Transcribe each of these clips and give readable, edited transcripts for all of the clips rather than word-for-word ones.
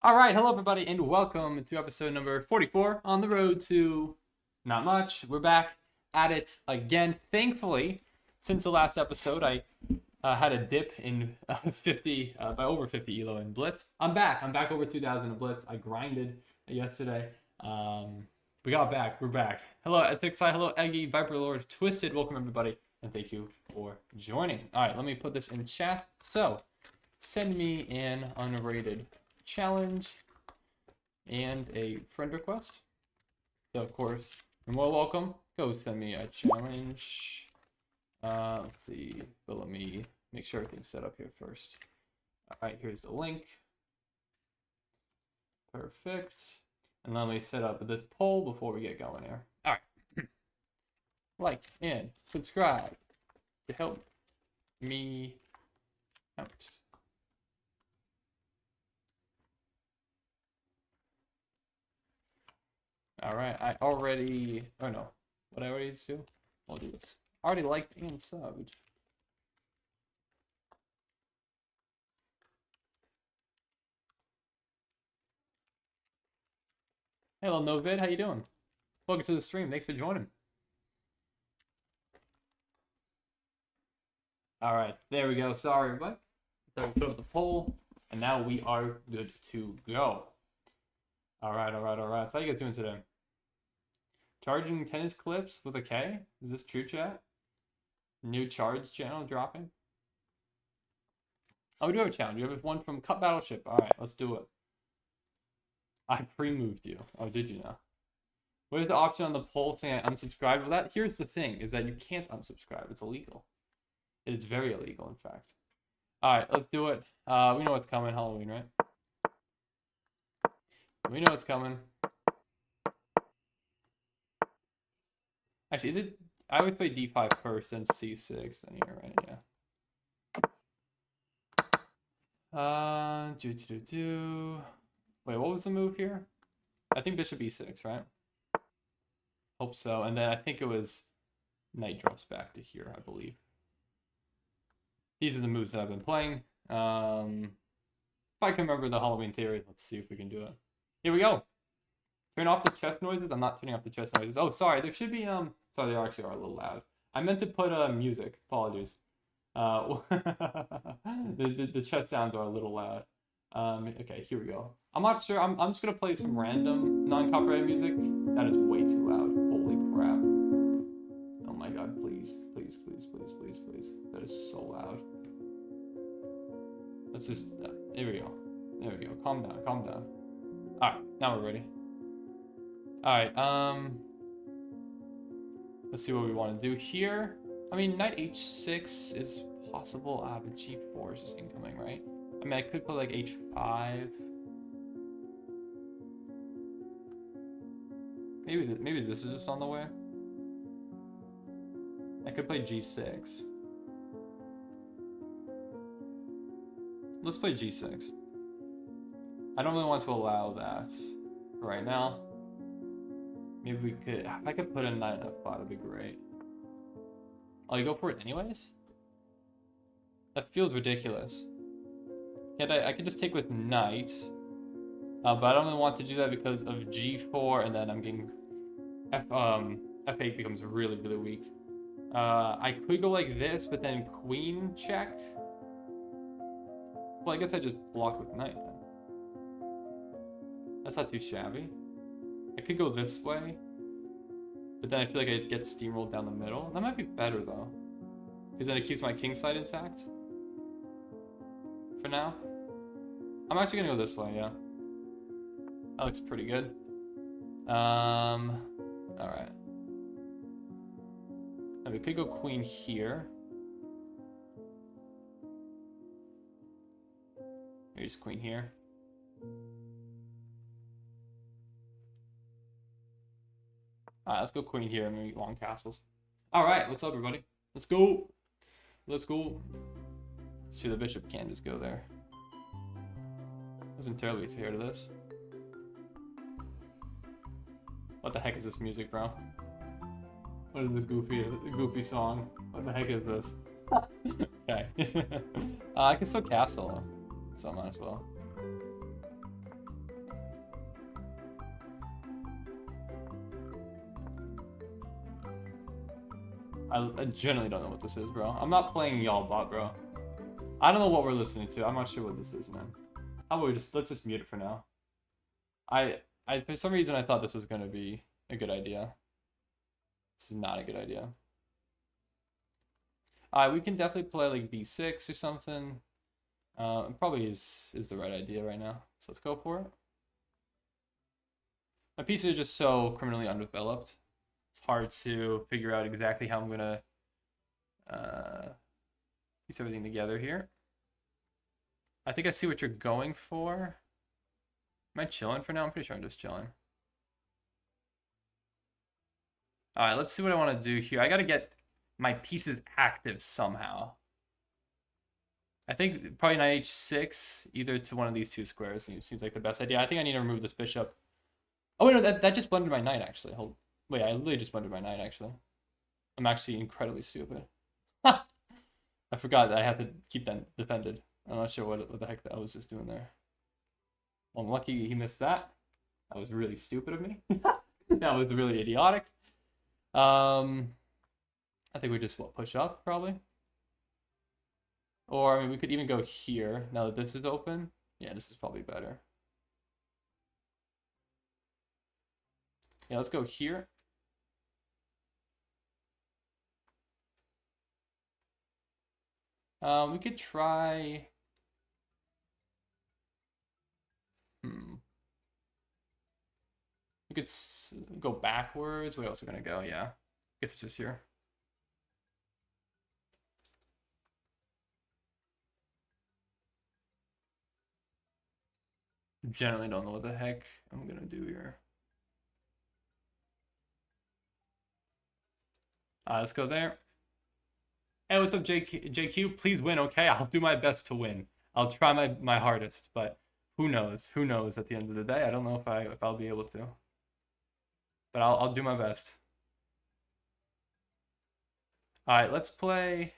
All right, hello everybody, and welcome to episode number 44 on the road to not much. We're back at it again. Thankfully, since the last episode, I had a dip in 50 by over 50 elo in blitz. I'm back. I'm back over 2,000 in blitz. I grinded yesterday. We got back. We're back. Hello, Ethixai. Hello, Eggy, Viper Lord, Twisted. Welcome everybody, and thank you for joining. All right, let me put this in chat. So, send me an unrated challenge and a friend request. So of course you're more welcome. Go send me a challenge. Let's see, but let me make sure everything's set up here first. All right, here's the link. Perfect. And let me set up this poll before we get going here. All right. Like and subscribe to help me out. All right, I already, oh no, what I already do? I'll do this. I already liked and subbed. Hello, Novid, how you doing? Welcome to the stream, thanks for joining. All right, there we go, sorry everybody. So we put up the poll, and now we are good to go. All right. So how you guys doing today? Charging tennis clips with a K? Is this true, chat? New charge channel dropping? Oh, we do have a challenge. We have one from Cut Battleship. All right, let's do it. I pre-moved you. Oh, did you know? What is the option on the poll saying I unsubscribed? Well, here's the thing, is that you can't unsubscribe. It's illegal. It is very illegal, in fact. All right, let's do it. We know what's coming. Halloween, right? We know what's coming. Actually, is it? I always play d5 first, then c6, then here, right? Yeah. Wait, what was the move here? I think bishop e6, right? Hope so. And then I think it was knight drops back to here, I believe. These are the moves that I've been playing. If I can remember the Halloween theory, let's see if we can do it. Here we go. Turn off the chest noises. I'm not turning off the chest noises. Oh, sorry. There should be sorry, they actually are a little loud. I meant to put music. Apologies. The chest sounds are a little loud. Okay, here we go. I'm not sure. I'm just gonna play some random non-copyrighted music. That is way too loud. Holy crap. Oh my god, please. That is so loud. Let's just there we go. Calm down. Alright, now we're ready. Alright, let's see what we want to do here. I mean, knight h6 is possible. But g4 is just incoming, right? I mean, I could play like h5. Maybe this is just on the way. I could play g6. Let's play g6. I don't really want to allow that right now. Maybe we could, if I could put a knight f5, that'd be great. Oh, you go for it anyways? That feels ridiculous. Yet I could just take with knight. But I don't really want to do that because of g4, and then I'm getting f8 becomes really weak. I could go like this, but then queen check. Well, I guess I just block with knight then. That's not too shabby. I could go this way, but then I feel like I'd get steamrolled down the middle. That might be better though, because then it keeps my king side intact. For now, I'm actually gonna go this way. Yeah, that looks pretty good. All right. And we could go queen here. Here's queen here. Alright, let's go queen here and maybe long castles. Alright, what's up everybody? Let's go! Let's see, the bishop can just go there. Wasn't terribly scared of this. What the heck is this music, bro? What is the goofy song? What the heck is this? Okay. I can still castle, so I might as well. I generally don't know what this is, bro. I'm not playing y'all bot, bro. I don't know what we're listening to. I'm not sure what this is, man. How about let's just mute it for now. I for some reason I thought this was gonna be a good idea. This is not a good idea. We can definitely play like b6 or something. Probably is the right idea right now. So let's go for it. My pieces are just so criminally undeveloped. It's hard to figure out exactly how I'm gonna piece everything together here. I think I see what you're going for. Am I chilling for now? I'm pretty sure I'm just chilling. All right, let's see what I want to do here. I got to get my pieces active somehow. I think probably knight h6, either to one of these two squares seems like the best idea. I think I need to remove this bishop. Oh, wait, no, that just blundered my knight, actually. Wait, I literally just blundered my knight, actually. I'm actually incredibly stupid. I forgot that I had to keep that defended. I'm not sure what the heck I was just doing there. Well, I'm lucky he missed that. That was really stupid of me. That was really idiotic. I think we just push up probably. Or I mean, we could even go here now that this is open. Yeah, this is probably better. Yeah, let's go here. We could try. We could go backwards. Where else are we gonna go? Yeah, I guess it's just here. Generally don't know what the heck I'm gonna do here. Let's go there. Hey, what's up, JQ? Please win, okay? I'll do my best to win. I'll try my hardest, but who knows? Who knows at the end of the day? I don't know if I'll be able to. But I'll do my best. Alright, let's play.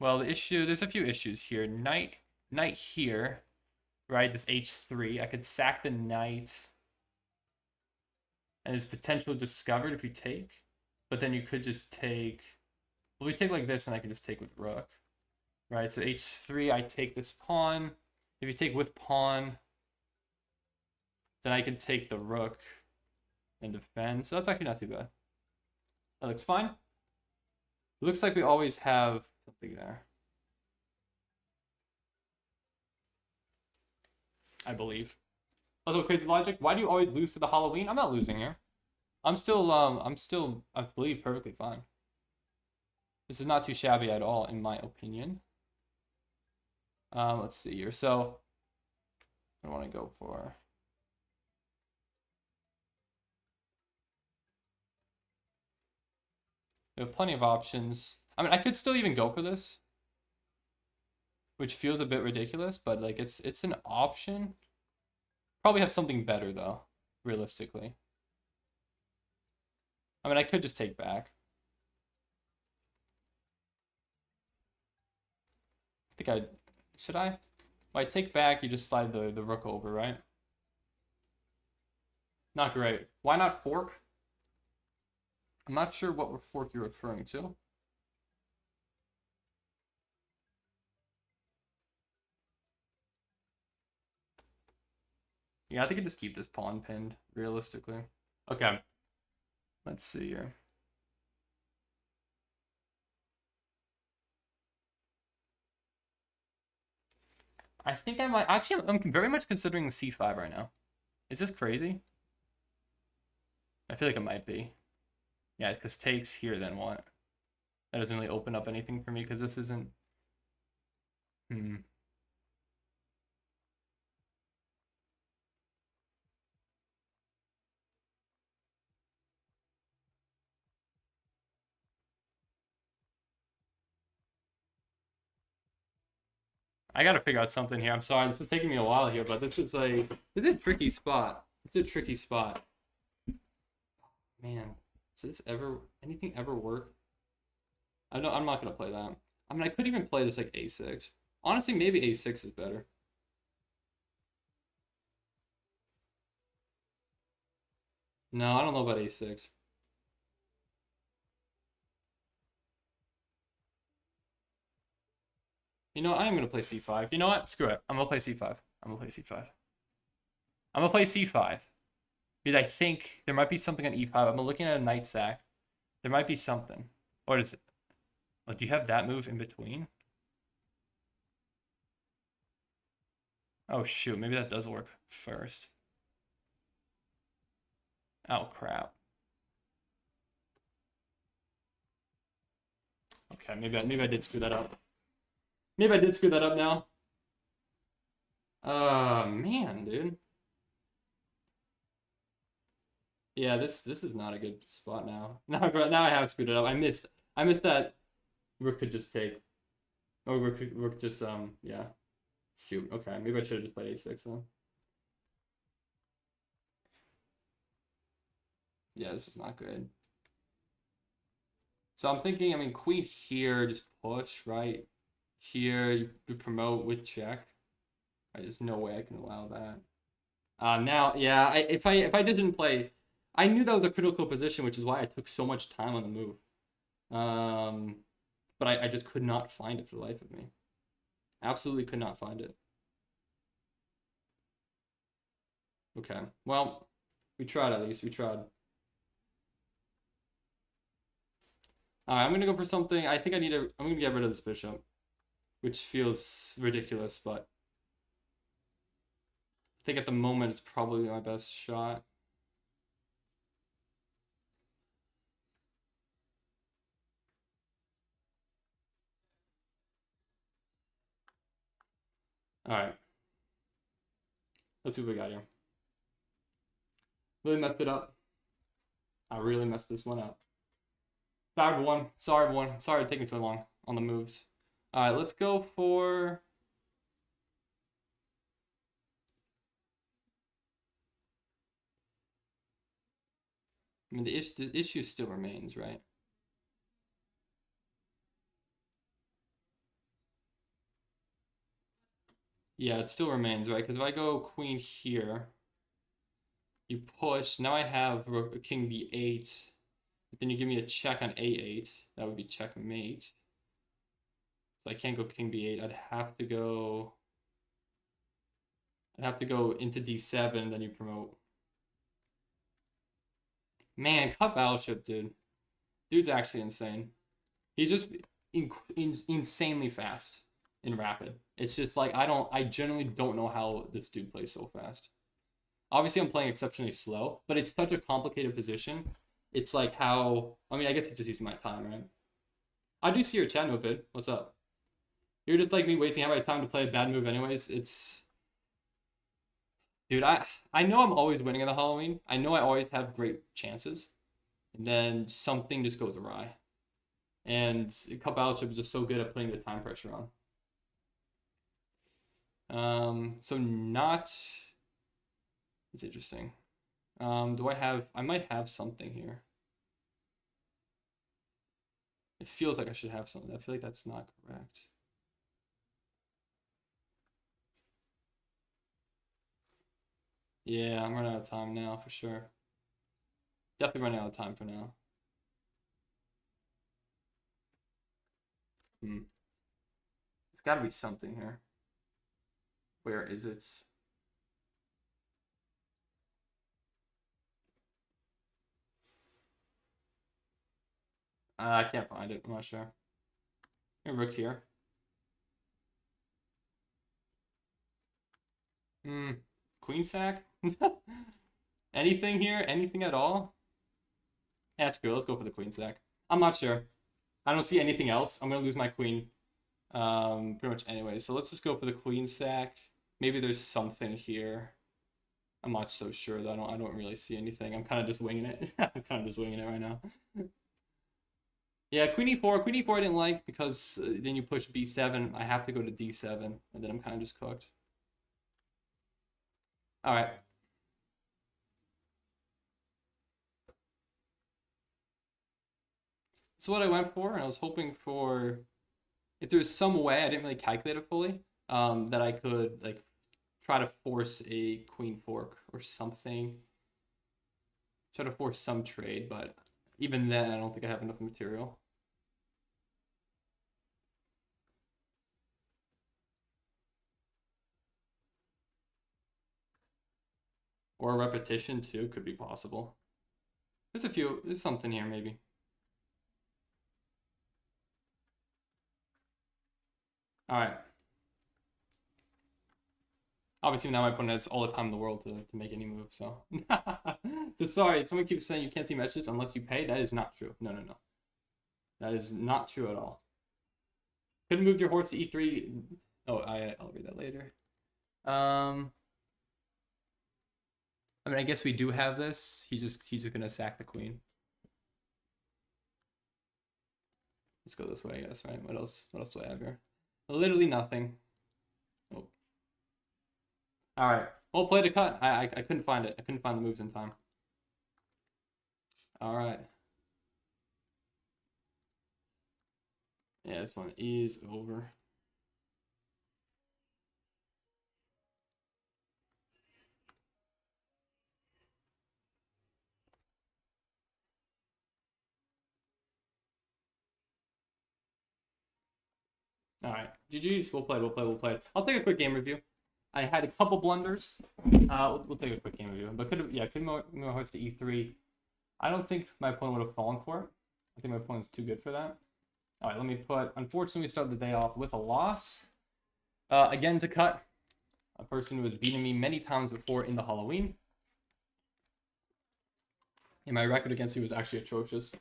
Well, there's a few issues here. Knight here, right? This h3. I could sack the knight. And there's potential discovered if you take. But then you could just take. Well, we take like this, and I can just take with rook. Right, so h3, I take this pawn. If you take with pawn, then I can take the rook and defend. So that's actually not too bad. That looks fine. It looks like we always have something there. I believe. Also, crazy logic. Why do you always lose to the Halloween? I'm not losing here. I'm still, I believe, perfectly fine. This is not too shabby at all, in my opinion. Let's see here. So, I want to go for. We have plenty of options. I mean, I could still even go for this, which feels a bit ridiculous, but like it's an option. Probably have something better though, realistically. I mean, I could just take back. I think should I? Well, I take back, you just slide the rook over, right? Not great. Why not fork? I'm not sure what fork you're referring to. Yeah, I think I just keep this pawn pinned, realistically. Okay. Let's see here. I think I might. Actually, I'm very much considering c5 right now. Is this crazy? I feel like it might be. Yeah, because takes here, then what? That doesn't really open up anything for me because this isn't. I gotta figure out something here. I'm sorry, this is taking me a while here, but this is a tricky spot. It's a tricky spot. Man, does anything ever work? I'm not gonna play that. I mean, I could even play this like a6. Honestly, maybe a6 is better. No, I don't know about a6. You know what? I am gonna play c5. You know what? Screw it. I'm gonna play c5. I'm gonna play c5. I'm gonna play c5 because I think there might be something on e5. I'm looking at a knight sack. There might be something. What is it? Oh, do you have that move in between? Oh shoot, maybe that does work first. Oh crap. Okay, maybe I did screw that up. Maybe I did screw that up now. Man, dude. Yeah, this is not a good spot now. Now I have screwed it up. I missed that rook could just take. Or rook just yeah. Shoot. Okay, maybe I should have just played a6 then. Yeah, this is not good. So I'm thinking, I mean, queen here, just push, right? Here, you promote with check. There's no way I can allow that. Now, yeah, if I didn't play, I knew that was a critical position, which is why I took so much time on the move. But I just could not find it for the life of me. Absolutely could not find it. Okay, well, we tried at least. We tried. Alright, I'm gonna go for something. I think I'm gonna get rid of this bishop, which feels ridiculous, but I think at the moment it's probably my best shot. Alright. Let's see what we got here. Really messed it up. I really messed this one up. Sorry, everyone. Sorry, everyone. Sorry it took me so long on the moves. Alright, let's go for... I mean, the issue still remains, right? Yeah, it still remains, right? Because if I go queen here, you push. Now I have king b8. But then you give me a check on a8. That would be checkmate. So I can't go king b8. I'd have to go into d7, and then you promote. Man, cut battleship, dude. Dude's actually insane. He's just insanely fast and rapid. It's just like I generally don't know how this dude plays so fast. Obviously, I'm playing exceptionally slow, but it's such a complicated position. It's like how... I mean, I guess it's just using my time, right? I do see your chat move, vid. What's up? You're just like me wasting half my time to play a bad move anyways. It's... Dude, I know I'm always winning in the Halloween. I know I always have great chances. And then something just goes awry. And Cup Battleship is just so good at putting the time pressure on. So not... It's interesting. Do I have... I might have something here. It feels like I should have something. I feel like that's not correct. Yeah, I'm running out of time now for sure. Definitely running out of time for now. There's got to be something here. Where is it? I can't find it. I'm not sure. A rook here. Queen sack? Anything here? Anything at all? Yeah, that's cool. Let's go for the queen sack. I'm not sure. I don't see anything else. I'm going to lose my queen pretty much anyway. So let's just go for the queen sack. Maybe there's something here. I'm not so sure though. I don't really see anything. I'm kind of just winging it. I'm kind of just winging it right now. Yeah, queen e4. Queen e4 I didn't like because then you push b7. I have to go to d7, and then I'm kind of just cooked. All right. So what I went for, and I was hoping for, if there was some way, I didn't really calculate it fully, that I could like try to force a queen fork or something. Try to force some trade, but even then, I don't think I have enough material. Or a repetition too could be possible. There's something here maybe. All right. Obviously now my opponent has all the time in the world to make any move, so. So sorry, someone keeps saying you can't see messages unless you pay. That is not true. No. That is not true at all. Couldn't move your horse to e3. Oh, I'll read that later. I mean, I guess we do have this. He's just gonna sack the queen. Let's go this way, I guess, right? What else do I have here? Literally nothing. Oh. All right. Well, play to cut. I couldn't find it. I couldn't find the moves in time. All right. Yeah, this one is over. All right, GG's. We'll play. I'll take a quick game review. I had a couple blunders. We'll take a quick game review. But couldn't move horse to e3. I don't think my opponent would have fallen for it. I think my opponent's too good for that. All right, let me put. Unfortunately, we start the day off with a loss. Again, to cut. A person who has beaten me many times before in the Halloween. And my record against you was actually atrocious.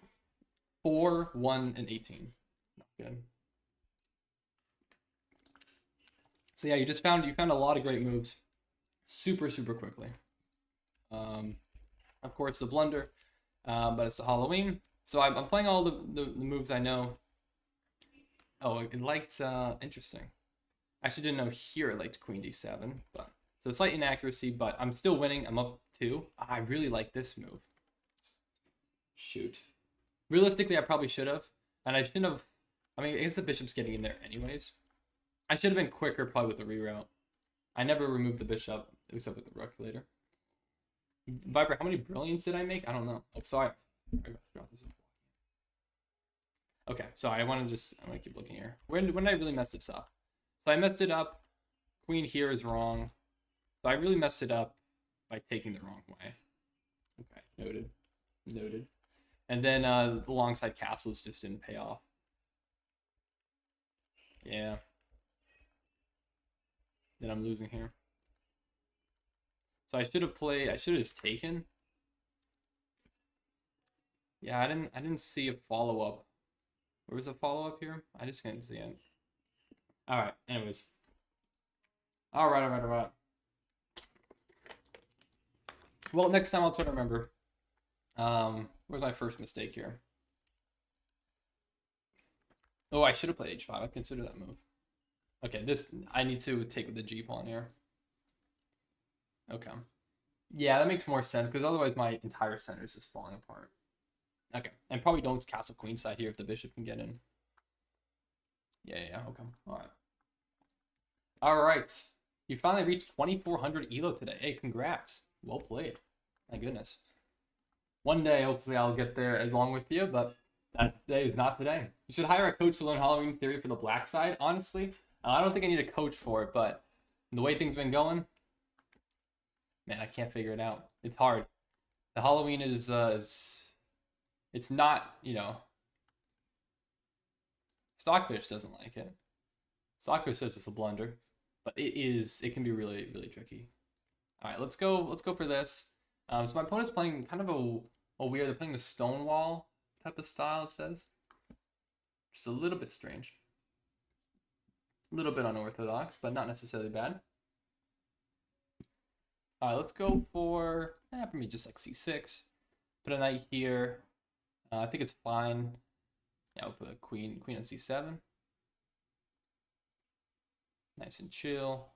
4, 1, and 18. Not good. So yeah, you found a lot of great moves, super quickly. Of course, the blunder, but it's the Halloween. So I'm playing all the moves I know. Oh, I liked interesting. I actually didn't know here it liked Queen D7, but so slight inaccuracy, but I'm still winning. I'm up 2. I really like this move. Shoot. Realistically, I probably should have, and I shouldn't have. I mean, I guess the bishop's getting in there anyways. I should have been quicker probably with the reroute. I never removed the bishop, except with the rook later. Viper, how many brilliants did I make? I don't know. Oh, sorry. Okay, sorry. I want to keep looking here. When did I really mess this up? So I messed it up. Queen here is wrong. So I really messed it up by taking the wrong way. Okay, noted. And then the alongside castles just didn't pay off. Yeah. Then I'm losing here. So I should have just taken. Yeah, I didn't see a follow-up. Where was the follow-up here? I just couldn't see it. Alright, anyways. Alright. Well, next time I'll try to remember. Where's my first mistake here? Oh, I should have played h5. I consider that move. Okay, I need to take with the G pawn here. Okay. Yeah, that makes more sense, because otherwise my entire center is just falling apart. Okay, and probably don't castle queenside here if the bishop can get in. Yeah, okay. Alright. You finally reached 2400 elo today. Hey, congrats. Well played. My goodness. One day, hopefully, I'll get there along with you, but that day is not today. You should hire a coach to learn Halloween theory for the black side, honestly. I don't think I need a coach for it, but the way things been going, man, I can't figure it out. It's hard. The Halloween is it's not, Stockfish doesn't like it. Stockfish says it's a blunder, but it can be really, really tricky. All right, let's go for this. So my opponent's playing kind of a weird, they're playing the Stonewall type of style, it says. Which is a little bit strange. A little bit unorthodox, but not necessarily bad. All right, let's go for maybe just like c6. Put a knight here. I think it's fine. Yeah, we'll put a queen on c7. Nice and chill.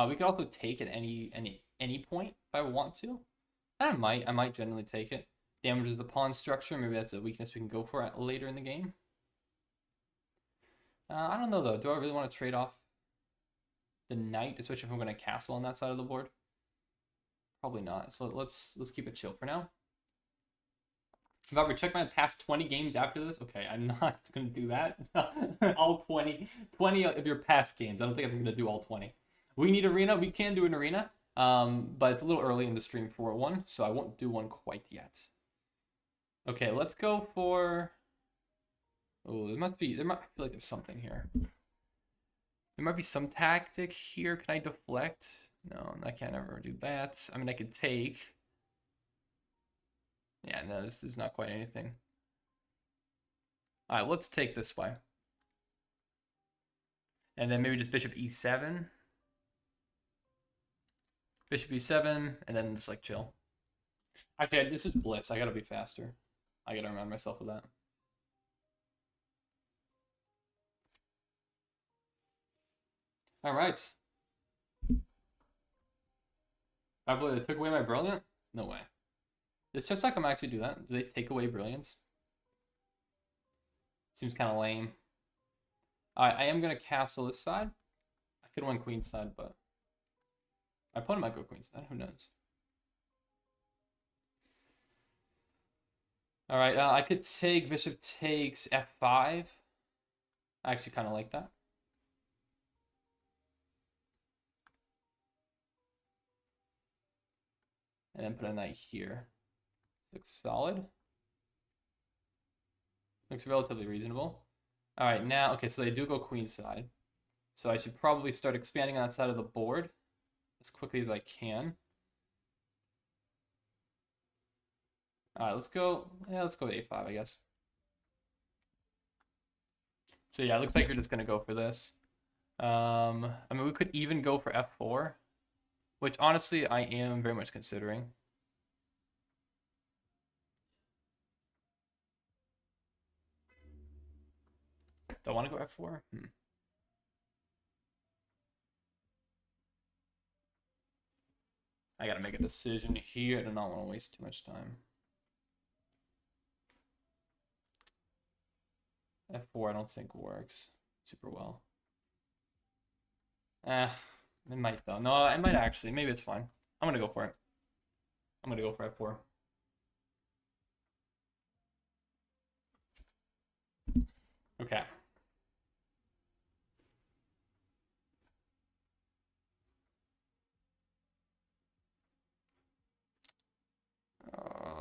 We could also take at any point if I want to. I might generally take it. Damages the pawn structure. Maybe that's a weakness we can go for later in the game. I don't know though. Do I really want to trade off the knight, especially if I'm going to castle on that side of the board? Probably not. So let's keep it chill for now. If I ever check my past 20 games after this, okay, I'm not going to do that. All 20 of your past games. I don't think I'm going to do all 20. We need arena. We can do an arena. But it's a little early in the stream for one, so I won't do one quite yet. Okay, let's go for... Oh, I feel like there's something here. There might be some tactic here. Can I deflect? No, I can't ever do that. I mean, I could take. Yeah, no, this is not quite anything. All right, let's take this way. And then maybe just bishop e7. Bishop e7, and then just like chill. Actually, this is blitz. I gotta be faster. I gotta remind myself of that. All right. I believe they took away my brilliant? No way. Does chess come actually do that? Do they take away brilliance? Seems kind of lame. Alright, I am going to castle this side. I could win queen side, but my opponent might go queen side. Who knows? Alright, I could take bishop takes f5. I actually kind of like that. And then put a knight here. Looks solid. Looks relatively reasonable. All right, now, okay, so they do go queen side. So I should probably start expanding on that side of the board as quickly as I can. All right, let's go to a5, I guess. So yeah, it looks like you're just gonna go for this. I mean, we could even go for f4, which honestly I am very much considering. Do I want to go f4? I gotta make a decision here. I do not want to waste too much time. f4 I don't think works super well. It might though. No, it might actually. Maybe it's fine. I'm gonna go for it. I'm gonna go for f4. Okay.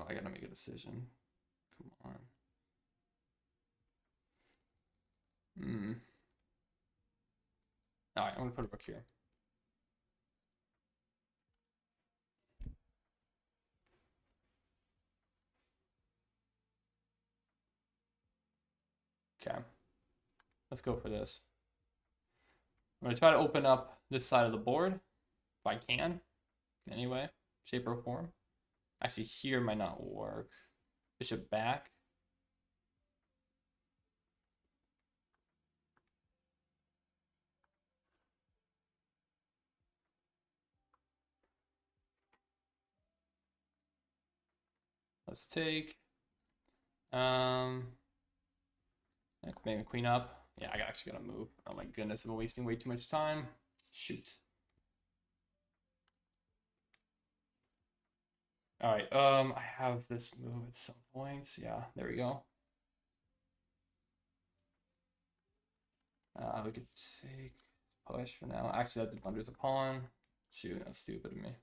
I gotta make a decision. Come on. All right, I'm gonna put a rook here. Okay. Let's go for this. I'm gonna try to open up this side of the board if I can. Anyway, shape or form. Actually, here might not work. Bishop back. Let's take. Bring the queen up. Yeah, I actually gotta move. Oh my goodness, I'm wasting way too much time. Shoot. All right. I have this move at some point. Yeah, there we go. We could take push for now. Actually, that blunders a pawn. Shoot, that's stupid of me.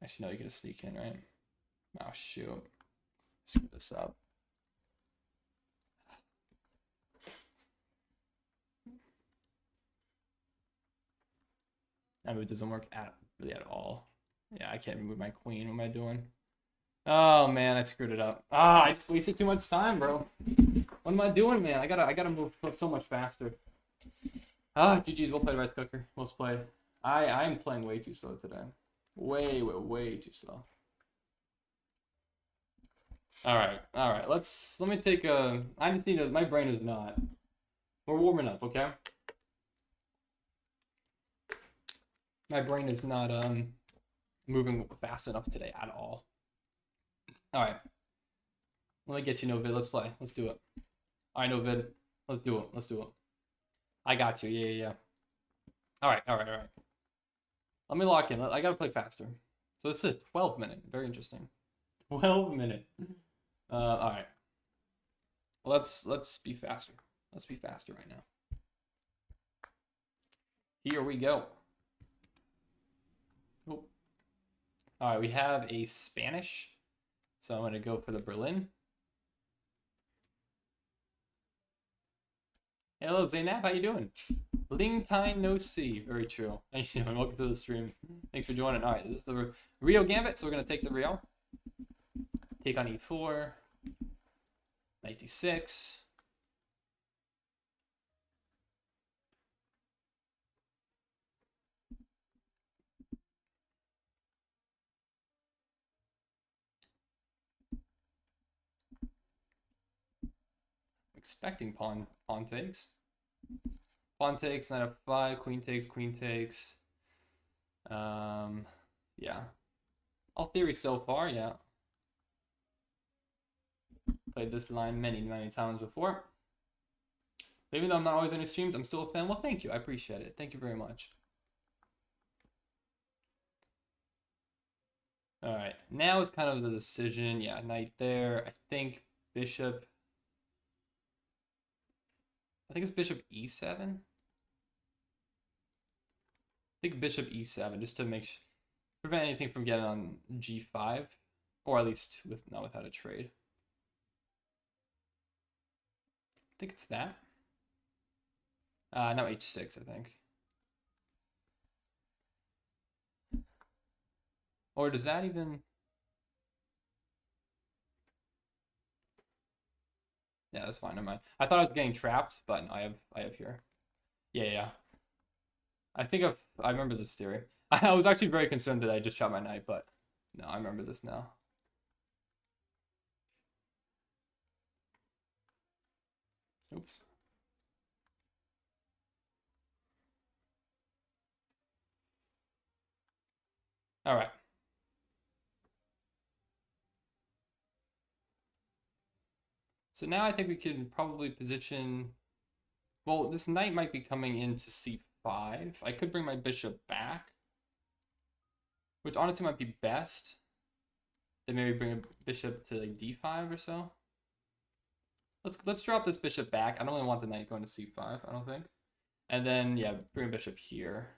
Actually, no, you could sneak in, right? Oh, shoot. Screw this up. That move doesn't work really at all. Yeah, I can't remove my queen. What am I doing? Oh man, I screwed it up. I just wasted too much time, bro. What am I doing, man? I gotta move so much faster. GG's. Well played, rice cooker. Well played. I am playing way too slow today. Way too slow. All right. Let me take a. I just need to. My brain is not. We're warming up, okay? My brain is not moving fast enough today at all. All right. Let me get you, Novid. Let's play. Let's do it. All right, Novid. Let's do it. I got you. Yeah. All right. Let me lock in. I gotta play faster. So this is 12 minute. Very interesting. 12 minute. All right. Let's be faster. Let's be faster right now. Here we go. All right, we have a Spanish. So I'm going to go for the Berlin. Hello, Zainab. How you doing? Ling Time no see. Very true. Thanks, you. Welcome to the stream. Thanks for joining. All right, this is the Rio Gambit. So we're going to take the Rio. Take on E4. Knight D6. Expecting pawn takes. Pawn takes, knight f5, queen takes, queen takes. Yeah. All theory so far, yeah. Played this line many, many times before. Even though I'm not always on your streams, I'm still a fan. Well, thank you. I appreciate it. Thank you very much. All right. Now is kind of the decision. Yeah, knight there. I think bishop. I think it's bishop e7. I think bishop e7 just to prevent anything from getting on g5, or at least not without a trade. I think it's that. Now h6, I think. Or does that even? Yeah, that's fine. Never mind. I thought I was getting trapped, but no, I have here. Yeah. I remember this theory. I was actually very concerned that I just shot my knight, but no, I remember this now. Oops. All right. So now I think we can probably position. Well, this knight might be coming into c5. I could bring my bishop back, which honestly might be best. Then maybe bring a bishop to like d5 or so. Let's drop this bishop back. I don't really want the knight going to c5, I don't think. And then, yeah, bring a bishop here.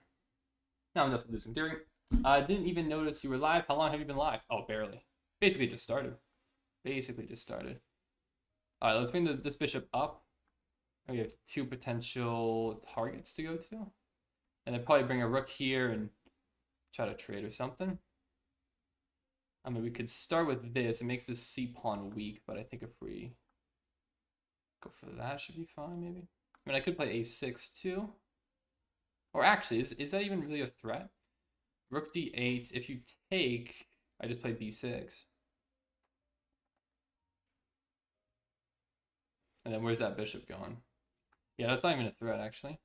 Now I'm definitely losing theory. I didn't even notice you were live. How long have you been live? Oh, barely. Basically just started. All right, let's bring this bishop up. We have two potential targets to go to. And then probably bring a rook here and try to trade or something. I mean, we could start with this. It makes this c-pawn weak, but I think if we go for that, should be fine, maybe. I mean, I could play a6 too. Or actually, is that even really a threat? Rook d8. If you take, I just play b6. And then where's that bishop going? Yeah, that's not even a threat, actually.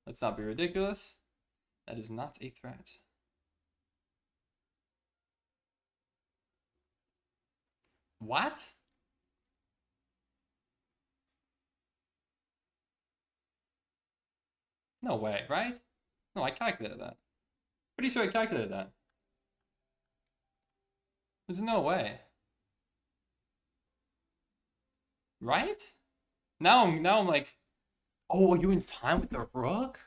Let's not be ridiculous. That is not a threat. What? No way, right? No, I calculated that. Pretty sure I calculated that. There's no way. Right? Now I'm like, oh, are you in time with the rook?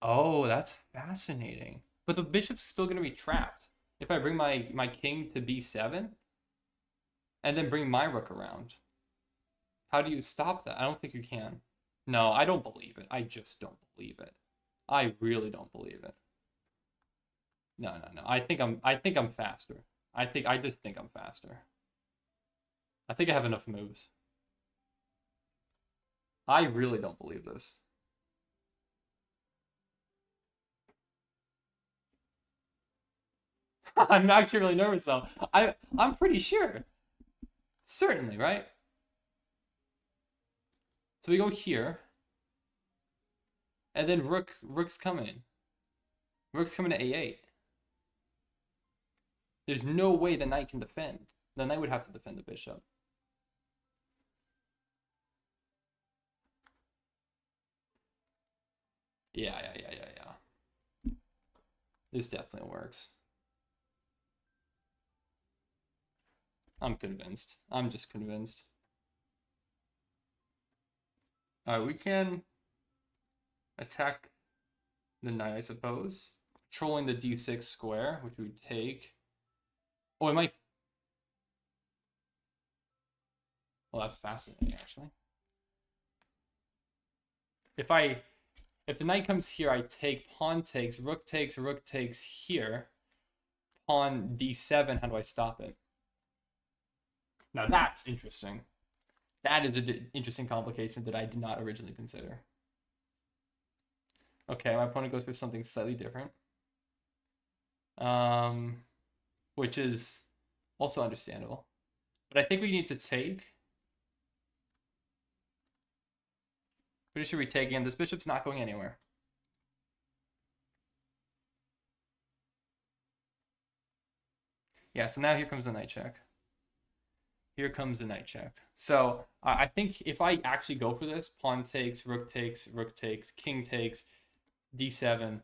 Oh, that's fascinating. But the bishop's still gonna be trapped. If I bring my king to b7 and then bring my rook around. How do you stop that? I don't think you can. No, I don't believe it. I just don't believe it. I really don't believe it. No. I think I'm faster. I just think I'm faster. I think I have enough moves. I really don't believe this. I'm actually really nervous though. I'm pretty sure. Certainly, right? So we go here. And then rook's coming. Rook's coming to a8. There's no way the knight can defend. The knight would have to defend the bishop. Yeah. This definitely works. I'm convinced. I'm just convinced. All right, we can attack the knight, I suppose. Controlling the d6 square, which we would take. Oh, it might... Well, that's fascinating, actually. If the knight comes here, I take, pawn takes, rook takes here. Pawn d7, how do I stop it? Now that's interesting. That is an interesting complication that I did not originally consider. Okay, my opponent goes for something slightly different. Which is also understandable. But I think we need to take. Pretty sure we take in. This bishop's not going anywhere. Yeah, so now here comes the knight check. Here comes the knight check. So I think if I actually go for this, pawn takes, rook takes, king takes, d7,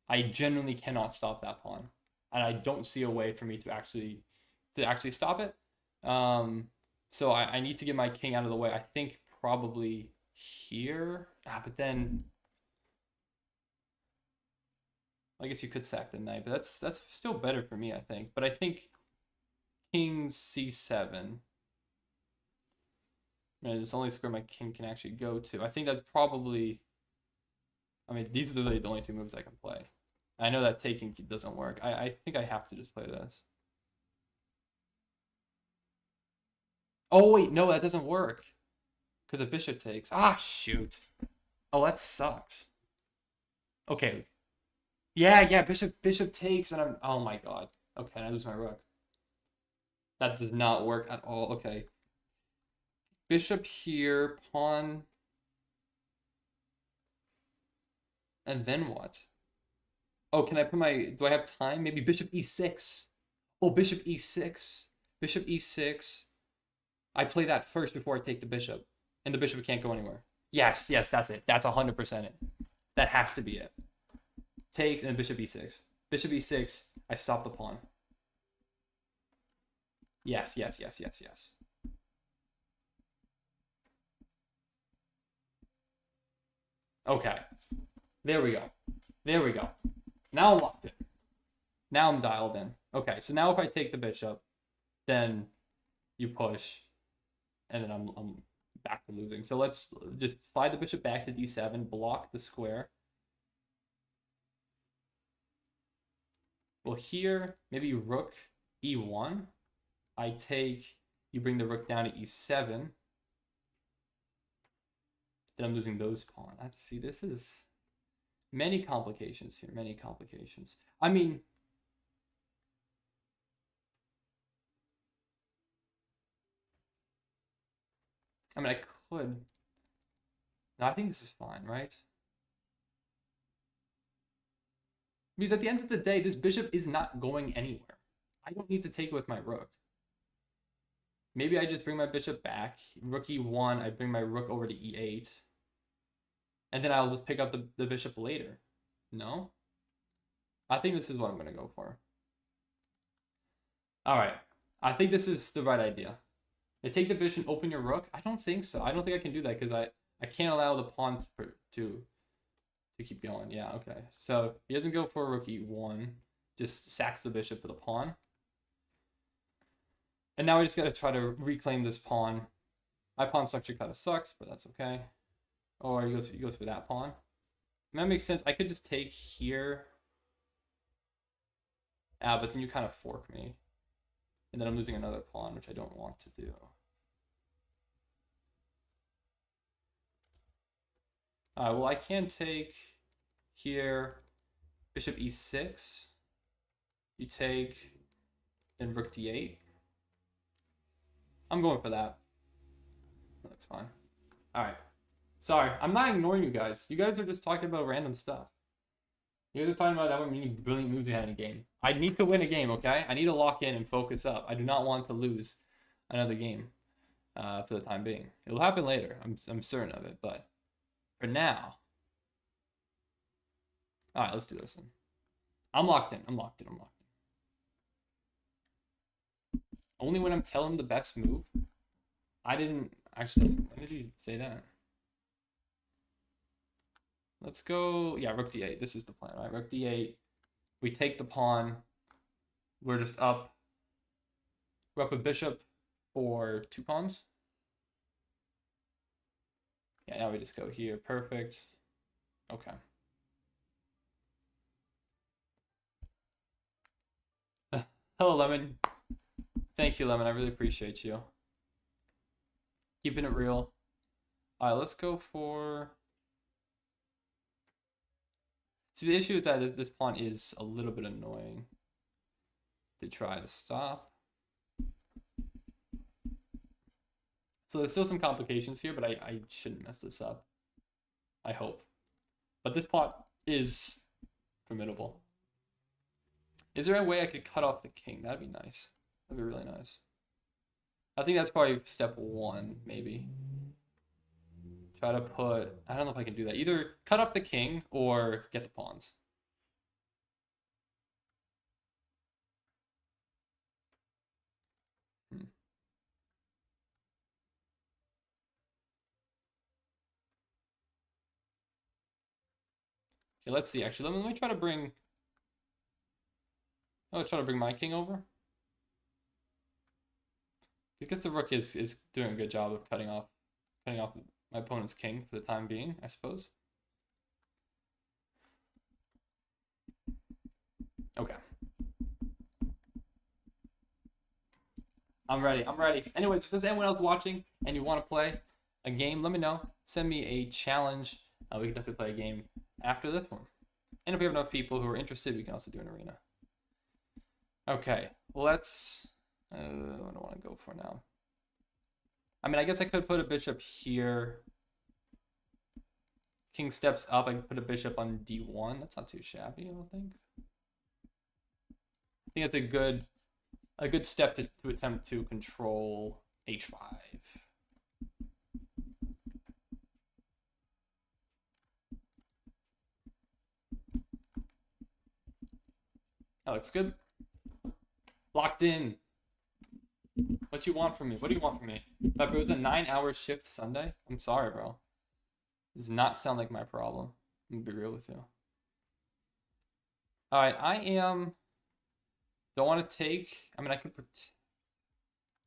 I genuinely cannot stop that pawn. And I don't see a way for me to actually stop it. So I need to get my king out of the way. I think probably here. But then I guess you could sack the knight, but that's still better for me, I think. But I think king c7. It's the only square my king can actually go to. I think that's probably... I mean, these are really the only two moves I can play. I know that taking doesn't work. I think I have to just play this. Oh, wait, no, that doesn't work. Because the bishop takes. Ah, shoot. Oh, that sucks. Okay. Yeah, bishop takes, and I'm... Oh, my God. Okay, I lose my rook. That does not work at all. Okay. Bishop here, pawn... And then what? Oh, can I put my... Do I have time? Maybe bishop e6. Oh, bishop e6. Bishop e6. I play that first before I take the bishop. And the bishop can't go anywhere. Yes, that's it. That's 100% it. That has to be it. Takes and bishop e6. Bishop e6. I stop the pawn. Yes. Okay. There we go. Now I'm locked in. Now I'm dialed in. Okay, so now if I take the bishop, then you push, and then I'm back to losing. So let's just slide the bishop back to d7, block the square. Well, here, maybe rook e1. I take, you bring the rook down to e7. Then I'm losing those pawns. Let's see, this is... Many complications here, many complications. I mean, I could. No, I think this is fine, right? Because at the end of the day, this bishop is not going anywhere. I don't need to take it with my rook. Maybe I just bring my bishop back. Rook e1, I bring my rook over to e8. And then I'll just pick up the bishop later. No? I think this is what I'm going to go for. All right. I think this is the right idea. They take the bishop and open your rook? I don't think so. I don't think I can do that because I can't allow the pawn to keep going. Yeah, okay. So he doesn't go for rook e1. Just sacks the bishop for the pawn. And now we just got to try to reclaim this pawn. My pawn structure kind of sucks, but that's okay. Or he goes for that pawn. And that makes sense. I could just take here. But then you kind of fork me. And then I'm losing another pawn, which I don't want to do. Well, I can take here bishop e6. You take, then rook d8. I'm going for that. That's fine. All right. Sorry, I'm not ignoring you guys. You guys are just talking about random stuff. You guys are talking about how many brilliant moves we had in a game. I need to win a game, okay? I need to lock in and focus up. I do not want to lose another game for the time being. It'll happen later. I'm certain of it, but for now. All right, let's do this then. I'm locked in. Only when I'm telling the best move. I didn't actually. When did you say that? Let's go. Yeah, rook d8. This is the plan, right? Rook d8. We take the pawn. We're just up. We're up a bishop for 2 pawns. Yeah, now we just go here. Perfect. Okay. Hello, Lemon. Thank you, Lemon. I really appreciate you. Keeping it real. All right, let's go for... See, the issue is that this pawn is a little bit annoying to try to stop. So there's still some complications here, but I shouldn't mess this up. I hope. But this pawn is formidable. Is there a way I could cut off the king? That'd be nice. That'd be really nice. I think that's probably step 1, maybe. Try to put... I don't know if I can do that. Either cut off the king or get the pawns. Okay, let's see. Actually, let me try to bring... I'll try to bring my king over. I guess the rook is doing a good job of cutting off my opponent's king for the time being, I suppose. Okay. I'm ready. I'm ready. Anyways, if there's anyone else watching and you want to play a game, let me know. Send me a challenge. We can definitely play a game after this one. And if we have enough people who are interested, we can also do an arena. Okay, let's... what do I want to go for now? I mean, I guess I could put a bishop here. King steps up. I can put a bishop on d1. That's not too shabby, I don't think. I think that's a good step to attempt to control h5. That looks good. Locked in. What you want from me? What do you want from me? But it was a 9-hour shift Sunday. I'm sorry, bro. Does not sound like my problem. I'm gonna be real with you. All right, I am. Don't want to take. I mean, I could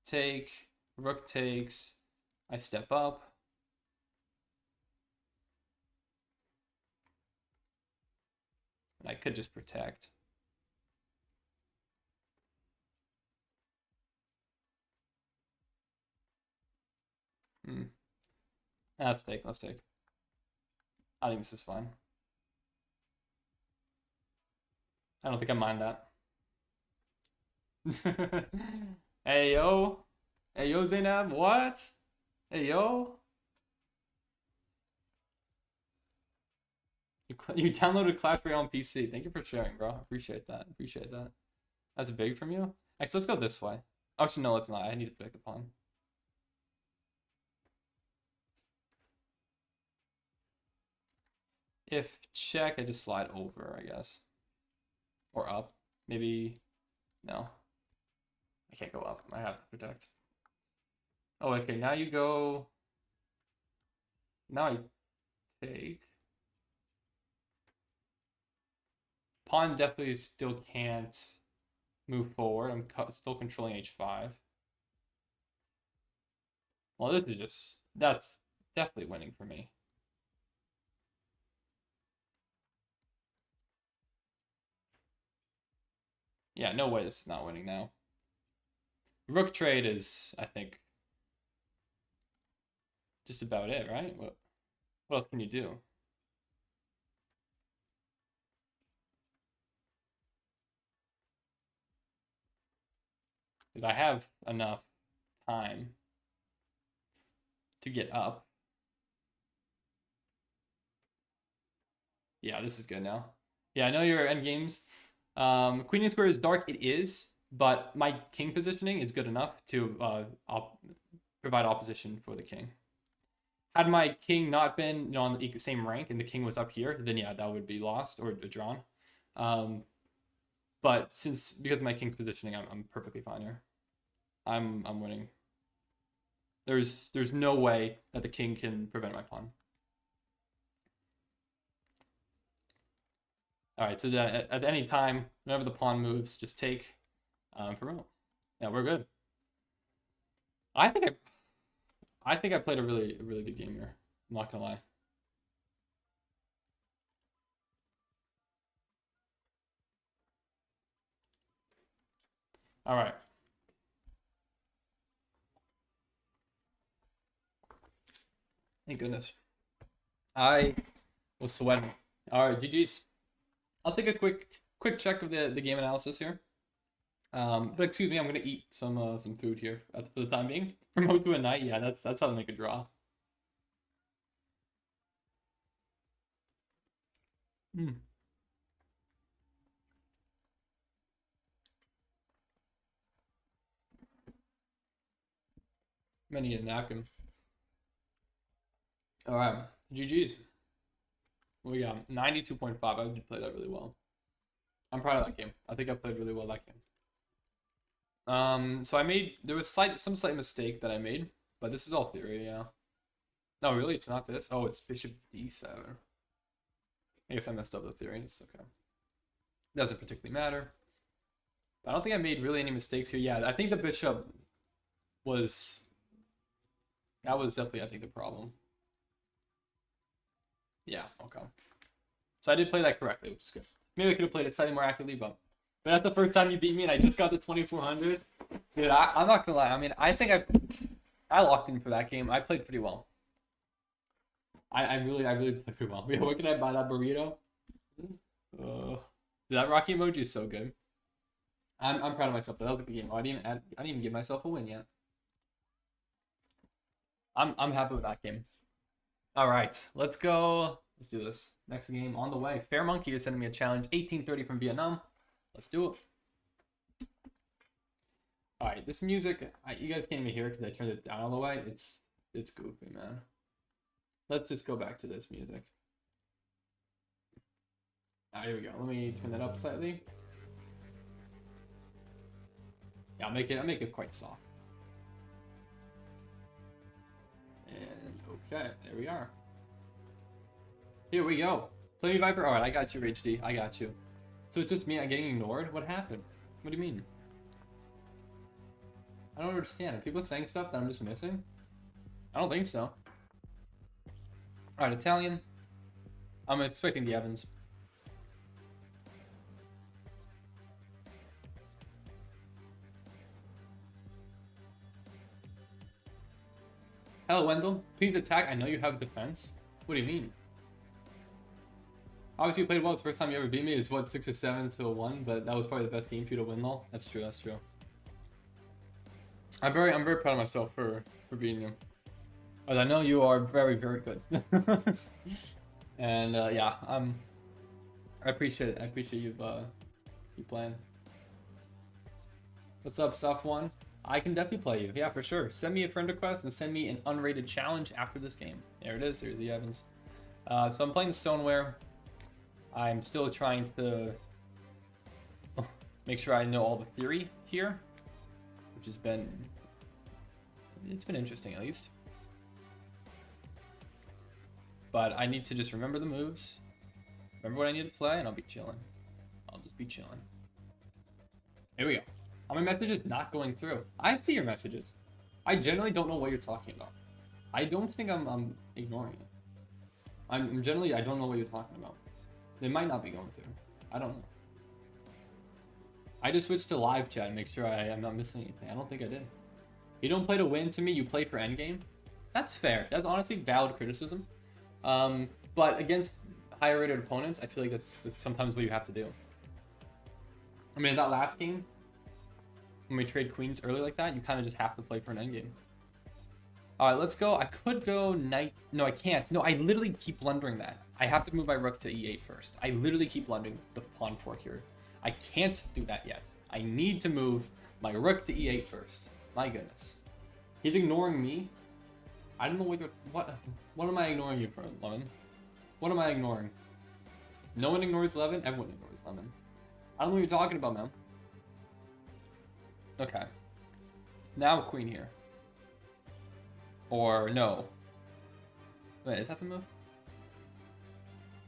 take. Rook takes. I step up. And I could just protect. Let's take. Let's take. I think this is fine. I don't think I mind that. Hey, yo. Hey, yo, Zainab. What? Hey, yo. You downloaded Clash Royale on PC. Thank you for sharing, bro. Appreciate that. Appreciate that. That's big from you. Actually, let's go this way. Actually, no, let's not. I need to protect the pawn. If check, I just slide over, I guess. Or up. Maybe... No. I can't go up. I have to protect. Oh, okay. Now you go... Now I take... Pawn definitely still can't move forward. I'm still controlling h5. Well, this is just... That's definitely winning for me. Yeah, no way this is not winning now. Rook trade is, I think, just about it, right? What else can you do? Because I have enough time to get up. Yeah, this is good now. Yeah, I know your endgames. Queen and square is dark. It is, but my king positioning is good enough to provide opposition for the king. Had my king not been on the same rank and the king was up here, then yeah, that would be lost or drawn. But because of my king's positioning, I'm perfectly fine here. I'm winning. There's no way that the king can prevent my pawn. All right, so at any time, whenever the pawn moves, just take for real. Yeah, we're good. I think I played a really good game here. I'm not gonna lie. All right. Thank goodness. I was sweating. All right, GG's. I'll take a quick check of the game analysis here. But excuse me, I'm gonna eat some food here for the time being. Promote to a knight, yeah, that's how to make a draw. Hmm. I'm gonna need a napkin. All right, GG's. We got 92.5. I did play that really well. I'm proud of that game. I think I played really well that game. So there was some slight mistake that I made, but this is all theory, yeah. No, really, it's not this. Oh, it's bishop d7. I guess I messed up the theory. It's okay. Doesn't particularly matter. I don't think I made really any mistakes here. Yeah, I think the bishop was... That was definitely, I think, the problem. Yeah, okay. So I did play that correctly, which is good. Maybe I could have played it slightly more accurately, but that's the first time you beat me, and I just got the 2400. Dude, I'm not gonna lie. I mean, I think I locked in for that game. I played pretty well. I really played pretty well. Where can I buy that burrito? That Rocky emoji is so good. I'm proud of myself. That was a good game. I didn't even give myself a win yet. I'm happy with that game. All right, let's go. Let's do this. Next game on the way. Fair Monkey is sending me a challenge. 1830 from Vietnam. Let's do it. All right, this music, you guys can't even hear it because I turned it down all the way. It's goofy, man. Let's just go back to this music. Here we go. Let me turn that up slightly. Yeah, I'll make it quite soft. And okay, there we are. Here we go. Play me Viper. All right, I got you, HD. I got you. So it's just me getting ignored? What happened? What do you mean? I don't understand. Are people saying stuff that I'm just missing? I don't think so. All right, Italian. I'm expecting the Evans. Hello, Wendell. Please attack. I know you have defense. What do you mean? Obviously, you played well. It's the first time you ever beat me. It's what, 6 or 7 to 1, but that was probably the best game for you to win, though. That's true. That's true. I'm very proud of myself for beating you. But I know you are very good. And yeah, I appreciate it. I appreciate you playing. What's up, Soft One? I can definitely play you. Yeah, for sure. Send me a friend request and send me an unrated challenge after this game. There it is. There's the Evans. So I'm playing Stoneware. I'm still trying to make sure I know all the theory here, which has been interesting at least. But I need to just remember the moves, remember what I need to play, and I'll be chilling. I'll just be chilling. Here we go. Are my messages not going through? I see your messages. I generally don't know what you're talking about. I don't think I'm ignoring it. I don't know what you're talking about. They might not be going through. I don't know. I just switched to live chat and make sure I'm not missing anything. I don't think I did. You don't play to win to me, you play for endgame. That's fair. That's honestly valid criticism. But against higher rated opponents, I feel like that's sometimes what you have to do. I mean, that last game, when we trade queens early like that, you kind of just have to play for an endgame. All right, let's go. I could go knight. No, I can't. No, I literally keep blundering that. I have to move my rook to e8 first. I literally keep blundering the pawn fork here. I can't do that yet. I need to move my rook to e8 first. My goodness. He's ignoring me. I don't know what am I ignoring you for, Lemon? What am I ignoring? No one ignores Lemon? Everyone ignores Lemon. I don't know what you're talking about, man. Okay. Now queen here. Or no. Wait, is that the move?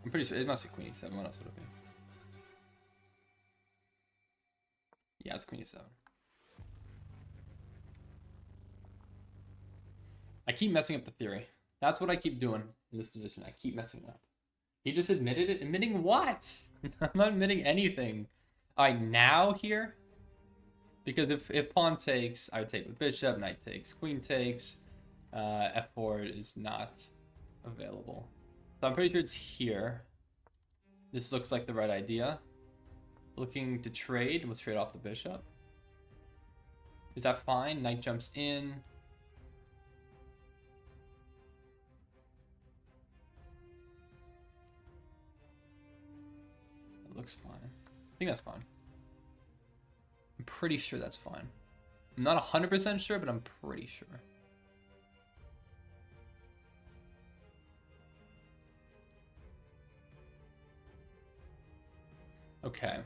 I'm pretty sure it must be queen e7. What else would it be? Yeah, it's queen e7. I keep messing up the theory. That's what I keep doing in this position. I keep messing up. He just admitted it. Admitting what? I'm not admitting anything. All right, now here, because if pawn takes, I would take with bishop. Knight takes, queen takes. F4 is not available. So I'm pretty sure it's here. This looks like the right idea. Looking to trade. We'll trade off the bishop. Is that fine? Knight jumps in. It looks fine. I think that's fine. I'm pretty sure that's fine. I'm not 100% sure, but I'm pretty sure. Okay.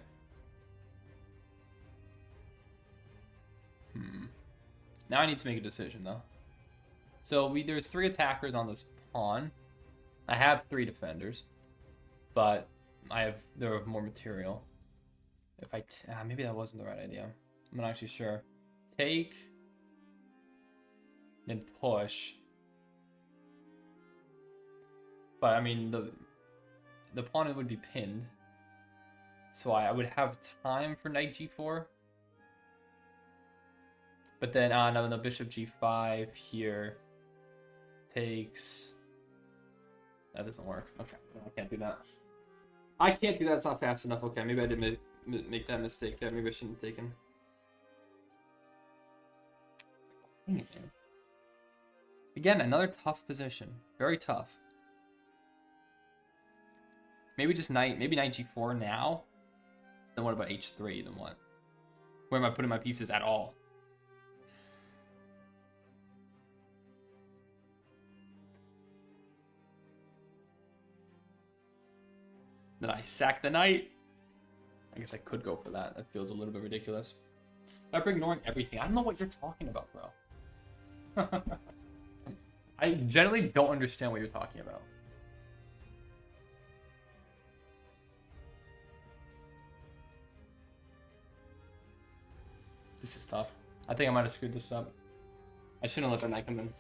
Now I need to make a decision, though. So there's 3 attackers on this pawn. I have 3 defenders, but there are more material. If maybe that wasn't the right idea. I'm not actually sure. Take, then push. But I mean the pawn would be pinned, so I would have time for knight g4. But then no, the bishop g5 here takes. That doesn't work. Okay, I can't do that. I can't do that. It's not fast enough. Okay, maybe I did make that mistake there. Maybe I shouldn't have taken. Again, another tough position. Very tough. Maybe just maybe knight g4 now. Then what about h3? Then what? Where am I putting my pieces at all? Then I sack the knight. I guess I could go for that. That feels a little bit ridiculous. I'm ignoring everything. I don't know what you're talking about, bro. I generally don't understand what you're talking about. This is tough. I think I might have screwed this up. I shouldn't let that knight come in.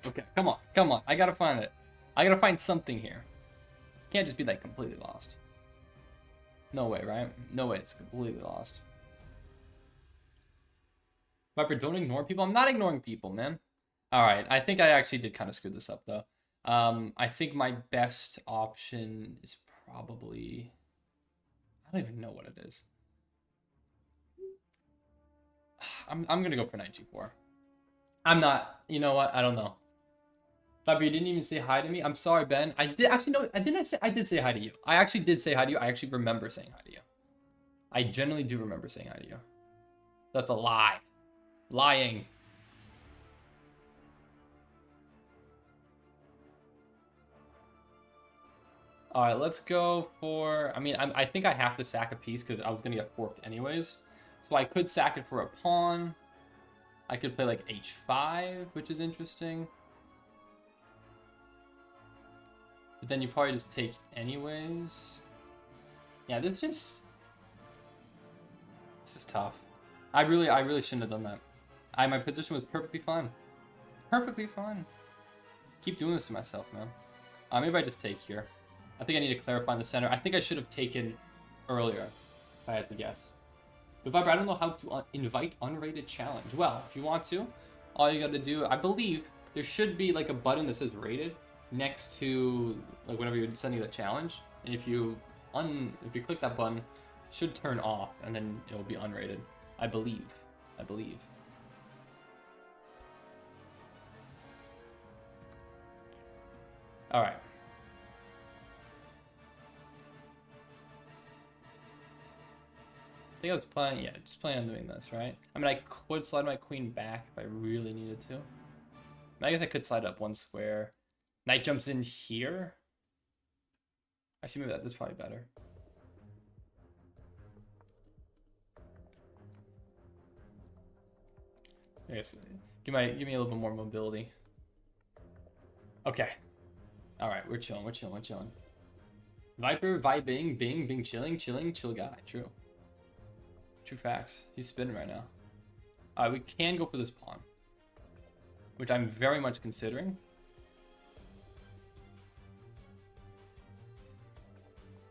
Okay, come on, come on. I gotta find it. I gotta find something here. It can't just be like completely lost. No way, right? No way it's completely lost. Viper, don't ignore people. I'm not ignoring people, man. All right, I think I actually did kind of screw this up, though. I think my best option is probably... I don't even know what it is. I'm going to go for knight g4. I'm not... You know what? I don't know. Viper, you didn't even say hi to me. I'm sorry, Ben. I did actually know. I did say hi to you. I actually did say hi to you. I actually remember saying hi to you. I generally do remember saying hi to you. That's a lie. Lying. All right, let's go for... I mean, I think I have to sack a piece because I was going to get forked anyways. So I could sack it for a pawn. I could play like h5, which is interesting. But then you probably just take anyways. Yeah, this is tough. I really shouldn't have done that. My position was perfectly fine. Perfectly fine. Keep doing this to myself, man. Maybe I just take here. I think I need to clarify in the center. I think I should have taken earlier, if I had to guess. But Viper, I don't know how to invite unrated challenge. Well, if you want to, all you got to do, I believe there should be like a button that says rated next to like whenever you're sending the challenge, and if you click that button, it should turn off, and then it will be unrated. I believe. All right. I think I was planning, just planning on doing this, right? I mean, I could slide my queen back if I really needed to. I guess I could slide up 1 square. Knight jumps in here. Actually, maybe that's probably better. I guess give me a little bit more mobility. Okay. All right, we're chilling. Viper, vibing, bing, chilling, chill guy. True. True facts. He's spinning right now. We can go for this pawn, which I'm very much considering.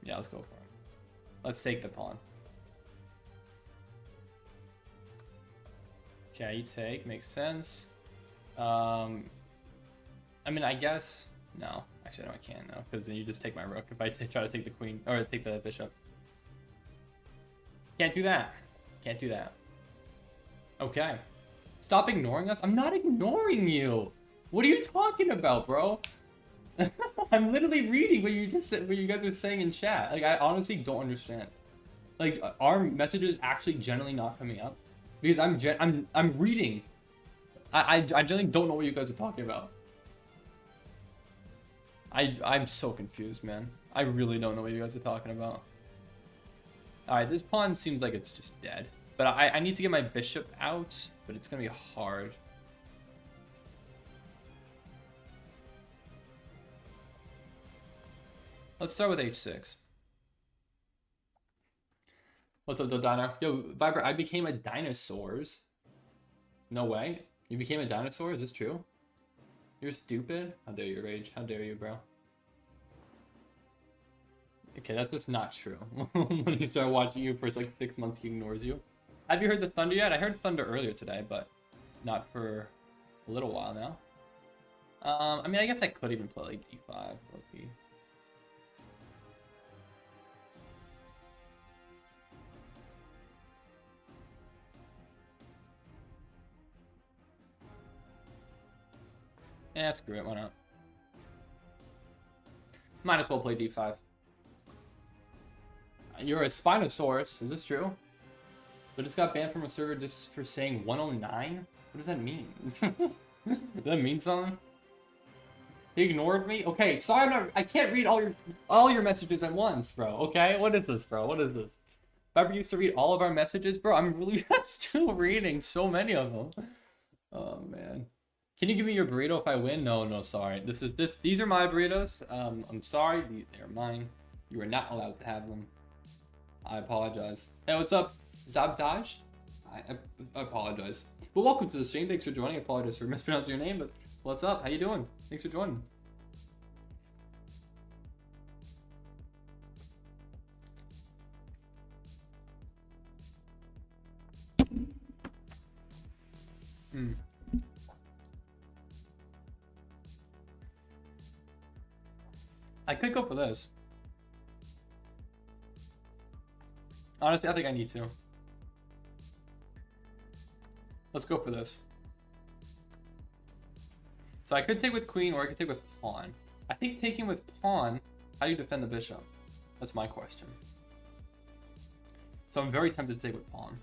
Yeah, let's go for it. Let's take the pawn. Okay, you take. Makes sense. I mean, I guess... No. Actually, no, I can't, no. Because then you just take my rook if I try to take the queen. Or take the bishop. Can't do that. Can't do that. Okay. Stop ignoring us. I'm not ignoring you. What are you talking about, bro? I'm literally reading what you just said, what you guys are saying in chat. Like, I honestly don't understand. Like, are messages actually generally not coming up? Because I'm reading. I generally don't know what you guys are talking about. I'm so confused, man. I really don't know what you guys are talking about. Alright, this pawn seems like it's just dead. But I need to get my bishop out, but it's gonna be hard. Let's start with h6. What's up, Dino? Yo, Viper, I became a dinosaurs. No way. You became a dinosaur? Is this true? You're stupid? How dare you, Rage? How dare you, bro? Okay, that's just not true. When you start watching you for like 6 months, he ignores you. Have you heard the thunder yet? I heard thunder earlier today, but not for a little while now. I mean, I guess I could even play like d5. Okay. Yeah, screw it. Why not? Might as well play d5. You're a Spinosaurus. Is this true? But just got banned from a server just for saying 109? What does that mean? Does that mean something? He ignored me? Okay, sorry, I can't read all your messages at once, bro. Okay? What is this, bro? What is this? If I ever used to read all of our messages, bro, I'm still reading so many of them. Oh man. Can you give me your burrito if I win? No, sorry. These are my burritos. I'm sorry, they're mine. You are not allowed to have them. I apologize. Hey, what's up? Zabdaj? I apologize. But welcome to the stream. Thanks for joining. I apologize for mispronouncing your name, but what's up? How you doing? Thanks for joining. I could go for this. Honestly, I think I need to. Let's go for this. So I could take with queen or I could take with pawn. I think taking with pawn, how do you defend the bishop? That's my question. So I'm very tempted to take with pawn.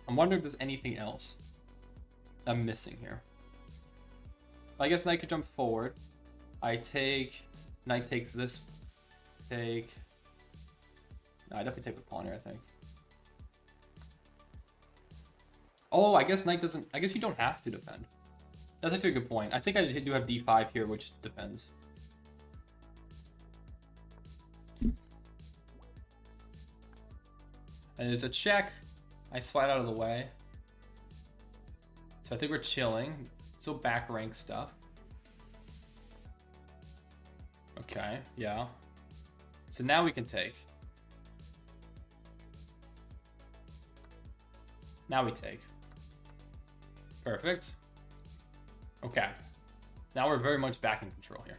I'm wondering if there's anything else I'm missing here. I guess knight could jump forward. I take... Knight takes this. Take... No, I definitely take with pawn here, I think. Oh, I guess knight doesn't... I guess you don't have to defend. That's actually a good point. I think I do have d5 here, which defends. And there's a check. I slide out of the way. So I think we're chilling. Still back rank stuff. Okay, yeah. So now we can take. Now we take. Perfect. Okay. Now we're very much back in control here.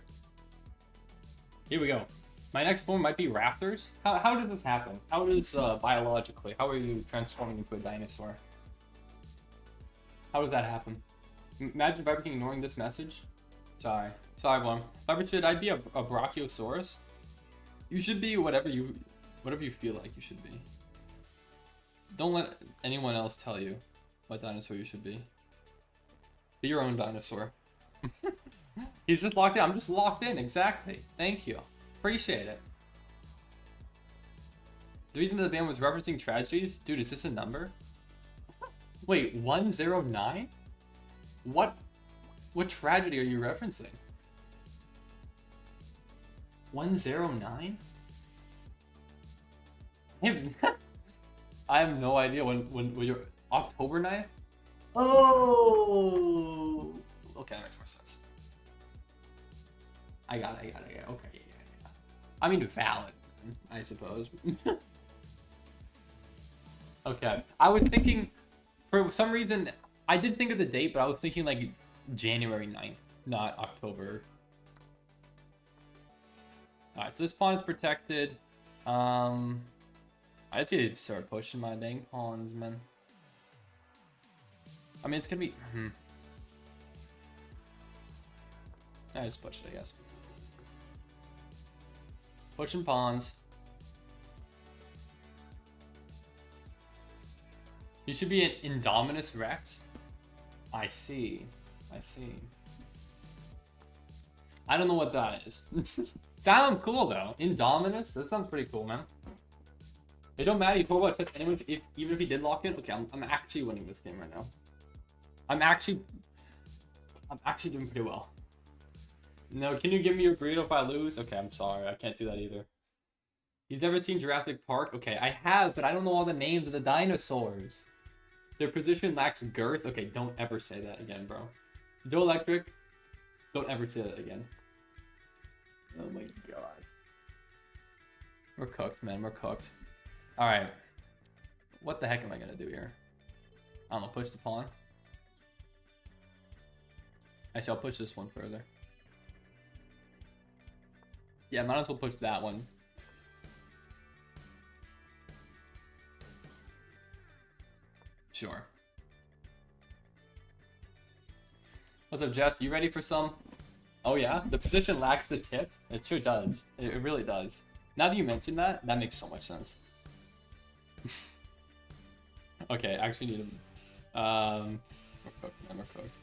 Here we go. My next form might be raptors. How does this happen? How does biologically? How are you transforming into a dinosaur? How does that happen? Imagine Viper King ignoring this message. Sorry, everyone. Viper, should I be a brachiosaurus? You should be whatever you feel like you should be. Don't let anyone else tell you what dinosaur you should be. Be your own dinosaur. He's just locked in. I'm just locked in. Exactly. Thank you. Appreciate it. The reason that the band was referencing tragedies? Dude, is this a number? Wait, 109? What tragedy are you referencing? 109? I have no idea when you're October 9th? Oh, okay, that makes more sense. I got it. Okay, yeah. I mean, valid, I suppose. Okay, I was thinking, for some reason, I did think of the date, but I was thinking like January 9th, not October. Alright, so this pawn is protected. I just need to start pushing my dang pawns, man. I mean, it's gonna be... I just push it, I guess. Pushing pawns. You should be an Indominus Rex. I see. I don't know what that is. Sounds cool though. Indominus? That sounds pretty cool, man. It don't matter. You throw about just anyone, even if he did lock in. Okay, I'm actually winning this game right now. I'm actually doing pretty well. No, can you give me your burrito if I lose? Okay, I'm sorry. I can't do that either. He's never seen Jurassic Park? Okay, I have, but I don't know all the names of the dinosaurs. Their position lacks girth. Okay, don't ever say that again, bro. Joe Electric, don't ever say that again. Oh my god. We're cooked, man. We're cooked. Alright. What the heck am I gonna do here? I don't know, push the pawn. Actually, I'll push this one further. Yeah, might as well push that one. Sure. What's up, Jess? You ready for some? Oh yeah? The position lacks the tip? It sure does. It really does. Now that you mention that, that makes so much sense. Okay, actually need to... we're cooked, man, we're cooked.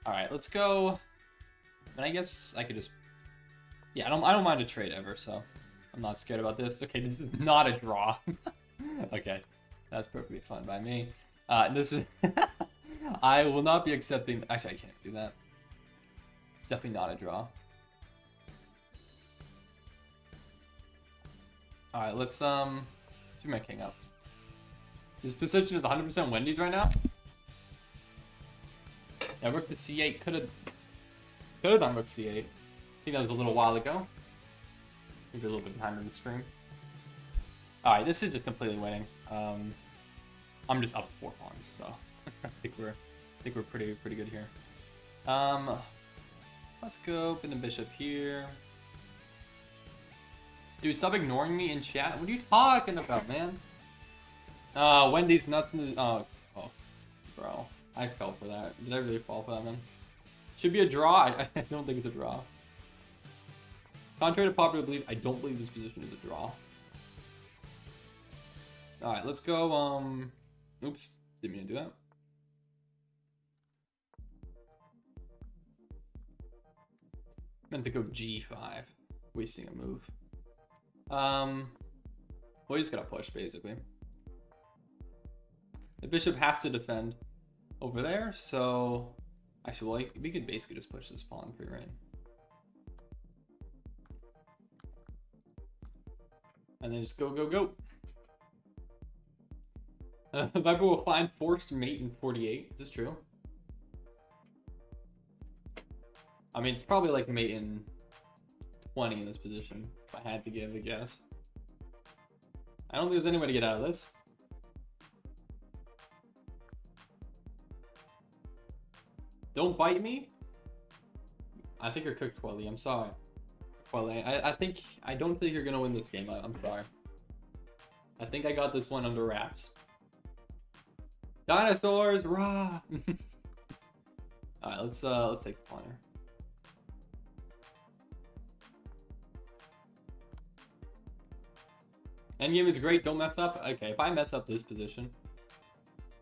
Alright, let's go. And I guess I could just... Yeah, I don't mind a trade ever, so I'm not scared about this. Okay, this is not a draw. Okay, that's perfectly fine by me. This is... I will not be accepting... Actually, I can't do that. It's definitely not a draw. Alright, let's bring my king up. His position is 100% Wendy's right now. Yeah, rook to c8 could have done rook c8. I think that was a little while ago. Maybe a little bit behind in the stream. All right, this is just completely winning. I'm just up 4 pawns, so I think we're pretty good here. Let's go put the bishop here. Dude, stop ignoring me in chat. What are you talking about, man? Wendy's nuts in the... Oh, bro. I fell for that. Did I really fall for that, man? Should be a draw. I don't think it's a draw. Contrary to popular belief, I don't believe this position is a draw. Alright, let's go, oops. Didn't mean to do that. Meant to go g5. Wasting a move. We just gotta push, basically. The bishop has to defend over there, so actually, well, we could basically just push this pawn free reign. And then just go. Viper will find forced mate in 48. Is this true? I mean, it's probably like mate in 20 in this position, if I had to give a guess. I don't think there's any way to get out of this. Don't bite me. I think you're cooked, Quelly. I'm sorry. Quelly, I don't think you're gonna win this game. I'm sorry. I think I got this one under wraps. Dinosaurs, rah! Alright, let's take the pawn here. Endgame is great, don't mess up. Okay, if I mess up this position,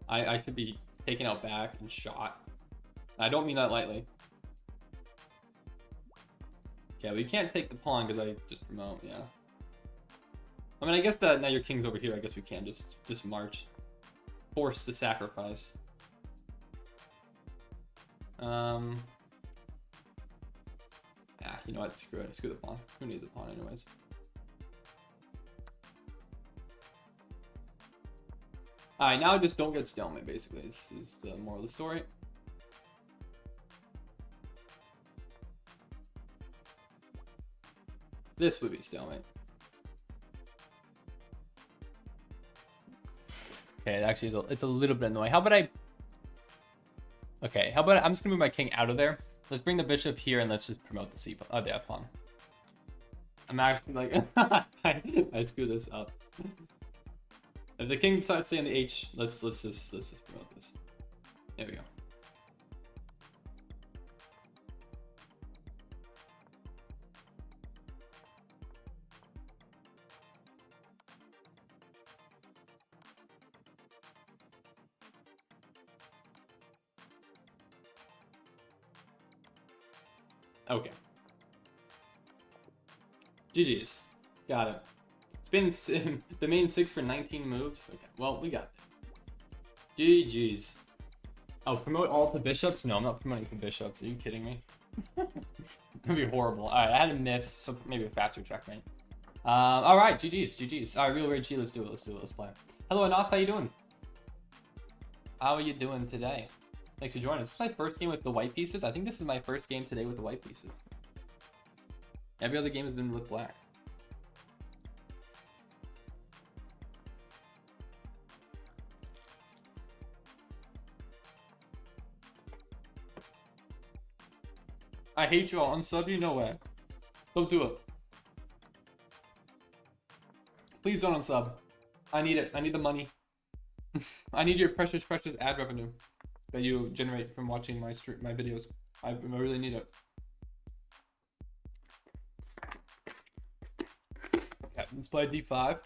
I should be taken out back and shot. I don't mean that lightly. Yeah, we can't take the pawn because I just promote, yeah. I mean, I guess that now your king's over here, I guess we can just march. Forced to sacrifice. Yeah, you know what? Screw it. Screw the pawn. Who needs a pawn anyways? Alright, now just don't get stalemate, basically. This is the moral of the story. This would be stalemate. Okay, it actually is it's a little bit annoying. How about I... Okay, how about I'm just gonna move my king out of there. Let's bring the bishop here and let's just promote the C pawn, the F pawn. I'm actually like I screw this up. If the king decides to stay on the H, let's just promote this. There we go. Okay. GG's. Got it. It's been the main 6 for 19 moves. Okay, well, we got it. GG's. Oh, promote all the bishops? No, I'm not promoting the bishops. Are you kidding me? That'd be horrible. Alright, I had a miss, so maybe a faster checkmate. Alright, GG's. Alright, Real Rage G, let's do it. Let's play. Hello, Anas, how you doing? How are you doing today? Thanks for joining us. This is my first game with the white pieces. I think this is my first game today with the white pieces. Every other game has been with black. I hate you all. Unsub you? No way. Don't do it. Please don't unsub. I need it. I need the money. I need your precious ad revenue that you generate from watching my videos. I really need it. Okay, let's play D5.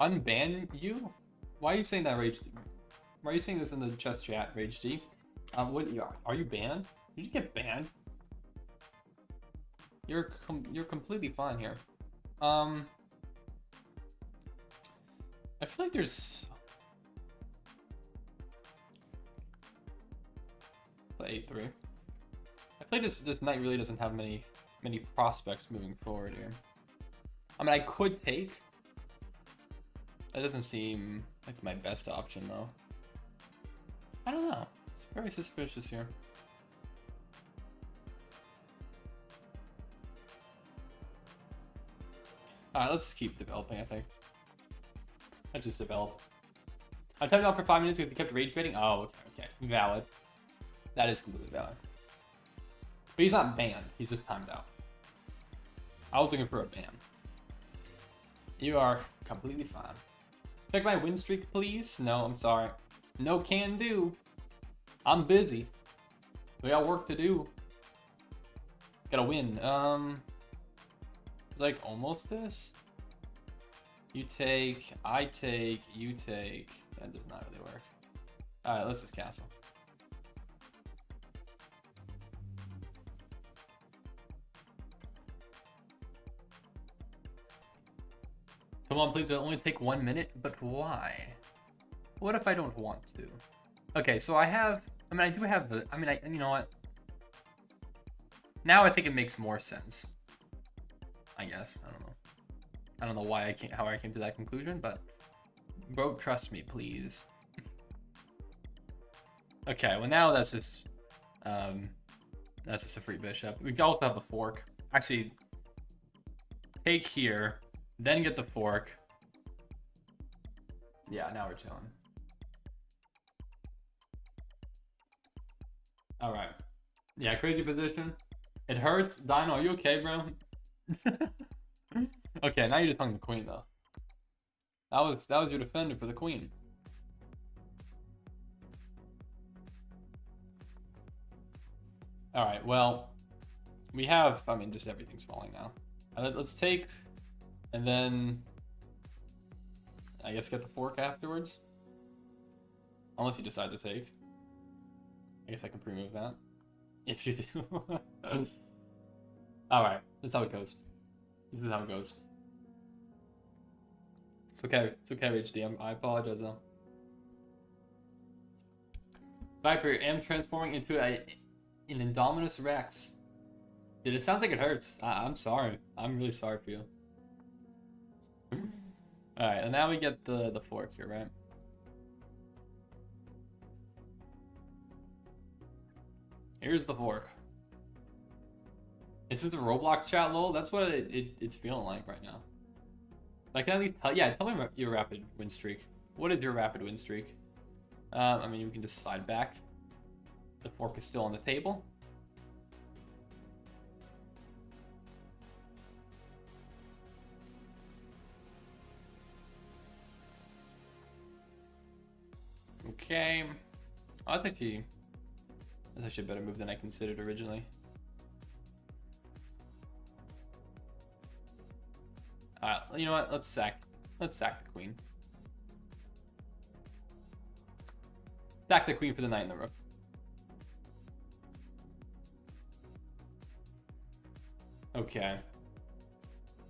Unban you? Why are you saying that, Rage? Why are you saying this in the chess chat, Rage G? What are you banned? Did you get banned? You're completely fine here. I feel like there's the 8-3. I feel like this knight really doesn't have many prospects moving forward here. I mean, I could take. That doesn't seem like my best option though. I don't know. It's very suspicious here. Alright, let's just keep developing, I think. Let's just develop. I timed out for 5 minutes because we kept rage baiting. Oh, okay. Valid. That is completely valid. But he's not banned. He's just timed out. I was looking for a ban. You are completely fine. Check my win streak, please. No, I'm sorry. No can do. I'm busy. We got work to do. Gotta win. It's like almost this. You take, I take, you take. That does not really work. Alright, let's just castle. Come on, please, it'll only take 1 minute, but why? What if I don't want to? Okay, so I do have the, you know what? Now I think it makes more sense. I guess, I don't know why how I came to that conclusion, but bro, trust me, please. Okay, well now that's just a free bishop. We can also have the fork. Actually, take here, then get the fork. Yeah, now we're chilling. All right. Yeah, crazy position. It hurts. Dino, are you okay, bro? Okay, now you just hung the queen though. That was your defender for the queen. All right. Well, we have. I mean, just everything's falling now. Let's take, and then I guess get the fork afterwards. Unless you decide to take. guess I can pre-move that. If you do. Alright, this is how it goes. This is how it goes. It's okay. It's okay, HD. I apologize though. Viper, am transforming into an Indominus Rex. Dude, it sounds like it hurts. I'm sorry. I'm really sorry for you. Alright, and now we get the fork here, right? Here's the fork. Is this a Roblox chat, lol? That's what it's feeling like right now. I can at least tell, yeah, tell me your rapid win streak. What is your rapid win streak? I mean, you can just slide back. The fork is still on the table. Okay. Oh, that's actually a better move than I considered originally. You know what? Let's sack the queen. Sack the queen for the knight and the rook. Okay.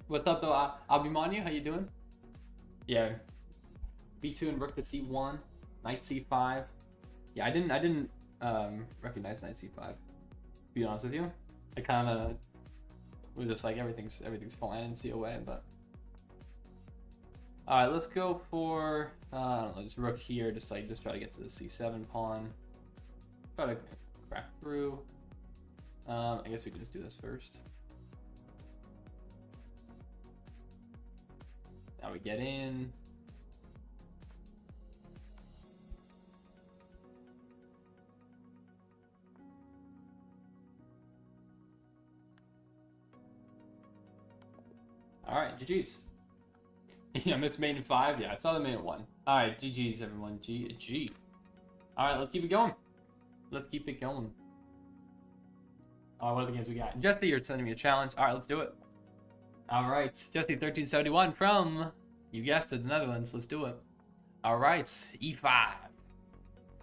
What's up though, Abimanu? How you doing? Yeah. B2 and rook to C1, knight C5. Yeah, I didn't recognize knight C5. To be honest with you, I kind of was just like everything's fine in COA, but. All right, let's go for I don't know, just rook here, just try to get to the C7 pawn. Try to crack through. I guess we can just do this first. Now we get in. All right, GG's. Yeah, missed mate in 5. Yeah, I saw the mate in 1. All right, GG's everyone. G. All right, let's keep it going. Let's keep it going. What are the games we got? Jesse, you're sending me a challenge. All right, let's do it. All right, Jesse 1371 from, you guessed it, the Netherlands. Let's do it. All right, E5.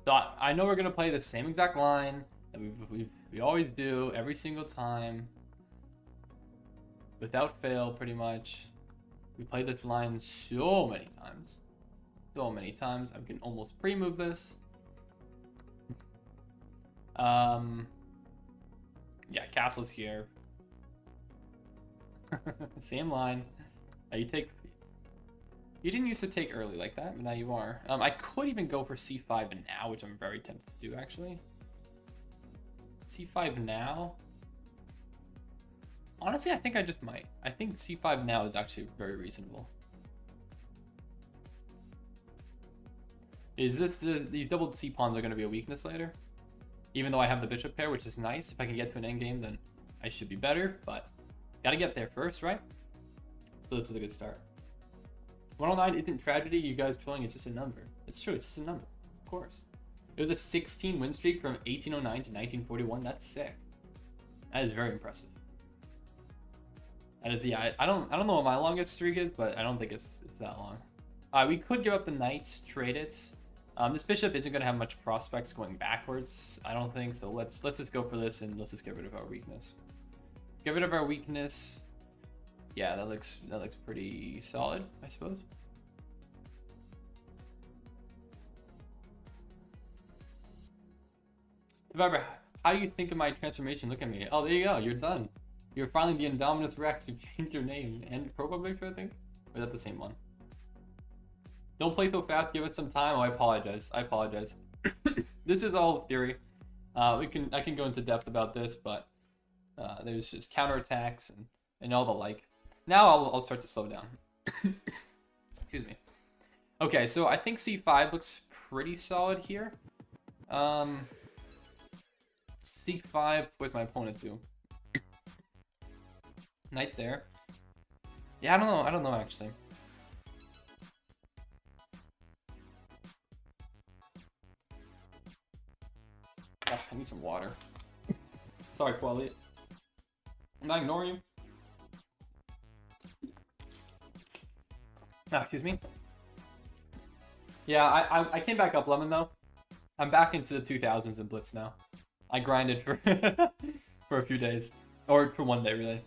So I know we're gonna play the same exact line that we always do every single time, without fail, pretty much. We played this line so many times. So many times. I can almost pre-move this. Yeah, castle's here. Same line. You didn't used to take early like that, but now you are. I could even go for C5 now, which I'm very tempted to do, actually. C5 now? Honestly, I think I just might. I think C5 now is actually very reasonable. Is this these double C pawns are going to be a weakness later? Even though I have the bishop pair, which is nice. If I can get to an endgame, then I should be better. But gotta get there first, right? So this is a good start. 109 isn't tragedy. You guys trolling, it's just a number. It's true, it's just a number. Of course. It was a 16 win streak from 1809 to 1941. That's sick. That is very impressive. That is, yeah, I don't know what my longest streak is, but I don't think it's that long. We could give up the knight, trade it. This bishop isn't going to have much prospects going backwards, I don't think. So let's just go for this and let's just get rid of our weakness. Get rid of our weakness. Yeah, that looks pretty solid, I suppose. However, how do you think of my transformation? Look at me. Oh, there you go. You're done. You're finally the Indominus Rex. You changed your name and profile picture, I think. Or is that the same one? Don't play so fast. Give us some time. Oh, I apologize. I apologize. This is all theory. I can go into depth about this, but there's just counterattacks and all the like. Now I'll start to slow down. Excuse me. Okay, so I think C5 looks pretty solid here. C5. Where's my opponent do? Knight there. Yeah, I don't know actually. Ugh, I need some water. Sorry, Elliot. I'm not ignoring you. Excuse me. Yeah, I came back up lemon though. I'm back into the 2000s in blitz now. I grinded for for a few days, or for one day really,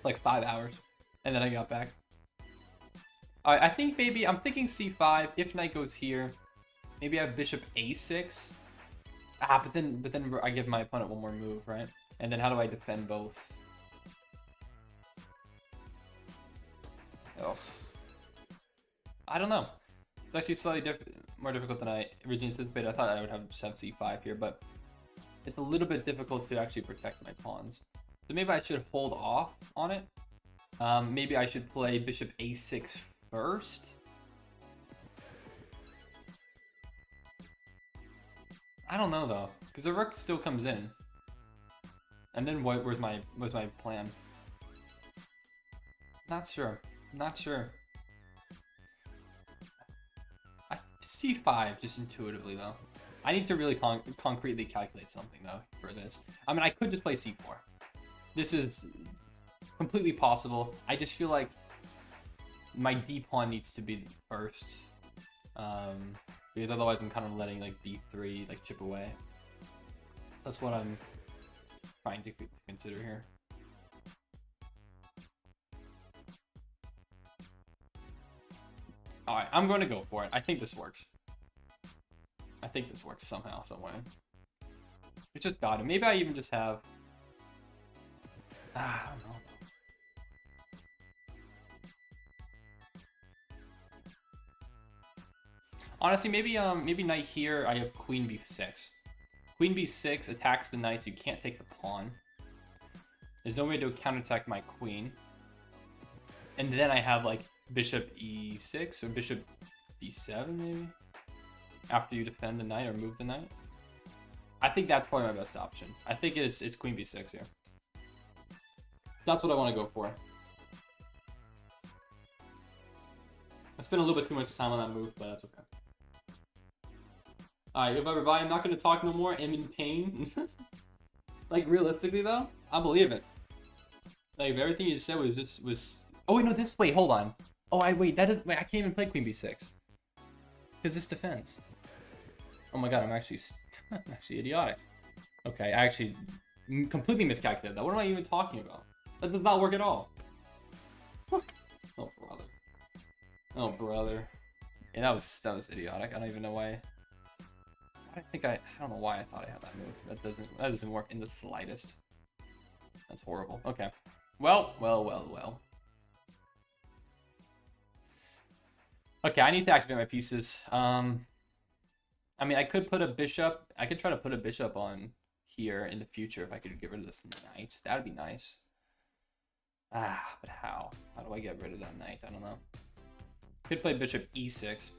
like 5 hours, and then I got back. All right, I think maybe I'm thinking c5. If knight goes here, maybe I have bishop a6. But then I give my opponent one more move, right? And then how do I defend both? Oh, I don't know. It's actually slightly more difficult than I originally anticipated. I thought I would just have c5 here, but it's a little bit difficult to actually protect my pawns. So maybe I should hold off on it. Maybe I should play bishop a6 first. I don't know though, because the rook still comes in. And then where's my plan? Not sure. Not sure. c5 just intuitively though. I need to really concretely calculate something though for this. I mean, I could just play c4. This is completely possible. I just feel like my d pawn needs to be first, because otherwise I'm kind of letting like d3 like chip away. That's what I'm trying to consider here. All right, I'm going to go for it. I think this works. I think this works somehow, some way. It just got it. Maybe I even just have. I don't know. Honestly, maybe knight here. I have queen b6. Queen b6 attacks the knight, so you can't take the pawn. There's no way to counterattack my queen. And then I have like bishop e6 or bishop d7 maybe, after you defend the knight or move the knight. I think that's probably my best option. I think it's queen b6 here. That's what I want to go for. I spent a little bit too much time on that move, but that's okay. Alright, if everybody, I'm not going to talk no more. I'm in pain. Like, realistically, though, I believe it. Like, everything you said was... Oh, wait, no, wait, hold on. Oh, wait, I can't even play queen b6. Because this defends. Oh my god, I'm actually idiotic. Okay, I actually completely miscalculated that. What am I even talking about? That does not work at all. Oh, brother. Oh, brother. Yeah, that was idiotic. I don't even know why. I don't know why I thought I had that move. That doesn't work in the slightest. That's horrible. Okay. Well. Okay, I need to activate my pieces. I mean, I could put a bishop. I could try to put a bishop on here in the future if I could get rid of this knight. That would be nice. But how? How do I get rid of that knight? I don't know. Could play bishop e6.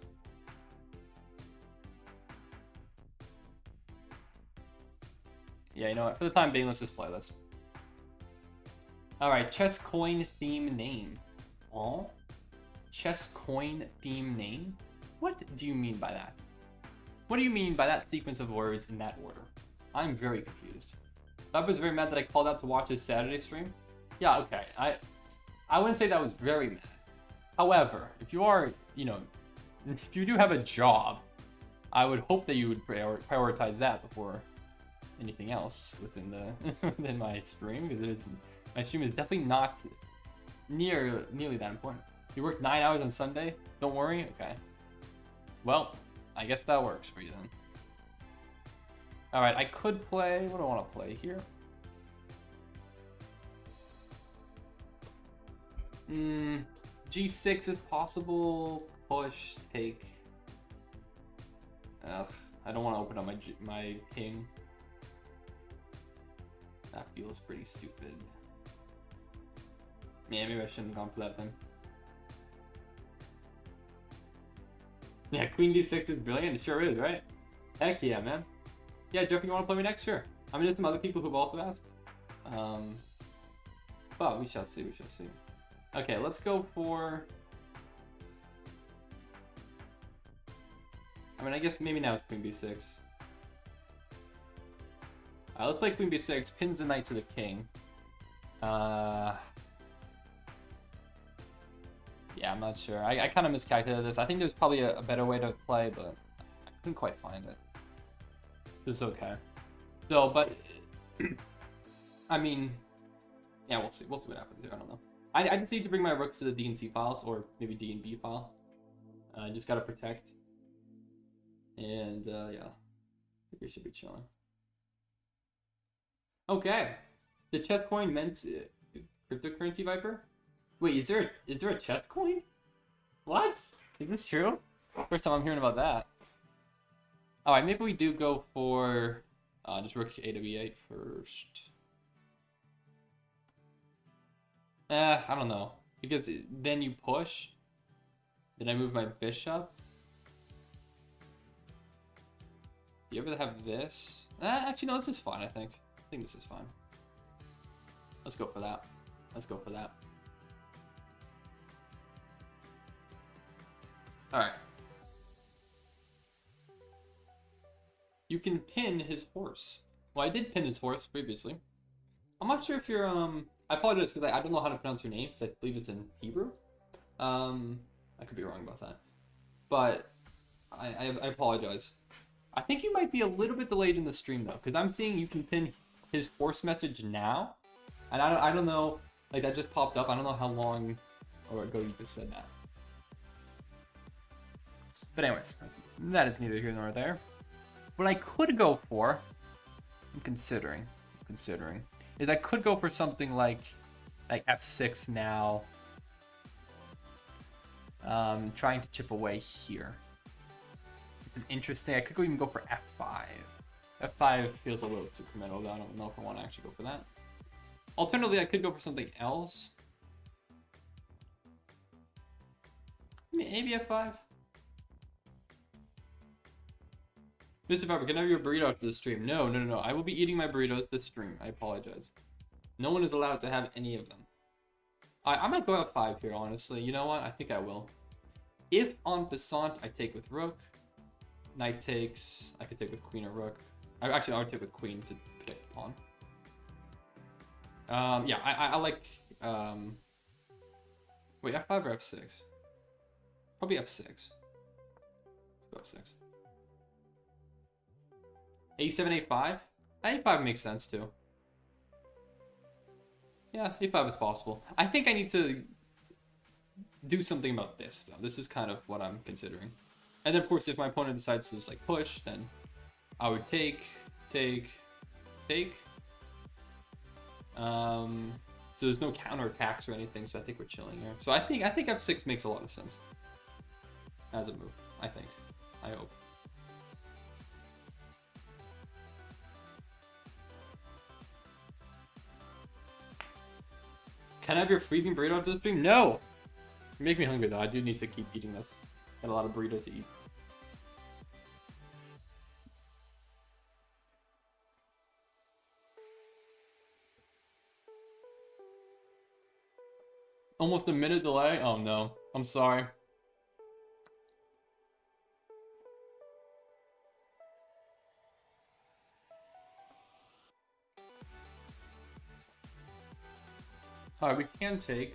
Yeah, you know what? For the time being, let's just play this. All right, chess coin theme name. Oh, chess coin theme name? What do you mean by that? What do you mean by that sequence of words in that order? I'm very confused. Bob was very mad that I called out to watch his Saturday stream. Yeah, okay. I wouldn't say that was very mad. However, if you are, if you do have a job, I would hope that you would prioritize that before anything else within my stream, because my stream is definitely not nearly that important. You work 9 hours on Sunday? Don't worry? Okay. Well, I guess that works for you then. Alright, I could play... What do I want to play here? G6 is possible. Push, take. Ugh, I don't want to open up my king. That feels pretty stupid. Yeah, maybe I shouldn't have gone for that then. Yeah, queen d6 is brilliant. It sure is, right? Heck yeah, man. Yeah, Jeff, you want to play me next? Sure. I mean, there's some other people who've also asked. But we shall see, we shall see. Okay, let's go for... I mean, I guess maybe now it's queen b6. Alright, let's play queen b6. Pins the knight to the king. Yeah, I'm not sure. I kind of miscalculated this. I think there's probably a better way to play, but I couldn't quite find it. This is okay. So, but I mean, yeah, we'll see. We'll see what happens here. I don't know. I just need to bring my rooks to the D and C files, or maybe D and B file. I just gotta protect. And yeah, I think we should be chilling. Okay, the chest coin meant cryptocurrency Viper. Wait, is there a chest coin? What? Is this true? First time I'm hearing about that. Alright, maybe we do go for just rook AW8 first. I don't know. Because then you push. Then I move my bishop. Do you ever have this? Actually, no, this is fine, I think. I think this is fine. Let's go for that. Let's go for that. Alright. You can pin his horse. Well, I did pin his horse previously. I'm not sure if you're, I apologize because I don't know how to pronounce your name, because I believe it's in Hebrew. I could be wrong about that. But, I apologize. I think you might be a little bit delayed in the stream, though, because I'm seeing you can pin his horse message now. And I don't know, like, that just popped up. I don't know how long ago you just said that. But anyways, that is neither here nor there. What I could go for, I'm considering, is I could go for something like f6 now. Trying to chip away here. Which is interesting. I could even go for f5. f5 feels a little too committal, though I don't know if I want to actually go for that. Alternatively, I could go for something else. Maybe f5. Mr. Pepper, can I have your burrito after the stream? No. I will be eating my burritos this stream. I apologize. No one is allowed to have any of them. I might go f5 here, honestly. You know what? I think I will. If en passant, I take with rook. Knight takes. I could take with queen or rook. Actually, I would take with queen to protect the pawn. Yeah, I like... Wait, f5 or f6? Probably f6. Let's go f6. a7, a5? a5 makes sense too. Yeah, a5 is possible. I think I need to do something about this, though. This is kind of what I'm considering. And then, of course, if my opponent decides to just, like, push, then I would take. So there's no counterattacks or anything, so I think we're chilling here. So I think f6 makes a lot of sense as a move, I think. I hope. Can I have your freezing burrito after the stream? No! You make me hungry, though. I do need to keep eating this. Got a lot of burrito to eat. Almost a minute delay? Oh, no. I'm sorry. Alright, we can take.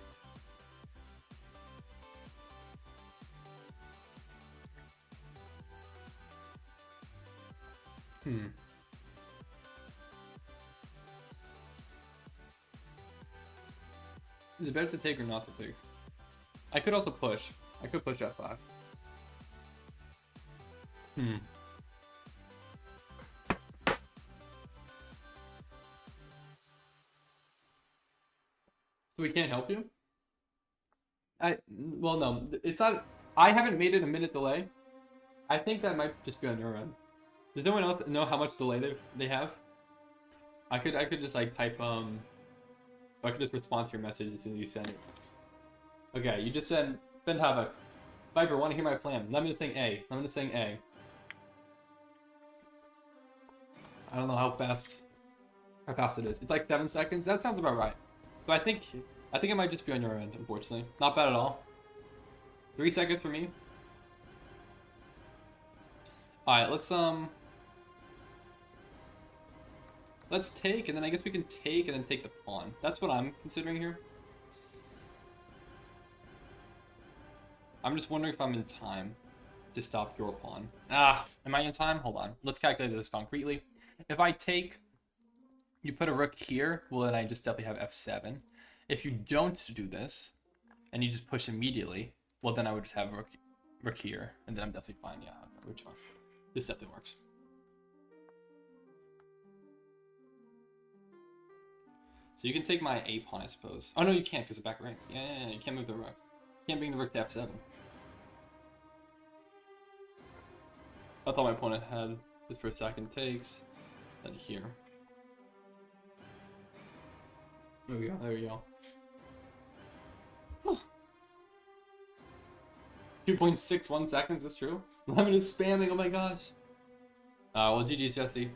Is it better to take or not to take? I could also push. I could push f5. So we can't help you? Well, no, it's not. I haven't made it a minute delay. I think that might just be on your end. Does anyone else know how much delay they have? I could just like type I could just respond to your message as soon as you send it. Okay, you just said Ben Havoc. Viper, want to hear my plan? Let me sing A. I'm gonna sing A. I don't know how fast it is. It's like 7 seconds. That sounds about right. So I think it might just be on your end, unfortunately. Not bad at all. 3 seconds for me. Alright, let's take, and then I guess we can take and then take the pawn. That's what I'm considering here. I'm just wondering if I'm in time to stop your pawn. Am I in time? Hold on. Let's calculate this concretely. if I take, you put a rook here, well then I just definitely have f7. If you don't do this, and you just push immediately, well then I would just have rook here, and then I'm definitely fine. Yeah, okay, which one? This definitely works. So you can take my a pawn, I suppose. Oh no, you can't because the back rank. Yeah, you can't move the rook. You can't bring the rook to f7. I thought my opponent had this for a second takes, then here. There we go. There we go. 2.61 seconds. That's true. Lemon is spamming. Oh my gosh. Well, GG's, Jesse.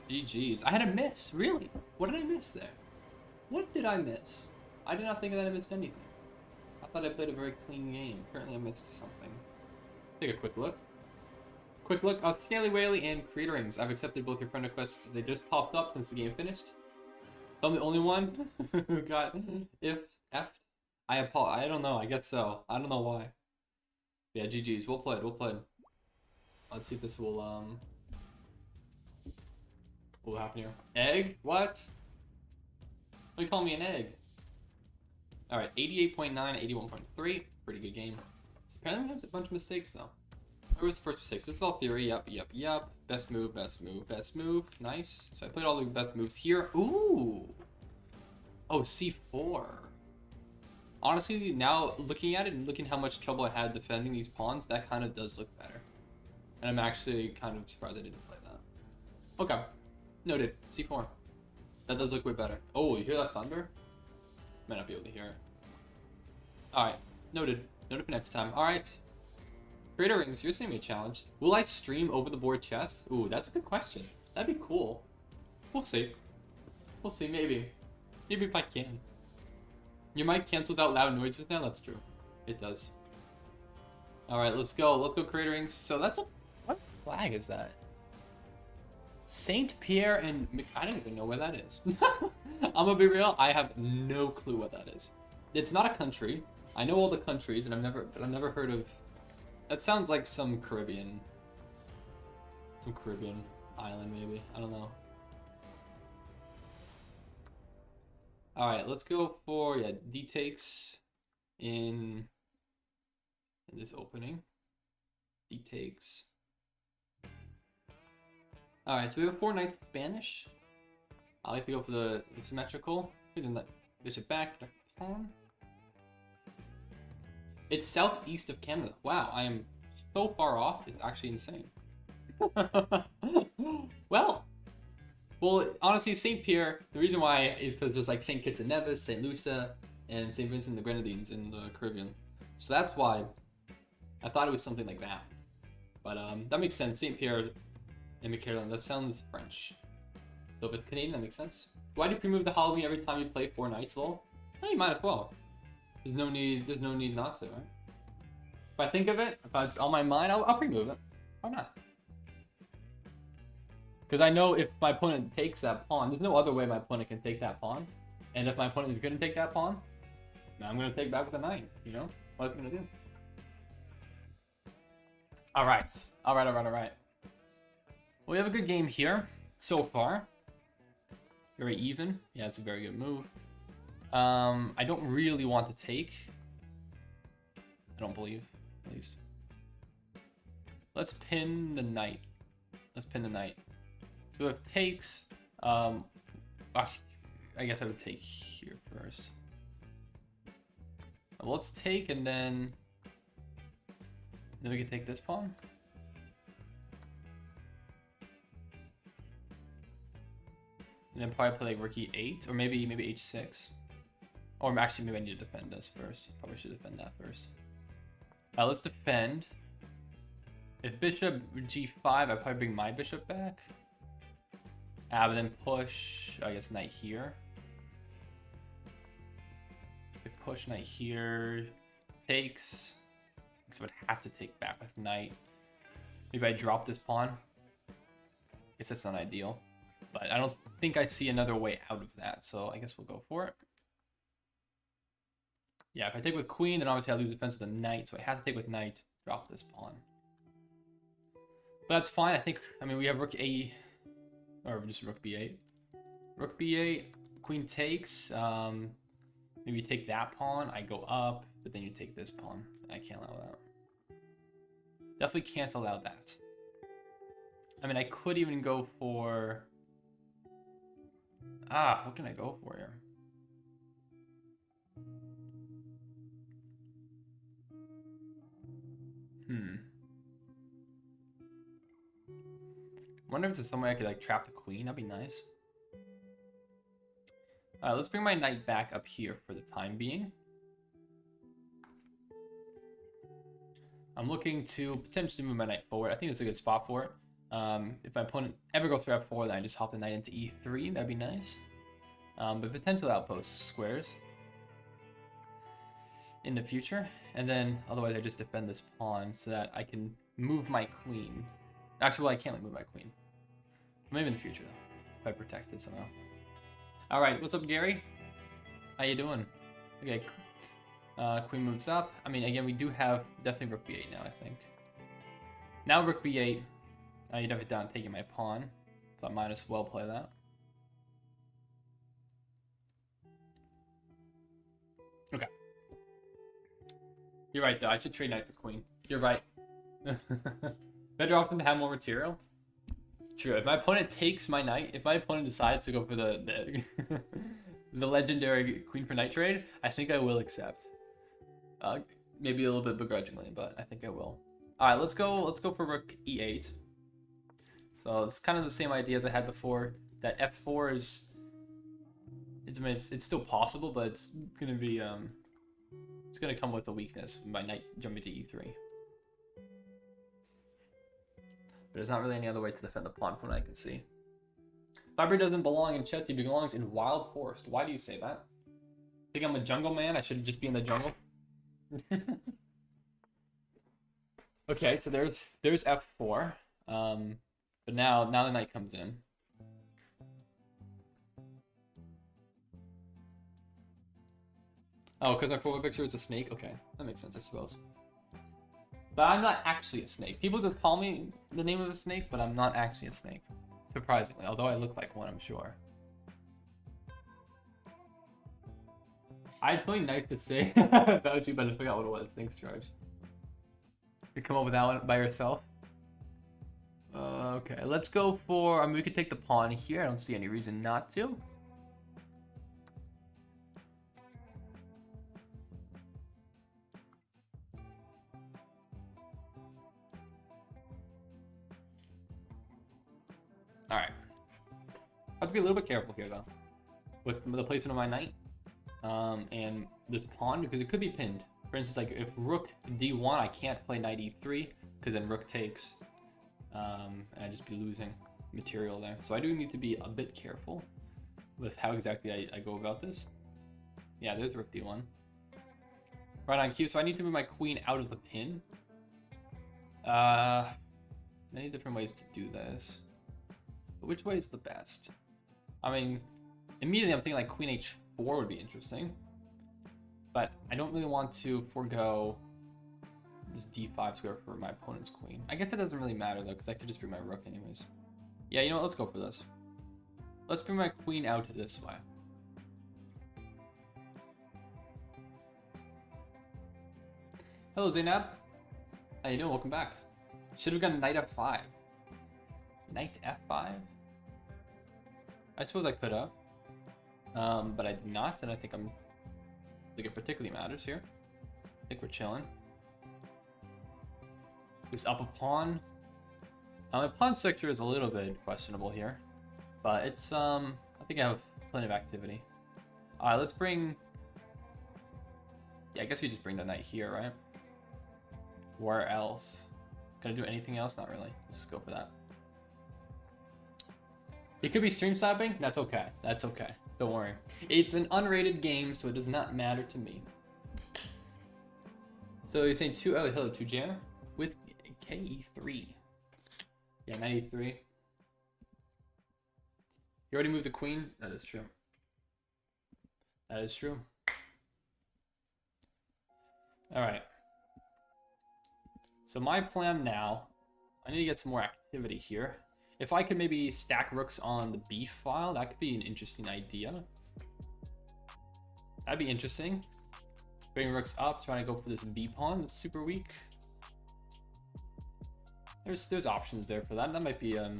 GG's. I had a miss. Really? What did I miss there? What did I miss? I did not think that I missed anything. I thought I played a very clean game. Apparently I missed something. Take a quick look. Quick look. Stanley Whaley and Creator Rings. I've accepted both your friend requests. They just popped up since the game finished. I'm the only one who got F. I apologize. I don't know. I guess so. I don't know why. Yeah, GG's. Well played. Well played. Let's see if this will what will happen here. Egg? What? What do you call me an egg? Alright, 88.9, 81.3. Pretty good game. So apparently we have a bunch of mistakes though. Where was the first mistake? So this is all theory. Yep. Best move, best move, best move. Nice. So I played all the best moves here. Ooh. Oh, C4. Honestly, now looking at it and looking how much trouble I had defending these pawns, that kind of does look better. And I'm actually kind of surprised I didn't play that. Okay. Noted. C4. That does look way better. Oh, you hear that thunder? Might not be able to hear it. Alright. Noted. Noted for next time. Alright. Creator Rings, you're sending me a challenge. Will I stream over the board chess? Ooh, that's a good question. That'd be cool. We'll see. We'll see, maybe. Maybe if I can. Your mic cancels out loud noises now? That's true. It does. Alright, let's go. Let's go, Creator Rings. So that's a... What flag is that? Saint Pierre and... I don't even know where that is. I'm gonna be real. I have no clue what that is. It's not a country. I know all the countries, and I've never heard of... That sounds like some Caribbean island, maybe. I don't know. Alright, let's go for, yeah, D takes in this opening. D takes. Alright, so we have 4 knights Spanish. I like to go for the symmetrical. Then that bishop back, pawn. It's southeast of Canada. Wow, I am so far off. It's actually insane. Well, honestly, St. Pierre, the reason why is because there's like St. Kitts and Nevis, St. Lucia, and St. Vincent and the Grenadines in the Caribbean. So that's why I thought it was something like that. But that makes sense. St. Pierre and Michaelan, that sounds French. So if it's Canadian, that makes sense. Why do you pre-move the Halloween every time you play 4 knights, lol? No, you might as well. There's no need not to, right? If I think of it, if it's on my mind, I'll pre-move it. Why not? Because I know if my opponent takes that pawn, there's no other way my opponent can take that pawn. And if my opponent is going to take that pawn, now I'm going to take back with a knight, you know? What's it going to do? Alright. Alright. Well, we have a good game here so far. Very even. Yeah, it's a very good move. I don't really want to take. I don't believe, at least. Let's pin the knight. So if takes, actually, I guess I would take here first. Well, let's take and then we can take this pawn. And then probably play like rook e8 or maybe h6. Or actually, maybe I need to defend this first. Probably should defend that first. Let's defend. If bishop g5, I probably bring my bishop back. But then push, I guess, knight here. If push knight here, takes. I guess I would have to take back with knight. Maybe I drop this pawn. I guess that's not ideal. But I don't think I see another way out of that. So I guess we'll go for it. Yeah, if I take with queen, then obviously I lose defense of the knight. So I have to take with knight, drop this pawn. But that's fine. I mean, we have rook a... Or just rook b8. Rook b8, queen takes. Maybe you take that pawn, I go up, but then you take this pawn. I can't allow that. Definitely can't allow that. I mean, I could even go for... what can I go for here? Wonder if there's some way I could like trap the queen. That'd be nice. Let's bring my knight back up here for the time being. I'm looking to potentially move my knight forward. I think it's a good spot for it. If my opponent ever goes for f4, then I just hop the knight into e3. That'd be nice. But potential outpost squares in the future. And then otherwise I just defend this pawn so that I can move my queen. Actually, well, I can't move my queen. Maybe in the future, though, if I protect it somehow. All right, what's up, Gary? How you doing? Okay, queen moves up. I mean, again, we do have definitely rook b8 now, I think. Now rook b8. You definitely down taking my pawn, so I might as well play that. Okay. You're right, though. I should trade knight for queen. You're right. Better often to have more material. True. If my opponent takes my knight, if my opponent decides to go for the the legendary queen for knight trade, I think I will accept. Maybe a little bit begrudgingly, but I think I will. All right, let's go for rook e8. So it's kind of the same idea as I had before. That f4 is, it's still possible, but it's gonna be it's gonna come with a weakness. My knight jumping to e3. But there's not really any other way to defend the pawn from what I can see. Fiber doesn't belong in chess, he belongs in wild forest. Why do you say that? Think I'm a jungle man? I should just be in the jungle? Okay, so there's f4. But now the knight comes in. Oh, because my profile picture is a snake? Okay, that makes sense, I suppose. But I'm not actually a snake. People just call me the name of a snake, but I'm not actually a snake. Surprisingly, although I look like one, I'm sure. I had something nice to say about you, but I forgot what it was. Thanks, George. You come up with that one by yourself? Okay, let's go for... I mean, we could take the pawn here. I don't see any reason not to. Alright. I have to be a little bit careful here, though, with the placement of my knight and this pawn, because it could be pinned. For instance, like if rook d1, I can't play knight e3, because then rook takes, and I'd just be losing material there. So I do need to be a bit careful with how exactly I go about this. Yeah, there's rook d1. Right on cue, so I need to move my queen out of the pin. Many different ways to do this. But which way is the best? I mean, immediately I'm thinking like queen h4 would be interesting. But I don't really want to forego this d5 square for my opponent's queen. I guess it doesn't really matter though, because I could just bring my rook anyways. Yeah, you know what? Let's go for this. Let's bring my queen out this way. Hello, Zainab. How you doing? Welcome back. Should have gone knight f5. Knight f5? I suppose I could have. But I did not, and I think it particularly matters here. I think we're chilling. Just up a pawn. My pawn sector is a little bit questionable here, but it's I think I have plenty of activity. Alright, let's bring... Yeah, I guess we just bring the knight here, right? Where else? Can I do anything else? Not really. Let's just go for that. It could be stream slapping. That's okay. That's okay. Don't worry. It's an unrated game, so it does not matter to me. So you're saying two... Oh, hello, 2Jan with KE3. Yeah, knight e3. You already moved the queen? That is true. That is true. Alright. So my plan now... I need to get some more activity here. If I could maybe stack rooks on the b file, that could be an interesting idea. That'd be interesting. Bring rooks up, trying to go for this b pawn that's super weak. There's options there for that. That might be a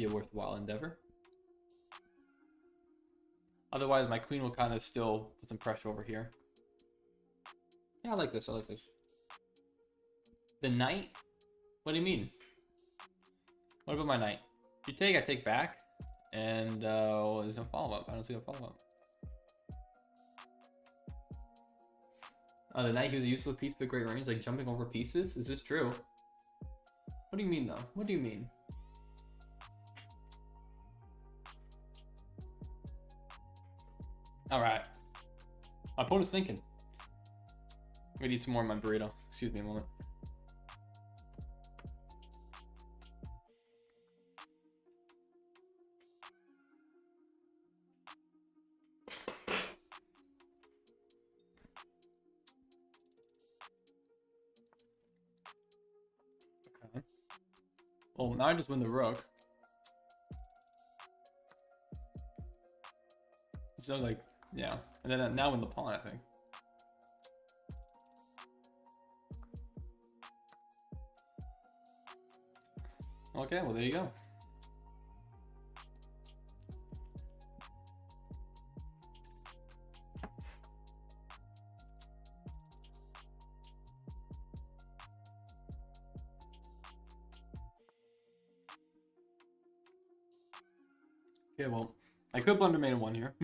worthwhile endeavor. Otherwise, my queen will kind of still put some pressure over here. Yeah, I like this. I like this. The knight? What do you mean? What about my knight? If you take, I take back. And well, there's no follow-up. I don't see a follow-up. The knight, he was a useless piece with great range, like jumping over pieces? Is this true? What do you mean, though? What do you mean? Alright. My opponent's thinking. I'm gonna eat some more of my burrito. Excuse me a moment. Okay. Well, now I just win the rook. So like, yeah. And then now win the pawn, I think. Okay, well, there you go. Okay, well, I could blunder main one here.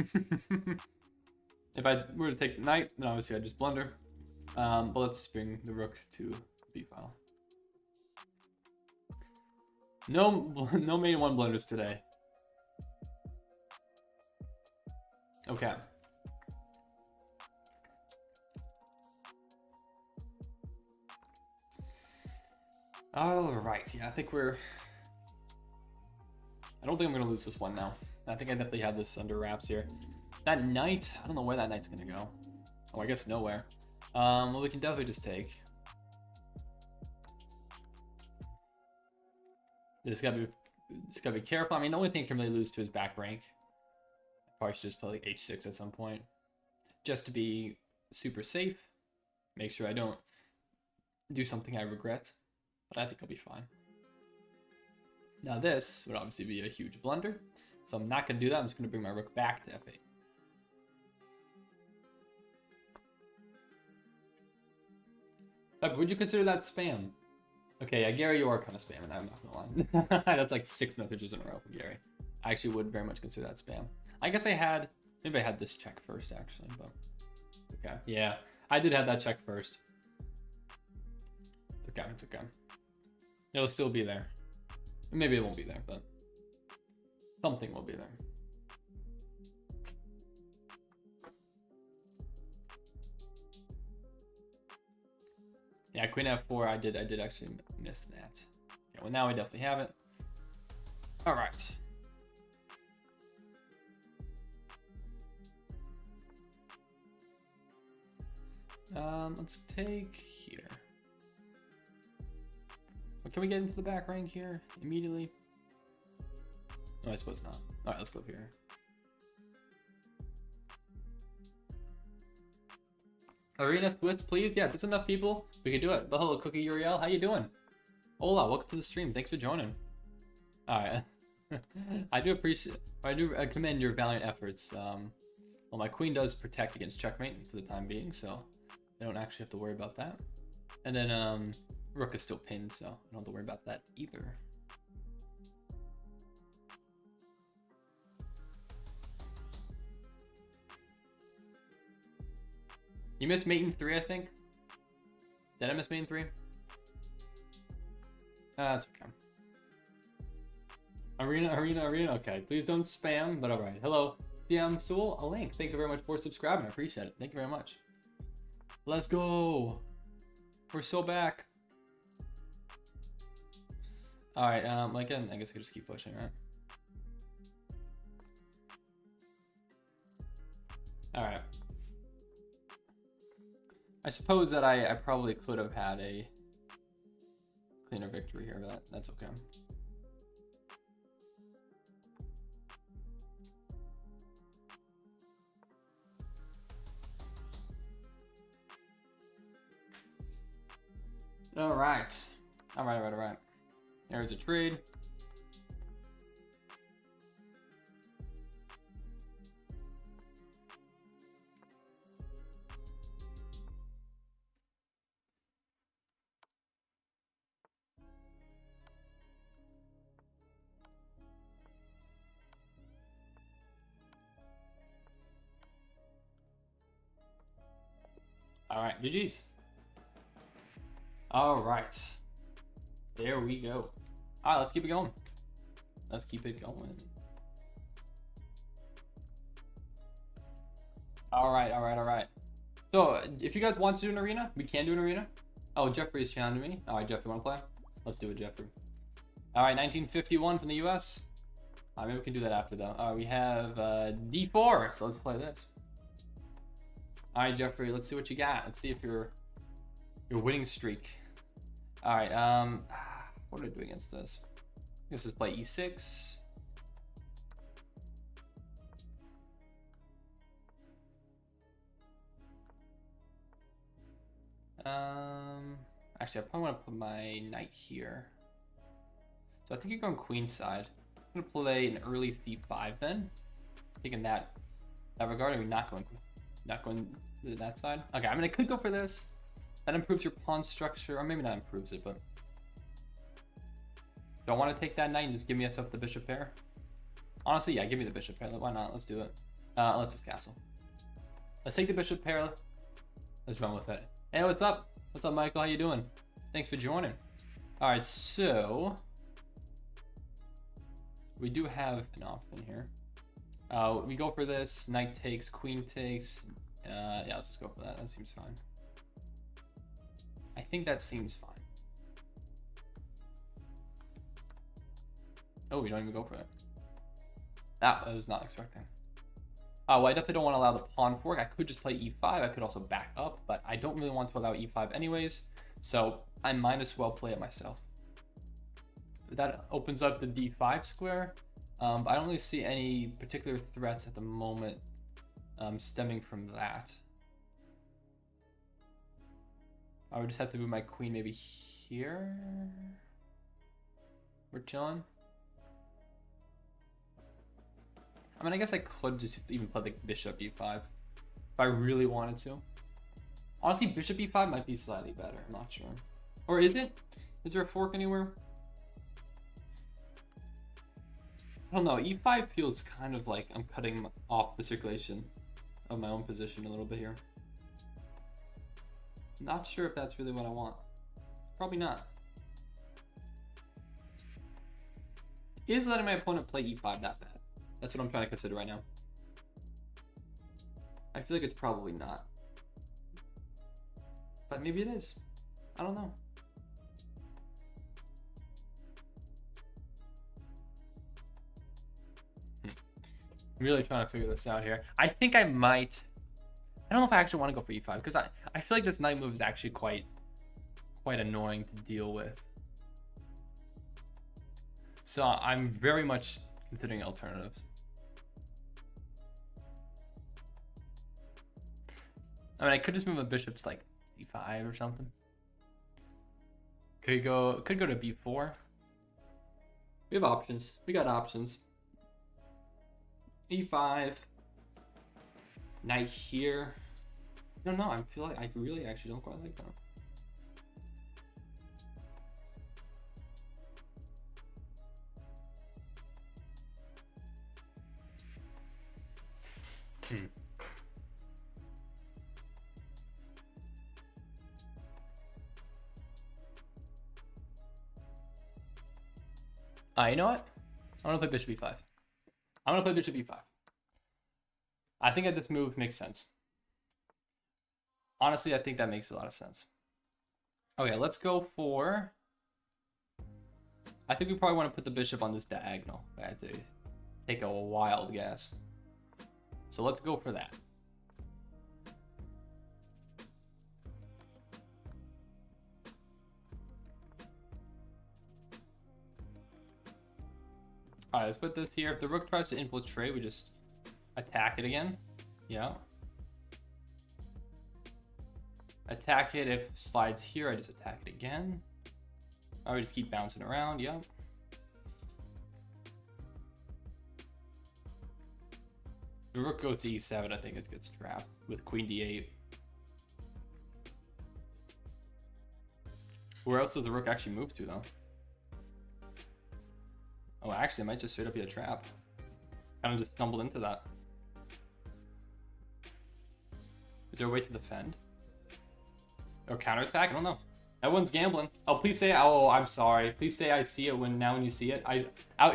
If I were to take the knight, then obviously I'd just blunder. But let's just bring the rook to b file. No main one blunders today. Okay. All right. Yeah, I think we're. I don't think I'm gonna lose this one now. I think I definitely have this under wraps here. That knight, I don't know where that knight's gonna go. Oh, I guess nowhere. Well, we can definitely just take. Just gotta be careful. I mean, the only thing I can really lose to is back rank. I probably should just play like h6 at some point, just to be super safe. Make sure I don't do something I regret, but I think I'll be fine. Now this would obviously be a huge blunder, so I'm not gonna do that. I'm just gonna bring my rook back to f8. But would you consider that spam? Okay, yeah, Gary, you are kind of spamming. I'm not gonna lie. That's like 6 messages in a row from Gary. I actually would very much consider that spam. I guess maybe I had this check first actually, but okay. Yeah, I did have that check first. It's okay, it's okay. It'll still be there. Maybe it won't be there, but something will be there. Yeah, queen f4, I did actually miss that. Yeah, well now I definitely have it. All right. Let's take here. Well, can we get into the back rank here immediately? No, I suppose not. All right, let's go here. Arena Swiss, please. Yeah, there's enough people. We can do it. But hello, Cookie Uriel. How you doing? Hola, welcome to the stream. Thanks for joining. All right. I do commend your valiant efforts. Well, my queen does protect against checkmate for the time being, so I don't actually have to worry about that. And then rook is still pinned, so I don't have to worry about that either. You missed mate in 3, I think. Did I miss mate in 3? That's okay. Arena. Okay, please don't spam, but all right. Hello, CM Soul, a link. Thank you very much for subscribing. I appreciate it. Thank you very much. Let's go. We're so back. All right. Again, I guess I could just keep pushing, right? All right. I suppose that I probably could have had a cleaner victory here, but that's okay. All right. All right. There's a trade. All right, GG's. All right. There we go. All right, let's keep it going. Let's keep it going. All right. So, if you guys want to do an arena, we can do an arena. Oh, Jeffrey is challenging me. All right, Jeffrey, want to play? Let's do it, Jeffrey. All right, 1951 from the US. Maybe we can do that after, though. We have D4, so let's play this. All right, Jeffrey, let's see what you got. Let's see if your winning streak. All right, what do I do against this? This is play E6. Actually, I probably want to put my knight here. So I think you're going queen side. I'm gonna play an early c5 then. Thinking that regard, are we not going to that side? Okay, I mean I could go for this. That improves your pawn structure, or maybe not improves it, but do I want to take that knight and just give myself the bishop pair? Honestly, yeah, give me the bishop pair. Why not? Let's do it. Let's just castle. Let's take the bishop pair. Let's run with it. Hey, what's up? What's up, Michael? How you doing? Thanks for joining. All right, so we do have an option here. We go for this. Knight takes, queen takes. Yeah, let's just go for that. That seems fine. I think that seems fine. Oh, we don't even go for it. That I was not expecting. Well, I definitely don't want to allow the pawn fork. I could just play e5. I could also back up, but I don't really want to allow e5 anyways. So I might as well play it myself. That opens up the d5 square. But I don't really see any particular threats at the moment stemming from that. I would just have to move my queen maybe here. We're chilling. I mean, I guess I could just even play the bishop e5 if I really wanted to. Honestly, bishop e5 might be slightly better. I'm not sure. Or is it? Is there a fork anywhere? I don't know. E5 feels kind of like I'm cutting off the circulation of my own position a little bit here. Not sure if that's really what I want. Probably not. Is letting my opponent play e5 that bad? That's what I'm trying to consider right now. I feel like it's probably not. But maybe it is. I don't know. I'm really trying to figure this out here. I think I might. I don't know if I actually want to go for e5 because I feel like this knight move is actually quite annoying to deal with. So I'm very much considering alternatives. I mean, I could just move a bishop to like d5 or something. Could go to b4. We have options. We got options. e5. Knight here. I don't know. I feel like I really actually don't quite like that. You know what? I'm gonna play bishop e5. I'm gonna play bishop e5. I think that this move makes sense. Honestly, I think that makes a lot of sense. Okay, let's go for... I think we probably want to put the bishop on this diagonal. I had to take a wild guess. So let's go for that. All right, let's put this here. If the rook tries to infiltrate, we just attack it again. Yeah. attack it. If slides here, I just attack it again. I would just keep bouncing around. Yep. The rook goes to e7. I think it gets trapped with queen d8. Where else does the rook actually move to, though? Oh, actually, it might just straight up be a trap. Kind of just stumbled into that. Is there a way to defend? Or counterattack? I don't know. Everyone's gambling. Oh, please say, oh, I'm sorry. Please say I see it when you see it. That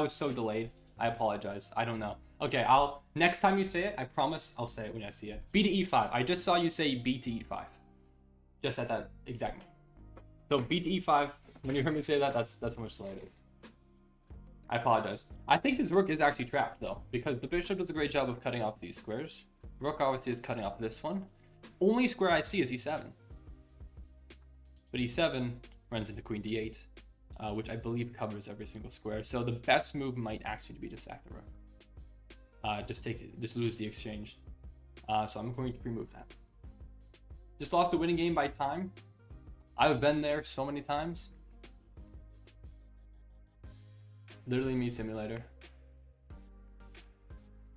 was so delayed. I apologize. I don't know. Okay, next time you say it, I promise I'll say it when I see it. B to e5. I just saw you say B to e5. Just at that exact moment. So B to e5, when you heard me say that, that's how much delay it is. I apologize. I think this rook is actually trapped, though, because the bishop does a great job of cutting off these squares. Rook obviously is cutting off this one. Only square I see is e7. But e7 runs into queen d8, which I believe covers every single square. So the best move might actually be to sack the rook. Just lose the exchange. So I'm going to remove that. Just lost a winning game by time. I've been there so many times. Literally me simulator.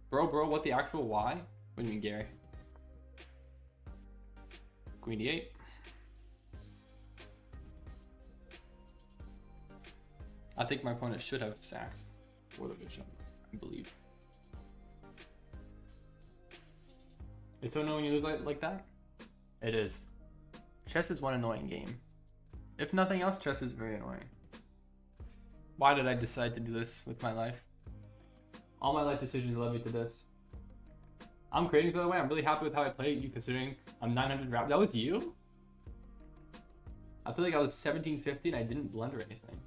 Bro, what the actual why? What do you mean, Gary? Queen d8. I think my opponent should have sacked for the bishop, I believe. It's so annoying when you lose like that? It is. Chess is one annoying game. If nothing else, chess is very annoying. Why did I decide to do this with my life? All my life decisions led me to this. I'm creating, by the way. I'm really happy with how I played, you considering I'm 900 rap. That was you? I feel like I was 1750 and I didn't blunder anything.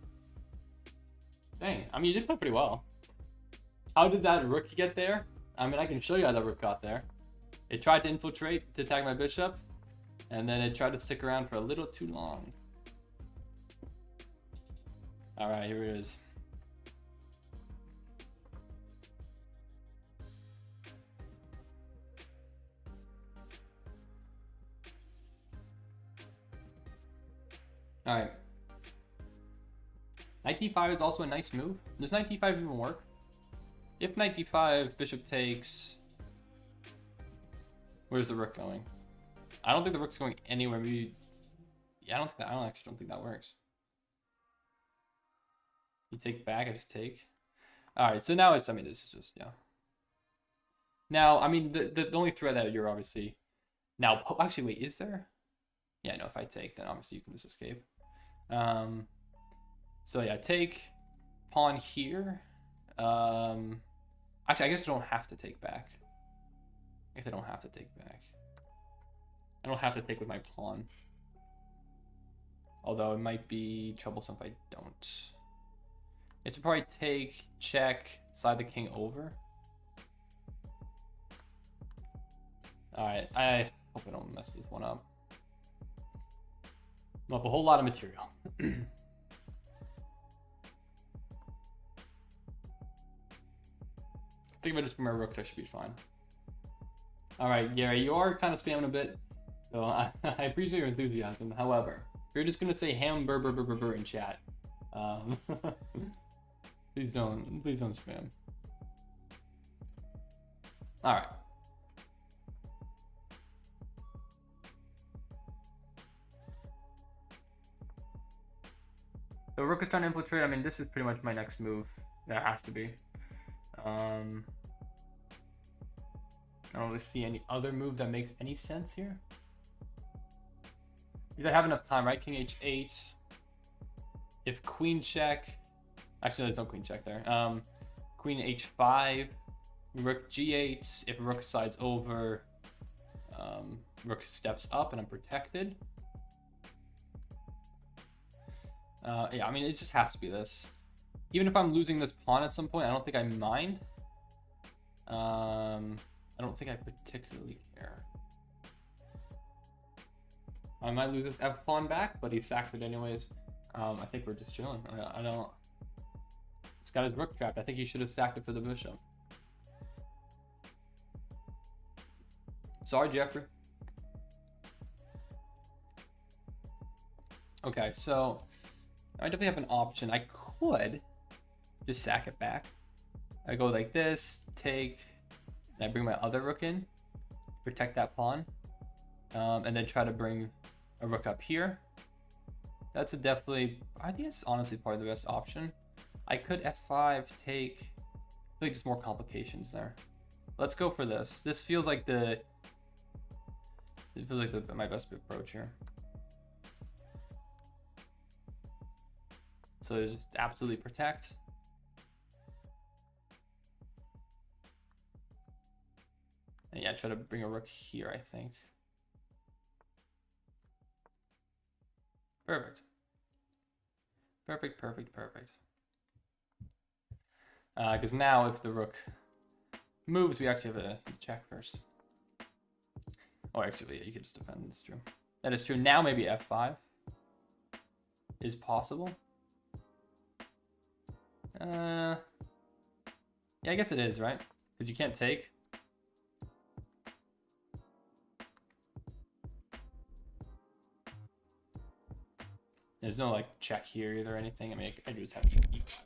Dang, I mean, you did play pretty well. How did that rook get there? I mean, I can show you how that rook got there. It tried to infiltrate to attack my bishop, and then it tried to stick around for a little too long. All right, here it is. All right. Knight d5 is also a nice move. Does knight d5 even work? If knight d5, bishop takes... Where's the rook going? I don't think the rook's going anywhere. Maybe... Yeah, I actually don't think that works. You take back, I just take. Alright, so now it's, I mean, this is just, yeah. Now, I mean, the only threat that you're obviously... Now, actually, wait, is there? Yeah, no, if I take, then obviously you can just escape. So yeah, take pawn here. Actually, I guess I don't have to take back. I guess I don't have to take back. I don't have to take with my pawn. Although it might be troublesome if I don't. It's probably take, check, slide the king over. Alright, I hope I don't mess this one up. I'm up a whole lot of material. I think if I just put my rook, that should be fine. Alright, Gary, you are kind of spamming a bit, so I appreciate your enthusiasm. However, if you're just gonna say ham burr in chat, please don't spam. Alright. So rook is trying to infiltrate. I mean, this is pretty much my next move. That has to be. I don't really see any other move that makes any sense here. Because I have enough time, right? King h8. If queen check... Actually, there's no queen check there. Queen h5. Rook g8. If rook slides over, rook steps up and I'm protected. Yeah, I mean, it just has to be this. Even if I'm losing this pawn at some point, I don't think I mind. I don't think I particularly care. I might lose this f pawn back, but he sacked it anyways. I think we're just chilling. I don't... This got his rook trapped. I think he should have sacked it for the bishop. Sorry, Jeffrey. Okay, so I definitely have an option. I could just sack it back. I go like this, take, and I bring my other rook in, protect that pawn, and then try to bring a rook up here. That's a definitely, I think it's honestly probably the best option. I could f5 take, I think just more complications there. Let's go for this. This feels like my best approach here. So just absolutely protect. And yeah, try to bring a rook here, I think. Perfect. Perfect, perfect, perfect. Because now if the rook moves, we actually have a check first. Oh, actually, yeah, you could just defend. That's true. That is true. Now maybe f5 is possible. Yeah, I guess it is, right? Because you can't take. There's no like check here either or anything. I mean, I just have to eat.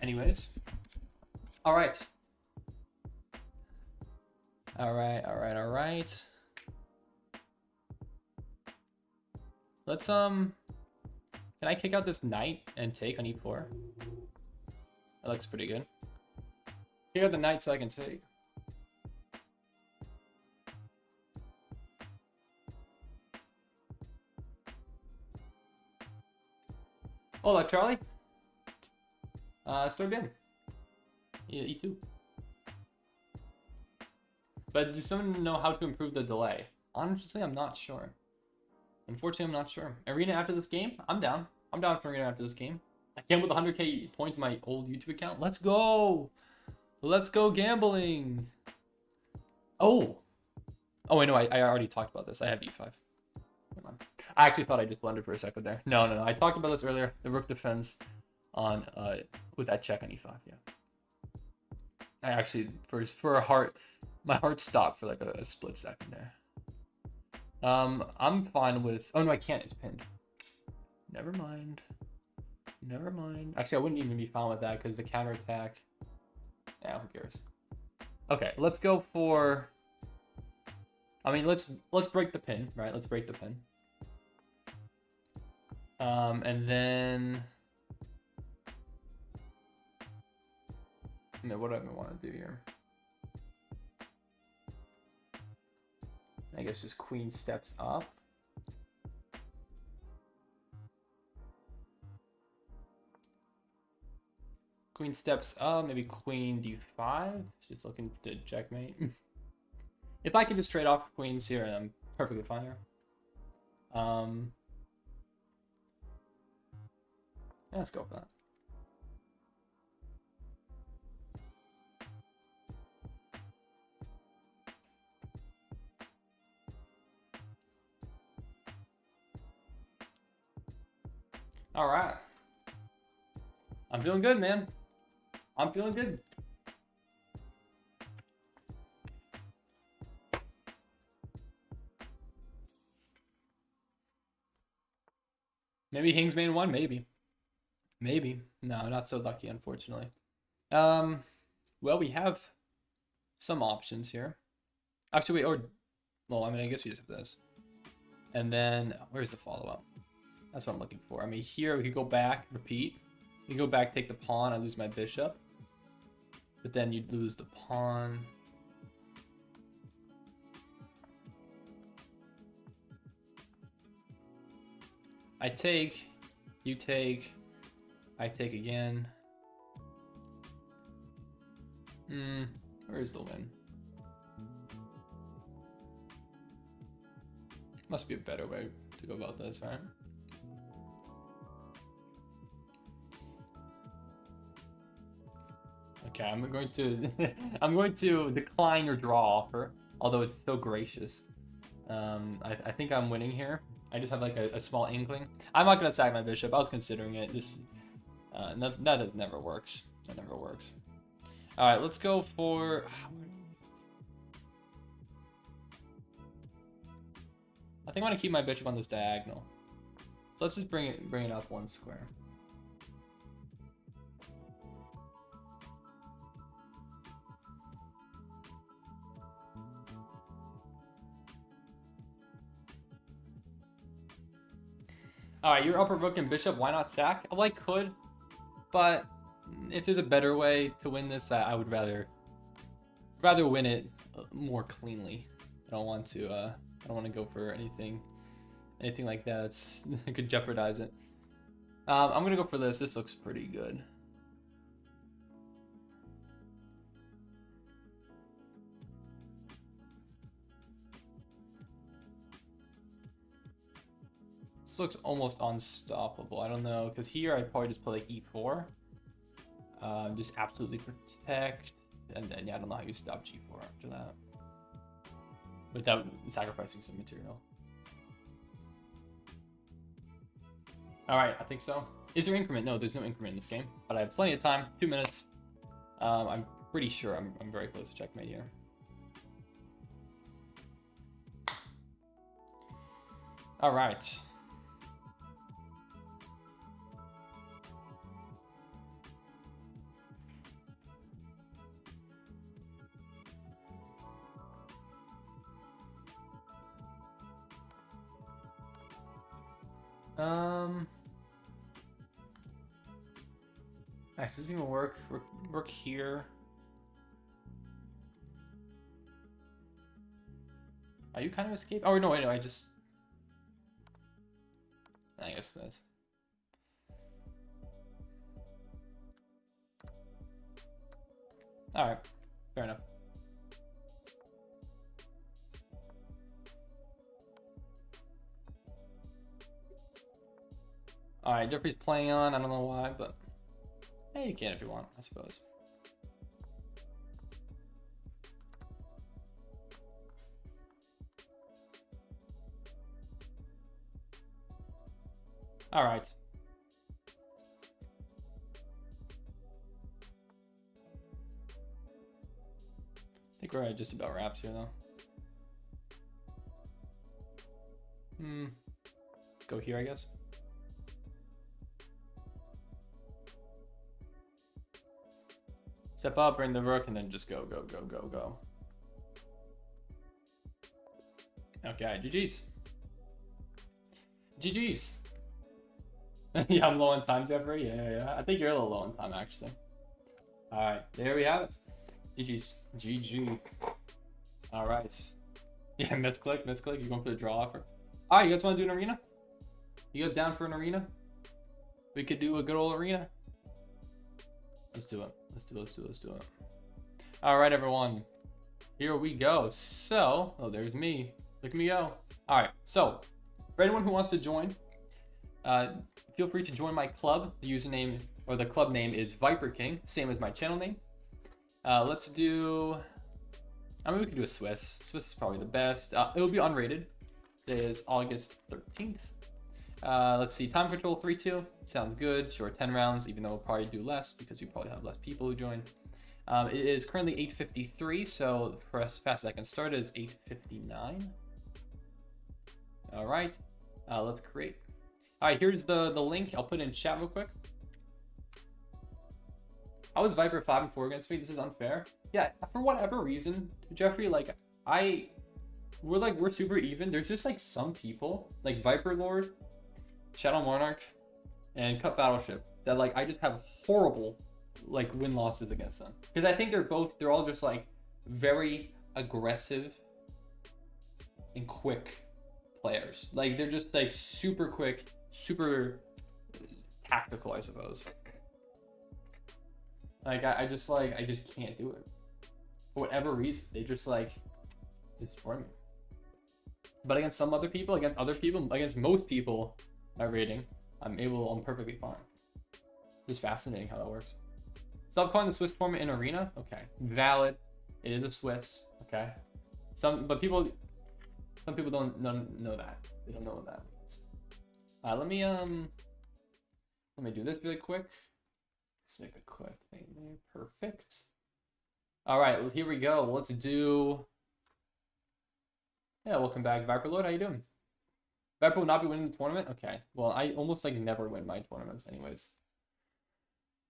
Anyways. All right. All right, all right, all right. Let's, can I kick out this knight and take on e4? That looks pretty good. Kick out the knight so I can take. Hola, Charlie. Estoy bien. E2. But does someone know how to improve the delay? Honestly, I'm not sure. Unfortunately, I'm not sure. Arena after this game? I'm down. I'm down for arena after this game. I came with 100k points in my old YouTube account. Let's go! Let's go gambling! Oh! Oh, wait, no, I already talked about this. I have e5. Never mind. I actually thought I just blundered for a second there. No, no, no. I talked about this earlier. The rook defends on with that check on e5, yeah. I actually, for a heart, my heart stopped for like a split second there. I'm fine with, oh no, I can't, it's pinned. Never mind. Never mind. Actually, I wouldn't even be fine with that because the counterattack, yeah, who cares? Okay, let's go for, I mean, let's break the pin, right? Let's break the pin. And then, I mean, what do I want to do here? I guess just queen steps up. Queen steps up, maybe queen d5. Just looking to checkmate. If I can just trade off queens here, I'm perfectly fine here. Yeah, let's go for that. All right. I'm feeling good, man. I'm feeling good. Maybe Hing's main one, maybe. Maybe. No, not so lucky, unfortunately. Well, we have some options here. Actually, wait, well, I mean, I guess we just have this. And then, where's the follow-up? That's what I'm looking for. I mean, here we could go back, repeat. You go back, take the pawn, I lose my bishop. But then you'd lose the pawn. I take, you take, I take again. Where's the win? Must be a better way to go about this, right? Okay, I'm going to I'm going to decline your draw offer, although it's so gracious. I think I'm winning here. I just have like a small inkling. I'm not gonna sack my bishop. I was considering it. This that never works. That never works. All right, let's go for. I think I want to keep my bishop on this diagonal. So let's just bring it up one square. All right, you're upper rook and bishop. Why not sack? Well, I could, but if there's a better way to win this, I would rather win it more cleanly. I don't want to go for anything like that. It could jeopardize it. I'm gonna go for this. This looks pretty good. This looks almost unstoppable. I don't know, because here I'd probably just play like e4. Just absolutely protect. And then, yeah, I don't know how you stop g4 after that. Without sacrificing some material. Alright, I think so. Is there increment? No, there's no increment in this game. But I have plenty of time. 2 minutes. I'm pretty sure I'm very close to checkmate here. Alright. Actually, this is gonna work. Work here. Are you kind of escape? Oh no, wait, no, I guess this. All right, fair enough. All right, Jeffrey's playing on. I don't know why, but hey, you can if you want, I suppose. All right. I think we're just about wrapped here, though. Go here, I guess. Step up, bring the rook, and then just go. Okay, GG's. GG's. Yeah, I'm low on time, Jeffrey. Yeah. I think you're a little low on time, actually. All right, there we have it. GG's. GG. All right. Yeah, misclick. You going for the draw offer? All right, you guys want to do an arena? You guys down for an arena? We could do a good old arena. Let's do it. All right, everyone. Here we go. So, oh, there's me. Look at me go. All right. So, for anyone who wants to join, feel free to join my club. The username or the club name is Viper King, same as my channel name. Let's do. I mean, we could do a Swiss. Swiss is probably the best. It will be unrated. Today is August 13th. Let's see, time control 3-2 sounds good. Sure, 10 rounds, even though we'll probably do less because we probably have less people who join. It is currently 8:53, so for as fast as I can start it is 8:59. All right, let's create. All right, here's the link. I'll put it in chat real quick. I was Viper 5-4 against me. This is unfair. Yeah, for whatever reason, Jeffrey, like we're super even. There's just like some people like Viper Lord, Shadow Monarch, and Cut Battleship that like I just have horrible like win losses against them because I think they're all just like very aggressive and quick players. Like they're just like super quick, super tactical, I suppose. Like I just can't do it for whatever reason. They just like destroy me. But against some other people, against most people, my rating, I'm perfectly fine. It's fascinating how that works. Stop calling the Swiss tournament an arena. Okay, valid. It is a Swiss. Okay, some people don't know that. They don't know what that means. Let me do this really quick. Let's make a quick thing there. Perfect. All right, well, here we go. Let's do. Yeah, welcome back, Viper Lord. How you doing? Viper will not be winning the tournament? Okay. Well, I almost like never win my tournaments anyways.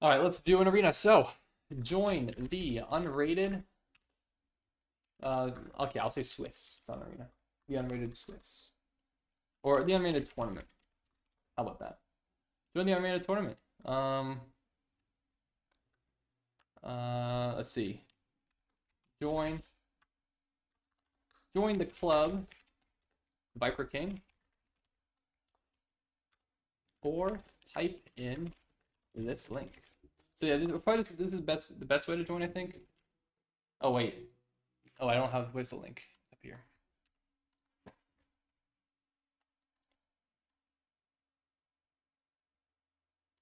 All right, let's do an arena. So, join the unrated. Okay, I'll say Swiss. It's not an arena. The unrated Swiss. Or the unrated tournament. How about that? Join the unrated tournament. Let's see. Join the club, Viper King, or type in this link. So yeah, this is the best way to join, I think. Oh wait, I don't have. Where's the link? It's up here.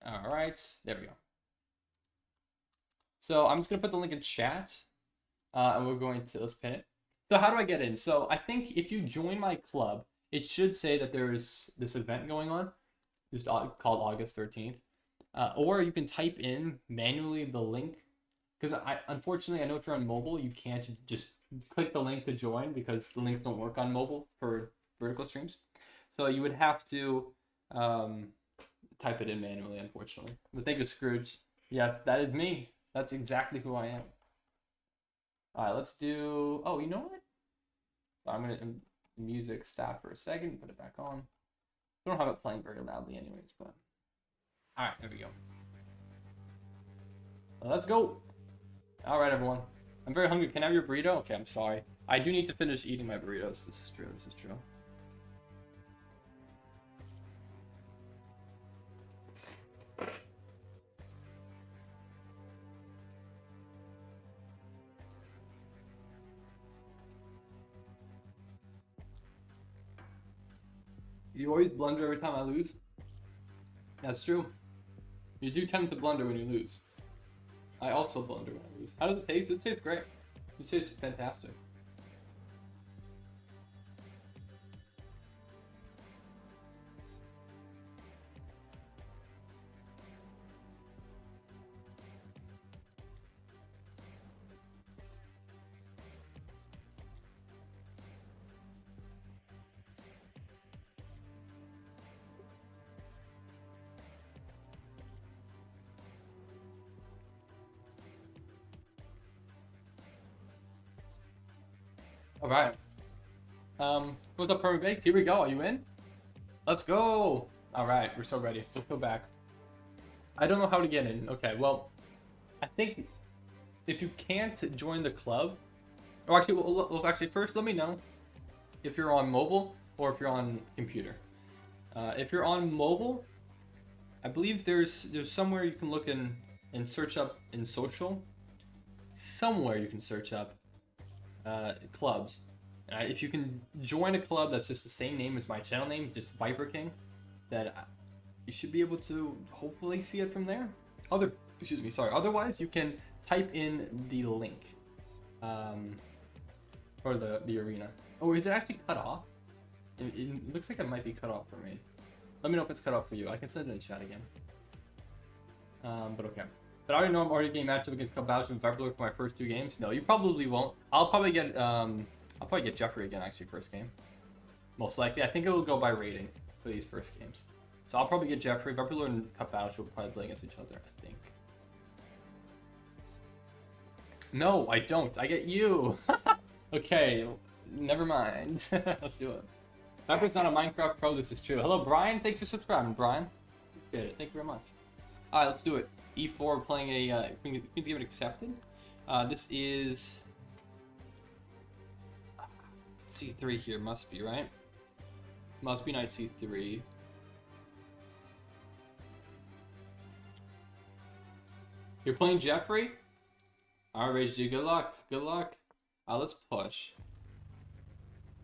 All right, there we go. So I'm just gonna put the link in chat, and we're going to let's pin it. So how do I get in? So I think if you join my club, it should say that there's this event going on, just called August 13th. Or you can type in manually the link, because unfortunately I know if you're on mobile you can't just click the link to join because the links don't work on mobile for vertical streams. So you would have to type it in manually, unfortunately. But thank you, Scrooge. Yes, that is me. That's exactly who I am. All right, let's do. Oh, you know what? So I'm gonna music stop for a second, put it back on. I don't have it playing very loudly, anyways, but. All right, there we go. Well, let's go. All right, everyone. I'm very hungry. Can I have your burrito? Okay, I'm sorry. I do need to finish eating my burritos. This is true. This is true. You always blunder every time I lose? That's true. You do tend to blunder when you lose. I also blunder when I lose. How does it taste? It tastes great. It tastes fantastic. All right. What's up, Permanent Baked? Here we go. Are you in? Let's go. All right, we're so ready. Let's go back. I don't know how to get in. Okay, well, I think if you can't join the club, or actually, actually, first let me know if you're on mobile or if you're on computer. If you're on mobile, I believe there's somewhere you can look in and search up in social. Somewhere you can search up clubs. If you can join a club that's just the same name as my channel name, just Viper King, then you should be able to hopefully see it from there. Otherwise, you can type in the link for the arena. Oh, is it actually cut off? It looks like it might be cut off for me. Let me know if it's cut off for you. I can send it in chat again. But okay. But I already know I'm already getting matched up against Kabouch and Viper for my first 2 games. No, you probably won't. I'll probably get Jeffrey again actually first game. Most likely. I think it will go by rating for these first games. So I'll probably get Jeffrey. Viper and Kabouch will probably play against each other, I think. No, I don't. I get you. Okay, never mind. Let's do it. Viper's not a Minecraft pro, this is true. Hello, Brian. Thanks for subscribing, Brian. Appreciate it. Thank you very much. Alright, let's do it. E4 playing a Queen's Gambit accepted. This is C3 here, must be, right? Must be knight C3. You're playing Jeffrey? Alright, G, good luck. Good luck. Let's push.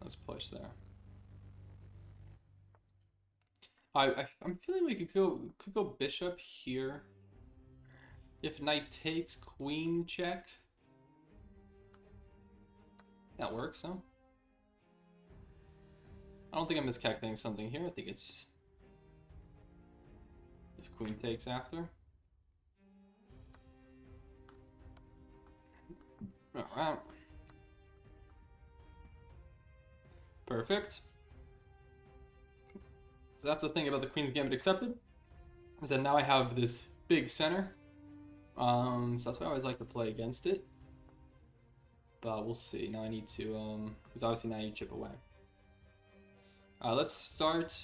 Let's push there. I'm feeling we could go bishop here. If knight takes, queen check. That works, huh? I don't think I'm miscalculating something here. I think it's just queen takes after. All right. Perfect. So that's the thing about the Queen's Gambit accepted, is that now I have this big center. So that's why I always like to play against it. But we'll see. Now I need to, because obviously now you chip away. Let's start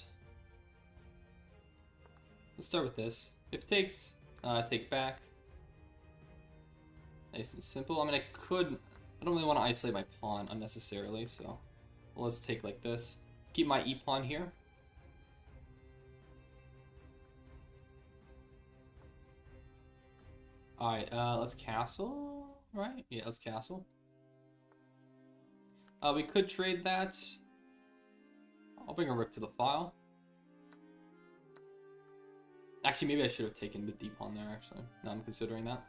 with this. If takes, take back. Nice and simple. I mean, I don't really want to isolate my pawn unnecessarily, so let's take like this. Keep my e-pawn here. Alright, let's castle, right? Yeah, let's castle. We could trade that. I'll bring a rook to the file. Actually, maybe I should have taken the d pawn there, actually. Now I'm considering that.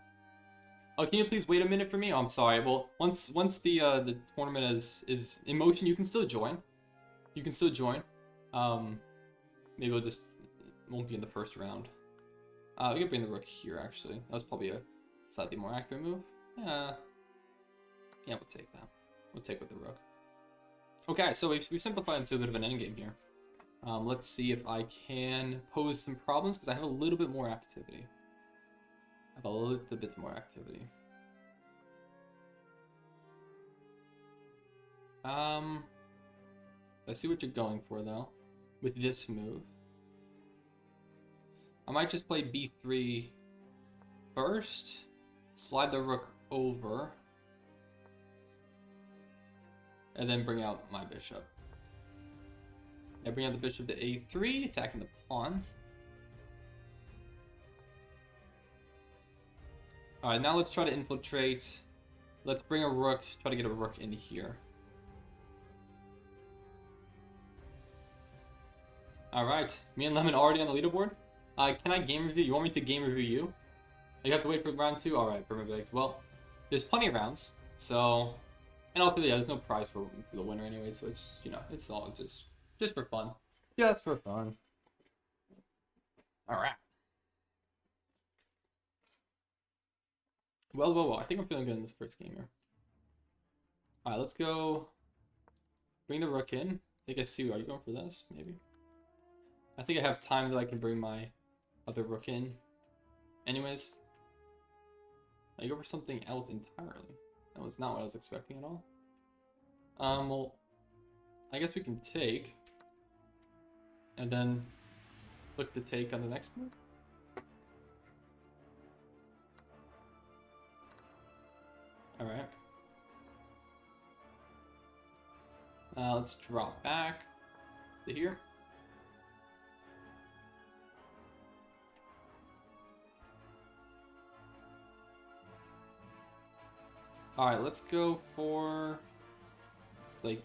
Oh, can you please wait a minute for me? Oh, I'm sorry. Well, once the tournament is in motion, you can still join. You can still join. Maybe it won't be in the first round. We could bring the rook here, actually. That was probably a slightly more accurate move. Yeah, we'll take that. We'll take with the rook. Okay, so we've simplified into a bit of an endgame here. Let's see if I can pose some problems, because I have a little bit more activity. I see what you're going for, though, with this move. I might just play b3 first, slide the rook over, and then bring out my bishop. I bring out the bishop to a3, attacking the pawn. Alright, now let's try to infiltrate. Let's bring a rook, try to get a rook in here. Alright, me and Lemon already on the leaderboard. Can I game review? You want me to game review you? You have to wait for round 2? Alright, perfect. Well, there's plenty of rounds, so... And also, yeah, there's no prize for the winner anyway, so it's, you know, it's all just for fun. Just for fun. Alright. Well, I think I'm feeling good in this first game here. Alright, let's go. Bring the rook in. I think I see. Are you going for this? Maybe. I think I have time that I can bring my other rook in. Anyways. I go for something else entirely. That was not what I was expecting at all. Well, I guess we can take. And then look to take on the next move. Alright. Let's drop back to here. Alright, let's go for, like,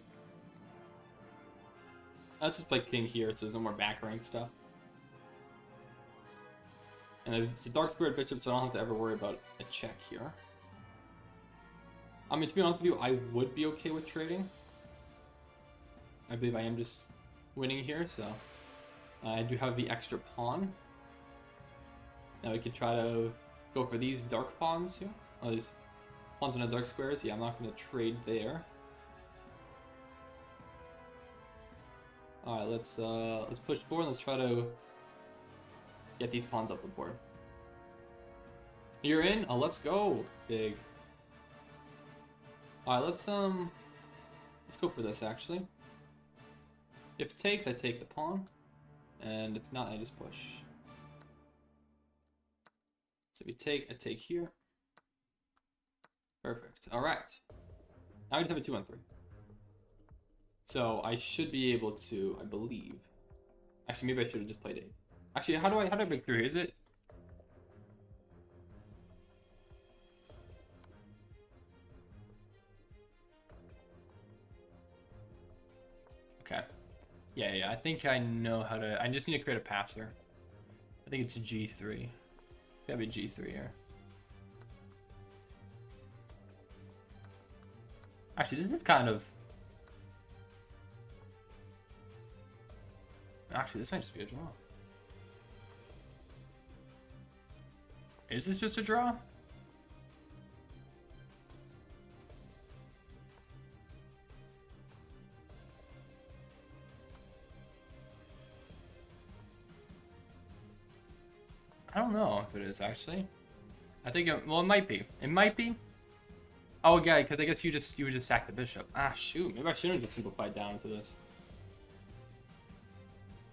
let's just play king here so there's no more back rank stuff. And it's a dark squared bishop, so I don't have to ever worry about a check here. I mean, to be honest with you, I would be okay with trading. I believe I am just winning here, so I do have the extra pawn. Now we could try to go for these dark pawns here. Oh, these pawns on the dark squares. Yeah, I'm not going to trade there. All right, let's push forward. Let's try to get these pawns up the board. You're in. Oh, let's go, big. All right, let's go for this actually. If it takes, I take the pawn, and if not, I just push. So if we take, I take here. Perfect. All right. Now I just have a 2-on-3. So I should be able to, I believe. Actually, maybe I should have just played 8. Actually, how do I break through? Is it? Okay. Yeah. I think I know how to. I just need to create a passer. I think it's G3. It's gotta be G3 here. Actually, this is kind of. Actually, this might just be a draw. Is this just a draw? I don't know if it is actually. I think well, it might be. It might be. Oh yeah, because I guess you would just sack the bishop. Ah shoot, maybe I shouldn't have just simplified down into this.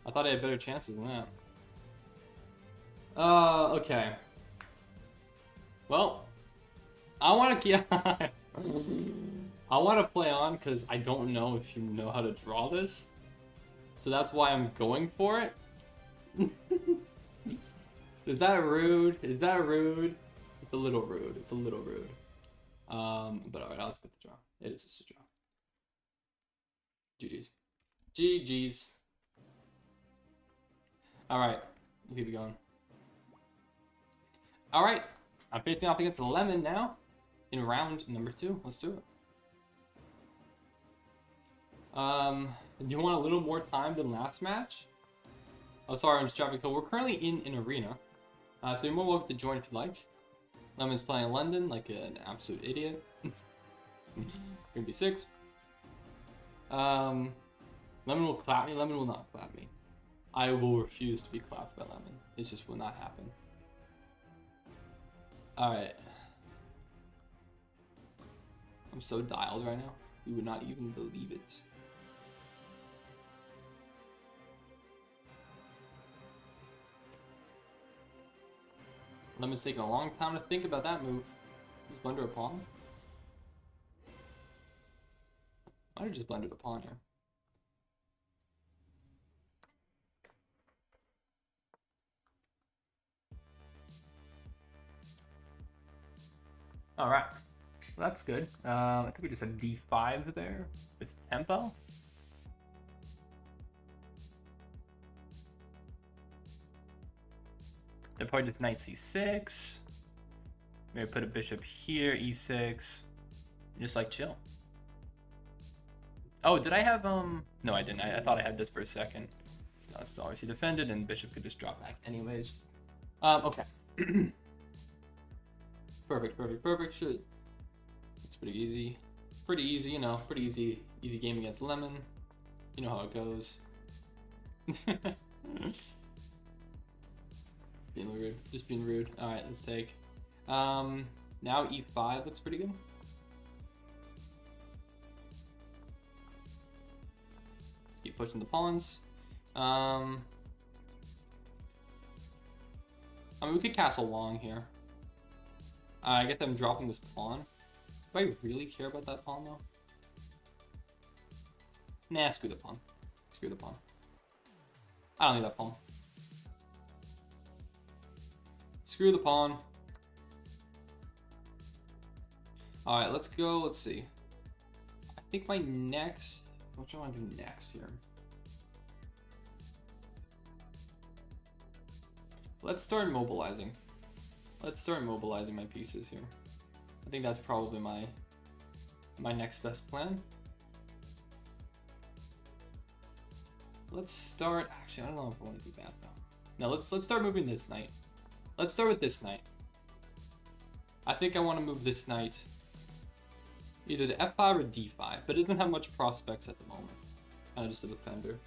I thought I had better chances than that. Okay. Well, I want to keep. I want to play on because I don't know if you know how to draw this, so that's why I'm going for it. Is that rude? Is that rude? It's a little rude. It's a little rude. But alright, let's get the draw. It is just a draw. GG's. GG's. Alright, let's keep it going. Alright, I'm facing off against the Lemon now in round number 2. Let's do it. Do you want a little more time than last match? Oh, sorry, I'm just dropping code. We're currently in an arena. So you're more welcome to join if you like. Lemon's playing London like an absolute idiot. Gonna be 6. Lemon will clap me. Lemon will not clap me. I will refuse to be clapped by Lemon. It just will not happen. Alright. I'm so dialed right now. You would not even believe it. Lemon's taking a long time to think about that move. Just blunder a pawn. Might have just blundered a pawn here. Alright. Well, that's good. I think we just had d5 there with tempo. They'll probably just knight c6. Maybe put a bishop here, e6. Just like chill. Oh, did I have no, I didn't. I thought I had this for a second. It's obviously defended, and bishop could just drop back anyways. Okay. Perfect. Shit. It's pretty easy. Pretty easy, you know. Pretty easy game against Lemon. You know how it goes. Being rude. Just being rude. Alright, let's take. Now e5 looks pretty good. Let's keep pushing the pawns. I mean, we could castle long here. I guess I'm dropping this pawn. Do I really care about that pawn, though? Nah, screw the pawn. Screw the pawn. I don't need that pawn. Screw the pawn. Alright, let's go. Let's see. I think my next... What do I want to do next here? Let's start mobilizing. Let's start mobilizing my pieces here. I think that's probably my next best plan. Let's start... Actually, I don't know if I want to do that, though. No, let's start moving this knight. Let's start with this knight. I think I want to move this knight either to f5 or d5, but it doesn't have much prospects at the moment. Kind of just a defender.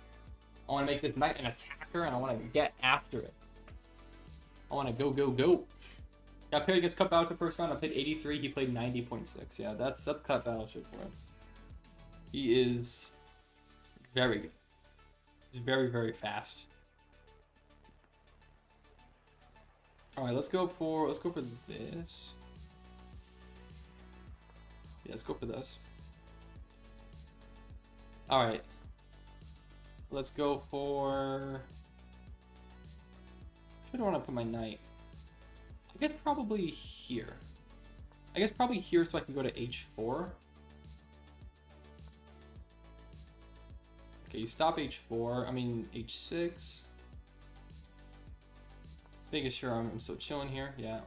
I want to make this knight an attacker, and I want to get after it. I want to go. Got paired against Cut Battleship first round. I played 83. He played 90.6. Yeah, that's Cut Battleship for him. He is very good. He's very fast. All right, let's go for this. Yeah, let's go for this. All right. Let's go for... I don't want to put my knight. I guess probably here. I guess probably here so I can go to h4. Okay, you stop h4. I mean h6. Making sure I'm still chilling here. Yeah.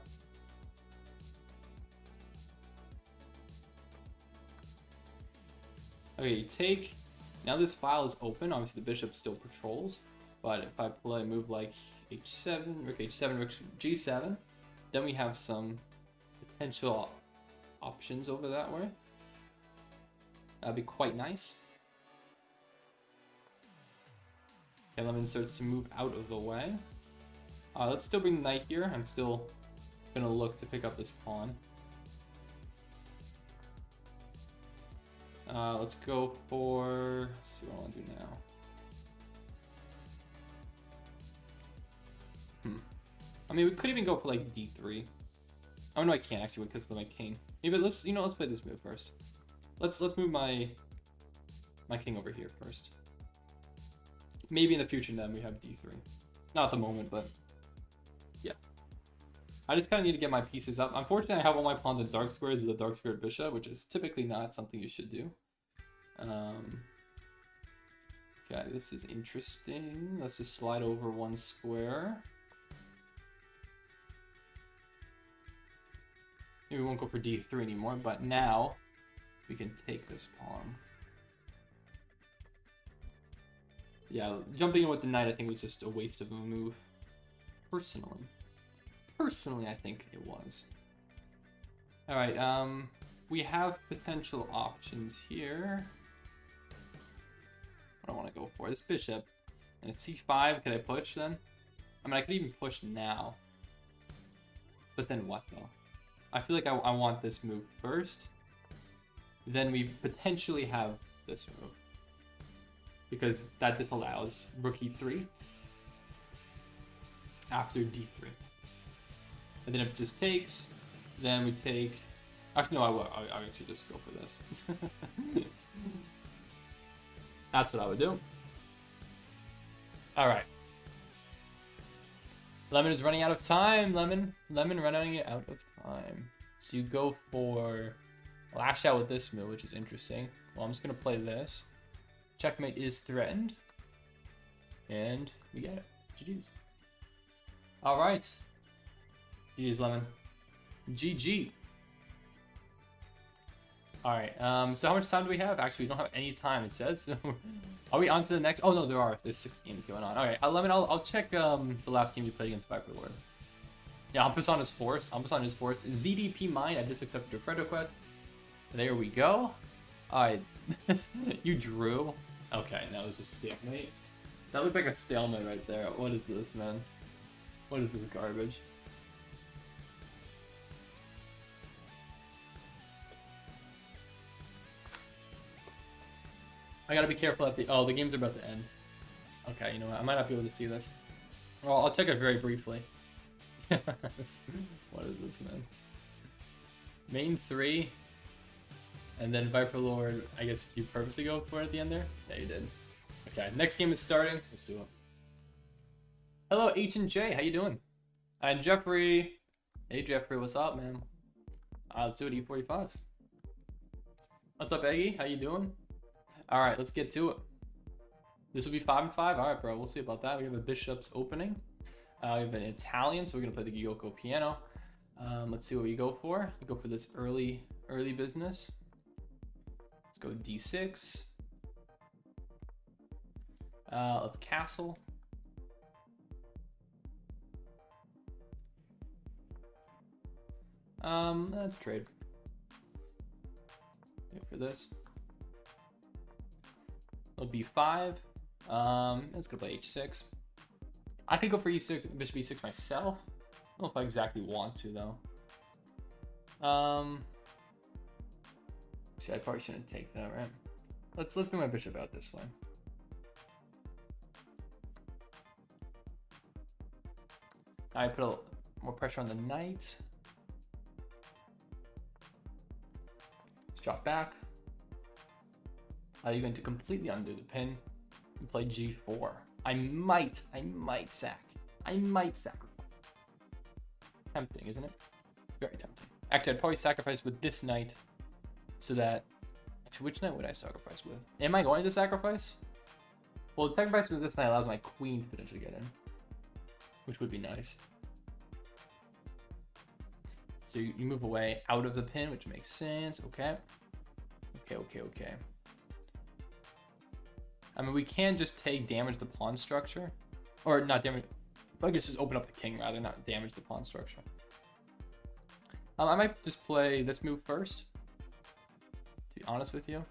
Okay, you take... Now this file is open. Obviously the bishop still patrols. But if I play a move like h7, rook h7, rook g7, then we have some potential options over that way. That'd be quite nice. Okay, Lemon starts to move out of the way. Let's still bring the knight here. I'm still gonna look to pick up this pawn. Let's go for, let's see what I want to do now. I mean, we could even go for like d3. Oh no, I can't actually because of my king. Maybe let's play this move first. Let's move my king over here first. Maybe in the future then we have d3. Not at the moment, but yeah. I just kind of need to get my pieces up. Unfortunately, I have all my pawns in dark squares with a dark squared bishop, which is typically not something you should do. Okay, this is interesting. Let's just slide over one square. Maybe we won't go for d3 anymore, but now we can take this pawn. Yeah, jumping in with the knight I think was just a waste of a move. Personally, I think it was. Alright, we have potential options here. What do I want to go for? This bishop. And it's c5, could I push then? I mean, I could even push now. But then what though? I feel like I want this move first. Then we potentially have this move. Because that disallows rook e3 after d3. And then if it just takes, then we take... Actually, no, I'll actually just go for this. That's what I would do. All right. Lemon is running out of time, Lemon. Lemon running out of time. So you go for lash out with this move, which is interesting. Well, I'm just going to play this. Checkmate is threatened. And we get it. GG's. All right. GG's, Lemon. GG. All right. So how much time do we have? Actually, we don't have any time, it says. Are we on to the next? Oh, no, there are. There's 6 games going on. All right. Lemon, I'll check the last game you played against Viper Lord. Yeah, I'll put on his force. ZDP mine. I just accepted your friend request. There we go. All right. You drew. Okay, that was just stalemate. That looked like a stalemate right there. What is this, man? What is this garbage? I gotta be careful at the... Oh, the game's about to end. Okay, you know what? I might not be able to see this. Well, I'll check it very briefly. What is this, man? Main 3. And then Viper Lord, I guess you purposely go for it at the end there? Yeah, you did. Okay, next game is starting. Let's do it. Hello, H and J. How you doing? And Jeffrey. Hey, Jeffrey. What's up, man? Let's do it, E45. What's up, Eggy? How you doing? All right, let's get to it. This will be 5 and 5. All right, bro. We'll see about that. We have a Bishop's opening. We have an Italian, so we're gonna play the Gyoko piano. Let's see what we go for. We go for this early business. Let's go D6. Let's castle. Let's trade. Wait for this. It'll be 5. Let's go play H6. I could go for E6, Bishop E6 myself. I don't know if I exactly want to though. Actually, I probably shouldn't take that, right? Let's bring my bishop out this way. I put a more pressure on the knight. Let's drop back. Are you going to completely undo the pin and play G4? I might sack. I might sacrifice. Tempting, isn't it? Very tempting. Actually, I'd probably sacrifice with this knight so that... Actually, which knight would I sacrifice with? Am I going to sacrifice? Well, sacrifice with this knight allows my queen to potentially get in, which would be nice. So you move away out of the pin, which makes sense. Okay. Okay. I mean, we can just take damage the pawn structure. Or not damage... I guess just open up the king rather, not damage the pawn structure. I might just play this move first. To be honest with you.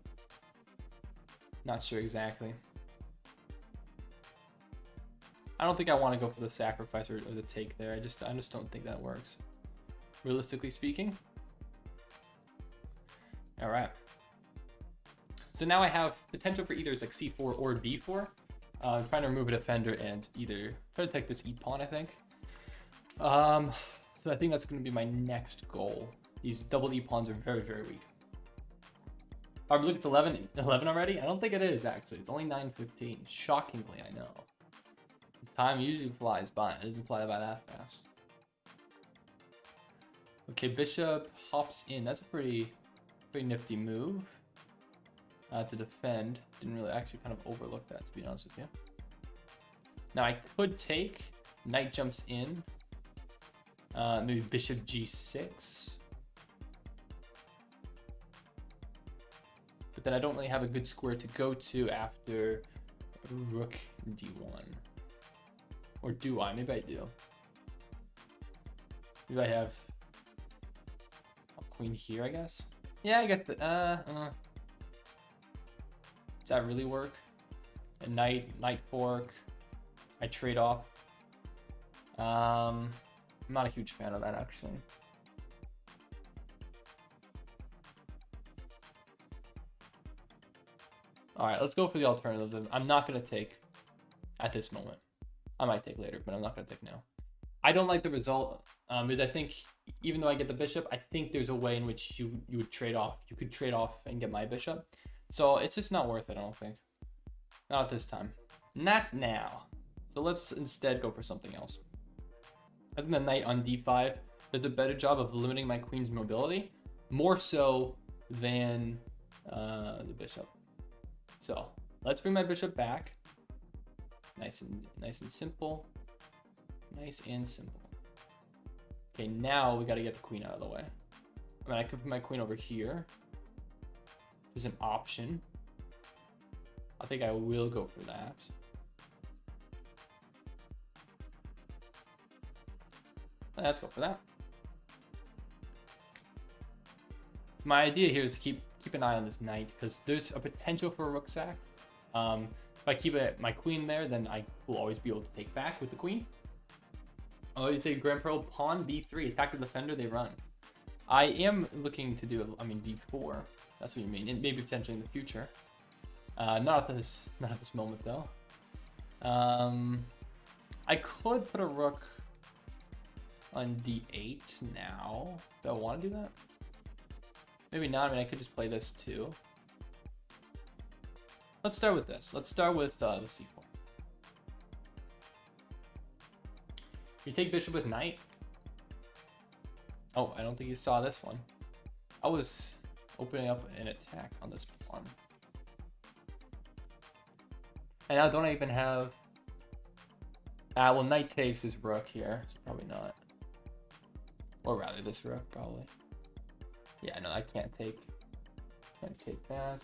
Not sure exactly. I don't think I want to go for the sacrifice or the take there. I just don't think that works, realistically speaking. All right. So now I have potential for either it's like c4 or b4. I'm trying to remove a defender and either try to take this e-pawn, I think. So I think that's going to be my next goal. These double e-pawns are very, very weak. Are we looking at 11 already? I don't think it is, actually. It's only 9:15. Shockingly, I know. Time usually flies by. It doesn't fly by that fast. Okay, bishop hops in. That's a pretty nifty move. To defend. Didn't really actually kind of overlook that, to be honest with you. Now I could take. Knight jumps in. Maybe bishop g6. But then I don't really have a good square to go to after rook d1. Or do I? Maybe I do. Maybe I have a queen here, I guess. Yeah, I guess the does that really work? A knight fork. I trade off. I'm not a huge fan of that, actually. All right, let's go for the alternative. I'm not going to take at this moment. I might take later, but I'm not going to take now. I don't like the result because I think even though I get the bishop, I think there's a way in which you would trade off. You could trade off and get my bishop. So it's just not worth it, I don't think. Not at this time. Not now. So let's instead go for something else. I think the knight on d5 does a better job of limiting my queen's mobility, more so than the bishop. So let's bring my bishop back. Nice and simple. Nice and simple. Okay, now we got to get the queen out of the way. I mean, I could put my queen over here. There's an option. I think I will go for that. Let's go for that. So my idea here is to keep an eye on this knight because there's a potential for a rook sack. If I keep my queen there, then I will always be able to take back with the queen. Oh, you say Grand Pearl pawn b3, attack the defender, they run. I am looking to do, I mean, d4. That's what you mean. And maybe potentially in the future. Not at this moment though. I could put a rook on d8 now. Do I want to do that? Maybe not. I mean, I could just play this too. Let's start with this. Let's start with the c4. You take bishop with knight. Oh, I don't think you saw this one. I was opening up an attack on this pawn. And now don't I even have... well, knight takes his rook here, so probably not. Or rather, this rook, probably. Yeah, no, I can't take that.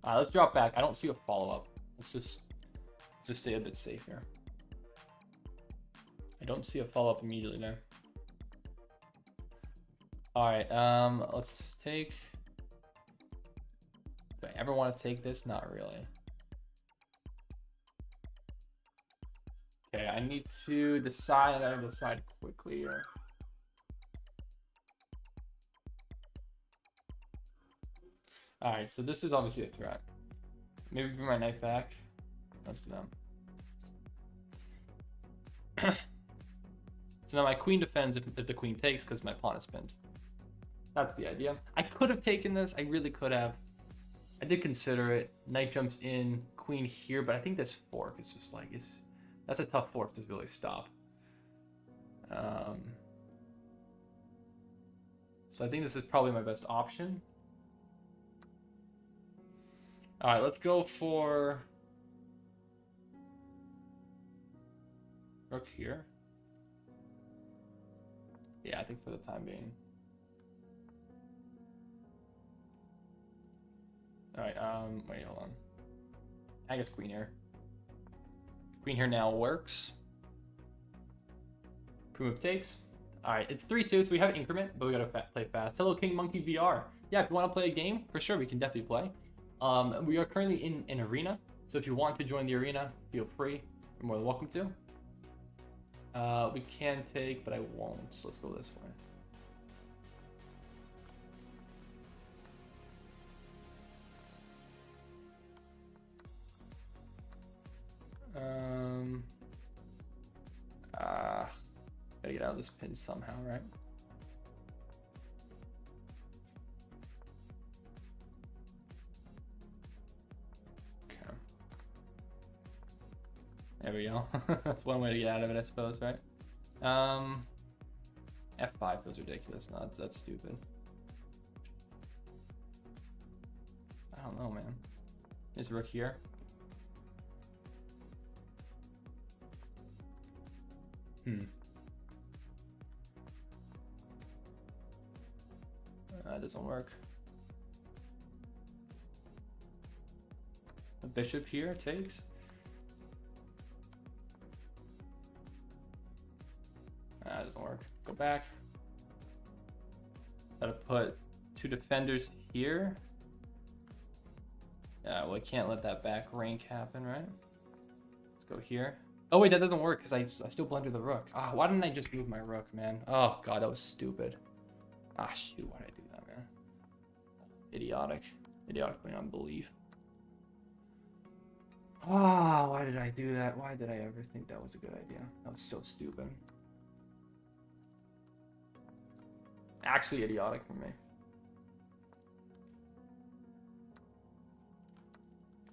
Let's drop back. I don't see a follow-up. Let's just stay a bit safe here. I don't see a follow-up immediately there. All right, let's take... Do I ever want to take this? Not really. Okay, I need to decide. I gotta decide quickly here. All right, so this is obviously a threat. Maybe bring my knight back. That's them. So now my queen defends if the queen takes because my pawn is pinned. That's the idea. I could have taken this. I really could have. I did consider it. Knight jumps in, queen here, but I think this fork is just like that's a tough fork to really stop. So I think this is probably my best option. All right, let's go for rook here. Yeah, I think for the time being. All right, wait, hold on. I guess queen here. Queen here now works. Primitive takes. All right, it's 3-2, so we have increment, but we gotta play fast. Hello, King Monkey VR. Yeah, if you want to play a game, for sure, we can definitely play. We are currently in an arena, so if you want to join the arena, feel free. You're more than welcome to. We can take, but I won't. So let's go this way. Gotta get out of this pin somehow, right? Okay. There we go. That's one way to get out of it, I suppose, right? F5 feels ridiculous. No, that's stupid. I don't know, man. Is rook here? That doesn't work. The bishop here takes. That doesn't work. Go back. Gotta put 2 defenders here. Yeah, well, I can't let that back rank happen, right? Let's go here. Oh wait, that doesn't work because I still blunder the rook. Ah, why didn't I just move my rook, man? Oh god, that was stupid. Ah, shoot, why did I do that, man? Idiotic. Idiotic beyond belief. Ah, why did I do that? Why did I ever think that was a good idea? That was so stupid. Actually idiotic for me.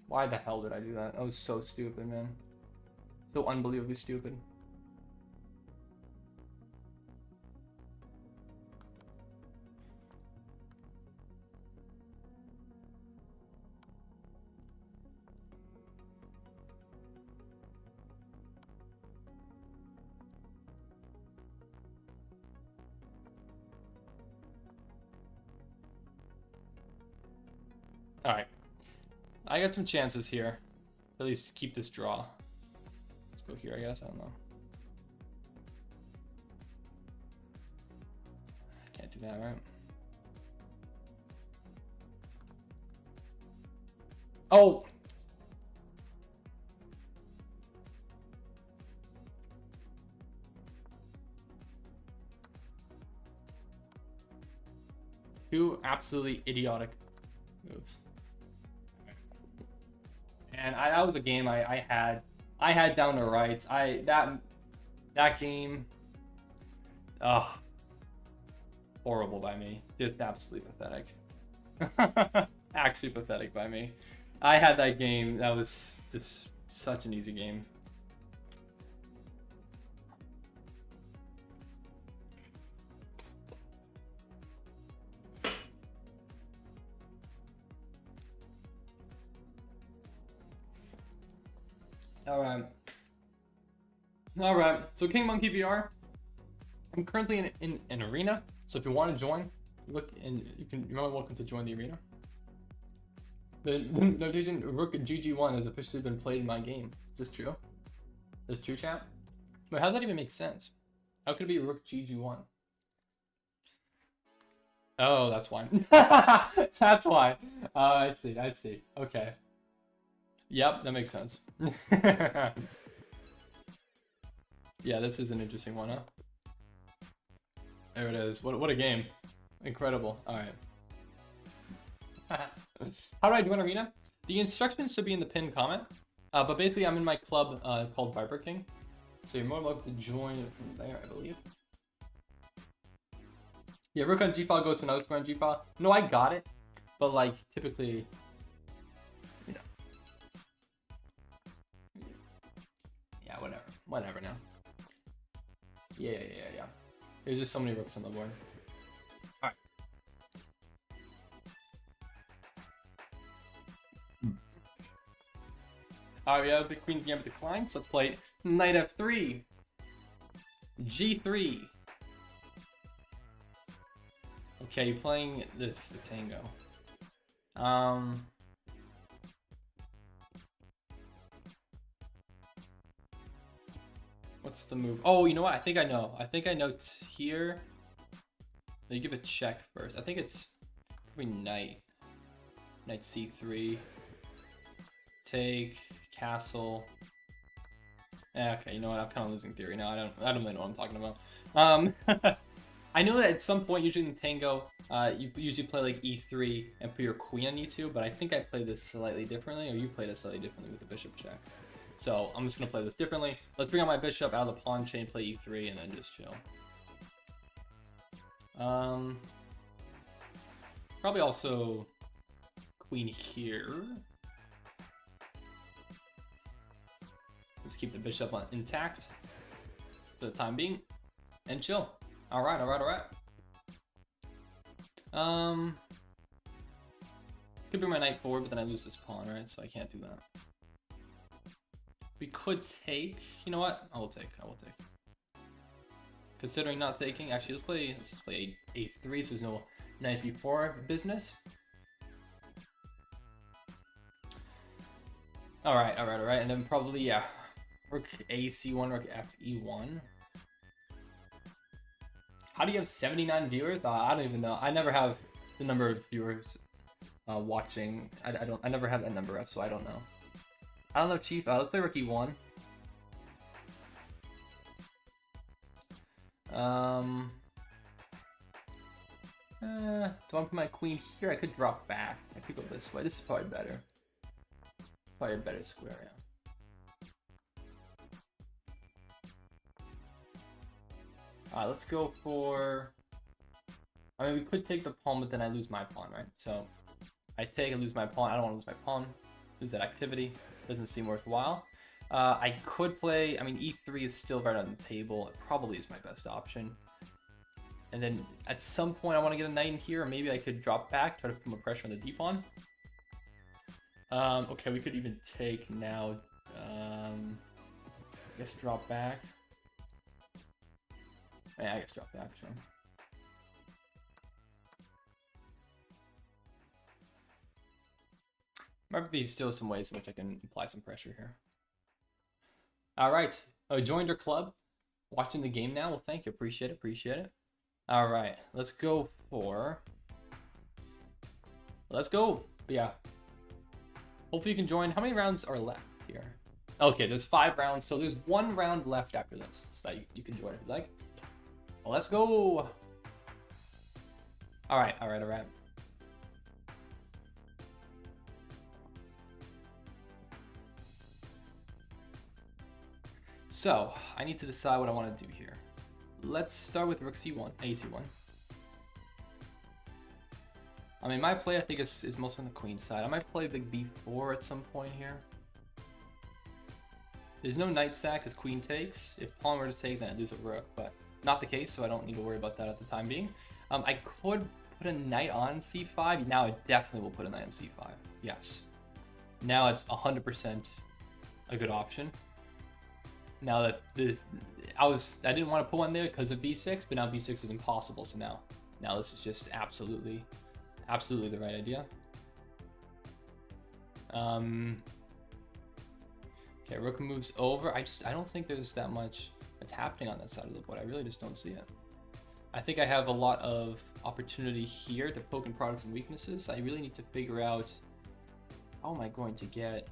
Why the hell did I do that? That was so stupid, man. So unbelievably stupid. All right, I got some chances here. At least keep this draw. Let's go here, I guess. I don't know. I can't do that, right? Oh! Two absolutely idiotic moves. And that was a game I had down to rights. That game, horrible by me. Just absolutely pathetic. Actually pathetic by me. I had that game. That was just such an easy game. All right. So King Monkey VR. I'm currently in an arena. So if you want to join, look and you're more welcome to join the arena. The notation Rook GG1 has officially been played in my game. Is this true? Is this true, chat? Wait, how does that even make sense? How could it be Rook GG1? Oh, that's why. That's why. I see. I see. Okay. Yep, that makes sense. Yeah, this is an interesting one, huh? There it is. What a game. Incredible. All right. How do I do an arena? The instructions should be in the pinned comment. But basically, I'm in my club called Viper King. So you're more welcome to join from there, I believe. Yeah, Rook on G-file goes to another square on G-file. No, I got it. But, like, typically, you know. Yeah, whatever. Whatever now. Yeah. There's just so many rooks on the board. Alright. Alright, we have the Queen's Gambit decline, so let's play Knight F3. G3. Okay, playing this, the Tango. What's the move? Oh, you know what? I think I know. I think I know here. You give a check first. I think it's probably knight. Knight c3. Take castle. Okay, you know what? I'm kind of losing theory now. I don't really know what I'm talking about. I know that at some point, usually in Tango, you usually play like e3 and put your queen on e2, but I think I played this slightly differently, or you played it slightly differently with the bishop check. So I'm just gonna play this differently. Let's bring out my bishop out of the pawn chain, play e3, and then just chill. Probably also queen here. Let's keep the bishop intact for the time being, and chill. All right. Could bring my knight forward, but then I lose this pawn, right? So I can't do that. We could take. You know what? I will take. Considering not taking, actually, let's just play a3, so there's no knight b4 business. All right, and then probably rook a c1, rook f e1. How do you have 79 viewers? I don't even know. I never have the number of viewers watching. I never have that number up, so I don't know. I don't know, chief. Let's play rook e1. Do I want to put my queen here? I could drop back. I could go this way. This is probably better. Probably a better square, yeah. Alright, let's go for... I mean, we could take the pawn, but then I lose my pawn, right? So, I take and lose my pawn. I don't want to lose my pawn. Lose that activity. Doesn't seem worthwhile. I could play... I mean, e3 is still right on the table. It probably is my best option. And then, at some point, I want to get a knight in here. Or maybe I could drop back, try to put more pressure on the d-pawn. Okay, we could even take now. I guess drop back. Yeah, I guess drop back, sure. Might be still some ways in which I can apply some pressure here. All right, joined your club, watching the game now. Well, thank you, appreciate it. All right, let's go for. Let's go. But yeah. Hopefully you can join. How many rounds are left here? Okay, there's 5 rounds, so there's 1 round left after this, so that you can join if you like. Well, let's go. All right. So I need to decide what I want to do here. Let's start with rook c1, ac1. I mean, my play I think is mostly on the queen side. I might play big b4 at some point here. There's no knight sack because queen takes. If pawn were to take, then I lose a rook, but not the case, so I don't need to worry about that at the time being. I could put a knight on c5. Now I definitely will put a knight on c5. Yes. Now it's 100% a good option. Now that I didn't want to put one there because of b6, but now b6 is impossible. So now this is just absolutely the right idea. Okay, rook moves over. I don't think there's that much that's happening on that side of the board. I really just don't see it. I think I have a lot of opportunity here to poke and prod some weaknesses. I really need to figure out how am I going to get.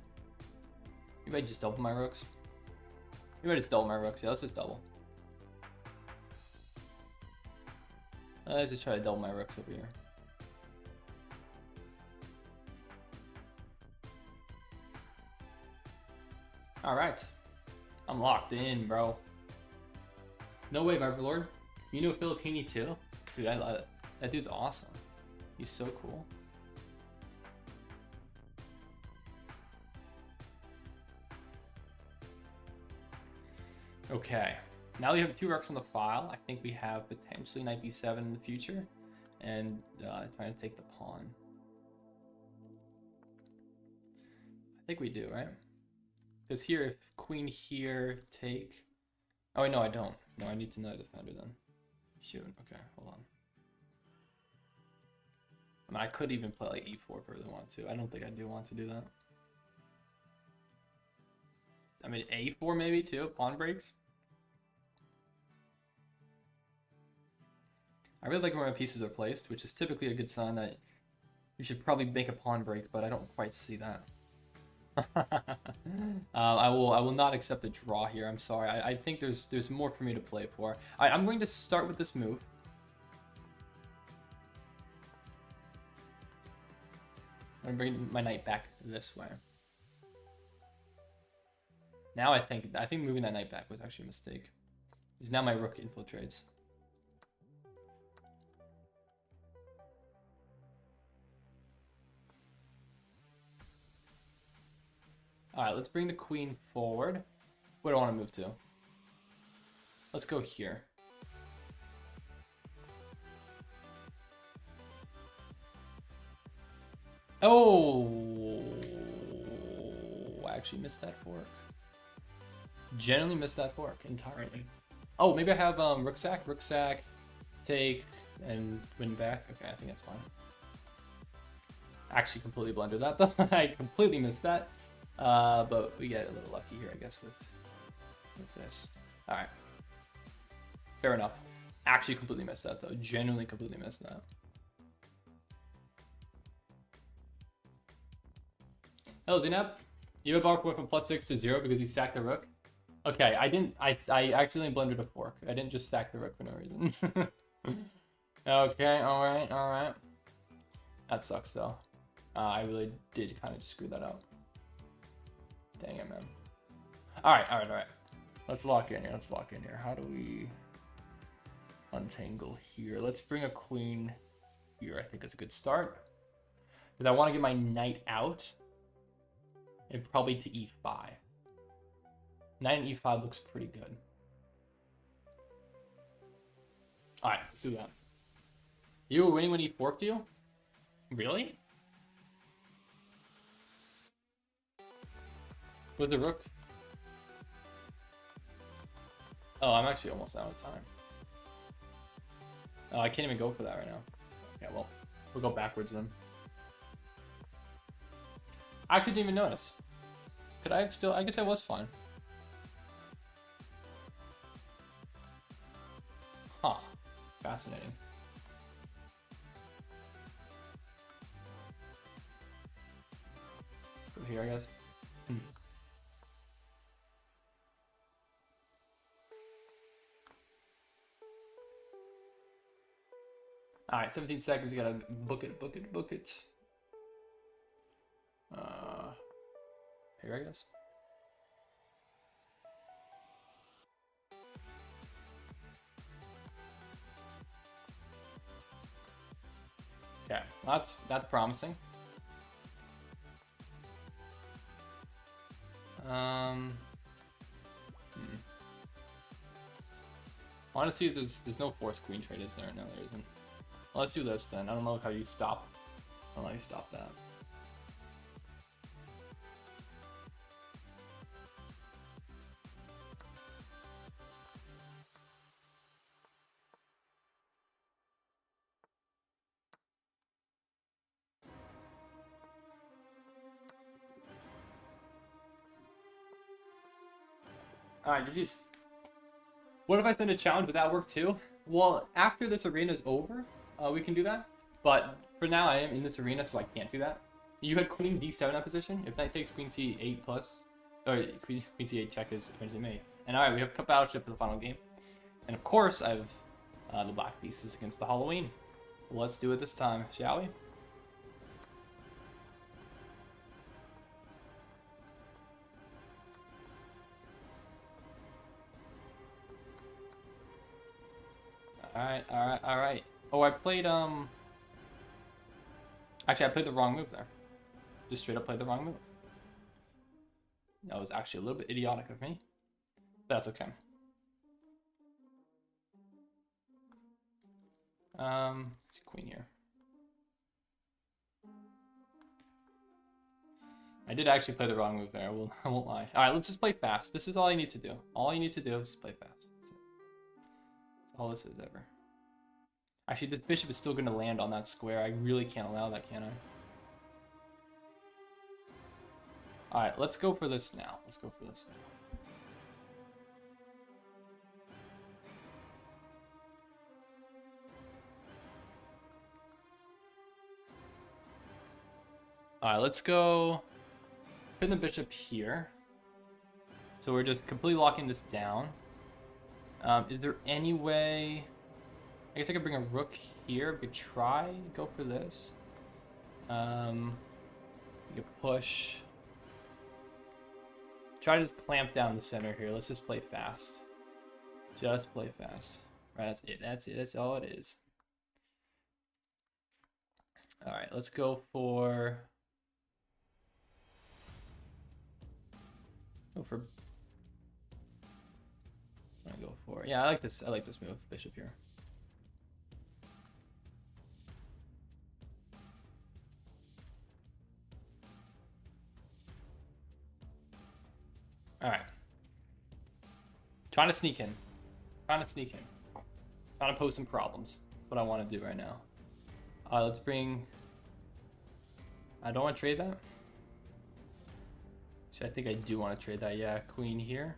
Maybe I just double my rooks. Yeah, let's just double. Let's just try to double my rooks over here. All right, I'm locked in, bro. No way, my lord. You know Filipini too? Dude, I love it. That dude's awesome. He's so cool. Okay, now we have 2 rooks on the file. I think we have potentially knight b7 in the future, and trying to take the pawn. I think we do, right? Because here, if queen here, take. Oh wait, no, I don't. No, I need to know the defender then. Shoot. Okay, hold on. I mean, I could even play like e4 if I really want to. I don't think I do want to do that. I mean, a4 maybe too. Pawn breaks. I really like where my pieces are placed, which is typically a good sign that you should probably make a pawn break, but I don't quite see that. I will not accept a draw here. I'm sorry. I think there's more for me to play for. I'm going to start with this move. I'm going to bring my knight back this way. Now I think moving that knight back was actually a mistake. Because now my rook infiltrates. Alright, let's bring the queen forward. Where do I want to move to? Let's go here. Oh! I actually missed that fork. Generally missed that fork entirely. Oh, maybe I have rook sack, take, and win back. Okay, I think that's fine. Actually completely blundered that though. I completely missed that. But we get a little lucky here, I guess, with this. All right, fair enough. Actually, completely missed that though. Genuinely, completely missed that. Hello, Zainab. You have a bar went from +6 to 0 because you sacked the rook. Okay, I didn't. I accidentally blundered a fork. I didn't just sack the rook for no reason. Okay, all right. That sucks though. I really did kind of just screw that up. Dang it, man. All right. Let's lock in here. How do we untangle here? Let's bring a queen here. I think it's a good start. Because I want to get my knight out. And probably to e5. Knight and e5 looks pretty good. All right, let's do that. You were winning when he forked you? Really? With the rook? Oh, I'm actually almost out of time. Oh, I can't even go for that right now. Yeah, well, we'll go backwards then. I actually didn't even notice. Could I have still? I guess I was fine. Huh. Fascinating. Go here, I guess. All right, 17 seconds. We gotta book it. Here, I guess. Okay, that's promising. I want to see if there's no forced queen trade, is there? No, there isn't. Well, let's do this then. I don't know how you stop. I don't know how you stop that. Alright, GG's. What if I send a challenge? Would that work too? Well, after this arena is over, we can do that. But for now, I am in this arena, so I can't do that. You had queen d7 at position. If knight takes queen c8 plus, or queen c8 check is eventually made. And alright, we have cup battleship for the final game. And of course, I have the black pieces against the Halloween. Let's do it this time, shall we? Alright. Oh, I played, actually, I played the wrong move there. Just straight up played the wrong move. That was actually a little bit idiotic of me. But that's okay. Queen here. I did actually play the wrong move there, I won't lie. Alright, let's just play fast. This is all you need to do. All you need to do is just play fast. That's all this is ever. Actually, this bishop is still going to land on that square. I really can't allow that, can I? Alright, let's go for this now. All right, let's go put the bishop here. So we're just completely locking this down. Is there any way... I guess I could bring a rook here. We could try to go for this. We could push. Try to just clamp down the center here. Let's just play fast. Just play fast. Right, that's it. That's it. That's all it is. All right, let's go for... Yeah, I like this. I like this move. Bishop here. All right. Trying to sneak in. Trying to pose some problems. That's what I want to do right now. Let's bring... I don't want to trade that. So I think I do want to trade that. Yeah, queen here.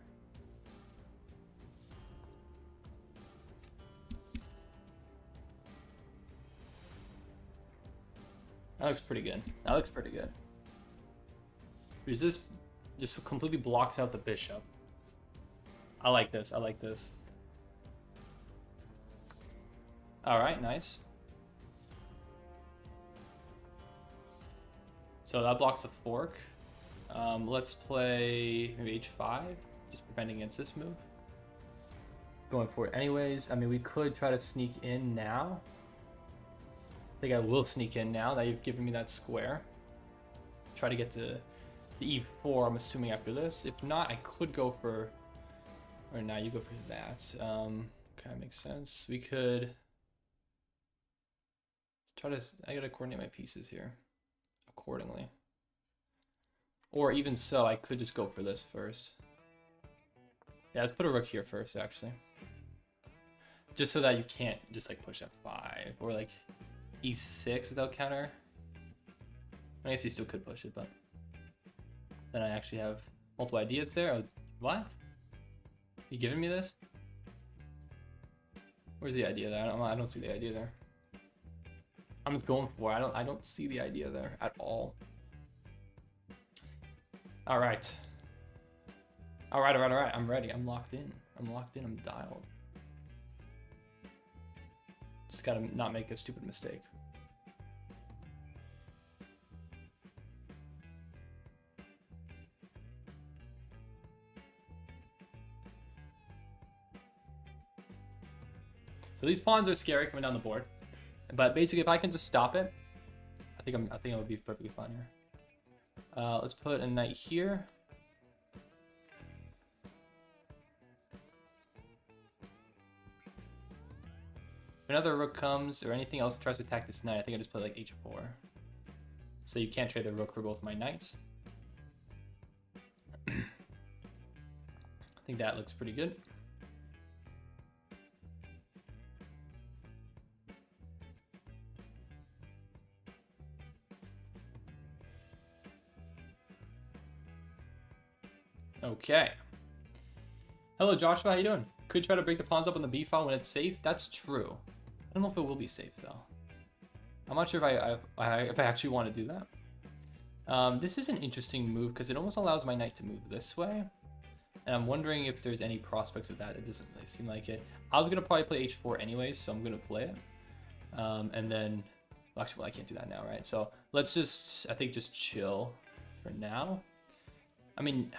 That looks pretty good. That looks pretty good. Because this just completely blocks out the bishop. I like this. I like this. All right, nice. So that blocks the fork. Let's play maybe h5, just preventing against this move. Going for it anyways. I mean, we could try to sneak in now. I think I will sneak in now that you've given me that square. Try to get to e4, I'm assuming, after this. If not, I could go for... Or now you go for that. Okay, makes sense. We could... try to... I gotta coordinate my pieces here accordingly. Or even so, I could just go for this first. Yeah, let's put a rook here first, actually. Just so that you can't just like push f5 or like e6 without counter. I guess you still could push it, but then I actually have multiple ideas there. Oh, what? You giving me this? Where's the idea there? I don't see the idea there. I'm just going for it. I don't see the idea there at all. All right. All right. I'm ready. I'm locked in. I'm dialed. Just gotta not make a stupid mistake. So these pawns are scary coming down the board, but basically, if I can just stop it, I think I would be perfectly fine here. Let's put a knight here. If another rook comes or anything else tries to attack this knight, I think I just play like h4. So you can't trade the rook for both my knights. I think that looks pretty good. Okay. Hello, Joshua. How you doing? Could try to break the pawns up on the b file when it's safe. That's true. I don't know if it will be safe though. I'm not sure if I actually want to do that. This is an interesting move because it almost allows my knight to move this way, and I'm wondering if there's any prospects of that. It doesn't really seem like it. I was gonna probably play h4 anyways, so I'm gonna play it, and then actually, well, I can't do that now, right? So let's just, I think, just chill for now. I mean,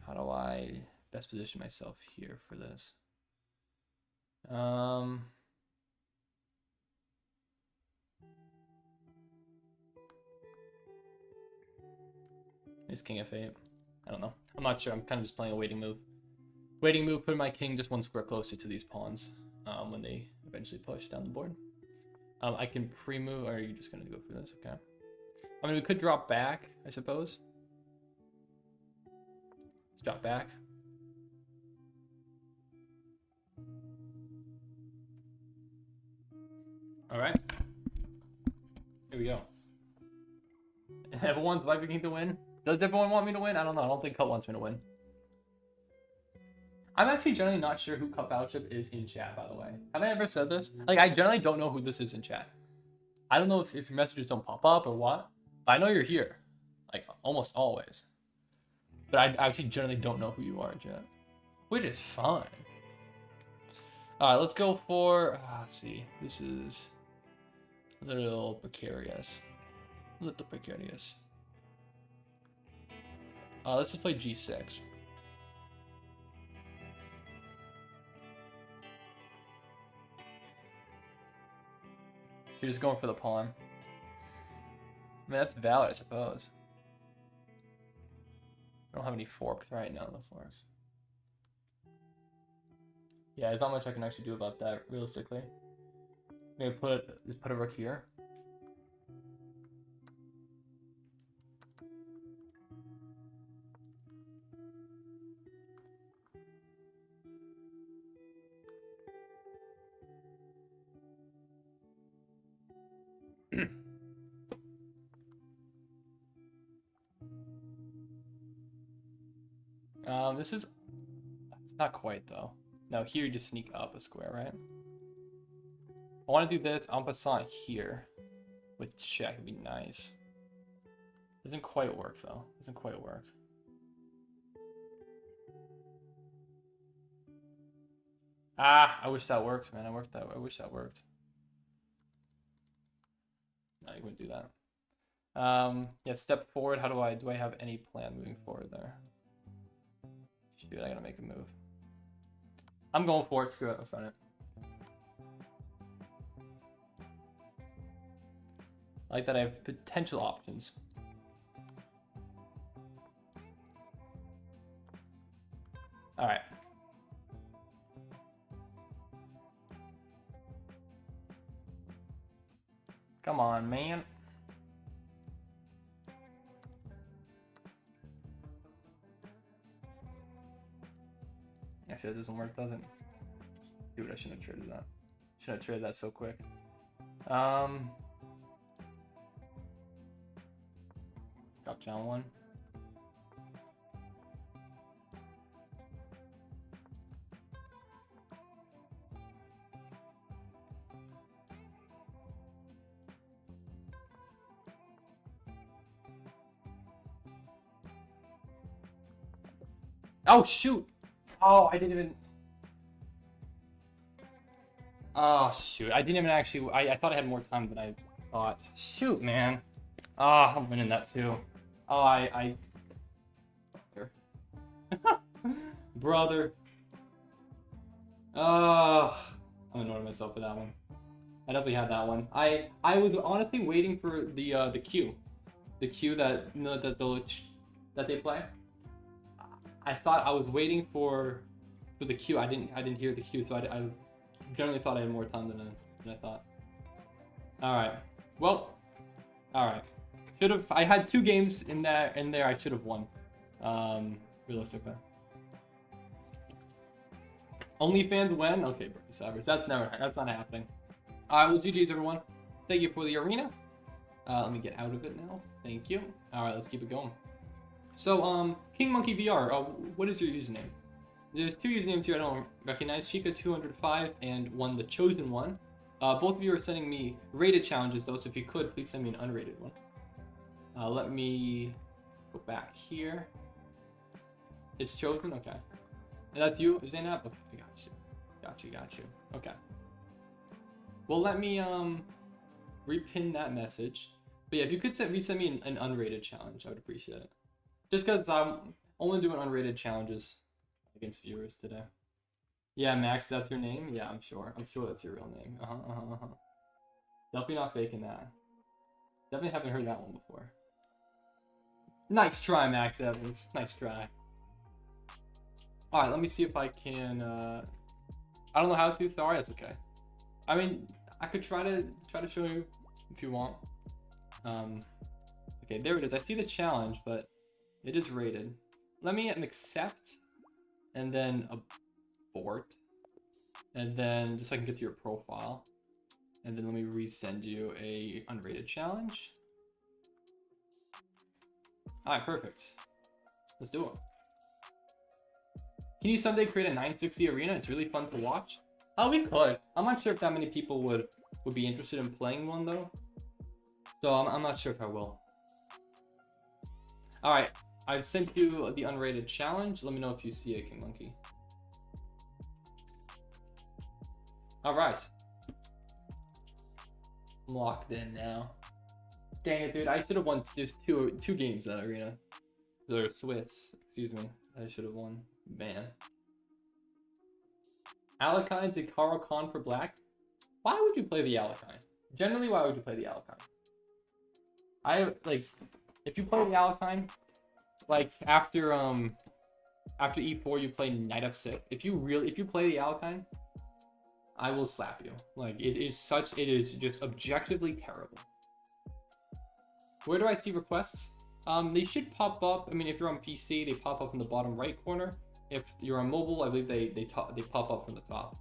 how do I best position myself here for this? Is king f8? I don't know. I'm not sure. I'm kind of just playing a waiting move. Waiting move, putting my king just one square closer to these pawns when they eventually push down the board. I can pre-move, or are you just going to go for this? Okay. I mean, we could drop back, I suppose. Let's drop back. All right. Here we go. Everyone's looking to win. Does everyone want me to win? I don't know. I don't think Cut wants me to win. I'm actually generally not sure who Cut Battleship is in chat, by the way. Have I ever said this? Like, I generally don't know who this is in chat. I don't know if your messages don't pop up or what, but I know you're here, like almost always. But I actually generally don't know who you are, Jet, which is fine. All right, let's go for. Let's see. This is a little precarious. A little precarious. Let's just play G6. So you're just going for the pawn. I mean, that's valid, I suppose. I don't have any forks right now, no forks. Yeah, there's not much I can actually do about that, realistically. Maybe just put a rook here. This is, it's not quite though. No, here you just sneak up a square, right? I want to do this en passant here with check. It'd be nice. Doesn't quite work though. Doesn't quite work. I wish that worked, man. I wish that worked. No, you wouldn't do that. Yeah, step forward. How do I have any plan moving forward there? Shoot, I gotta make a move. I'm going for it. Screw it. Let's run it. I like that I have potential options. All right. Come on, man. Actually, that doesn't work, does it? Dude, I shouldn't have traded that. Shouldn't have traded that so quick. Drop down one. Oh, shoot. Oh, I didn't even. Oh, shoot. I didn't even actually. I thought I had more time than I thought. Shoot, man. Ah, I'm winning that too. Oh, I. Brother. Oh, I'm annoying myself for that one. I definitely had that one. I was honestly waiting for the Q, that that they play. I thought I was waiting for the Q. I didn't hear the Q, so I generally thought I had more time than I thought. All right. Well. All right. Should have. I had 2 games in there. I should have won. Realistically. OnlyFans when? Okay, Bernie Savage. That's not happening. All right. Well, GG's everyone. Thank you for the arena. Let me get out of it now. Thank you. All right. Let's keep it going. So, King Monkey VR. What is your username? There's 2 usernames here I don't recognize. Chica205 and one, the chosen one. Both of you are sending me rated challenges though, so if you could, please send me an unrated one. Let me go back here. It's chosen? Okay. And that's you, Zainab? Okay, I got you. Okay. Well, let me repin that message. But yeah, if you could resend me an unrated challenge, I would appreciate it. Just because I'm only doing unrated challenges against viewers today. Yeah, Max, that's your name? Yeah, I'm sure. I'm sure that's your real name. Definitely not faking that. Definitely haven't heard that one before. Nice try, Max Evans. Nice try. Alright, let me see if I can I don't know how to, sorry, that's okay. I mean, I could try to show you if you want. Okay, there it is. I see the challenge, but it is rated. Let me accept and then abort. And then just so I can get to your profile. And then let me resend you a unrated challenge. Alright, perfect. Let's do it. Can you someday create a 960 arena? It's really fun to watch. Oh, we could. I'm not sure if that many people would be interested in playing one though. So I'm not sure if I will. All right, I've sent you the unrated challenge. Let me know if you see it, King Monkey. All right. I'm locked in now. Dang it, dude. I should have won just two games that arena. Or Swiss, excuse me. I should have won. Man. Alakine to Carl Khan for black. Why would you play the Alakine? Generally, why would you play the Alakine? If you play the Alakine, like after e4 you play knight f6. If you play the Alakine, I will slap you. Like it is just objectively terrible. Where do I see requests? They should pop up. I mean, if you're on PC, they pop up in the bottom right corner. If you're on mobile, I believe they pop up from the top.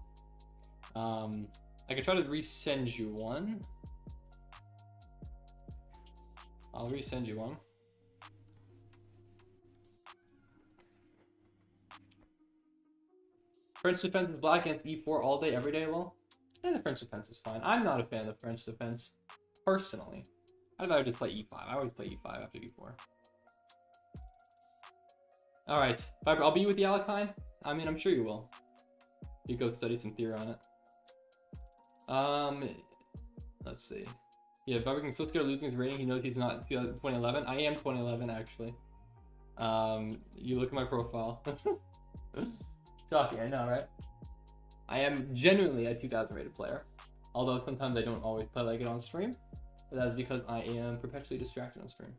I can try to resend you one. I'll resend you one. French defense is black against e4 all day, every day, lol. And the French defense is fine. I'm not a fan of French defense, personally. I'd rather just play e5. I always play e5 after e4. Alright, Viper, I'll be with the Alakine. I mean, I'm sure you will. You go study some theory on it. Let's see. Yeah, Viper can still scared of losing his rating. He knows he's not 2011. I am 2011, actually. You look at my profile. Talking, I know, right? I am genuinely a 2000 rated player. Although sometimes I don't always play like it on stream. But that's because I am perpetually distracted on stream.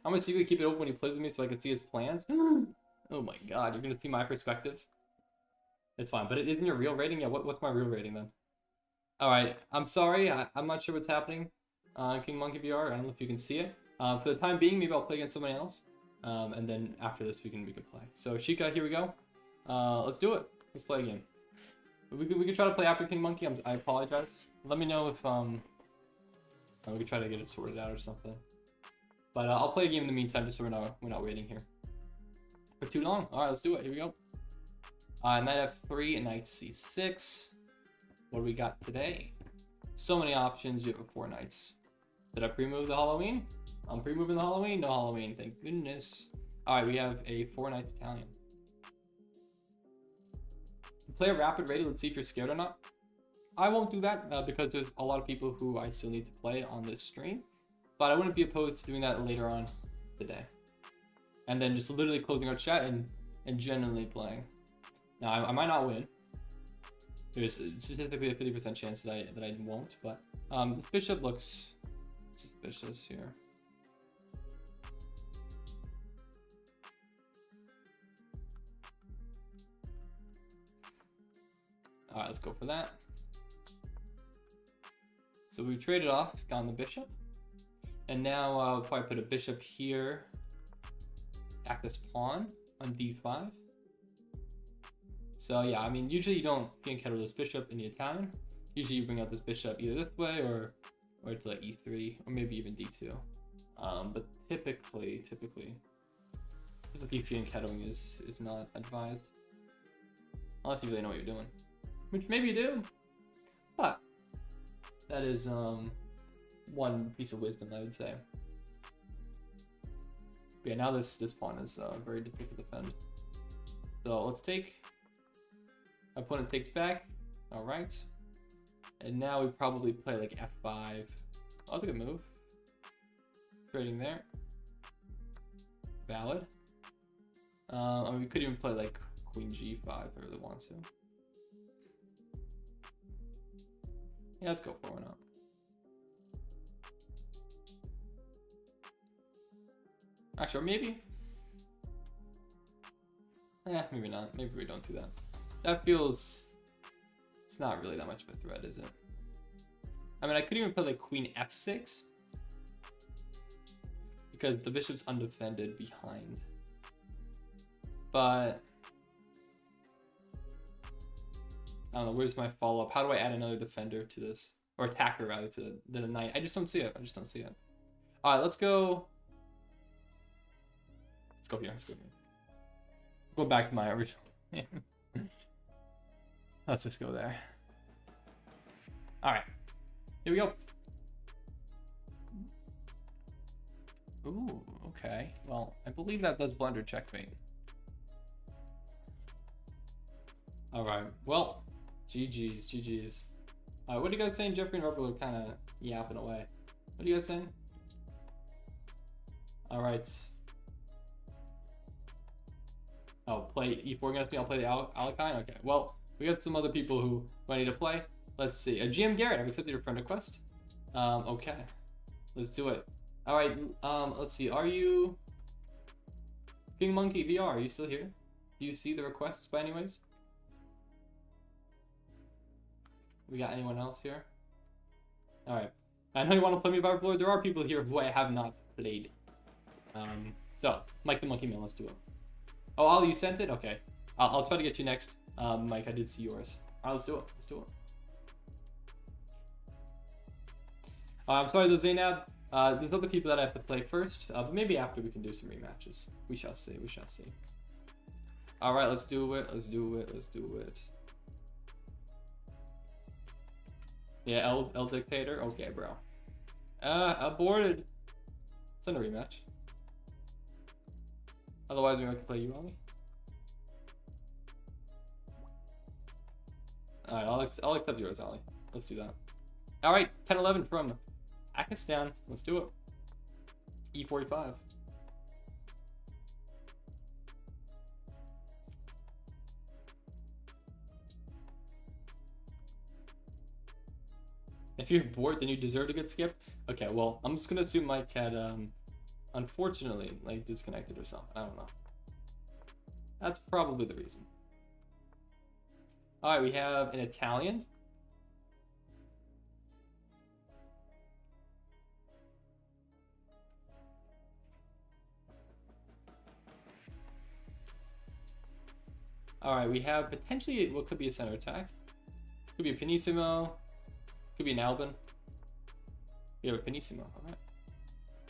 I'm gonna secretly keep it open when he plays with me so I can see his plans. Oh my god, you're gonna see my perspective? It's fine, but it isn't your real rating? Yeah, what's my real rating then? Alright, I'm sorry, I'm not sure what's happening. King Monkey VR, I don't know if you can see it. For the time being, maybe I'll play against somebody else. And then after this, we can play. So Shika, here we go. Let's do it. Let's play a game. We could try to play after King Monkey. I apologize. Let me know if we could try to get it sorted out or something. But I'll play a game in the meantime, just so we're not waiting here for too long. All right, let's do it. Here we go. Knight f3 and knight c6. What do we got today? So many options. You have 4 knights. Did I pre-move the Halloween? I'm pre-moving the Halloween. No Halloween. Thank goodness. All right, we have a 4 knight Italian. Play a rapid rated. Let's see if you're scared or not. I won't do that because there's a lot of people who I still need to play on this stream. But I wouldn't be opposed to doing that later on today. And then just literally closing our chat and genuinely playing. Now, I might not win. There's statistically a 50% chance that I won't, but this bishop looks suspicious here. All right, let's go for that. So we traded off, got the bishop. And now I'll probably put a bishop here. Attack this pawn on d5. So yeah, I mean, usually you don't think out of this bishop in the Italian. Usually you bring out this bishop either this way or to like e3 or maybe even d2. But typically fianchettoing is not advised. Unless you really know what you're doing. Which maybe you do. But that is one piece of wisdom, I would say. But yeah, now this pawn is very difficult to defend. So let's take. Opponent takes back. All right. And now we probably play like f5. Oh, that's a good move. Trading there. Valid. I mean, we could even play like queen g5 if I really want to. Yeah, let's go for it. Why not? Actually, or maybe. Yeah, maybe not. Maybe we don't do that. That feels. It's not really that much of a threat, is it? I mean, I could even play like queen f6 because the bishop's undefended behind. But I don't know. Where's my follow-up? How do I add another defender to this, or attacker rather to the knight? I just don't see it. I just don't see it. All right, let's go. Let's go here. Let's go here. Go back to my original. Let's just go there. All right. Here we go. Ooh, okay. Well, I believe that does blunder checkmate. All right. Well, GG's, GG's. What are you guys saying? Jeffrey and Robert are kind of yapping away. What are you guys saying? All right. Oh, play E4 against me. I'll play the Alakine. Okay. Well, we got some other people who might need to play. Let's see. GM Garrett, I've accepted your friend request. Okay. Let's do it. All right. Let's see. Are you King Monkey VR? Are you still here? Do you see the requests by anyways? We got anyone else here? All right. I know you want to play me by Lord. There are people here who I have not played. So Mike the Monkey Man, let's do it. Oh, Ollie, you sent it? Okay. I'll try to get you next. Mike, I did see yours. All right, let's do it. Let's do it. I'm sorry, though, Zainab. There's other people that I have to play first, but maybe after we can do some rematches. We shall see. We shall see. All right, let's do it. Let's do it. Let's do it. Yeah, L Dictator. Okay, bro. Aborted. Send a rematch. Otherwise, we might play you, Ollie. All right, I'll accept yours, Ollie. Let's do that. All right, 10-11 from Pakistan. Let's do it. E45. If you're bored, then you deserve to get skipped. Okay, well, I'm just gonna assume Mike had, unfortunately, like, disconnected or something. I don't know. That's probably the reason. All right, we have an Italian. All right, we have potentially what could be a center attack. Could be a Pinissimo. Could be an Albin. We have a Pinissimo. All right.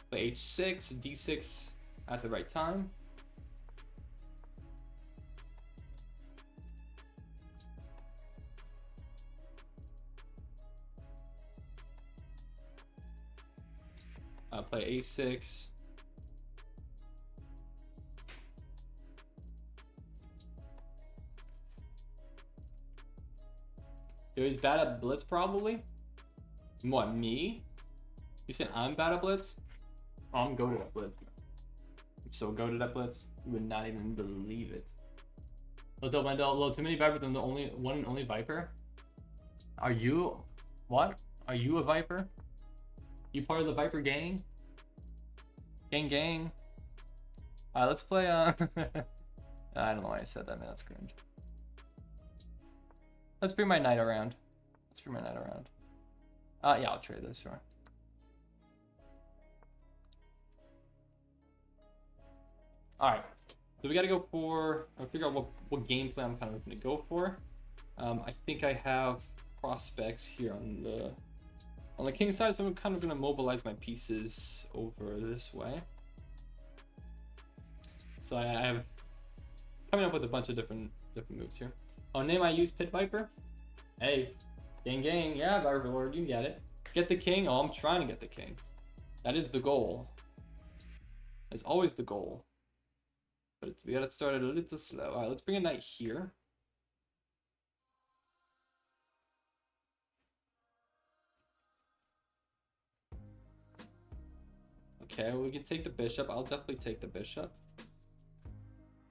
Play H6, D6 at the right time. Play A6. He's bad at blitz, probably. What, me? You said I'm bad at blitz? Oh, I'm goated at blitz. I'm so goated at blitz. You would not even believe it. Little Wendell, little too many Vipers. I'm the only one and only Viper. Are you? What? Are you a Viper? You part of the Viper gang? Gang. Alright, let's play. I don't know why I said that, man. That's cringe. Let's bring my knight around. Yeah, I'll trade this, sure. Alright. So we gotta go for, I'll figure out what game plan I'm kind of gonna go for. I think I have prospects here on the king side, so I'm kind of gonna mobilize my pieces over this way. So I have coming up with a bunch of different moves here. Oh, name I use Pit Viper. Hey, gang, yeah, Viper Lord, you get it. Get the king. Oh, I'm trying to get the king. That is the goal. That's always the goal. But we gotta start it a little slow. All right, let's bring a knight here. Okay, well, we can take the bishop. I'll definitely take the bishop.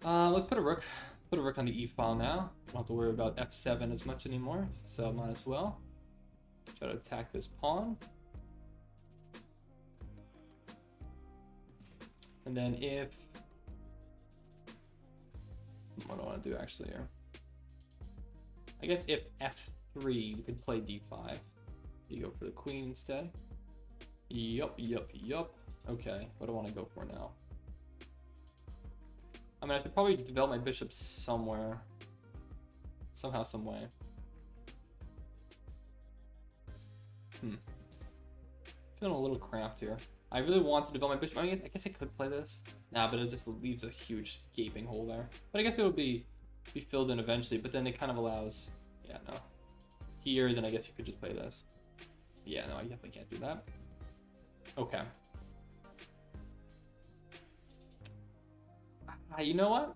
Let's put a rook. Put a rook on the e-file now. Don't have to worry about f7 as much anymore, so I might as well try to attack this pawn. And then if... what do I want to do actually here? I guess if f3, we could play d5. You go for the queen instead. Yup. Okay, what do I want to go for now? I mean, I should probably develop my bishop somewhere. Somehow, some way. Feeling a little cramped here. I really want to develop my bishop. I guess I could play this. Nah, but it just leaves a huge gaping hole there. But I guess it would be filled in eventually. But then it kind of allows... yeah, no. Here, then I guess you could just play this. Yeah, no, I definitely can't do that. Okay. You know what?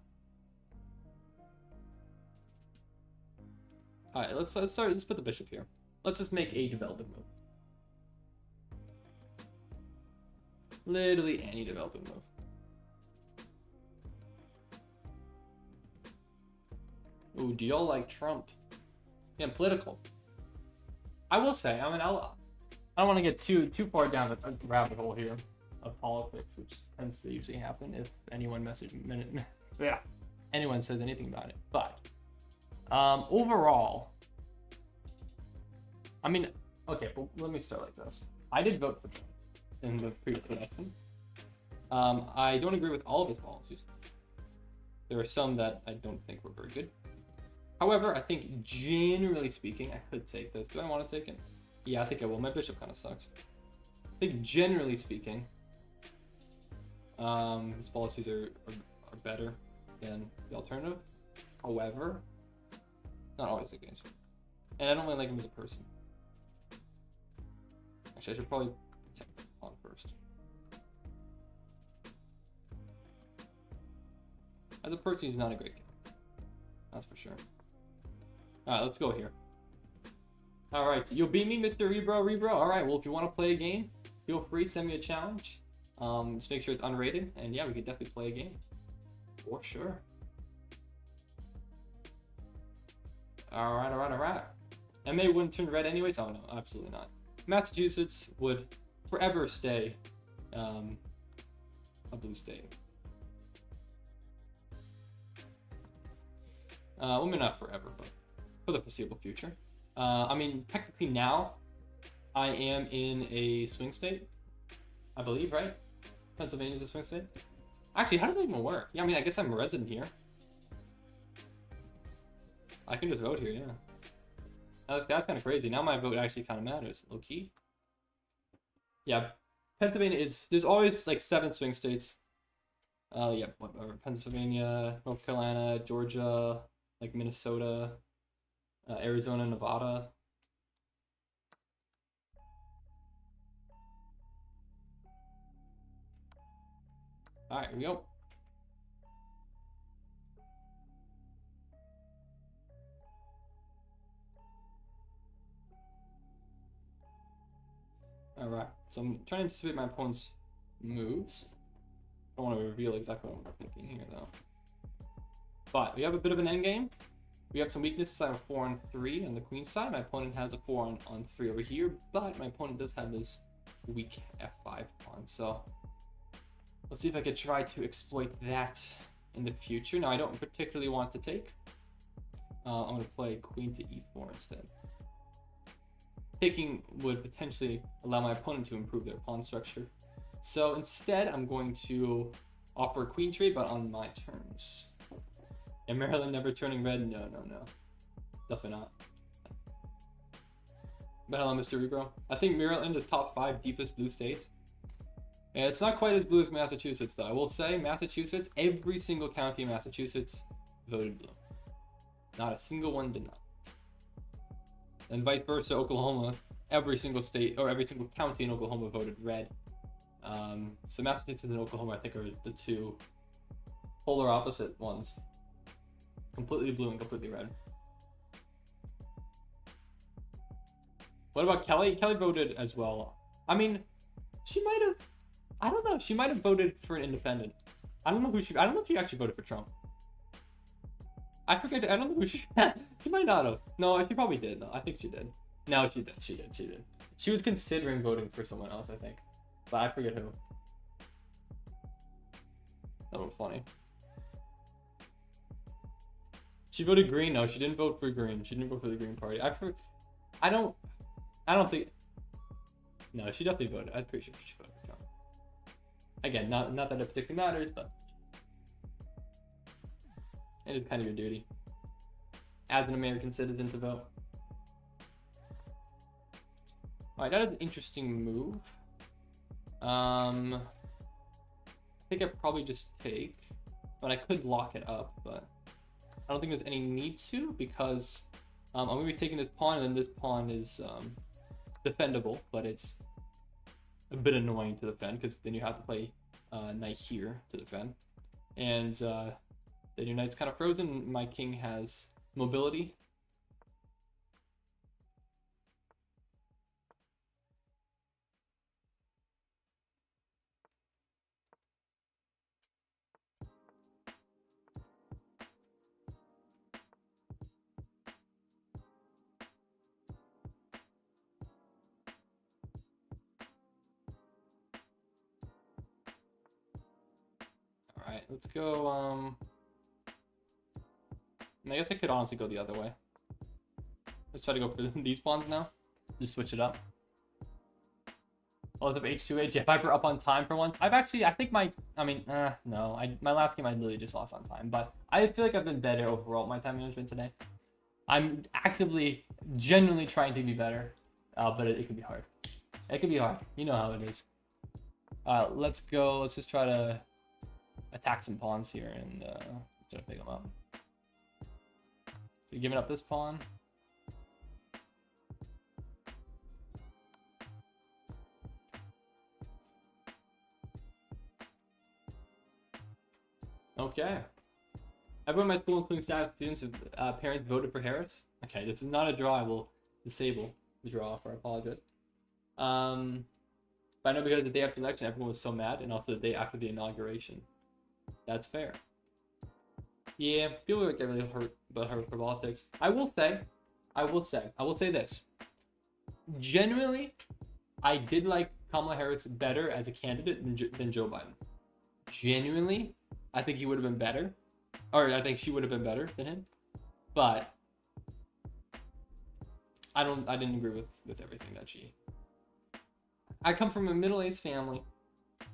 All right, let's start. Let's put the bishop here. Let's just make a developing move. Literally any developing move. Ooh, do y'all like Trump? Yeah, political. I will say, I mean, I don't want to get too far down the rabbit hole here of politics, which tends to usually happen if anyone anyone says anything about it. But overall, I mean, okay, but let me start like this. I did vote for Trump in the previous election. I don't agree with all of his policies. There are some that I don't think were very good. However, I think generally speaking, I could take this. Do I want to take it? Yeah, I think I will. My bishop kind of sucks. I think generally speaking, his policies are better than the alternative. However, not always the case. And I don't really like him as a person. Actually, I should probably protect the pawn first. As a person, he's not a great guy. That's for sure. Alright, let's go here. Alright, you'll beat me, Mr. Rebro. Alright, well, if you want to play a game, feel free, send me a challenge. Just make sure it's unrated, and yeah, we could definitely play a game. For sure. Alright. MA wouldn't turn red anyways? Oh no, absolutely not. Massachusetts would forever stay a blue state. Well, maybe not forever, but for the foreseeable future. I mean, technically now, I am in a swing state, I believe, right? Pennsylvania's a swing state. Actually, how does that even work? Yeah, I mean, I guess I'm a resident here. I can just vote here, yeah. That's kind of crazy. Now my vote actually kind of matters. Low key. Yeah, Pennsylvania is. There's always like 7 swing states. Yeah, whatever. Pennsylvania, North Carolina, Georgia, like Minnesota, Arizona, Nevada. All right, here we go. All right, so I'm trying to anticipate my opponent's moves. I don't want to reveal exactly what I'm thinking here, though. But we have a bit of an endgame. We have some weaknesses. I have a 4 on 3 on the queen side. My opponent has a 4 on 3 over here, but my opponent does have this weak f5 pawn. So let's see if I could try to exploit that in the future. Now, I don't particularly want to take. I'm going to play queen to e4 instead. Taking would potentially allow my opponent to improve their pawn structure. So instead, I'm going to offer a queen trade, but on my terms. And Maryland never turning red? No. Definitely not. But hello, Mr. Rebro. I think Maryland is top 5 deepest blue states. And it's not quite as blue as Massachusetts, though. I will say, Massachusetts, every single county in Massachusetts voted blue. Not a single one did not. And vice versa, Oklahoma, every single state, or every single county in Oklahoma voted red. So Massachusetts and Oklahoma, I think, are the 2 polar opposite ones. Completely blue and completely red. What about Kelly? Kelly voted as well. I mean, she might have, I don't know, she might have voted for an independent. I don't know if she actually voted for Trump. I forget, I don't know who she might not have. No, she probably did, though. I think she did. No, she did. She was considering voting for someone else, I think. But I forget who. That was funny. She voted green. No, she didn't vote for green. She didn't vote for the Green Party. I don't think. No, she definitely voted. I'm pretty sure she voted for Trump. Again, not that it particularly matters, but it is kind of your duty as an American citizen to vote. All right, that is an interesting move. I think I probably just take, but I could lock it up, but I don't think there's any need to, because I'm going to be taking this pawn, and then this pawn is defendable, but it's a bit annoying to defend because then you have to play knight here to defend. And then your knight's kind of frozen. My king has mobility. Alright, let's go, I guess I could honestly go the other way. Let's try to go for these pawns now. Just switch it up. Oh, it's up H2H. Yeah, Viper up on time for once. I think my last game I literally just lost on time, but I feel like I've been better overall at my time management today. I'm actively, genuinely trying to be better, but it could be hard. It could be hard. You know how it is. Let's go. Let's just try to attack some pawns here and try to pick them up. So you're giving up this pawn. Okay. Everyone in my school, including staff, students, and parents, voted for Harris. Okay, this is not a draw. I will disable the draw for apologize. But I know because the day after the election, everyone was so mad, and also the day after the inauguration. That's fair. Yeah, people get really hurt for politics. I will say this. Genuinely, I did like Kamala Harris better as a candidate than Joe Biden. Genuinely, I think he would have been better. Or I think she would have been better than him. But I didn't agree with everything that she. I come from a middle-aged family.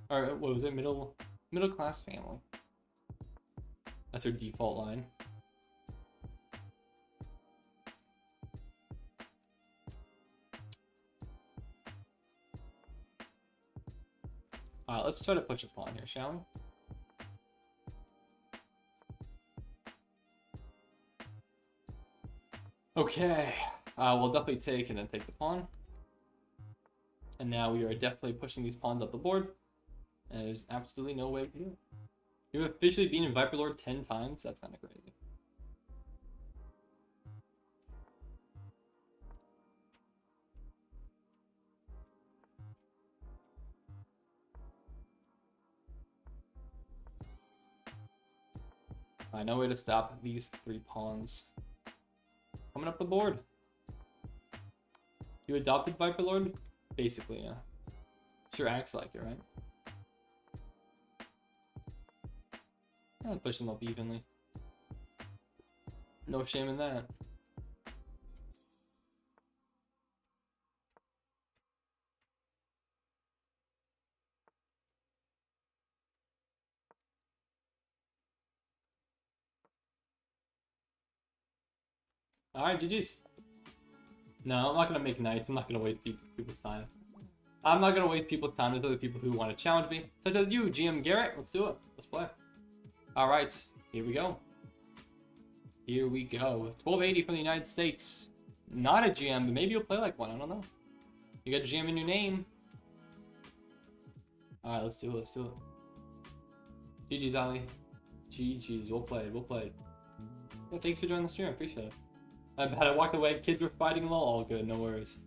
Or what was it? Middle class family. That's her default line. Let's try to push a pawn here, shall we? Okay, we'll definitely take and then take the pawn. And now we are definitely pushing these pawns up the board. And there's absolutely no way to do it. You've officially beaten Viper Lord 10 times? That's kind of crazy. Alright, no way to stop these 3 pawns coming up the board. You adopted Viper Lord? Basically, yeah. Sure acts like it, right? I'll push them up evenly. No shame in that. Alright, GG's. No, I'm not going to make knights. I'm not going to waste people's time. I'm not going to waste people's time. There's other people who want to challenge me, such as you, GM Garrett. Let's do it. Let's play. Alright, here we go. Here we go. 1280 from the United States. Not a GM, but maybe you'll play like one. I don't know. You got a GM in your name. Alright, let's do it. Let's do it. GG's, Ali. GG's. We'll play. We'll play. Yeah, thanks for joining the stream. I appreciate it. I had to walk away. Kids were fighting well. All good. No worries.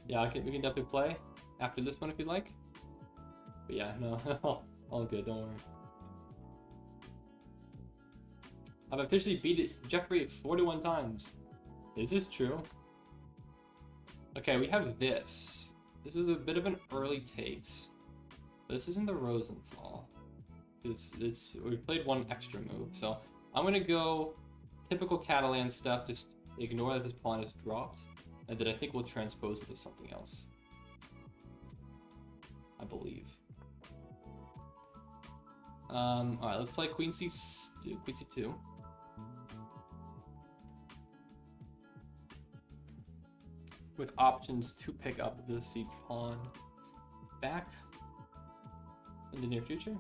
Yeah, we can definitely play after this one if you'd like. But yeah, no. All good. Don't worry. I've officially beat Jeffrey 41 times. Is this true? Okay, we have this. This is a bit of an early takes. This isn't the Rosenthal. We played one extra move, so I'm gonna go typical Catalan stuff. Just ignore that this pawn is dropped, and that I think we'll transpose it to something else. I believe. All right, let's play Queen C2. With options to pick up the C pawn back in the near future,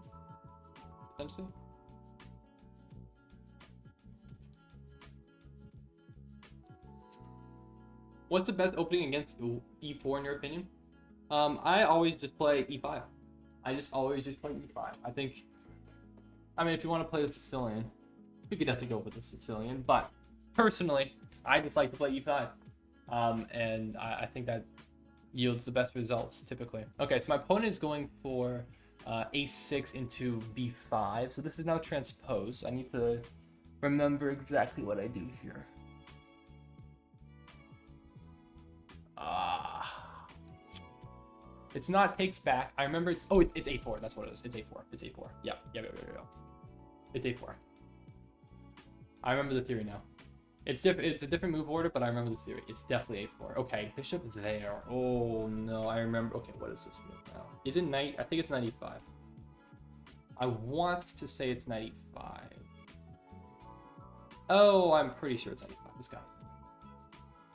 potentially. What's the best opening against e4 in your opinion? I always just play e5. I just always just play e5. I think, I mean, if you want to play the Sicilian, you could definitely go with the Sicilian. But personally, I just like to play e5. And I think that yields the best results typically. Okay, so my opponent is going for a6 into b5. So this is now transposed. I need to remember exactly what I do here. It's not takes back. I remember it's a4. That's what it is. It's a4. It's a4. Yeah. It's a4. I remember the theory now. It's a different move order, but I remember the theory. It's definitely a4. Okay, bishop there. Oh no, I remember. Okay, what is this move now? Is it knight? I think it's 95. I want to say it's 95. Oh, I'm pretty sure it's 95. Let's go.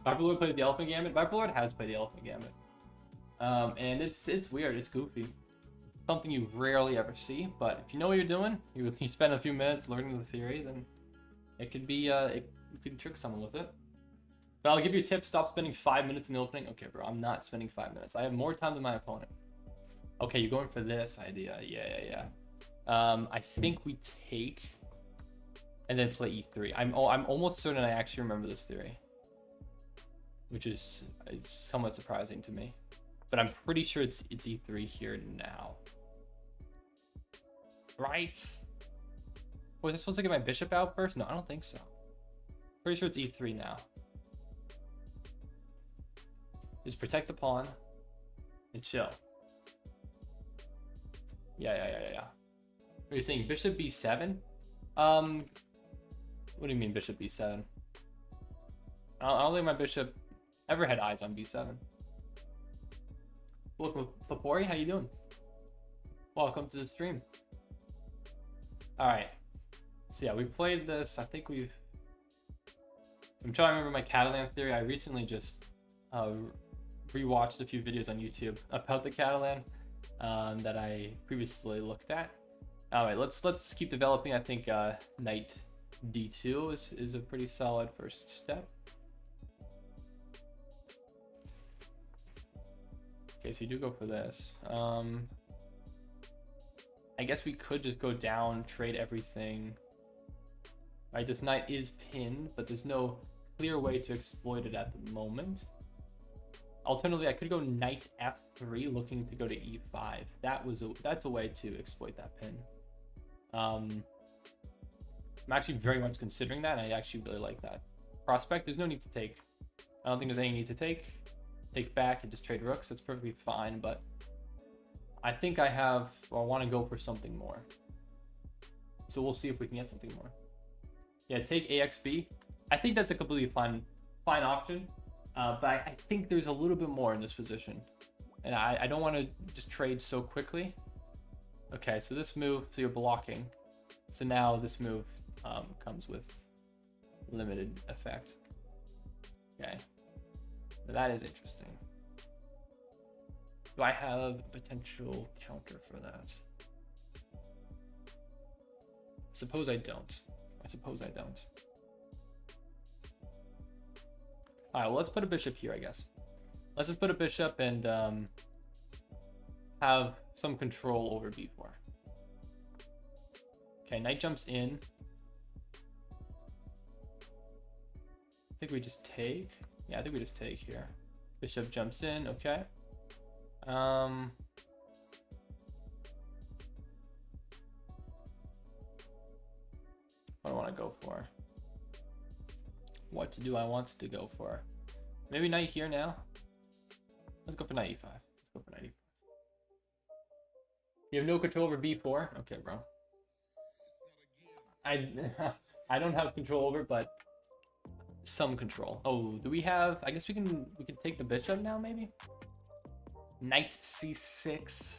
Viperlord plays the Elephant Gambit. Viperlord has played the Elephant Gambit. And it's weird. It's goofy. Something you rarely ever see. But if you know what you're doing, you spend a few minutes learning the theory, then it could be you can trick someone with it. But I'll give you a tip: stop spending 5 minutes in the opening. Okay, bro, I'm not spending 5 minutes. I have more time than my opponent. Okay, you're going for this idea. Yeah. I think we take and then play e3. I'm almost certain I actually remember this theory, which is somewhat surprising to me. But I'm pretty sure it's e3 here now. Right? Was I supposed to get my bishop out first? No, I don't think so. Pretty sure it's e3 now. Just protect the pawn and chill. Yeah. What are you saying? Bishop b7? What do you mean bishop b7? I don't think my bishop ever had eyes on b7. Look, Papori, how you doing? Welcome to the stream. All right. So yeah, we played this. I think I'm trying to remember my Catalan theory. I recently just rewatched a few videos on YouTube about the Catalan that I previously looked at. All right, let's keep developing. I think knight d2 is a pretty solid first step. Okay, so you do go for this. I guess we could just go down, trade everything. Right, this knight is pinned, but there's no clear way to exploit it at the moment. Alternatively, I could go knight f3, looking to go to e5. That's a way to exploit that pin. I'm actually very much considering that, and I actually really like that prospect. There's no need to take. I don't think there's any need to take back and just trade rooks. That's perfectly fine, but I think I want to go for something more. So we'll see if we can get something more. Yeah, take AXB. I think that's a completely fine option, but I think there's a little bit more in this position, and I don't want to just trade so quickly. Okay, so this move, so you're blocking. So now this move comes with limited effect. Okay, so that is interesting. Do I have a potential counter for that? Suppose I don't. I suppose I don't. All right, well, let's put a bishop here, I guess. Let's just put a bishop and have some control over b4. Okay, knight jumps in. I think we just take. Yeah, I think we just take here. Bishop jumps in, okay. What do I want to go for? What do I want to go for? Maybe knight here now. Let's go for knight e5. Let's go for knight e5. You have no control over b4. Okay, bro. I don't have control over, but some control. Oh, do we have? I guess we can take the bishop now, maybe. Knight c6.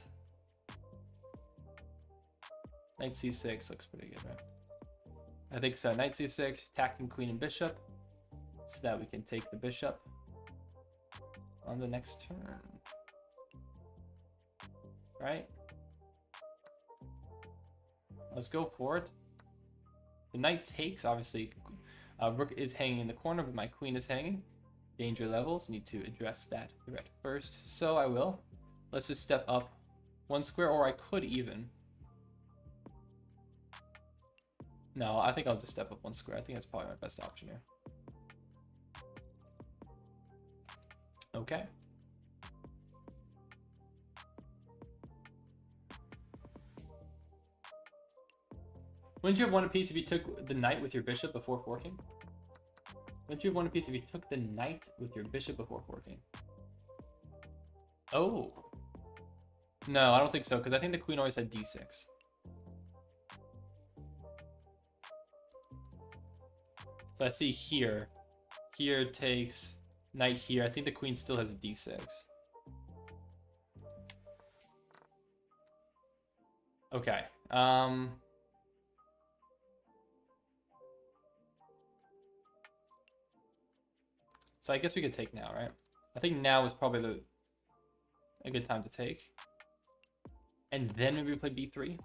Knight c6 looks pretty good, right? I think so. Knight c6, attacking queen and bishop, so that we can take the bishop on the next turn. Right? Let's go for it. The knight takes, obviously. Rook is hanging in the corner, but my queen is hanging. danger levels. Need to address that threat first. So I will. Let's just step up 1 square, or I could even. No, I think I'll just step up 1 square. I think that's probably my best option here. Okay. Wouldn't you have won a piece if you took the knight with your bishop before forking? Wouldn't you have won a piece if you took the knight with your bishop before forking? Oh. No, I don't think so, because I think the queen always had d6. So I see here. Here takes knight here. I think the queen still has a d6. Okay. So I guess we could take now, right? I think now is probably a good time to take. And then maybe we play b3.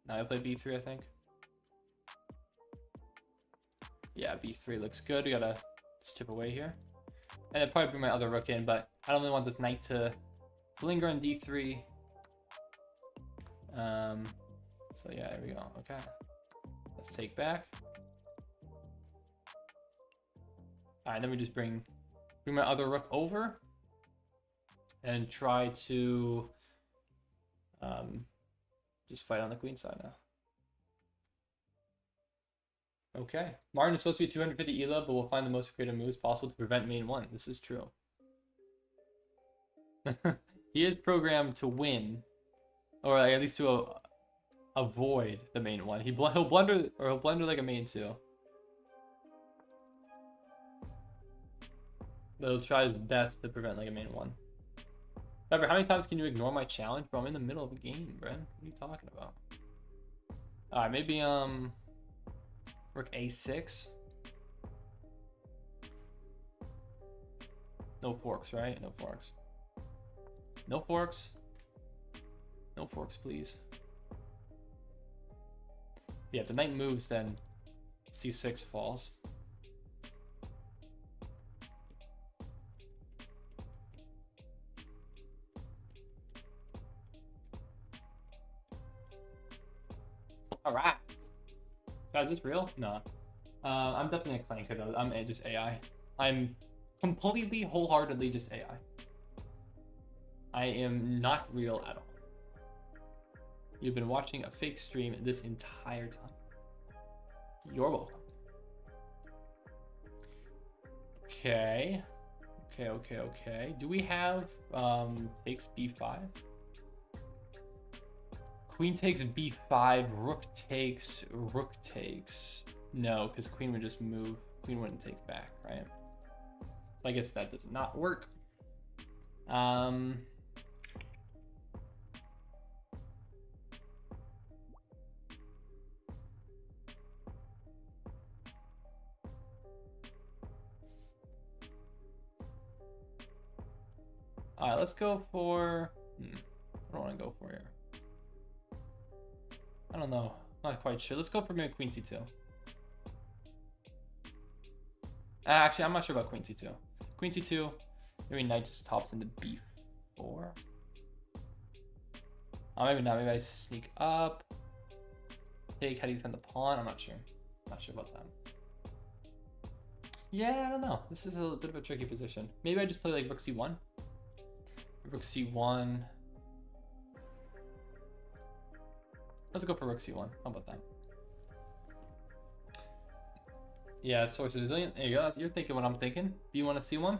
Now I play b3, I think. Yeah, b3 looks good. We gotta just chip away here. And I'd probably bring my other rook in, but I don't really want this knight to linger on d3. So yeah, there we go. Okay. Let's take back. Alright, then we just bring my other rook over and try to just fight on the queen side now. Okay. Martin is supposed to be 250 ELA, but we'll find the most creative moves possible to prevent main 1. This is true. He is programmed to win, or at least to avoid the main 1. He'll blunder like a main 2. But he'll try his best to prevent like a main 1. Remember, how many times can you ignore my challenge? Bro, I'm in the middle of a game, Bren. What are you talking about? Alright, maybe rook a6. No forks, right? No forks. No forks. No forks, please. Yeah, if the knight moves, then c6 falls. All right. Guys, is this real? No. I'm definitely a clanker though. I'm just AI. I'm completely, wholeheartedly just AI. I am not real at all. You've been watching a fake stream this entire time. You're welcome. Okay. Okay. Do we have takes b5? Queen takes b5, rook takes. No, because queen would just move. Queen wouldn't take back, right? So I guess that does not work. Alright, let's go for... What do I want to go for here? I don't know. Not quite sure. Let's go for maybe queen c2. Actually, I'm not sure about queen c2. Queen c2. Maybe knight just tops into b4. Oh, maybe not. Maybe I sneak up. Take. How do you defend the pawn? I'm not sure. Not sure about that. Yeah, I don't know. This is a bit of a tricky position. Maybe I just play like rook c1. Rook c1. Let's go for rook c1. How about that? Yeah, source resilient. There you go. You're thinking what I'm thinking. b1 to c1.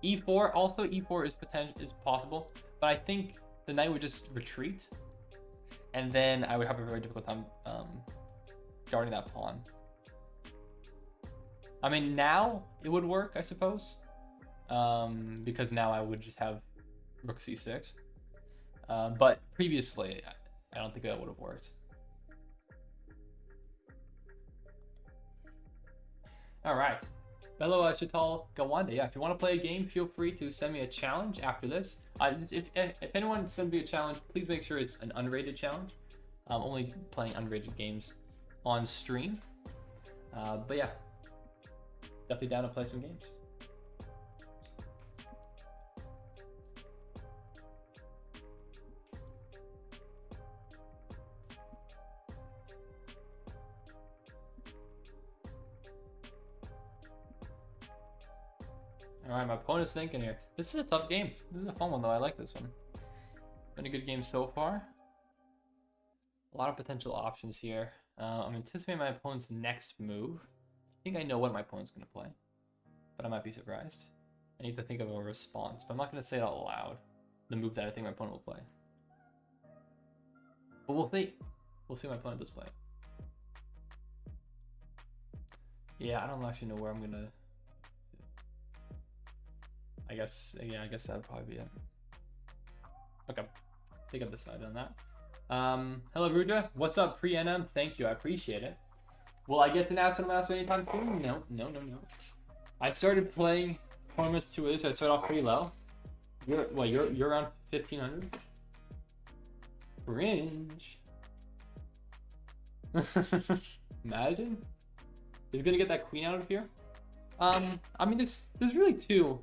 e4. Also, e4 is possible, but I think the knight would just retreat, and then I would have a very difficult time guarding that pawn. I mean, now it would work, I suppose, because now I would just have rook c6. But previously, I don't think that would have worked. All right. Bello Chital Gawande. Yeah, if you want to play a game, feel free to send me a challenge after this. If anyone sends me a challenge, please make sure it's an unrated challenge. I'm only playing unrated games on stream. But yeah, definitely down to play some games. All right, my opponent's thinking here. This is a tough game. This is a fun one though. I like this one. Been a good game so far. A lot of potential options here. I'm anticipating my opponent's next move. I think I know what my opponent's going to play, but I might be surprised. I need to think of a response, but I'm not going to say it out loud, the move that I think my opponent will play. But we'll see. We'll see what my opponent does play. Yeah, I don't actually know where I'm going to... I guess that would probably be it. Okay, I think I've decided on that. Hello Rudra, what's up pre-NM? Thank you, I appreciate it. Will I get to National Master anytime soon? No. I started playing tournaments 2 weeks, so I started off pretty low. You're around 1500. Cringe. Imagine. He's gonna get that queen out of here. I mean, there's really two.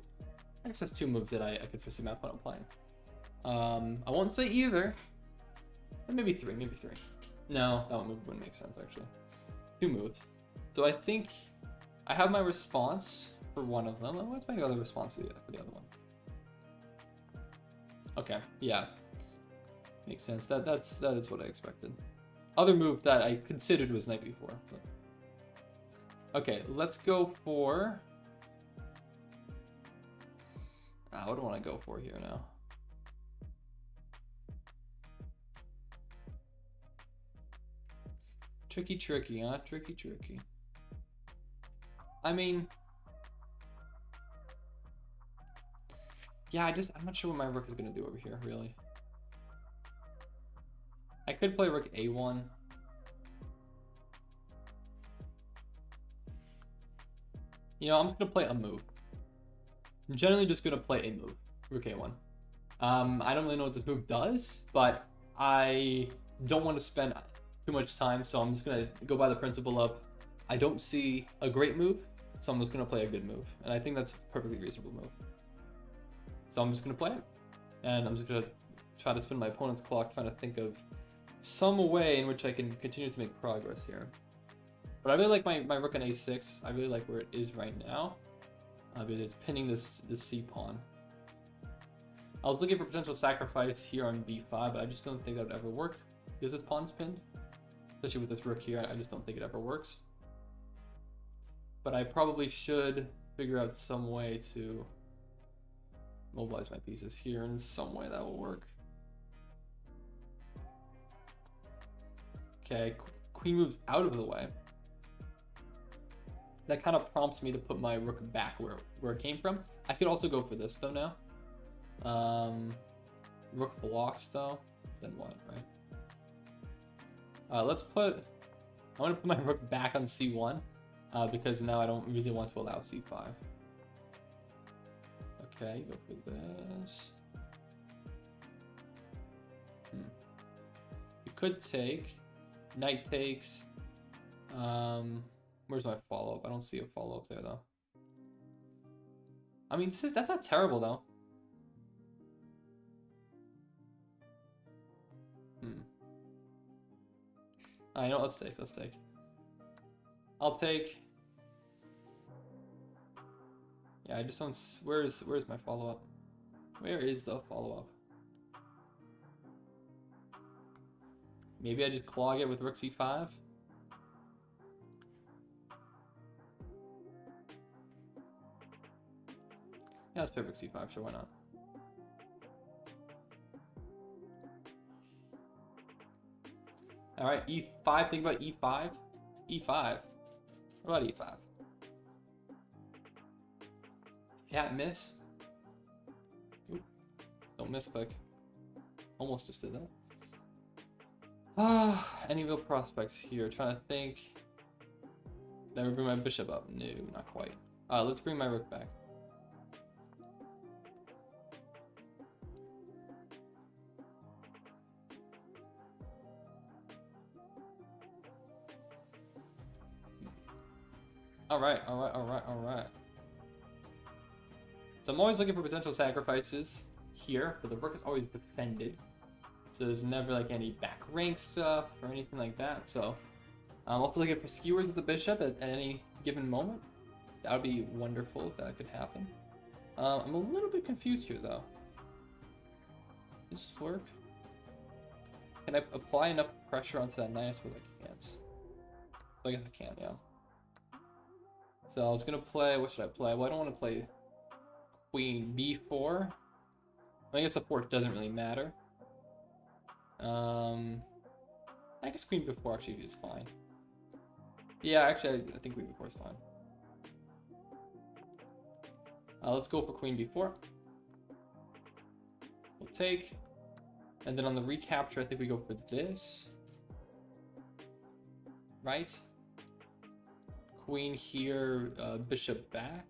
I guess there's two moves that I could foresee my opponent playing. I won't say either. But maybe three. No, that one move wouldn't make sense actually. Two moves. So I think I have my response for one of them. What's my other response for the other one? Okay, yeah. Makes sense. That is what I expected. Other move that I considered was knight b4. But... Okay, let's go for... what do I want to go for here now? Tricky, huh? Tricky. I mean... Yeah, I'm not sure what my rook is going to do over here, really. I could play rook a1. You know, I'm just going to play a move. I'm generally just going to play a move, rook a1. I don't really know what this move does, but I don't want to spend too much time, so I'm just going to go by the principle of I don't see a great move, so I'm just going to play a good move. And I think that's a perfectly reasonable move. So I'm just going to play it. And I'm just going to try to spin my opponent's clock, trying to think of some way in which I can continue to make progress here. But I really like my rook on a6. I really like where it is right now. Because it's pinning this c pawn. I was looking for potential sacrifice here on b5, but I just don't think that would ever work because this pawn's pinned. Especially with this rook here, I just don't think it ever works. But I probably should figure out some way to mobilize my pieces here in some way that will work. Okay, queen moves out of the way. That kind of prompts me to put my rook back where it came from. I could also go for this though now. Rook blocks though. Then what, right? I want to put my rook back on c1 because now I don't really want to allow c5. Okay, go for this. You could take. Knight takes. Where's my follow-up? I don't see a follow-up there though. I mean, that's not terrible though. You know, let's take. I'll take. Yeah, I just don't. Where's my follow-up? Where is the follow-up? Maybe I just clog it with rook c5. Yeah, let's play rook c5. Sure, why not? All right, e5. Think about e5. e5. What about e5? Yeah, miss. Oop. Don't misclick. Almost just did that. Any real prospects here? Trying to think. Never bring my bishop up. No, not quite. Let's bring my rook back. Alright, alright, alright, alright. So I'm always looking for potential sacrifices here, but the rook is always defended. So there's never like any back rank stuff or anything like that. So I'm also looking for skewers with the bishop at any given moment. That would be wonderful if that could happen. I'm a little bit confused here though. Does this work? Can I apply enough pressure onto that knight? I suppose I can't. I guess I can, yeah. So I was gonna play, what should I play? Well, I don't want to play queen b4. I guess the fork doesn't really matter. I guess queen b4 actually is fine. Yeah, actually, I think queen b4 is fine. Let's go for queen b4. We'll take. And then on the recapture, I think we go for this. Right? Queen here, bishop back.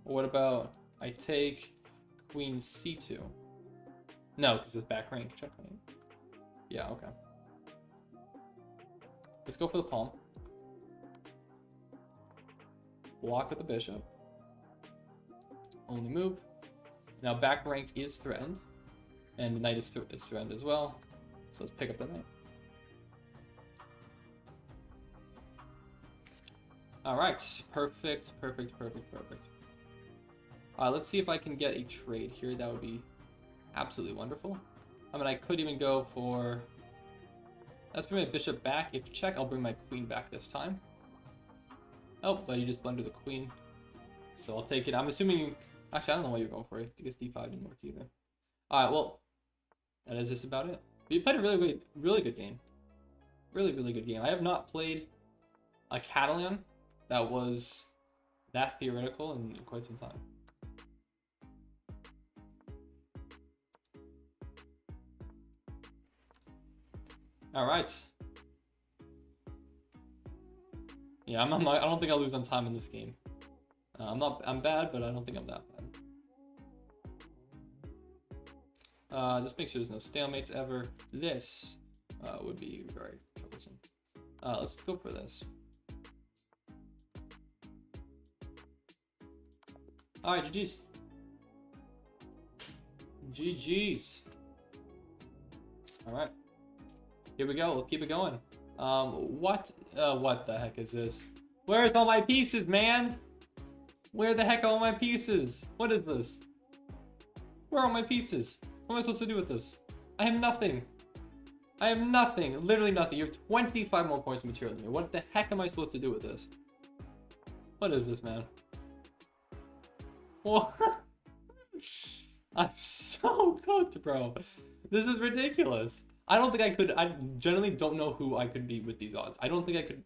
What about I take queen c2? No, because it's back rank. Checkmate. Yeah, okay. Let's go for the pawn. Block with the bishop. Only move. Now back rank is threatened. And the knight is threatened as well. So let's pick up the knight. Alright. Perfect, perfect, perfect, perfect. Let's see if I can get a trade here. That would be absolutely wonderful. I mean, I could even go for... Let's bring my bishop back. If check, I'll bring my queen back this time. Oh, but you just blundered the queen. So I'll take it. I'm assuming... Actually, I don't know what you're going for. I guess d5 didn't work either. Alright, well, that is just about it. But you played a really good game. Really, really good game. I have not played a Catalan that was that theoretical in quite some time. Alright. Yeah, I don't think I'll lose on time in this game. I'm bad, but I don't think I'm that bad. Just make sure there's no stalemates ever. This would be very troublesome. Let's go for this. Alright, GG's. GG's. Alright. Here we go. Let's keep it going. What the heck is this? Where's all my pieces, man? Where the heck are all my pieces? What is this? Where are all my pieces? What am I supposed to do with this? I have nothing. I have nothing. Literally nothing. You have 25 more points of material than me. What the heck am I supposed to do with this? What is this, man? What? I'm so cooked, bro. This is ridiculous. I don't think I could. I generally don't know who I could be with these odds. I don't think I could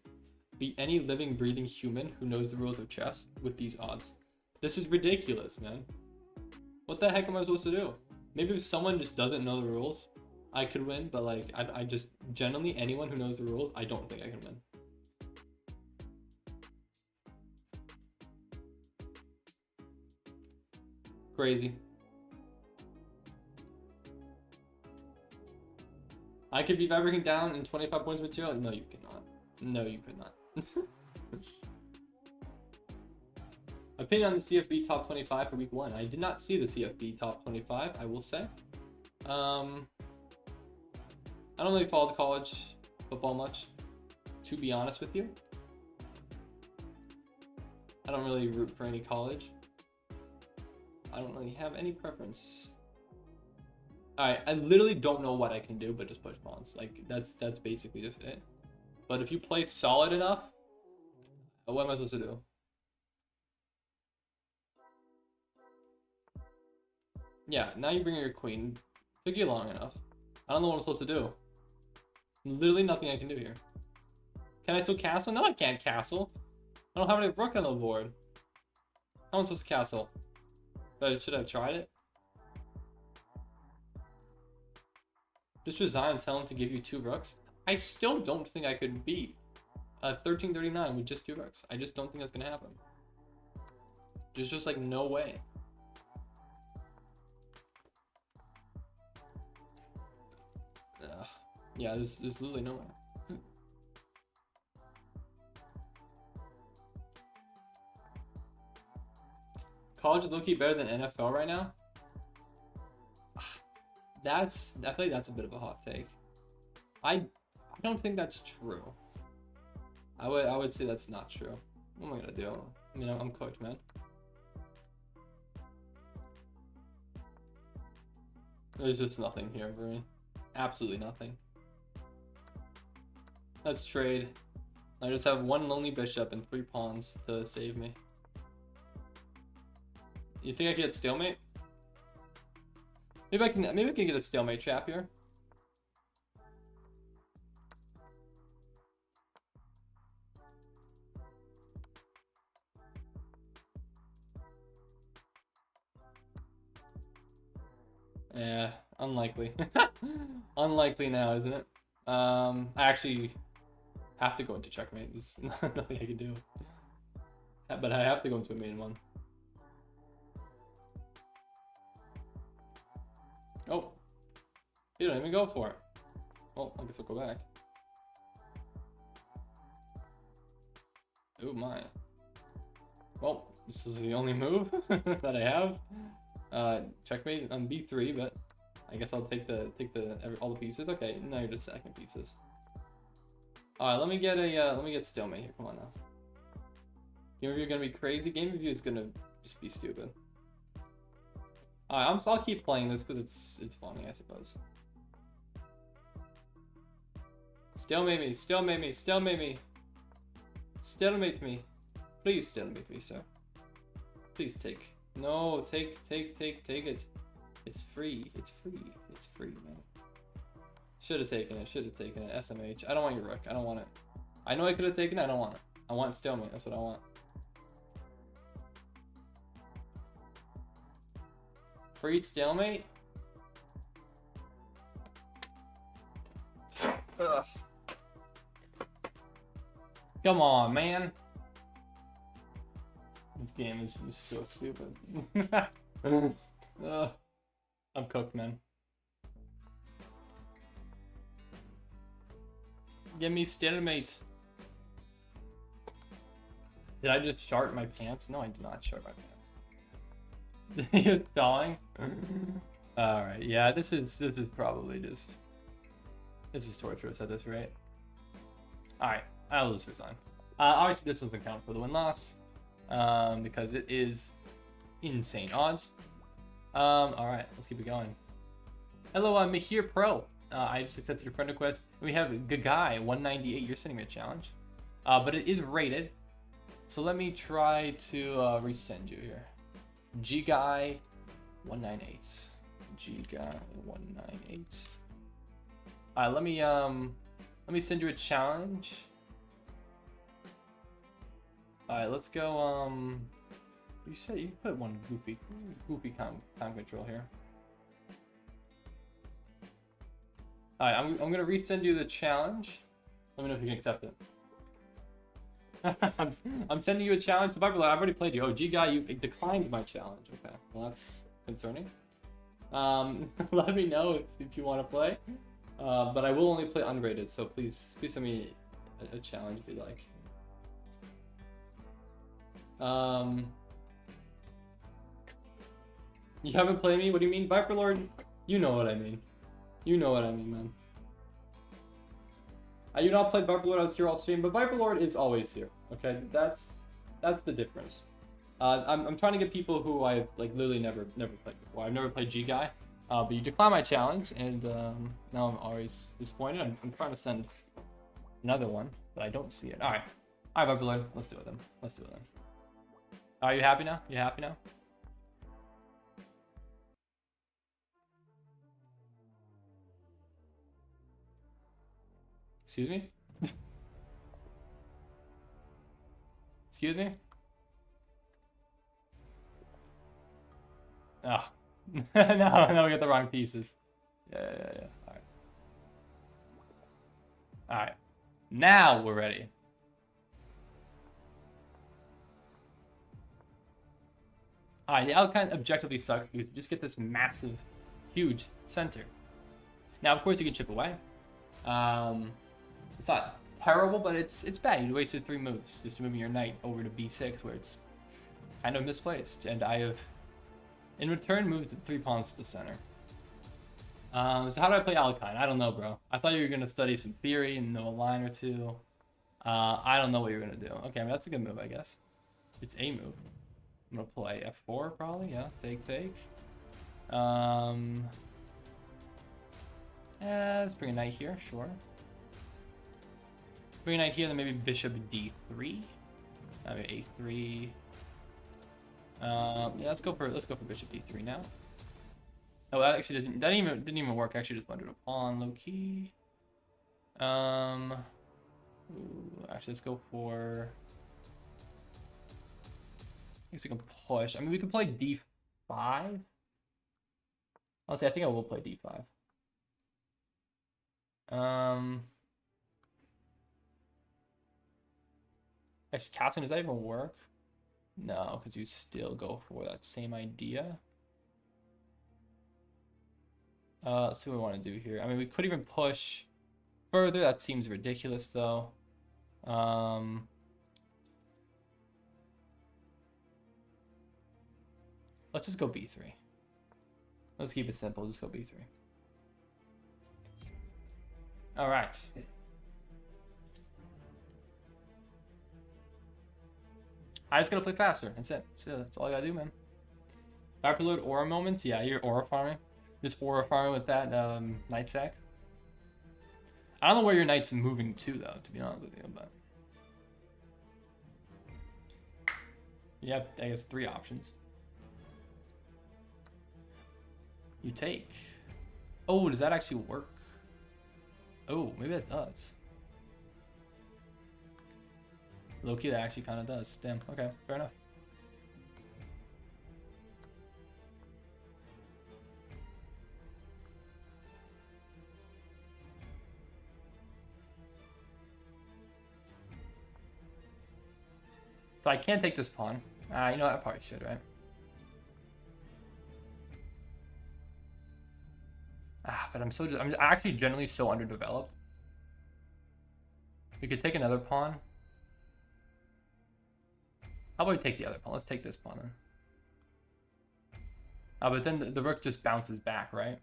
be any living, breathing human who knows the rules of chess with these odds. This is ridiculous, man. What the heck am I supposed to do? Maybe if someone just doesn't know the rules, I could win, but like, I just, generally, anyone who knows the rules, I don't think I can win. Crazy. I could beat everything down in 25 points of material? No, you cannot. No, you could not. Opinion on the CFB top 25 for week 1. I did not see the CFB top 25, I will say. I don't really follow the college football much, to be honest with you. I don't really root for any college. I don't really have any preference. Alright, I literally don't know what I can do, but just push pawns. Like, that's basically just it. But if you play solid enough, what am I supposed to do? Yeah, now you bring your queen. Took you long enough. I don't know what I'm supposed to do. Literally nothing I can do here. Can I still castle? No, I can't castle. I don't have any rook on the board. How am I supposed to castle? Should I have tried it? Just resign and tell him to give you 2 rooks? I still don't think I could beat 1339 with just 2 rooks. I just don't think that's gonna happen. There's just like no way. Yeah, there's literally no way. college low-key better than NFL right now? I feel like that's a bit of a hot take. I don't think that's true. I would say that's not true. What am I gonna do? I mean, I'm cooked, man. There's just nothing here for me. Absolutely nothing. Let's trade. I just have one lonely bishop and 3 pawns to save me. You think I can get stalemate? Maybe I can get a stalemate trap here. Yeah, unlikely. Unlikely now, isn't it? I actually have to go into checkmate. There's nothing I can do. But I have to go into a main one. Oh, you don't even go for it. Well, I guess I'll go back. Oh my. Well, this is the only move that I have. Checkmate on b3, but I guess I'll take all the pieces. Okay, now you're just sacking pieces. All right, let me get stalemate here. Come on now. Game review gonna be crazy. Game review is gonna just be stupid. All right, I'll keep playing this because it's funny, I suppose. Stalemate me, stalemate me, stalemate me, stalemate me. Please stalemate me, sir. Please take. No, take it. It's free. It's free. It's free, man. Should have taken it. Should have taken it. SMH. I don't want your rook. I don't want it. I know I could have taken it. I don't want it. I want stalemate. That's what I want. Free stalemate? Ugh. Come on, man. This game is so stupid. I'm cooked, man. Give me stalemate. Did I just shart my pants? No, I did not shart my pants. You're stalling? Alright, yeah, this is probably just... This is torturous at this rate. Alright, I'll just resign. Obviously this doesn't count for the win-loss. Because it is insane odds. Alright, let's keep it going. Hello, I'm Mahir Pro. I just accepted your friend request. We have Gagai 198. You're sending me a challenge. But it is rated. So let me try to resend you here. G-Guy 198. G-Guy 198. Alright, let me send you a challenge. Alright, let's go, you said you put one goofy time control here. Alright, I'm gonna resend you the challenge. Let me know if you can accept it. I'm sending you a challenge. The Viper, I've already played you. Oh, G-Guy, you declined my challenge. Okay, well that's concerning. Let me know if you want to play. But I will only play unrated, so please send me a challenge if you like. You haven't played me? What do you mean? Viper Lord? You know what I mean. You know what I mean, man. I do not play Viper Lord on Serial stream, but Viper Lord is always here. Okay, that's the difference. I'm trying to get people who I've like literally never played before. I've never played G-Guy, but you declined my challenge, and now I'm always disappointed. I'm trying to send another one, but I don't see it. All right, Viper Lord, let's do it then. Let's do it then. Are you happy now? You happy now? Excuse me? Excuse me? Oh. No, we got the wrong pieces. Yeah. Alright. Alright. Now we're ready. Alright, the outcome objectively sucks because you just get this massive, huge center. Now, of course, you can chip away. It's not terrible, but it's bad. You wasted 3 moves just moving your knight over to b6, where it's kind of misplaced, and I have, in return, moved 3 pawns to the center. So how do I play Alkine? I don't know, bro. I thought you were gonna study some theory and know a line or two. I don't know what you're gonna do. Okay, I mean, that's a good move, I guess. It's a move. I'm gonna play F4 probably. Yeah, take. Yeah, let's bring a knight here. Sure. Bring a knight here, then maybe bishop D3. Maybe A3. Yeah, let's go for bishop D3 now. Oh, that actually didn't even work. I actually just blundered a pawn, low key. Ooh, actually, let's go for. I guess we can push. I mean, we can play D5. Honestly, I think I will play D5. Actually, Katzen, does that even work? No, because you still go for that same idea. Let's see what we want to do here. I mean, we could even push further. That seems ridiculous, though. Let's just go B3. Let's keep it simple. Just go B3. All right. I just gotta play faster. That's it. That's all I gotta do, man. Hyperload aura moments. Yeah, you're aura farming. Just aura farming with that knight sack. I don't know where your knight's moving to, though, to be honest with you, but you have, I guess, 3 options. You take. Oh, does that actually work? Oh, maybe it does. Low-key, that actually kind of does. Damn, okay, fair enough. So I can't take this pawn. You know what? I probably should, right? But I'm actually generally so underdeveloped. We could take another pawn. How about we take the other pawn? Let's take this pawn then. But then the rook just bounces back, right?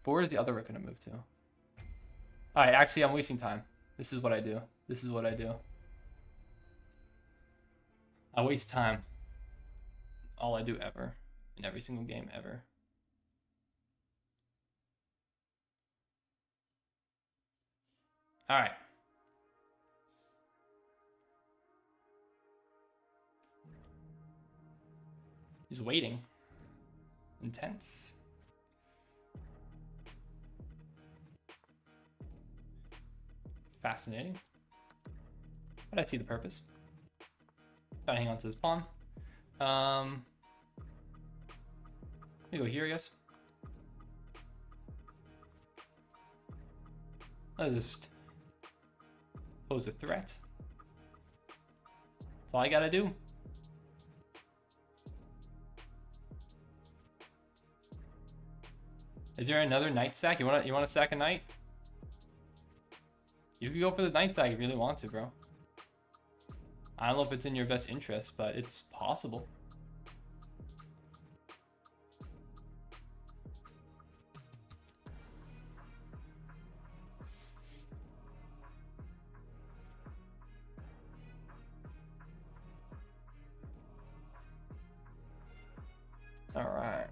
But where's the other rook gonna move to? Alright, actually I'm wasting time. This is what I do. This is what I do. I waste time. All I do ever. In every single game ever. Alright. He's waiting. Intense. Fascinating. But I see the purpose. Gotta hang on to this pawn. Let me go here, I guess. Let's just pose a threat. That's all I gotta do. Is there another knight sack? You wanna sack a knight? You can go for the knight sack if you really want to, bro. I don't know if it's in your best interest, but it's possible. All right.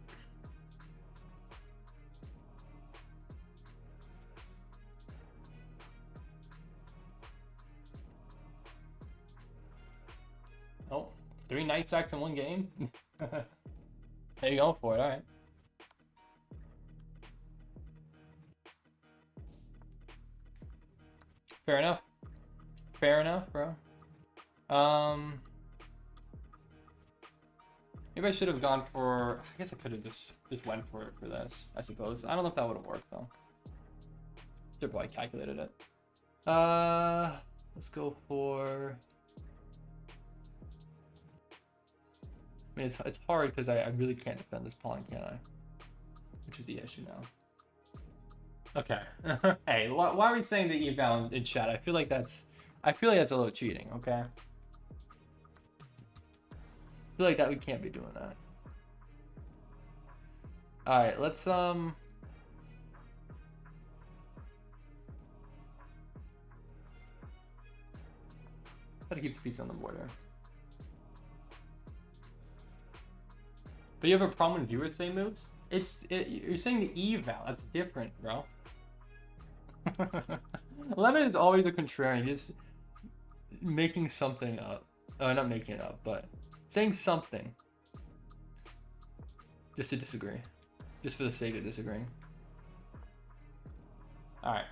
Oh, 3 knight sacks in one game? There you go for it, alright. Fair enough. Fair enough, bro. Maybe I should have gone for... I guess I could have just went for it for this, I suppose. I don't know if that would have worked, though. Should have probably calculated it. Let's go for... I mean, it's hard because I really can't defend this pawn, can I? Which is the issue now. Okay. Hey, why are we saying the eval in chat? I feel like that's a little cheating, okay? feel like that we can't be doing that. All right, let's Gotta keep the piece on the board here. But you have a problem when viewers say moves? You're saying the eval. That's different, bro. Lemon is always a contrarian. Just making something up. Not making it up, but saying something. Just to disagree. Just for the sake of disagreeing. Alright.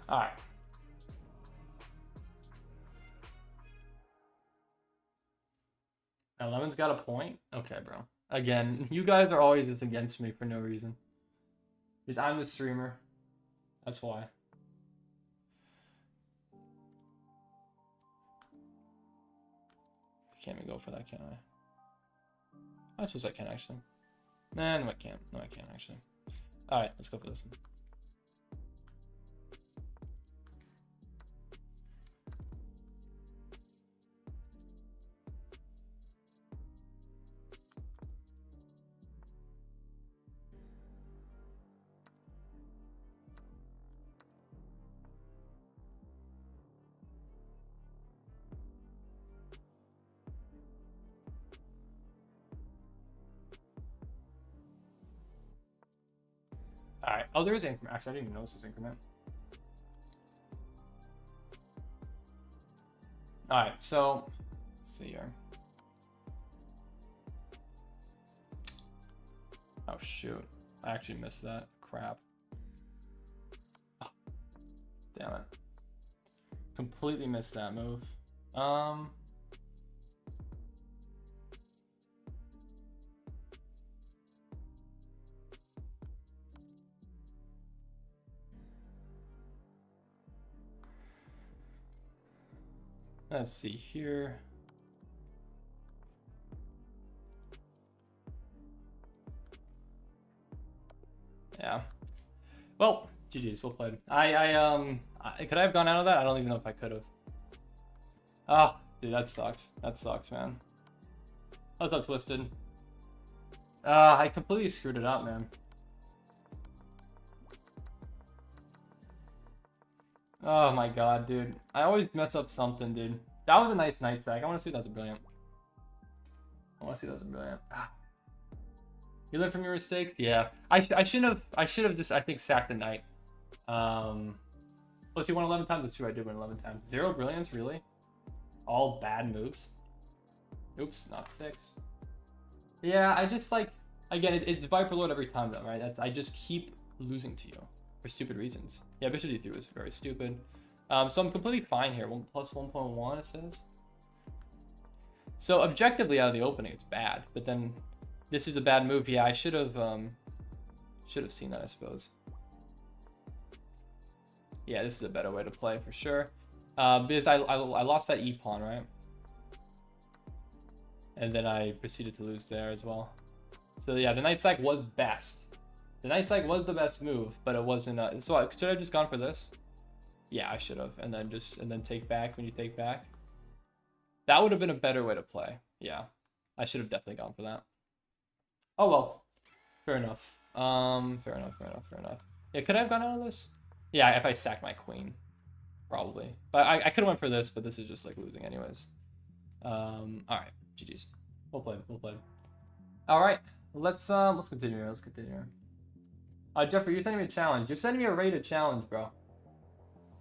Alright. Now, Lemon's got a point? Okay, bro. Again, you guys are always just against me for no reason. Because I'm the streamer. That's why. Can't even go for that, can I? I suppose I can, actually. Nah, no, I can't. No, I can't, actually. Alright, let's go for this one. Alright. Oh, there is increment. Actually, I didn't even notice this increment. Alright, so let's see here. Oh shoot. I actually missed that. Crap. Oh, damn it. Completely missed that move. Let's see here. Yeah. Well, GG's, well played. Could I have gone out of that? I don't even know if I could have. Oh, dude, that sucks. That sucks, man. What's up, Twisted? I completely screwed it up, man. Oh my god, dude. I always mess up something, dude. That was a nice night sack. I want to see that was brilliant. I want to see that was brilliant. You learn from your mistakes? Yeah. I should have just, I think, sacked the knight. Plus you won 11 times. That's true, I did win 11 times. 0 brilliance, really? All bad moves? Oops, not 6. Yeah, I just like, again, it's Viper Lord every time though, right? I just keep losing to you. For stupid reasons. Yeah, Bishop D3 was very stupid. So I'm completely fine here. 1 plus 1.1 it says. So objectively out of the opening it's bad, but then this is a bad move. Yeah, I should have seen that, I suppose. Yeah, this is a better way to play for sure. Because I lost that E-pawn, right? And then I proceeded to lose there as well. So yeah, the knight sack was best. The knight sack was the best move, but it wasn't. So should I have just gone for this? Yeah, I should have, and then take back when you take back. That would have been a better way to play. Yeah, I should have definitely gone for that. Oh well, fair enough. Fair enough. Yeah, could I have gone out of this? Yeah, if I sacked my queen, probably. But I could have went for this, but this is just like losing anyways. All right, GG's. Well played. All right, let's continue here. Jeffrey, you're sending me a challenge. You're sending me a rated challenge, bro.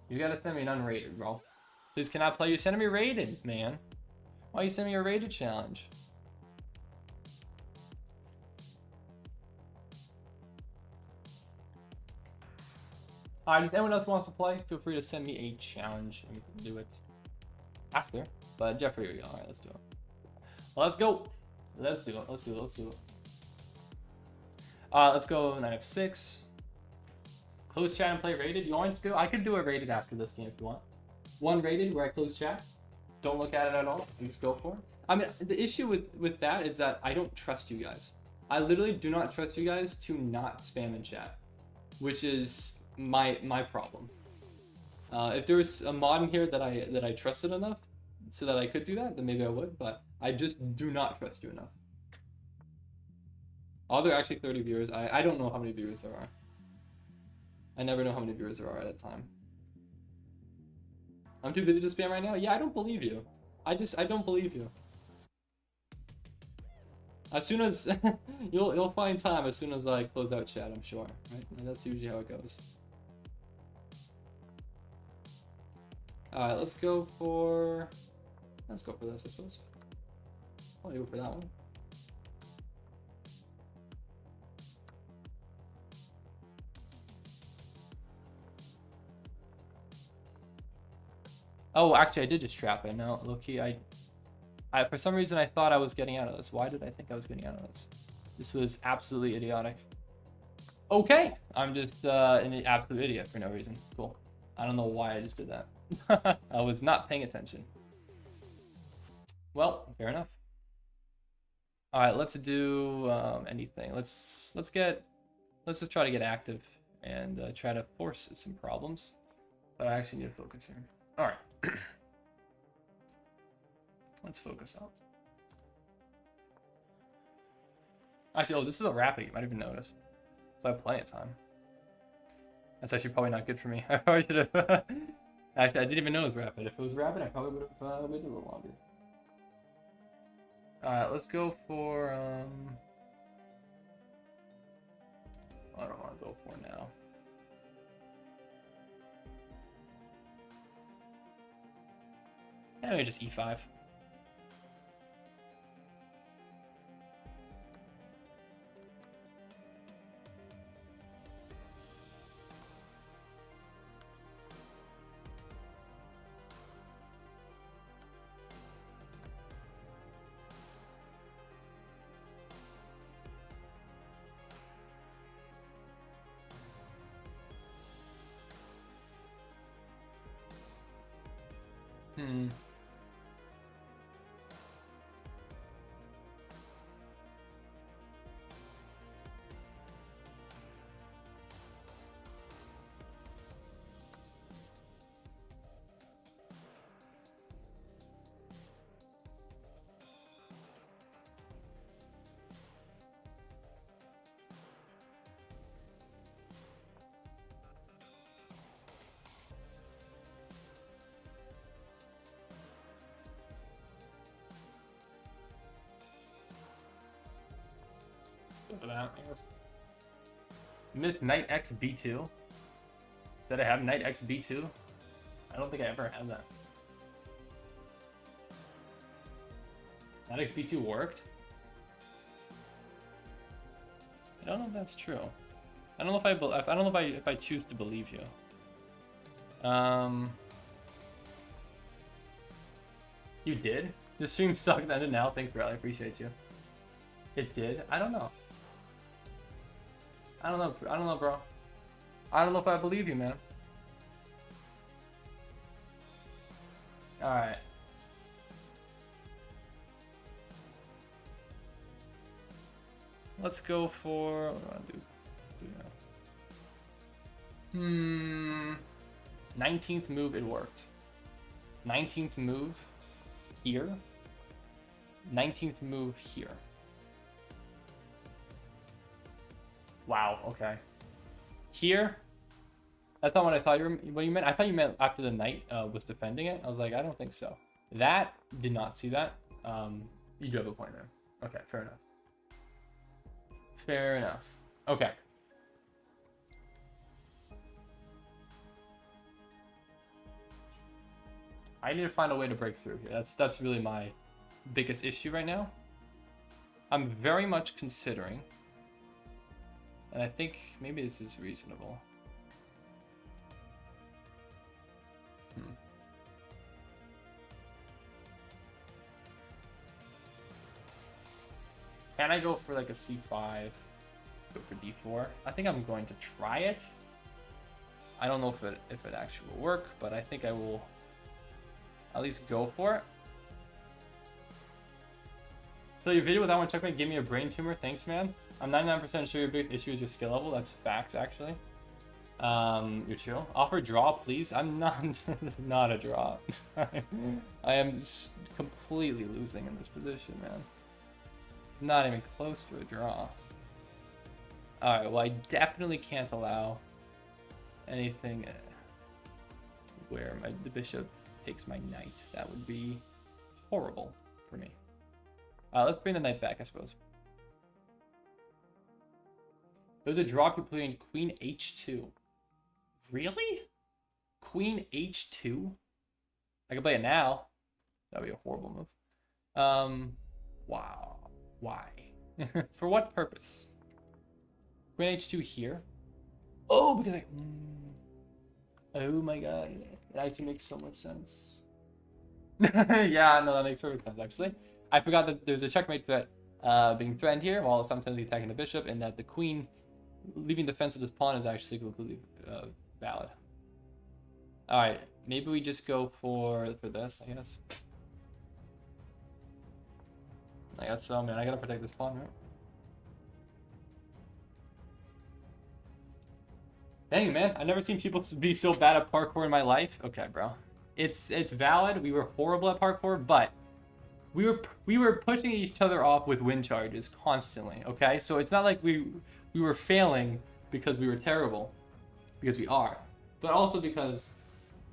You gotta send me an unrated, bro. Please, can I play? You're sending me rated, man. Why are you sending me a rated challenge? Alright, does anyone else wants to play? Feel free to send me a challenge and we can do it after. But Jeffrey, here we go. Alright, let's do it. Well, let's go. Let's do it. Let's go 9f6. Close chat and play rated. You want me to go? I could do a rated after this game if you want. One rated where I close chat. Don't look at it at all. You just go for it. I mean, the issue with that is that I don't trust you guys. I literally do not trust you guys to not spam in chat, which is my problem. If there was a mod in here that I trusted enough so that I could do that, then maybe I would. But I just do not trust you enough. Are there actually 30 viewers? I don't know how many viewers there are. I never know how many viewers there are at a time. I'm too busy to spam right now? Yeah, I don't believe you. I don't believe you. As soon as you'll find time as soon as I close out chat, I'm sure. Right? And that's usually how it goes. Alright, let's go for this, I suppose. I'll go for that one. Oh, actually, I did just trap it. No, low-key, I for some reason I thought I was getting out of this. Why did I think I was getting out of this? This was absolutely idiotic. Okay, I'm just an absolute idiot for no reason. Cool. I don't know why I just did that. I was not paying attention. Well, fair enough. All right, let's do anything. Let's just try to get active and try to force some problems. But I actually need to focus here. All right. Let's focus out. Actually, oh, this is a rapid. You might even notice. So I have plenty of time. That's actually probably not good for me. I probably should have. Actually, I didn't even know it was rapid. If it was rapid, I probably would have waited a little longer. Alright, let's go for. I don't want to go for now. Yeah, maybe just E5. For that, Miss Knight X B2. Did I have Knight X B2? I don't think I ever had that. Knight X B2 worked? I don't know if that's true. I don't know if I don't know if I choose to believe you. You did? The stream sucked ended now. Thanks, Riley. I appreciate you. It did? I don't know. I don't know, bro. I don't know if I believe you, man. Alright. Let's go for... What do I want to do now? 19th move, it worked. 19th move here. 19th move here. Wow, okay. Here, that's not what I thought what you meant. I thought you meant after the knight was defending it. I was like, I don't think so. That, did not see that. You do have a point there. Okay, fair enough. Fair enough. Okay. I need to find a way to break through here. That's really my biggest issue right now. I'm very much considering... And I think maybe this is reasonable. Can I go for like a C5? Go for D4? I think I'm going to try it. I don't know if it actually will work, but I think I will at least go for it. So your video without one checkmate gave me a brain tumor. Thanks, man. I'm 99% sure your biggest issue is your skill level. That's facts, actually. You're chill. Offer draw, please. I'm not not a draw. I am just completely losing in this position, man. It's not even close to a draw. Alright, well, I definitely can't allow anything where the bishop takes my knight. That would be horrible for me. Let's bring the knight back, I suppose. There's a draw between queen h2. Really? Queen h2? I can play it now. That'd be a horrible move. Wow. Why? For what purpose? Queen h2 here? Oh, because I... Oh my god. It actually makes so much sense. Yeah, no, that makes perfect sense, actually. I forgot that there's a checkmate threat being threatened here, while sometimes attacking the bishop, and that the queen leaving the fence of this pawn is actually completely valid. Alright, maybe we just go for this, I guess. I got so, man. I gotta protect this pawn, right? Dang, man. I've never seen people be so bad at parkour in my life. Okay, bro. It's valid. We were horrible at parkour, but we were pushing each other off with wind charges constantly, okay? So it's not like we were failing because we were terrible, because we are, but also because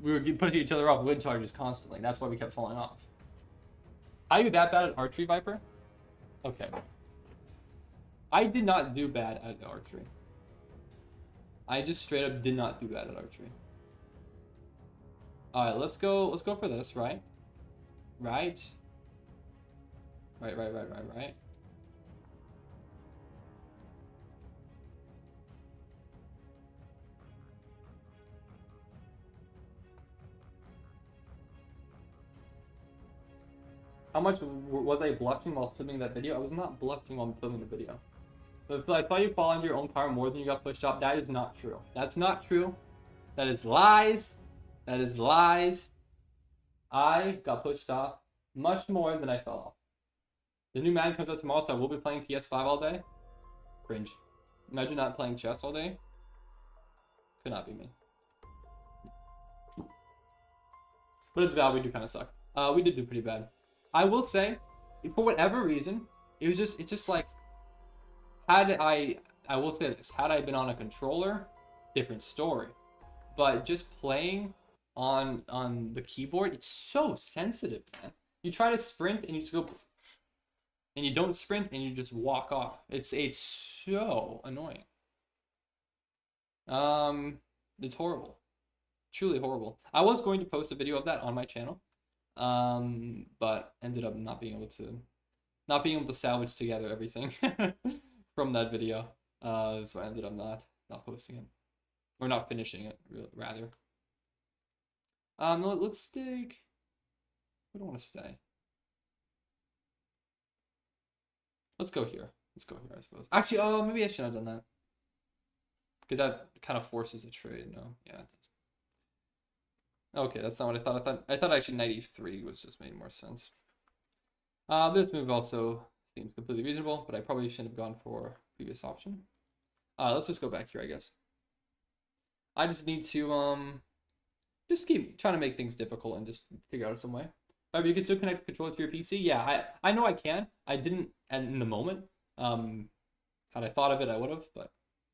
we were pushing each other off with wind charges constantly. That's why we kept falling off. Are you that bad at archery, Viper? Okay. I did not do bad at archery. I just straight up did not do bad at archery. Alright, let's go for this, right? Right. How much was I bluffing while filming that video? I was not bluffing while filming the video. But I saw you fall under your own power more than you got pushed off. That is not true. That's not true. That is lies. That is lies. I got pushed off much more than I fell off. The new Madden comes out tomorrow, so I will be playing PS5 all day. Cringe. Imagine not playing chess all day. Could not be me. But it's valid. We do kind of suck. We did do pretty bad. I will say, for whatever reason, it's just like, I will say this, had I been on a controller, different story. But just playing on the keyboard, it's so sensitive, man. You try to sprint and you just go, and you don't sprint and you just walk off. It's so annoying. It's horrible. Truly horrible. I was going to post a video of that on my channel. But ended up not being able to salvage together everything from that video. So I ended up not posting it, or not finishing it, rather. Let's stake. We don't want to stay. Let's go here. I suppose. Actually, maybe I shouldn't have done that, because that kind of forces a trade. No, yeah. Okay, that's not what I thought. I thought actually knight e3 was just made more sense. This move also seems completely reasonable, but I probably shouldn't have gone for previous option. Let's just go back here, I guess. I just need to just keep trying to make things difficult and just figure out some way. But you can still connect the controller to your PC. Yeah, I know I can. I didn't in the moment. Had I thought of it, I would have. But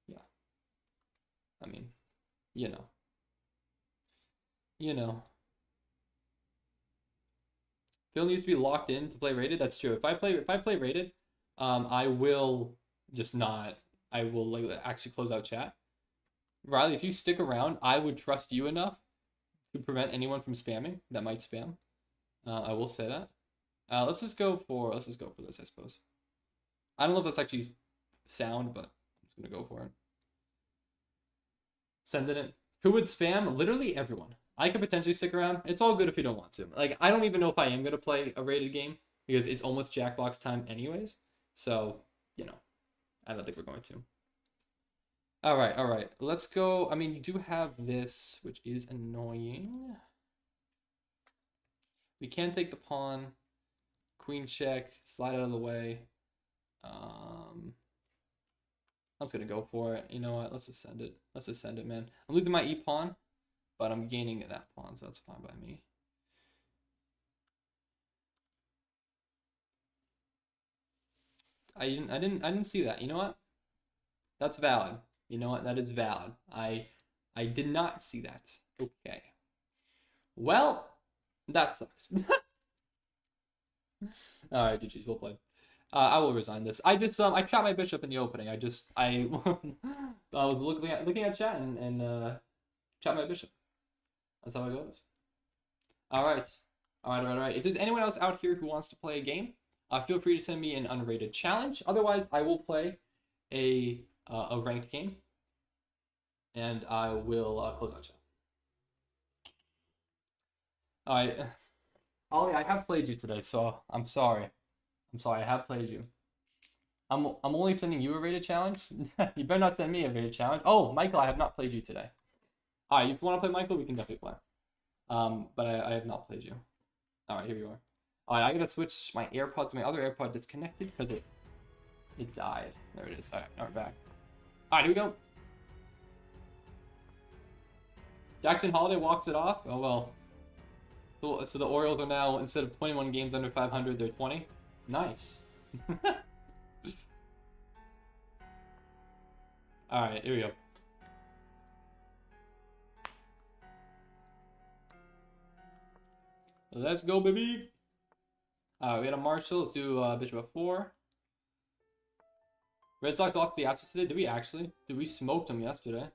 yeah, I mean, you know. Phil needs to be locked in to play rated. That's true. If I play rated, I will just not. I will like actually close out chat. Riley, if you stick around, I would trust you enough to prevent anyone from spamming that might spam. I will say that. Let's just go for this, I suppose. I don't know if that's actually sound, but I'm just gonna go for it. Sending it. Who would spam? Literally everyone. I could potentially stick around. It's all good if you don't want to. Like, I don't even know if I am going to play a rated game, because it's almost Jackbox time anyways. So, I don't think we're going to. All right. Let's go. I mean, you do have this, which is annoying. We can take the pawn. queen check, slide out of the way. I'm just gonna go for it. You know what? Let's just send it. Let's just send it, man. I'm losing my e-pawn, but I'm gaining that pawn, so that's fine by me. I didn't see that. You know what? That's valid. You know what? That is valid. I did not see that. Okay. Well, that sucks. All right, GG's. We'll play. I will resign this. I just I trapped my bishop in the opening. I was looking at chat and trapped my bishop. That's how it goes. All right. If there's anyone else out here who wants to play a game, feel free to send me an unrated challenge. Otherwise, I will play a ranked game, and I will close out chat. All right, Ollie, I have played you today, so I'm sorry. I have played you. I'm only sending you a rated challenge. You better not send me a rated challenge. Oh, Michael, I have not played you today. All right, if you want to play Michael, we can definitely play. But I have not played you. All right, here you are. All right, I gotta switch my AirPods to my other AirPod disconnected because it died. There it is. All right, now we're back. All right, here we go. Jackson Holiday walks it off. Oh well. So the Orioles are now, instead of 21 games under 500, they're 20. Nice. All right, here we go. Let's go, baby. We got a Marshall. Let's do bishop f4. Red Sox lost to the Astros today. Did we actually? Did we smoke them yesterday?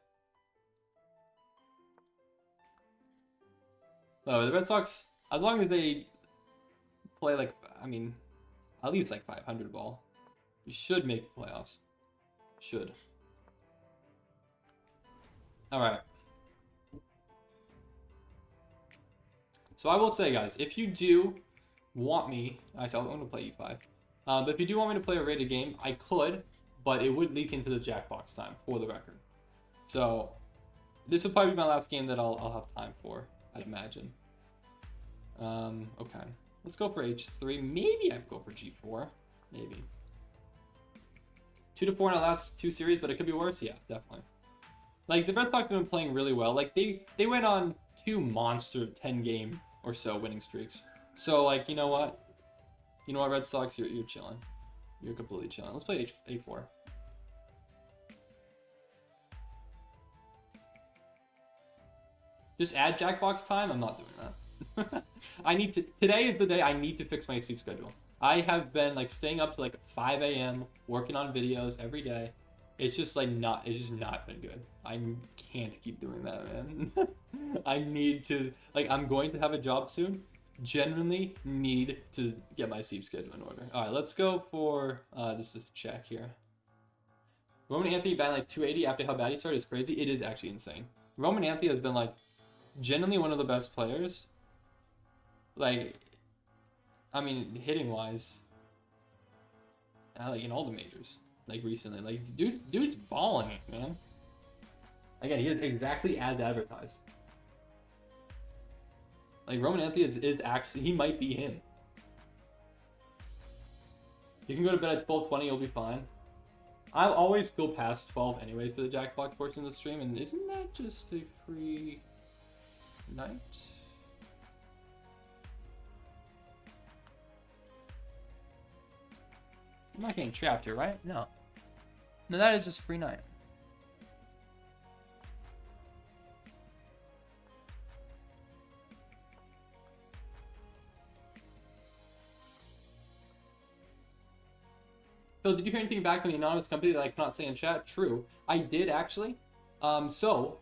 No, the Red Sox, as long as they play like, I mean, at least like 500 ball, we should make the playoffs. Should. All right. So I will say, guys, if you do want me, actually, I'm going to play e5. But if you do want me to play a rated game, I could, but it would leak into the Jackbox time, for the record. So this will probably be my last game that I'll have time for, I'd imagine. Okay. Let's go for h3. Maybe I'd go for g4. Maybe. 2-4 in our last 2 series, but it could be worse. Yeah, definitely. Like, the Red Sox have been playing really well. Like, they went on 2 monster 10-game or so winning streaks. So, like, you know what? You know what, Red Sox? You're chilling. You're completely chilling. Let's play a4. Just add Jackbox time? I'm not doing that. Today is the day I need to fix my sleep schedule. I have been, like, staying up to, like, 5 a.m., working on videos every day. It's just, like, it's just not been good. I can't keep doing that, man. I need to, like, I'm going to have a job soon. Genuinely need to get my sleep schedule in order. All right, let's go for just a check here. Roman Anthony batting like 280 after how bad he started is crazy. It is actually insane. Roman Anthony has been, like, genuinely one of the best players. Like, I mean, hitting wise, like in all the majors, like recently, like dude's balling it, man. Again, he is exactly as advertised. Like, Roman Anthony is actually, he might be him. You can go to bed at 12:20, you'll be fine. I always go past 12 anyways for the Jackbox portion of the stream, and isn't that just a free night? I'm not getting trapped here, right? No. No, that is just free night. Phil, did you hear anything back from the anonymous company that I cannot say in chat? True. I did, actually. So,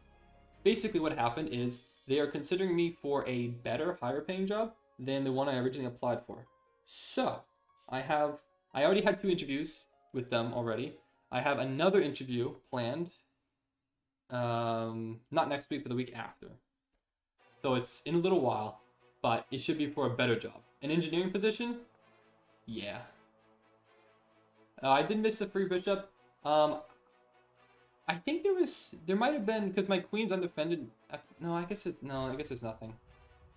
basically what happened is they are considering me for a better, higher paying job than the one I originally applied for. So, I already had 2 interviews with them already. I have another interview planned, not next week, but the week after. So it's in a little while, but it should be for a better job. An engineering position? Yeah. I did miss the free bishop. I think there might have been, because my queen's undefended. No, I guess it's nothing.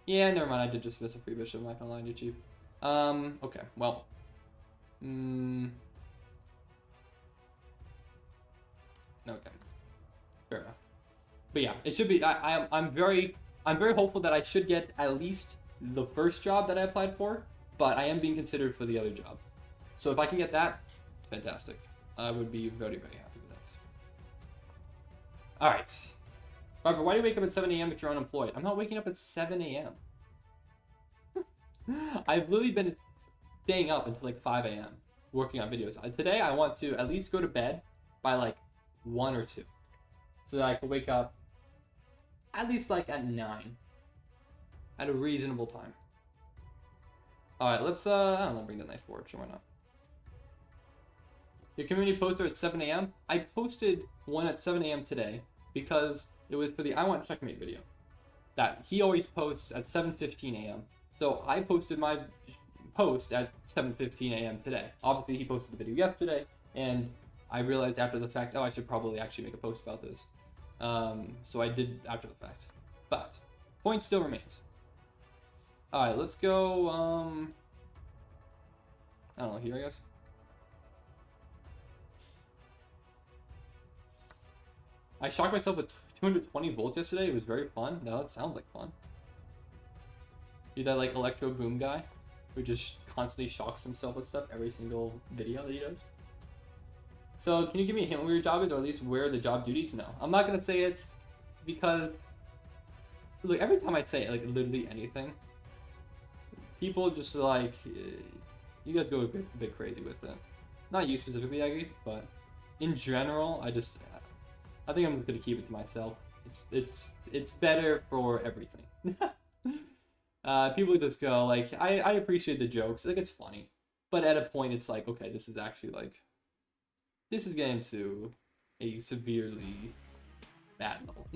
Yeah, never mind. I did just miss a free bishop. I'm not gonna lie to you, Chief. Okay, well. Okay. Fair enough. But yeah, it should be. I'm very hopeful that I should get at least the first job that I applied for, but I am being considered for the other job. So if I can get that, fantastic. I would be very, very happy with that. All right. Barbara, why do you wake up at 7 a.m. if you're unemployed? I'm not waking up at 7 a.m. I've literally been staying up until like 5 a.m. working on videos. Today, I want to at least go to bed by like 1 or 2 so that I can wake up at least like at 9 at a reasonable time. All right, let's, I don't know, bring the knife forward. Sure, why not? Your community poster at 7 a.m. I posted one at 7 a.m. today because it was for the I Want Checkmate video that he always posts at 7:15 a.m. So I posted my post at 7:15 a.m. today. Obviously, he posted the video yesterday, and I realized after the fact, oh, I should probably actually make a post about this. So I did after the fact. But point still remains. All right, let's go. I don't know, here, I guess. I shocked myself with 220 volts yesterday. It was very fun. Now that sounds like fun. You're that like electro boom guy who just constantly shocks himself with stuff every single video that he does. So can you give me a hint where your job is, or at least where the job duties? No, I'm not gonna say it because look, every time I say like literally anything, people just like you guys go a bit crazy with it. Not you specifically, Aggie, but in general, I think I'm just gonna keep it to myself. It's better for everything. People just go like, I appreciate the jokes, like it's funny, but at a point it's like, okay, this is actually like, this is getting to a severely bad level.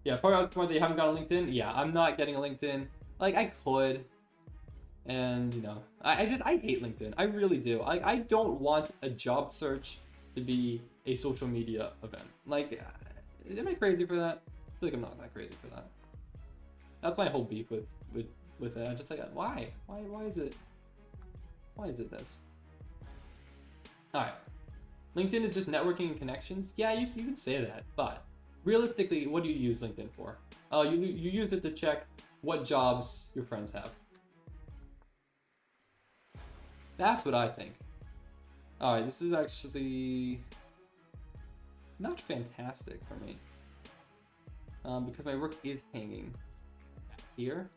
Yeah, part of the point that you haven't got a LinkedIn. Yeah, I'm not getting a LinkedIn. Like I could, and you know, I hate LinkedIn. I really do. I don't want a job search to be a social media event. Like, am I crazy for that? I feel like I'm not that crazy for that. That's my whole beef with it. I'm just like, why is it this? All right, LinkedIn is just networking and connections. Yeah, you can say that, but realistically, what do you use LinkedIn for? You use it to check what jobs your friends have. That's what I think. All right, this is actually not fantastic for me because my rook is hanging back here.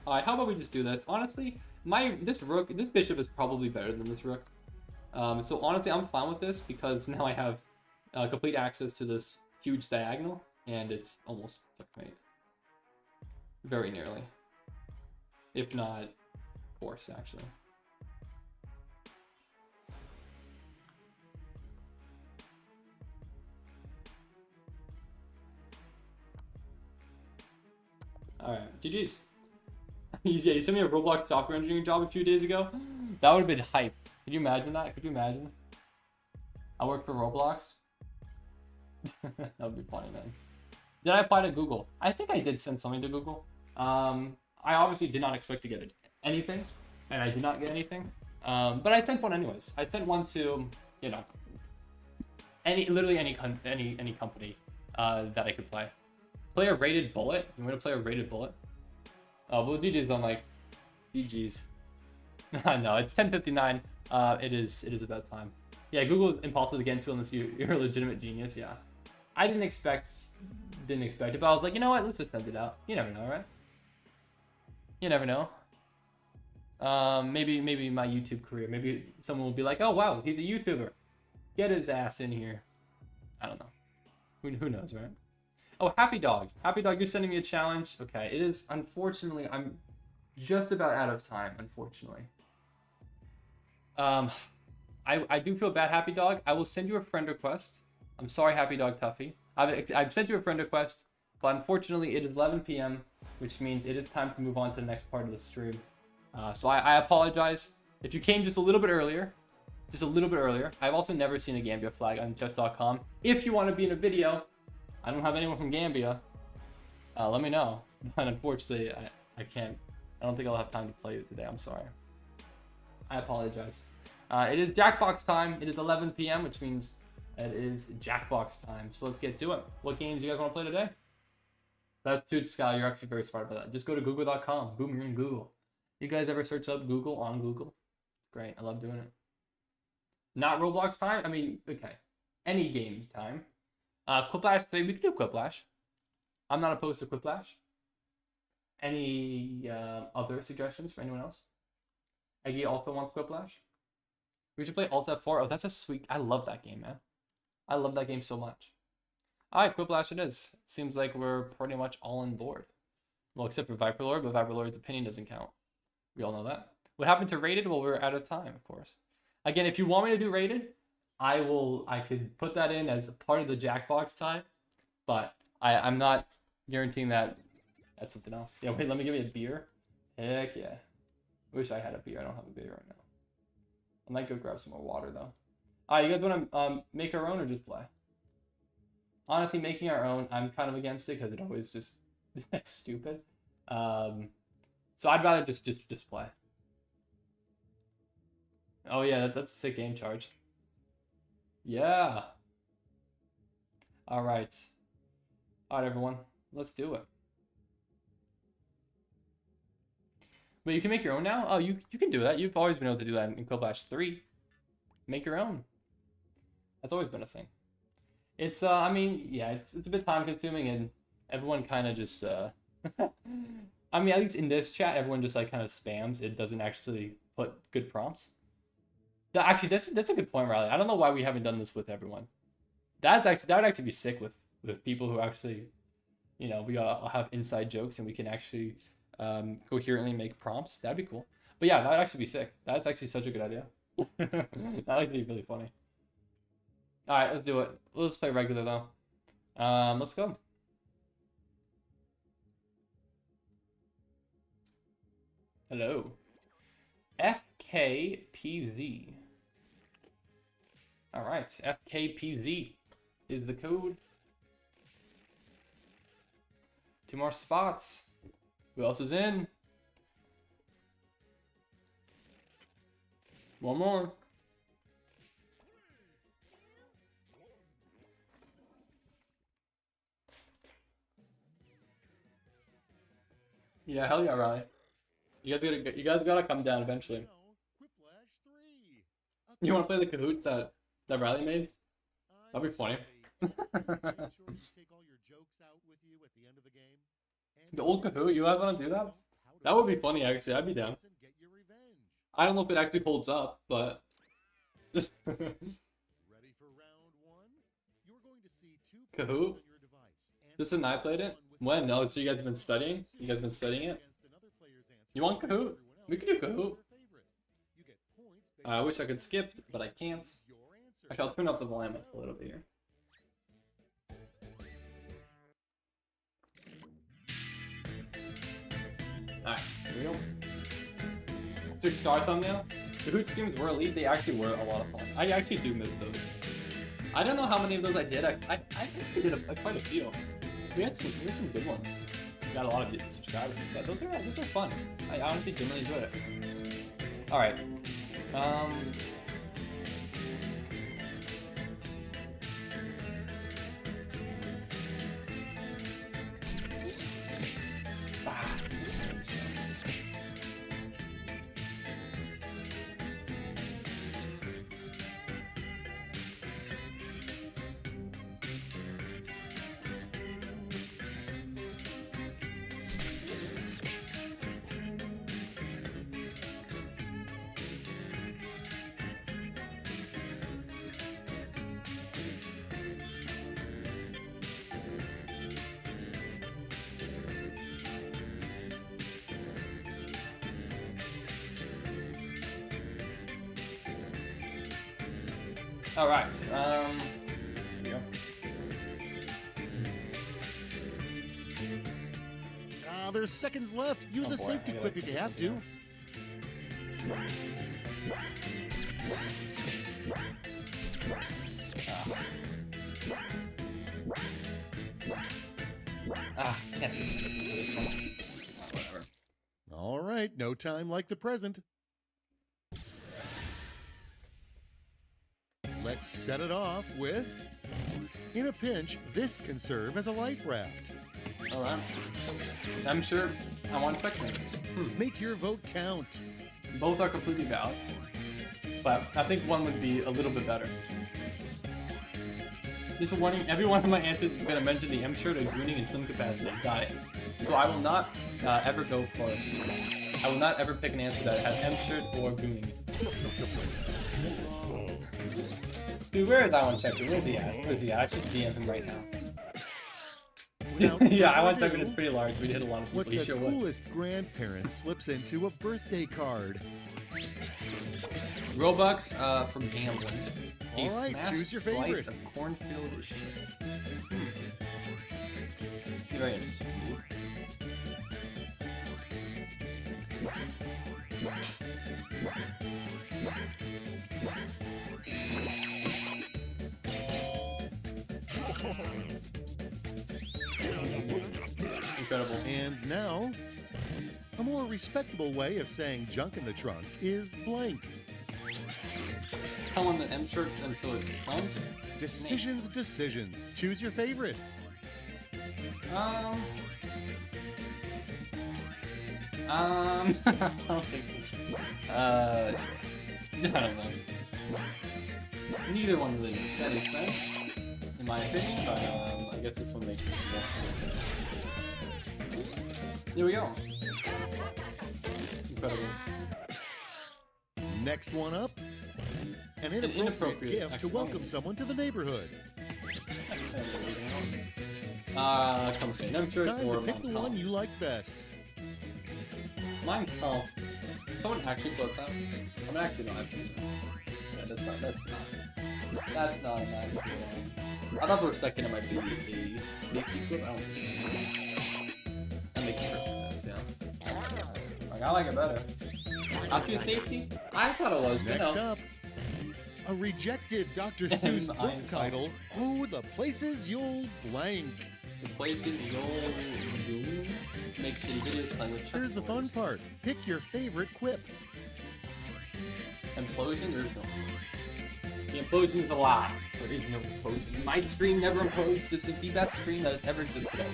All right, how about we just do this? Honestly, this bishop is probably better than this rook. So honestly, I'm fine with this because now I have complete access to this huge diagonal, and it's almost checkmate. Very nearly. If not, force, actually. Alright, GG's. Yeah, you sent me a Roblox software engineering job a few days ago. That would have been hype. Could you imagine that? Could you imagine? I work for Roblox. That would be funny, man. Did I apply to Google? I think I did send something to Google. I obviously did not expect to get anything, and I did not get anything. But I sent one anyways. I sent one to, you know, literally any company that I could play. Play a rated bullet. You want to play a rated bullet? Oh, well, GG's done like GG's. No, it's 10:59. It is about time. Yeah, Google is impossible to get into unless you're a legitimate genius. Yeah, I didn't expect it, but I was like, you know what? Let's just send it out. You never know, right? You never know. Maybe my YouTube career. Maybe someone will be like, oh wow, he's a YouTuber. Get his ass in here. I don't know. Who knows, right? Oh, Happy Dog. Happy Dog, you're sending me a challenge. Okay, it is. Unfortunately, I'm just about out of time. Unfortunately. I do feel bad, Happy Dog. I will send you a friend request. I'm sorry, Happy Dog Tuffy. I've sent you a friend request, but unfortunately it is 11 p.m., which means it is time to move on to the next part of the stream. So I apologize. If you came just a little bit earlier, just a little bit earlier. I've also never seen a Gambia flag on chess.com. If you want to be in a video, I don't have anyone from Gambia. Let me know. But unfortunately, I can't. I don't think I'll have time to play it today. I'm sorry. I apologize. It is Jackbox time. It is 11 p.m., which means it is Jackbox time. So let's get to it. What games do you guys want to play today? That's dude, Sky. You're actually very smart about that. Just go to google.com. Boom, you're in Google. You guys ever search up Google on Google? Great. I love doing it. Not Roblox time? I mean, okay. Any games time. Quiplash 3. We could do Quiplash. I'm not opposed to Quiplash. Any other suggestions for anyone else? Eggy also wants Quiplash. We should play Alt F4. Oh, that's a sweet... I love that game, man. I love that game so much. Alright, Quiplash it is. Seems like we're pretty much all on board. Well, except for Viper Lord, but Viper Lord's opinion doesn't count. We all know that. What happened to Rated? Well, we're out of time, of course. Again, if you want me to do Rated, I could put that in as a part of the Jackbox time, but I'm not guaranteeing that that's something else. Yeah, wait, let me give you a beer. Heck yeah. Wish I had a beer. I don't have a beer right now. I might go grab some more water, though. Alright, you guys want to make our own or just play? Honestly, making our own, I'm kind of against it because it always just... it's stupid. So I'd rather just play. Oh yeah, that's a sick game charge. Yeah. Alright. Alright, everyone. Let's do it. But you can make your own now? Oh, you can do that. You've always been able to do that in Quiplash 3. Make your own. That's always been a thing. It's, I mean, yeah, it's a bit time consuming and everyone kind of just, I mean, at least in this chat, everyone just like kind of spams. It doesn't actually put good prompts. Actually, that's a good point, Riley. I don't know why we haven't done this with everyone. That would actually be sick with people who actually, you know, we all have inside jokes and we can actually coherently make prompts. That'd be cool. But yeah, that'd actually be sick. That's actually such a good idea. That'd actually be really funny. All right, let's do it. Let's play regular though. Let's go. Hello. FKPZ. All right, FKPZ is the code. 2 more spots. Who else is in? 1 more. Yeah, hell yeah, Riley. You guys gotta come down eventually. You wanna play the cahoots that Riley made? That'd be funny. The old Kahoot, you guys wanna do that? That would be funny actually, I'd be down. I don't know if it actually holds up, but Kahoot? Just and I played it? When? No, so you guys have been studying? You guys have been studying it? You want Kahoot? We can do Kahoot. I wish I could skip, but I can't. Actually, I'll turn up the volume a little bit here. Alright, here we go. Took star thumbnail. Kahoot streams were elite. They actually were a lot of fun. I actually do miss those. I don't know how many of those I did. I think we did quite a few. We had some good ones. We got a lot of subscribers, but those are fun. I honestly genuinely enjoyed it. All right. All right. Here we go. There's seconds left. Use a safety quip if you have to. Can't do this. Whatever. All right, no time like the present. Let's set it off with, in a pinch, this can serve as a life raft. All right. I'm sure I want to pick this. Make your vote count. Both are completely valid, but I think one would be a little bit better. Just a warning, every one of my answers is going to mention the M shirt or gooning in some capacity. Got it. So I will not ever go for it. I will not ever pick an answer that has M shirt or gooning. Dude, where is that one checker? Where's he at? Where's he at? I should DM him right now. Yeah, I want checker. It's pretty large. We'd hit a lot of people. What the coolest grandparent slips into a birthday card. Robux for gambling. All right, choose your favorite. Slice of cornfield shit. Very interesting. Incredible. And now, a more respectable way of saying junk in the trunk is blank. Tell on the M shirt until it's fun. Decisions. Choose your favorite. I don't think. I don't know. Neither one really makes any sense, in my opinion. But I guess this one makes sense. Here we go. Incredible. Next one up. An inappropriate gift to welcome someone to the neighborhood. Come say I'm sure. Time to pick the one you like best. Mine. Oh, someone actually put that. I'm actually not. Yeah, that's not a magic one. I thought for a second it might be a safety clip. I don't think that makes perfect sense. Yeah. Like, I like it better. After safety, I thought it was. Next up. A rejected Dr. Seuss book title, Oh, the Places You'll Blank. The places you'll do make shitty videos playing with Here's the fun part. Pick your favorite quip. Implosion? There's no. The implosion is a lie. There is no implosion. My stream never implodes. This is the best stream that has ever existed.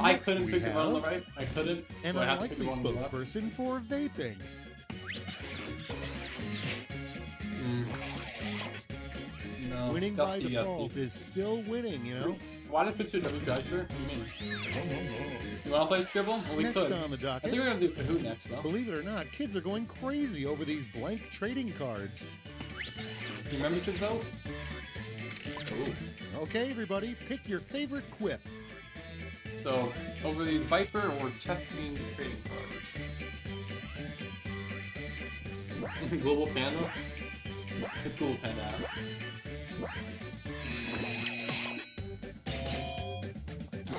I couldn't pick the one on the right. I couldn't. An unlikely spokesperson for vaping. No. Winning by default is still winning, you know? Why did picture WPI shirt? What do you mean? You want to play Scribble? Well, we next could. On the docket. I think we're going to do Kahoot next, though. Believe it or not, kids are going crazy over these blank trading cards. Do you remember to vote? Okay, everybody, pick your favorite quip. So, over these Viper or chess-themed trading cards. Global Panda? It's Global Panda app.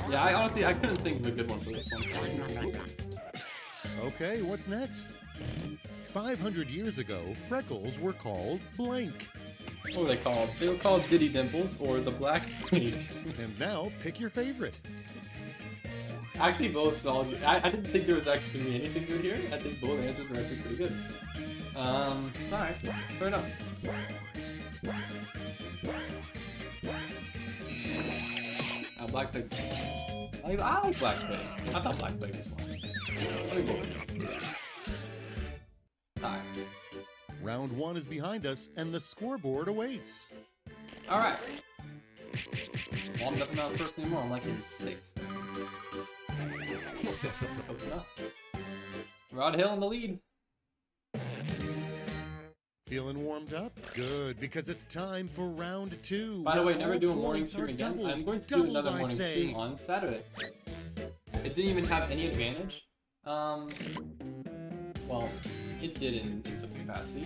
Yeah, I honestly, I couldn't think of a good one for this one. Okay, what's next? 500 years ago, freckles were called blank. What were they called? They were called Diddy Dimples or the Black Queen. And now, pick your favorite. Actually, both all. I didn't think there was actually going to be anything good here. I think both answers are actually pretty good. Alright, fair enough. Black Plague. I like Black Plague. I thought Black Plague was fun. Alright. Round 1 is behind us, and the scoreboard awaits. Alright. Well, I'm definitely not first anymore. I'm like in 6th. Close enough. Rod Hill in the lead. Feeling warmed up? Good, because it's time for round 2. By the way, never do a morning stream again. I'm going to do another morning stream on Saturday. It didn't even have any advantage. Well, it did in some capacity.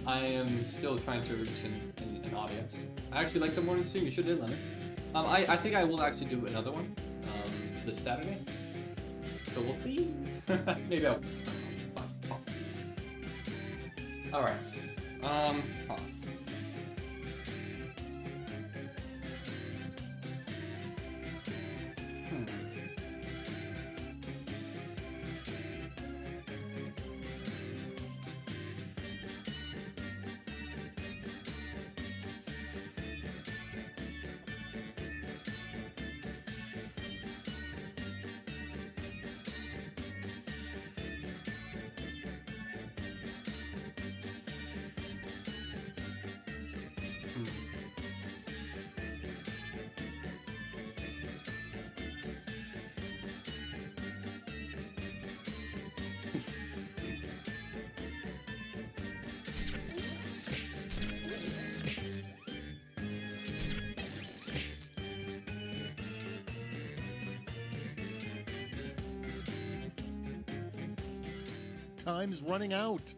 I am still trying to reach an audience. I actually like the morning stream. You should do it, Leonard. I think I will actually do another one. this Saturday. So we'll see. Maybe I'll. All right. Huh. Time's running out.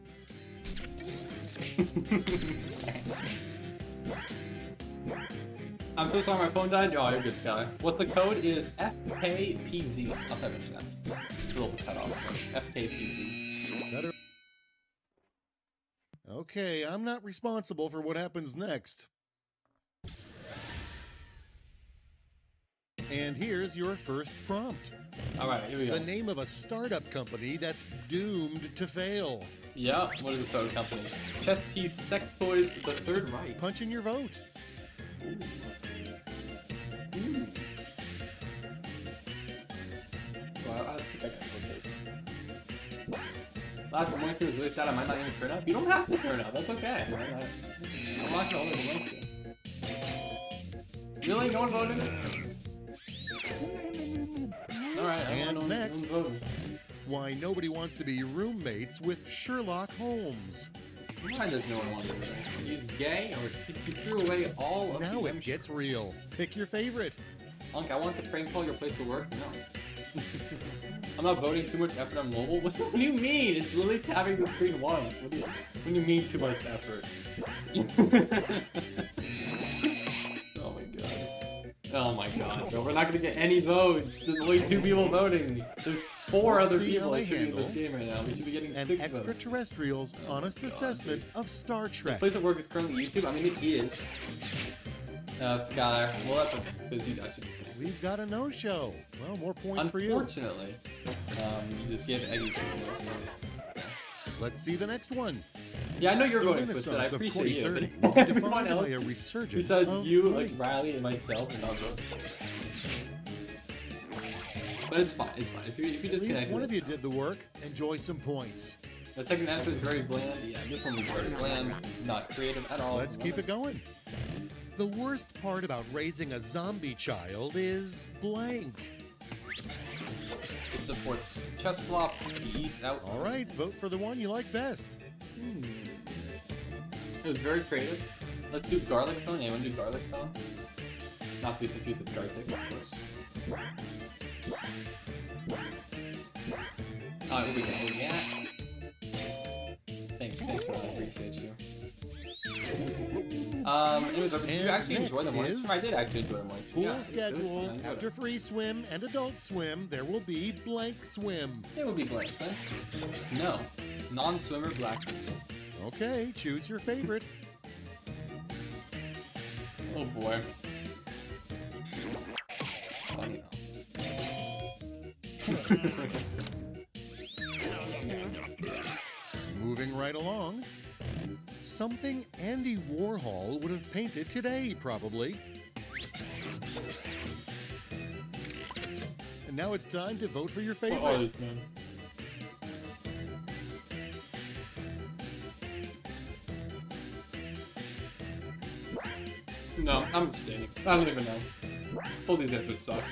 I'm so sorry my phone died. Oh, you're good, Skylar. What the code is FKPZ. I'll type it down. It's a little bit cut off. FKPZ. Better. Okay, I'm not responsible for what happens next. And here's your first prompt. All right, here we go. The name of a startup company that's doomed to fail. Yeah, what is the startup company? Chess piece, sex toys, the third right. Punch in your vote. Ooh. Ooh. Well, I think I got this. Last one was really sad. I might not even turn up. You don't have to turn up. That's okay. I'm not gonna hold it against you. Really? No one voted? Alright, and next, why nobody wants to be roommates with Sherlock Holmes. Why does no one want to do this? He's gay, or he threw away all of Now it gets real. Pick your favorite. Unc, I want to prank call your place of work? No. I'm not voting too much effort on mobile? What do you mean? It's literally tapping the screen once. What do you mean too much effort? Oh my god. Oh my god, bro. We're not gonna get any votes. There's only 2 people voting. There's 4 other people actually in this game right now. We should be getting 6 votes. Extraterrestrials' honest assessment of Star Trek. This place of work is currently YouTube. I mean, it is. Skylar. Well, that's because you actually just can't. We've got a no-show. Well, more points for you. Unfortunately, you just gave Eddie 2 points. Let's see the next one. Yeah, I know you're The voting, Twisted. I appreciate you. But defined everyone by else, a resurgence besides of you, light. like Riley and myself, is not voting. But it's fine. It's fine. If you just At least connect one of you did the work. Enjoy some points. The second answer is very bland. Yeah, this one was very bland. Not creative at all. Let's keep it going. The worst part about raising a zombie child is blank. It supports chest slop, east out. All right, vote for the one you like best. It was very creative. Let's do garlic phone. Anyone do garlic phone? Not to be confused with garlic, of course. Oh, here we go. Yeah. Thanks, for that. I appreciate you. Anyways, did you actually enjoy the morning? I did actually enjoy the morning. Pool schedule. After free swim and adult swim, there will be blank swim. It will be blank swim. No. Non-swimmer black swim. Okay, choose your favorite. Oh boy. Funny Moving right along. Something Andy Warhol would have painted today, probably. And now it's time to vote for your favorite. No, I'm abstaining. I don't even know. All these answers suck.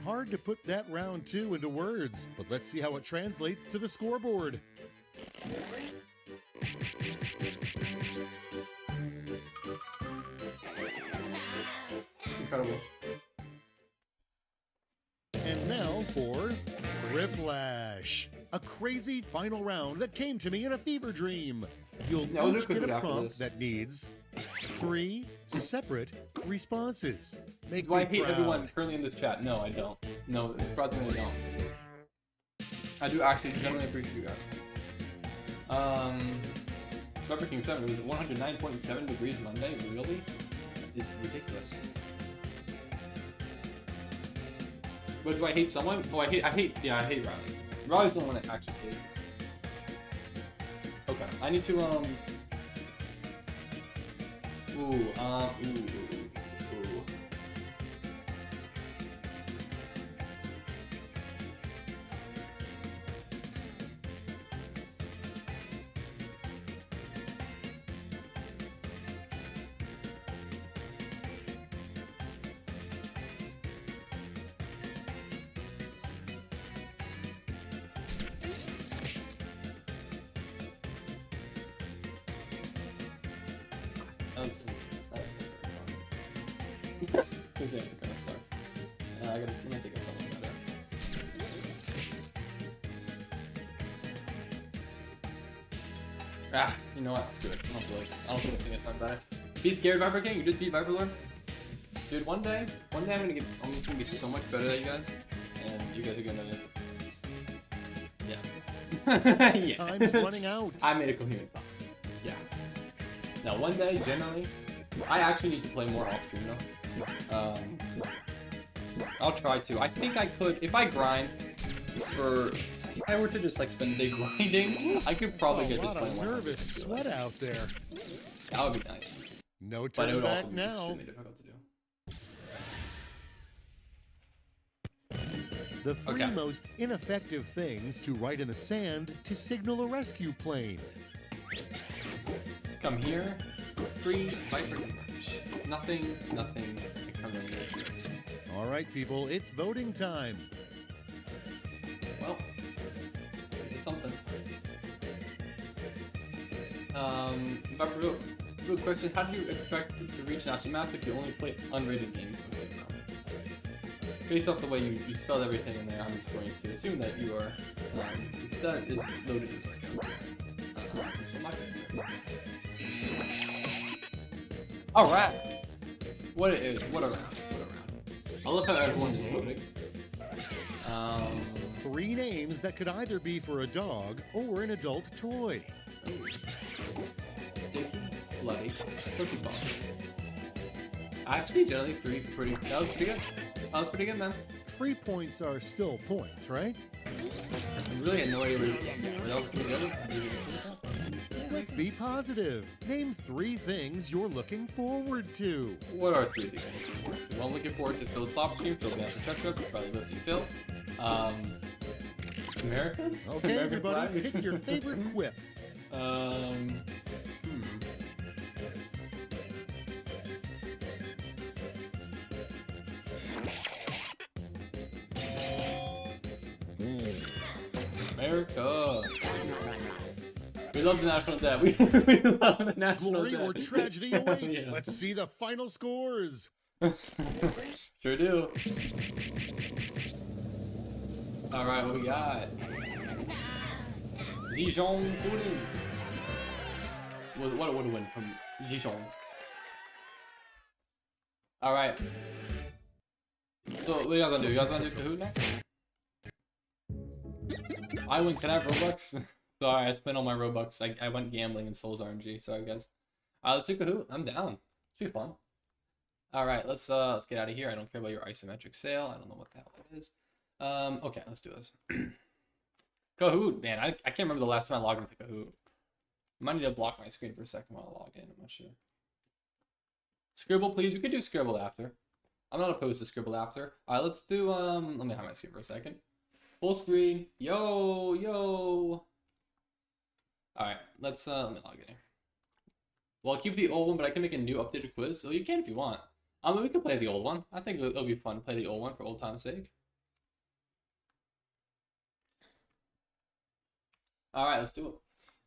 Hard to put that round 2 into words, but let's see how it translates to the scoreboard. Incredible. And now for Whiplash. A crazy final round that came to me in a fever dream. You'll Yeah, we'll each do get it a after prompt this. that needs 3 separate responses. Make Do I me hate proud. everyone currently in this chat? No, I don't. No, surprisingly, I don't. I do actually generally appreciate you guys. Rubber King 7, it was 109.7 degrees Monday? Really? That is ridiculous. But do I hate someone? Oh, I hate Riley. Riley's the one I actually hate. Okay, I need to, ooh. That's this answer kind of sucks. I gotta think of something better. Ah, you know what? Screw it. I don't feel think it's something better. Be scared, Viper King. You just beat Viper Lord. Dude, one day I'm just gonna be so much better than you guys, and you guys are gonna. Yeah. Yeah. Time is running out. I made a coherent thought. Yeah. Now, one day, generally, I actually need to play more off stream though. I'll try to. I think I could, if I grind if I were to just like spend the day grinding, I could probably get a this lot playing of more. nervous sweat out there. That would be nice. No But it turn would also back be now. extremely difficult to do. The 3 Okay. most ineffective things to write in the sand to signal a rescue plane. Come here, free Viper King. Nothing can come in here. All right, people, it's voting time. Well, it's something. But real question, how do you expect to reach national map if you only play unrated games? Okay, no. Based off the way you spelled everything in there, I'm just going to assume that you are, that is loaded with sarcasm. So my Alright! What it is, what a round. I love how everyone is voting. 3 names that could either be for a dog or an adult toy. Sticky, slutty, pussy ball. Actually, generally pretty. That was pretty good. That was pretty good, man. 3 points are still points, right? I really had no idea where that was pretty good. Let's be positive. Name 3 things you're looking forward to. What are 3 things I'm looking forward to? Well, I'm looking forward to Phil's Flop Stream, Phil Dance for Touch Ups, probably go see Phil. American? Okay, American everybody, flag? pick your favorite quip. America. We love the national debt. We love the national Glory debt. or tragedy awaits. Yeah. Let's see the final scores. Sure do. Alright, what we got? Dijon pudding. What a win from Dijon. Alright. So, what are you guys gonna do? You guys wanna do Kahoot next? I win. Can I have Robux? Sorry, I spent all my Robux. I went gambling in Souls RNG. Sorry, guys. Let's do Kahoot. I'm down. Should be fun. Alright, let's get out of here. I don't care about your isometric sail. I don't know what the hell it is. Okay, let's do this. Kahoot, man. I can't remember the last time I logged into Kahoot. I might need to block my screen for a second while I log in. I'm not sure. Scribble, please. We could do Scribble after. I'm not opposed to Scribble after. Alright, let's do, let me hide my screen for a second. Full screen. Yo. Alright, let me log in here. Well, I'll keep the old one, but I can make a new updated quiz. So you can if you want. I mean, we can play the old one. I think it'll be fun to play the old one for old time's sake. Alright, let's do it.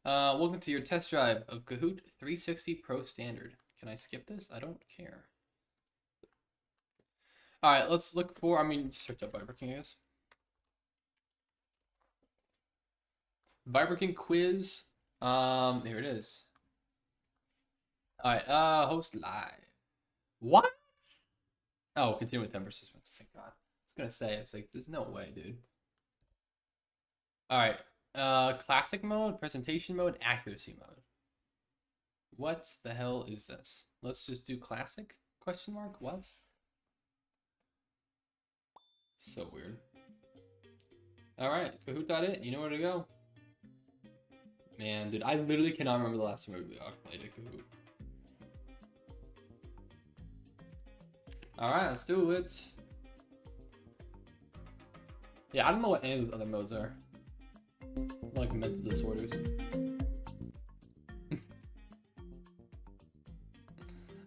Welcome to your test drive of Kahoot 360 Pro Standard. Can I skip this? I don't care. Alright, let's look for, search up Viper King, I guess. Viper King quiz. Here it is. Alright, host live. What? Oh, continue with 10 participants. Thank God. I was gonna say, it's like, there's no way, dude. Alright. Classic mode, presentation mode, accuracy mode. What the hell is this? Let's just do classic? Question mark? What? So weird. Alright, Kahoot.it, you know where to go. Man, dude, I literally cannot remember the last time we played a Kahoot. Alright, let's do it. Yeah, I don't know what any of those other modes are. Like mental disorders.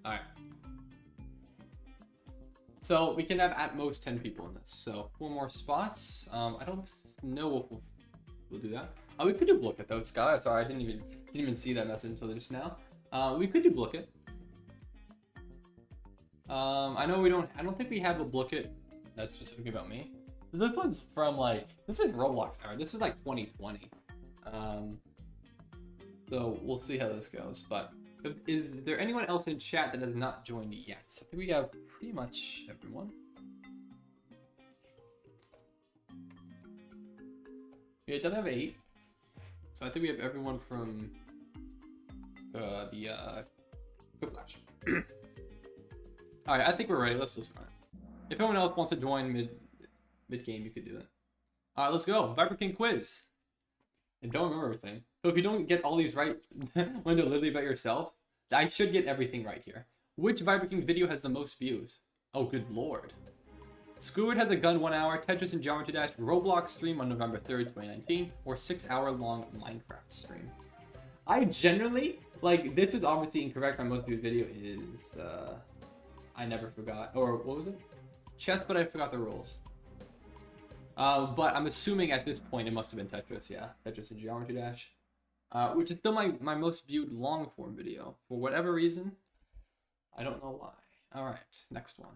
Alright. So we can have at most 10 people in this. So 4 more spots. I don't know if we'll do that. We could do Blook It though, Sky. Sorry, I didn't even see that message until just now. We could do Blook It. I know I don't think we have a Blook It that's specifically about me. So this one's from this is Roblox era. This is like 2020. So we'll see how this goes. But is there anyone else in chat that has not joined yet? I think we have pretty much everyone. Yeah, it doesn't have 8. So I think we have everyone from the Whiplash. Alright, I think we're ready. Let's just run it. If anyone else wants to join mid-game, you could do it. Alright, let's go. Viper King quiz. And don't remember everything. So if you don't get all these right, when they're literally about yourself, I should get everything right here. Which Viper King video has the most views? Oh, good lord. Squidward has a gun 1 hour, Tetris and Geometry Dash, Roblox stream on November 3rd, 2019, or 6-hour long Minecraft stream. I generally, this is obviously incorrect. My most viewed video is, I never forgot, or what was it? Chess, but I forgot the rules. But I'm assuming at this point it must have been Tetris, yeah. Tetris and Geometry Dash. Which is still my most viewed long form video. For whatever reason, I don't know why. Alright, next one.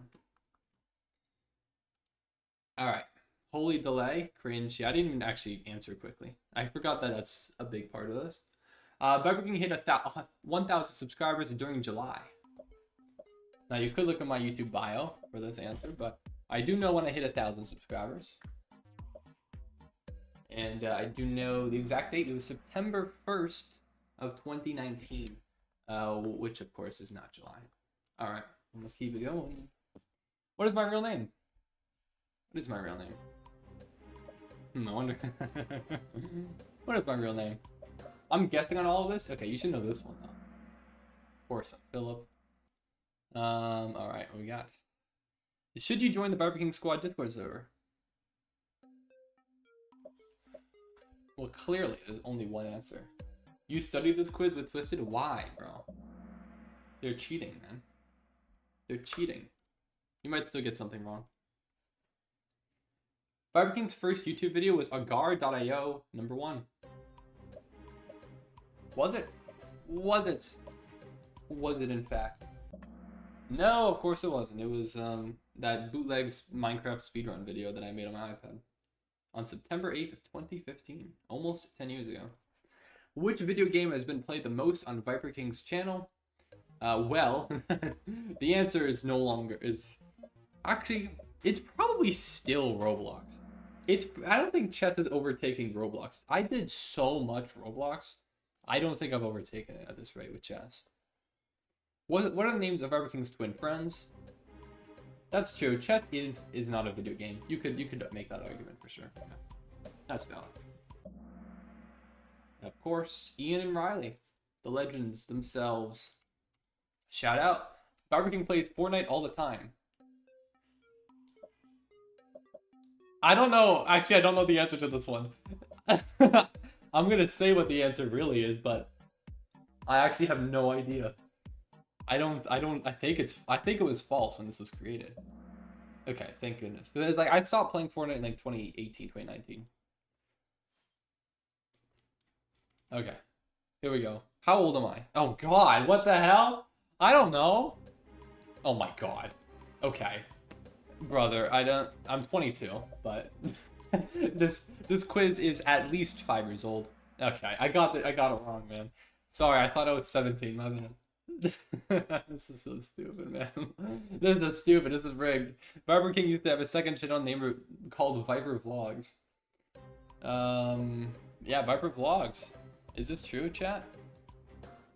Alright, holy delay, cringe. Yeah, I didn't even actually answer quickly. I forgot that that's a big part of this. Viper King hit 1,000 subscribers during July. Now you could look at my YouTube bio for this answer, but I do know when I hit 1,000 subscribers. And I do know the exact date. It was September 1st of 2019, which of course is not July. Alright, let's keep it going. What is my real name? What is my real name? I wonder. What is my real name? I'm guessing on all of this? Okay, you should know this one though. Of course, I'm Philip. Alright, what we got? Should you join the Viper King Squad Discord server? Well, clearly, there's only one answer. You studied this quiz with Twisted? Why, bro? They're cheating, man. They're cheating. You might still get something wrong. Viper King's first YouTube video was agar.io #1. Was it? Was it? Was it, in fact? No, of course it wasn't. It was that bootlegs Minecraft speedrun video that I made on my iPad on September 8th of 2015, almost 10 years ago. Which video game has been played the most on Viper King's channel? Well, the answer is no longer actually, it's probably still Roblox. I don't think chess is overtaking Roblox. I did so much Roblox. I don't think I've overtaken it at this rate with chess. What are the names of Viper King's twin friends? That's true. Chess is not a video game. You could make that argument for sure. Yeah. That's valid. Of course, Ian and Riley, the legends themselves. Shout out. Viper King plays Fortnite all the time. I don't know. Actually, I don't know the answer to this one. I'm gonna say what the answer really is, but I actually have no idea. I think it was false when this was created. Okay, thank goodness. Because I stopped playing Fortnite in 2018, 2019. Okay, here we go. How old am I? Oh god, what the hell? I don't know. Oh my god. Okay. Brother, I'm 22, but this quiz is at least 5 years old. Okay, I got it wrong, man. Sorry, I thought I was 17, my man. This is so stupid, man. This is stupid. This is rigged. Viper King used to have a second channel name called Viper Vlogs. Yeah, Viper Vlogs. Is this true, chat?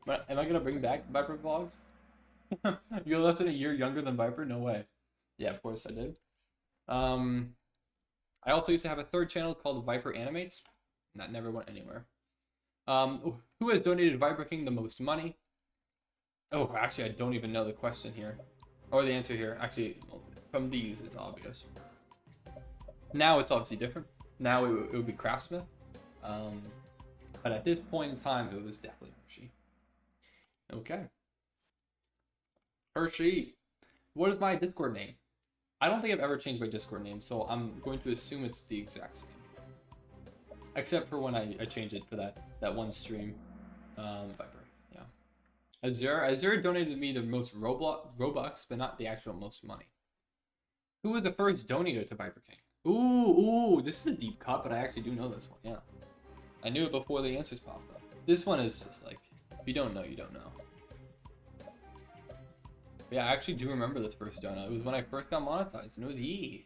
Am I gonna bring back Viper Vlogs? You're less than a year younger than Viper? No way. Yeah, of course I did. I also used to have a third channel called Viper Animates. That never went anywhere. Who has donated Viper King the most money? Oh, actually, I don't even know the question here. Or the answer here. Actually, from these, it's obvious. Now it's obviously different. Now it would be Craftsmith. But at this point in time, it was definitely Hershey. Okay. Hershey. What is my Discord name? I don't think I've ever changed my Discord name, so I'm going to assume it's the exact same. Except for when I changed it for that one stream. Viper, yeah. Azure donated me the most Robux, but not the actual most money. Who was the first donator to Viper King? Ooh, this is a deep cut, but I actually do know this one, yeah. I knew it before the answers popped up. This one is just like, if you don't know, you don't know. But yeah, I actually do remember this first donut. It was when I first got monetized, and it was Yee.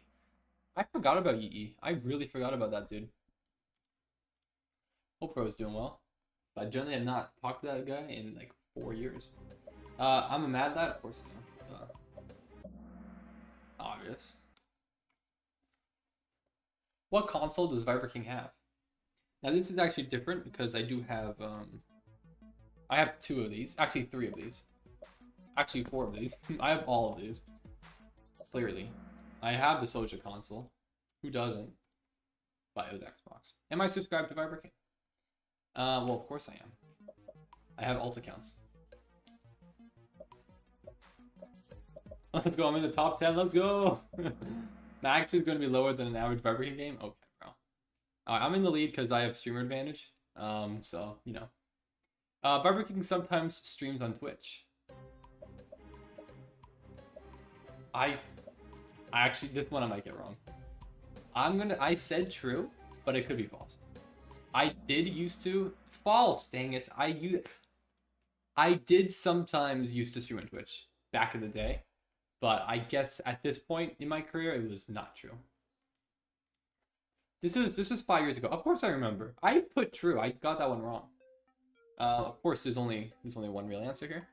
I forgot about Yee. I really forgot about that dude. Hope Pro's doing well. But I generally have not talked to that guy in like 4 years. I'm a mad lad, of course I am. Obvious. What console does Viper King have? Now this is actually different because I do have I have 2 of these. Actually 3 of these. Actually 4 of these. I have all of these. Clearly. I have the Soja console. Who doesn't? But it was Xbox. Am I subscribed to Viper King? Well, of course I am. I have alt accounts. Let's go. I'm in the top 10. Let's go. Max is going to be lower than an average Viper King game. Okay, bro. I'm in the lead because I have streamer advantage. So you know. Viper King sometimes streams on Twitch. I actually, this one I might get wrong. I said true, but it could be false. I did used to false. Dang it! I did sometimes used to stream on Twitch back in the day, but I guess at this point in my career, it was not true. This was 5 years ago. Of course I remember. I put true. I got that one wrong. Of course, there's only one real answer here.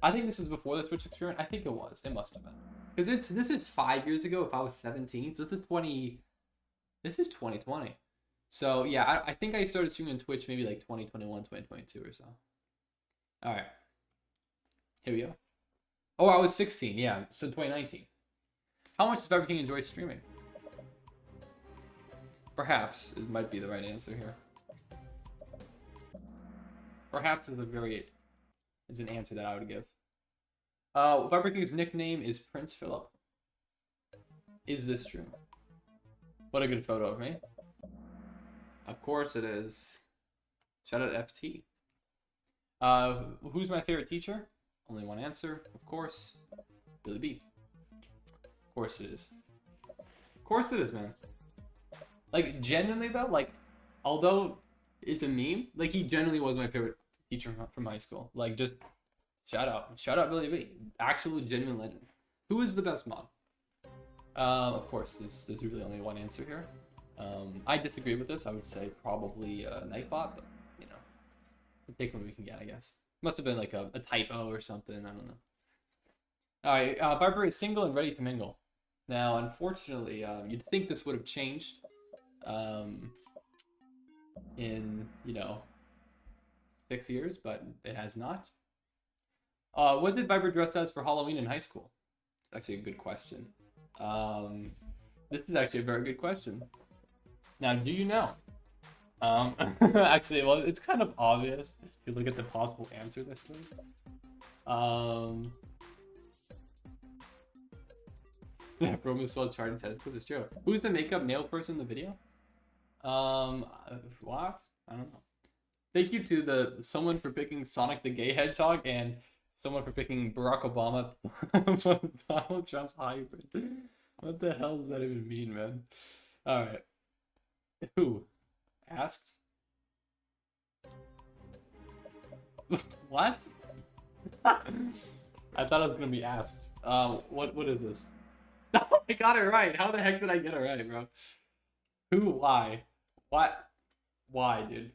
I think this is before the Twitch experiment. I think it was. It must have been. Because this is 5 years ago. If I was 17, so this is 2020. So yeah, I think I started streaming on Twitch maybe like 2021, 2022 or so. All right. Here we go. Oh, I was 16. Yeah, so 2019. How much does Viper King enjoy streaming? Perhaps it might be the right answer here. Perhaps is an answer that I would give. Viper King's nickname is Prince Philip. Is this true? What a good photo of me. Of course it is. Shout out FT. Who's my favorite teacher? Only one answer, of course. Billy B. Of course it is. Of course it is, man. Like, genuinely though, like, although it's a meme, like, he genuinely was my favorite teacher from high school. Like, just shout out Billy B. Actual genuine legend. Who is the best mod? Of course, there's really only one answer here. I disagree with this. I would say probably Nightbot, but you know, we'll take what we can get, I guess. Must have been like a typo or something. I don't know. All right, Viper is single and ready to mingle. Now, unfortunately, you'd think this would have changed in 6 years, but it has not. What did Viper dress as for Halloween in high school? It's actually a good question. This is actually a very good question. Now, do you know? Actually, well, it's kind of obvious if you look at the possible answers, I suppose. Yeah, Promo swell charting testicles is true. Who's the makeup nail person in the video? What? I don't know. Thank you to someone for picking Sonic the Gay Hedgehog and someone for picking Barack Obama Donald Trump's hybrid. What the hell does that even mean, man? All right. Who asked? What? I thought I was gonna be asked. What is this? Oh, I got it right. How the heck did I get it right, bro? Who? Why? What? Why, dude?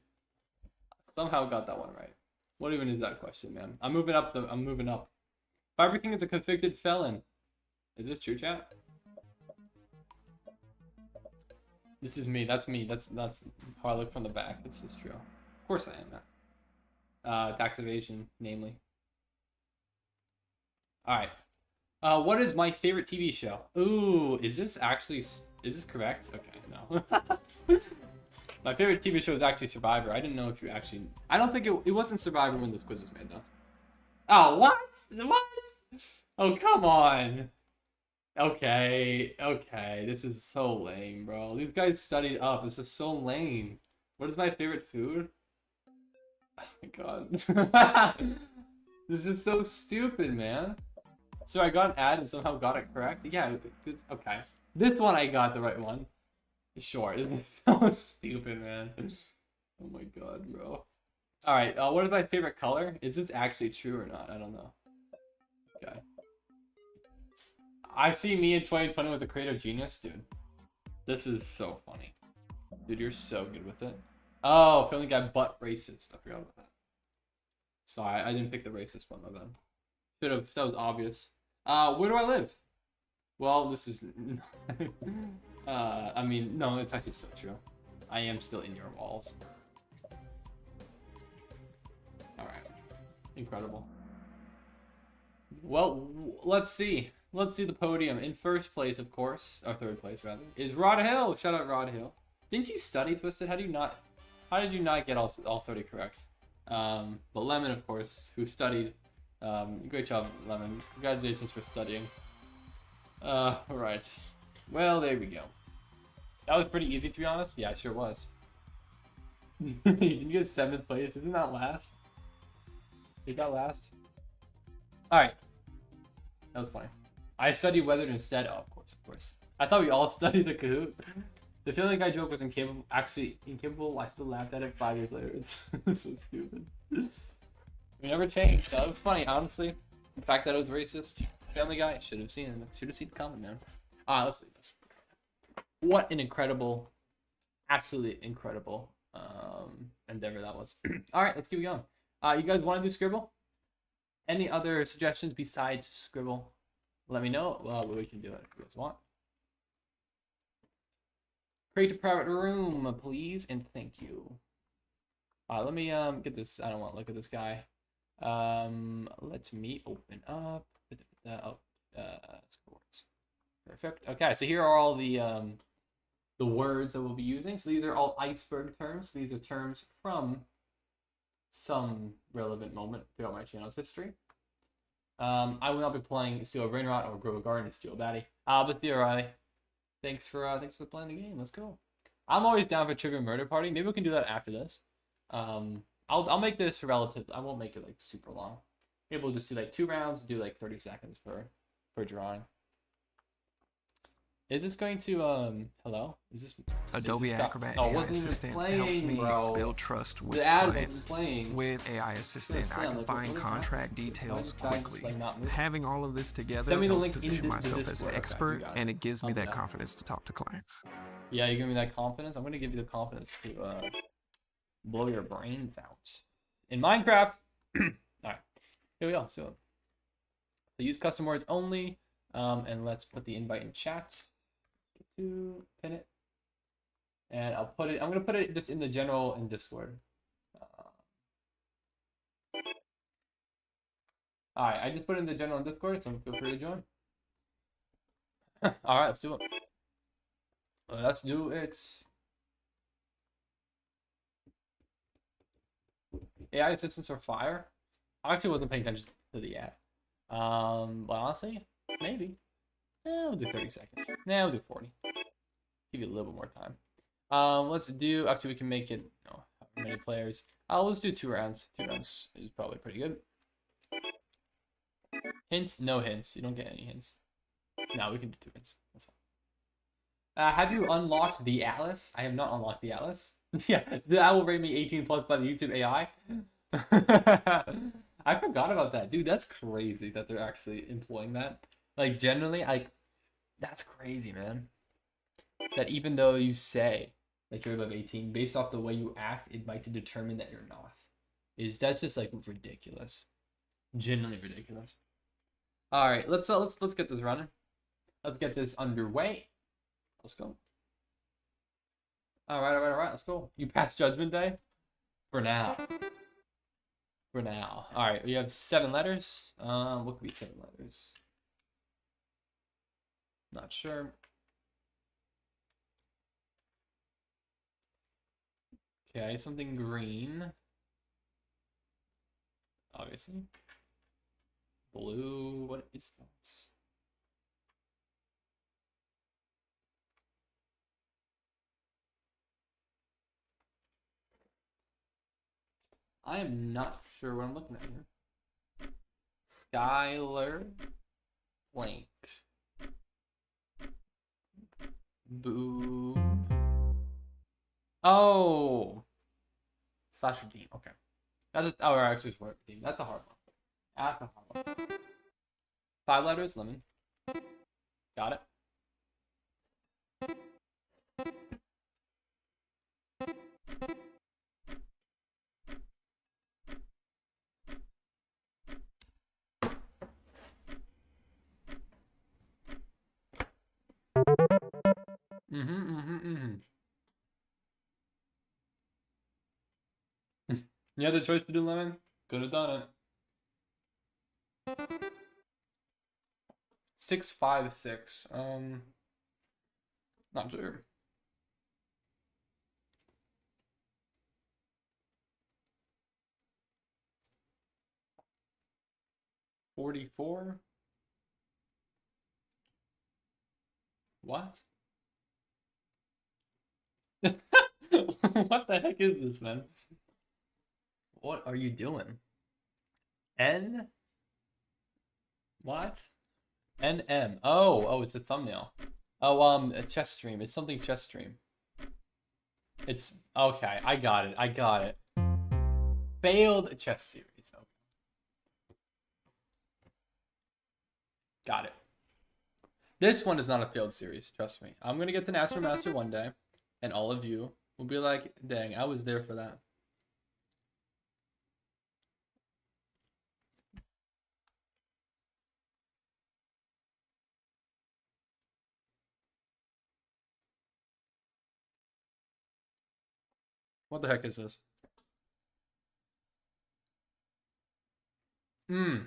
Somehow got that one right. What even is that question, man? I'm moving up. I'm moving up. Fiber King is a convicted felon. Is this true, chat? This is me. That's me. That's how I look from the back. This is true. Of course I am, man. Tax evasion, namely. All right. What is my favorite TV show? Ooh, is this correct? Okay, no. My favorite TV show is actually Survivor. I didn't know if you actually... I don't think it wasn't Survivor when this quiz was made, though. Oh, what? What? Oh, come on. Okay. This is so lame, bro. These guys studied up. This is so lame. What is my favorite food? Oh, my God. This is so stupid, man. So I got an ad and somehow got it correct? Yeah, okay. This one I got the right one. Sure. That was stupid, man. Oh my God, bro. Alright, what is my favorite color? Is this actually true or not? I don't know. Okay. I see me in 2020 with a creative genius, dude. This is so funny. Dude, you're so good with it. Oh, feeling guy butt racist. I forgot about that. Sorry, I didn't pick the racist one, my bad. That was obvious. Where do I live? Well, this is... I mean, no, it's actually so true. I am still in your walls. Alright. Incredible. Well, let's see. Let's see the podium. In first place, of course, or third place, rather, is Rod Hill. Shout out Rod Hill. Didn't you study, Twisted? How did you not get all 30 correct? But Lemon, of course, who studied. Great job, Lemon. Congratulations for studying. Alright. Well, there we go. That was pretty easy, to be honest. Yeah, it sure was. You get 7th place. Isn't that last? Is that last? Alright. That was funny. I studied weathered instead. Oh, of course. I thought we all studied the Kahoot. The feeling guy joke was incapable. Actually, incapable. I still laughed at it 5 years later. It's so stupid. We never changed. That was funny, honestly. The fact that it was racist. Family Guy should have seen it. Should have seen the comment, man. Let's see this. What an incredible, absolutely incredible endeavor that was. All right, let's keep it going. You guys want to do Scribble? Any other suggestions besides Scribble? Let me know. We can do it if you guys want. Create a private room, please, and thank you. Let me get this. I don't want to look at this guy. Let me open up. Scores. Perfect. Okay, so here are all the words that we'll be using. So these are all iceberg terms. So these are terms from some relevant moment throughout my channel's history. I will not be playing Steal a Rainrot or Grow a Garden to Steal a Baddie. But Theorai, thanks for playing the game. Let's go. I'm always down for Trivia Murder Party. Maybe we can do that after this. I'll make this relative. I won't make it like super long. Maybe we'll just do like 2 rounds, do like 30 seconds per drawing. Is this going to hello? Is this Adobe Acrobat AI AI Assistant helps me build trust with clients. With AI Assistant, I can find contract details quickly. Having all of this together helps position myself as an expert, and it gives me that confidence to talk to clients. Yeah, you give me that confidence. I'm gonna give you the confidence to blow your brains out in Minecraft. All right, here we go. So use custom words only, and let's put the invite in chat. To pin it, and I'm gonna put it just in the general in Discord. All right, I just put it in the general in Discord, so feel free to join. All right, let's do it. Let's do it. AI assistants are fire. I actually wasn't paying attention to the ad. But honestly, maybe. We'll do 30 seconds. We'll do 40. Give you a little bit more time. Let's do. Actually, we can make it. No, how many players? Let's do 2 rounds. 2 rounds is probably pretty good. Hints? No hints. You don't get any hints. No, we can do 2 hints. That's fine. Have you unlocked the Atlas? I have not unlocked the Atlas. Yeah, that will rate me 18+ by the YouTube AI. I forgot about that, dude. That's crazy that they're actually employing that. Like, generally, that's crazy, man. That even though you say that you're above 18, based off the way you act, it might determine that you're not. That's just like ridiculous, genuinely ridiculous. All right, let's get this running. Let's get this underway. Let's go. All right. Let's go. You passed Judgment Day. For now. All right, we have 7 letters. What could be 7 letters? Not sure. Okay, something green. Obviously. Blue. What is that? I am not sure what I'm looking at here. Skylar Blank. Boo. Oh. Slash redeem. Okay. That's a, actually it's word redeem. That's a hard one. That's a hard one. 5 letters, lemon. Got it. You had the choice to do lemon? Could have done it. 656. Not sure. $44. What? What the heck is this, man? What are you doing? N? What? NM. Oh, it's a thumbnail. Oh, a chess stream. It's something chess stream. It's okay. I got it. Failed chess series. Okay. Got it. This one is not a failed series. Trust me. I'm gonna get to National Master one day, and all of you will be like, "Dang, I was there for that." What the heck is this? Hmm.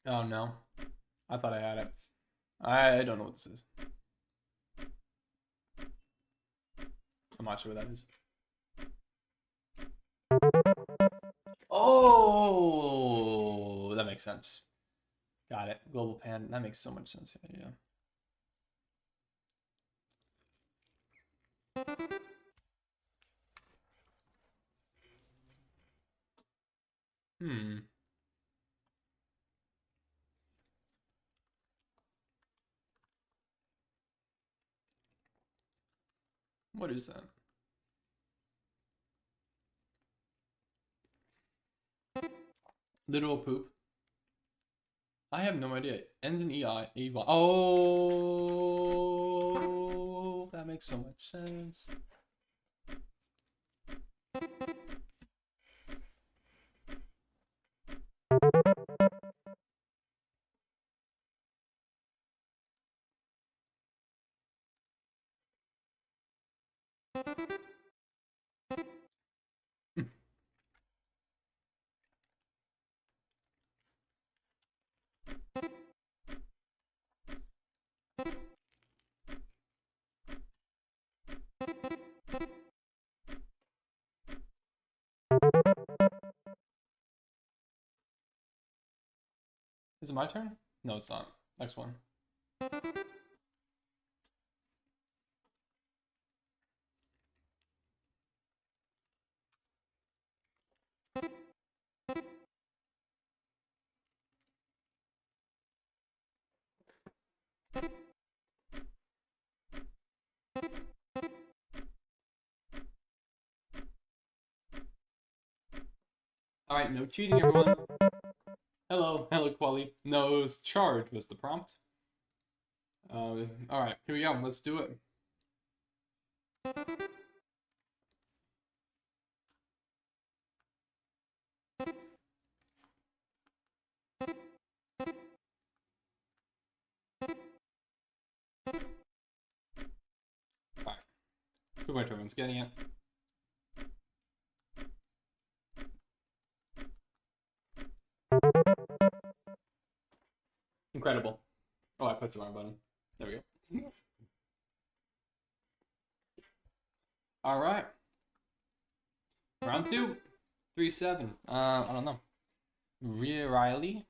Oh no. I thought I had it. I don't know what this is. I'm not sure what that is. Oh, that makes sense. Got it. Global Pan. That makes so much sense. Yeah. What is that? Literal poop. I have no idea. Ends in EI. EY. Oh, that makes so much sense. Is it my turn? No, it's not. Next one. Alright, no cheating, everyone. Hello, Quali. Nose charge was the prompt. Alright, here we go. Let's do it. Alright. Who went everyone's getting it? Incredible. Oh, I pressed the wrong button. There we go. Alright. Round 2. 3-7. I don't know. Riley.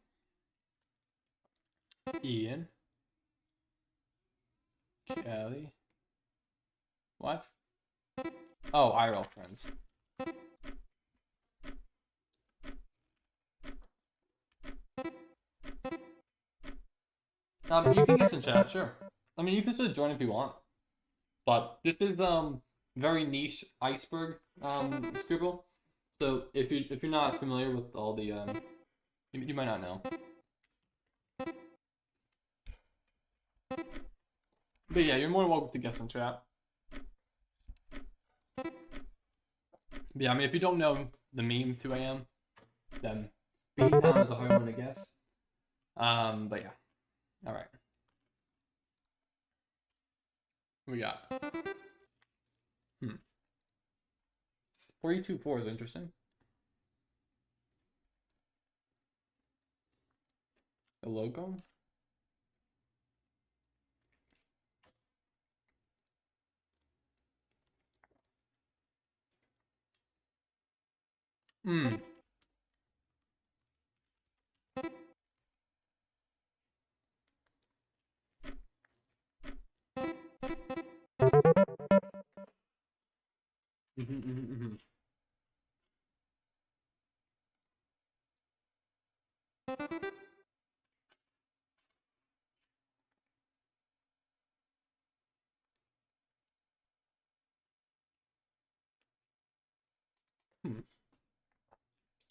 Ian. Kelly. What? Oh, IRL friends. You can guess in chat, sure. I mean, you can still join if you want. But this is very niche iceberg scribble. So if you're not familiar with all the you might not know. But yeah, you're more than welcome to guess in chat. But yeah, I mean, if you don't know the meme 2 a.m., then B-Town is a hard one to guess. But yeah. Alright. We got 4-2-4 is interesting. A logo?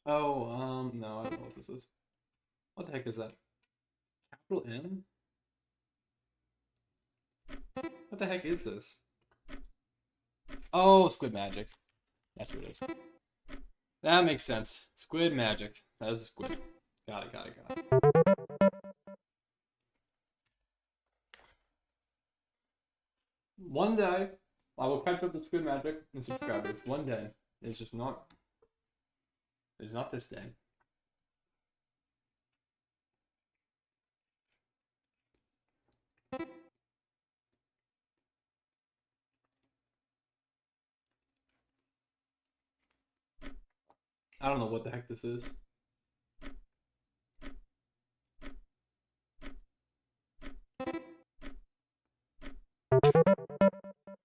Oh, no, I don't know what this is. What the heck is that? Capital M? What the heck is this? Oh, Squid Magic. That's what it is. That makes sense. Squid Magic. That is a squid. Got it. One day, I will catch up to Squid Magic and subscribers. One day. It's just not... It's not this day. I don't know what the heck this is.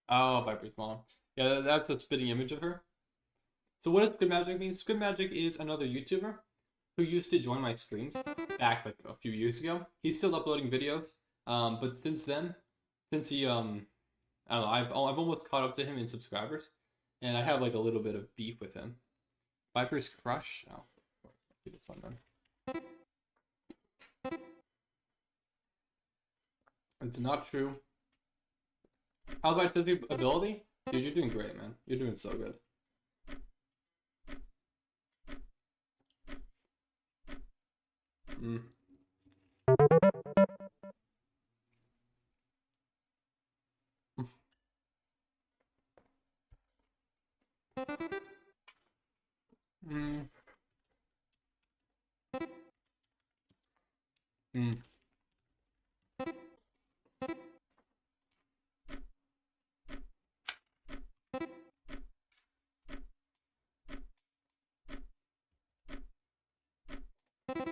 Oh, Viper's mom. Yeah, that's a spitting image of her. So what does Squid Magic mean? Squid Magic is another YouTuber who used to join my streams back like a few years ago. He's still uploading videos, but since then, since he I don't know, I've almost caught up to him in subscribers, and I have like a little bit of beef with him. Viper's crush. Oh, do this one then. It's not true. How's my physical ability? Dude, you're doing great, man. You're doing so good.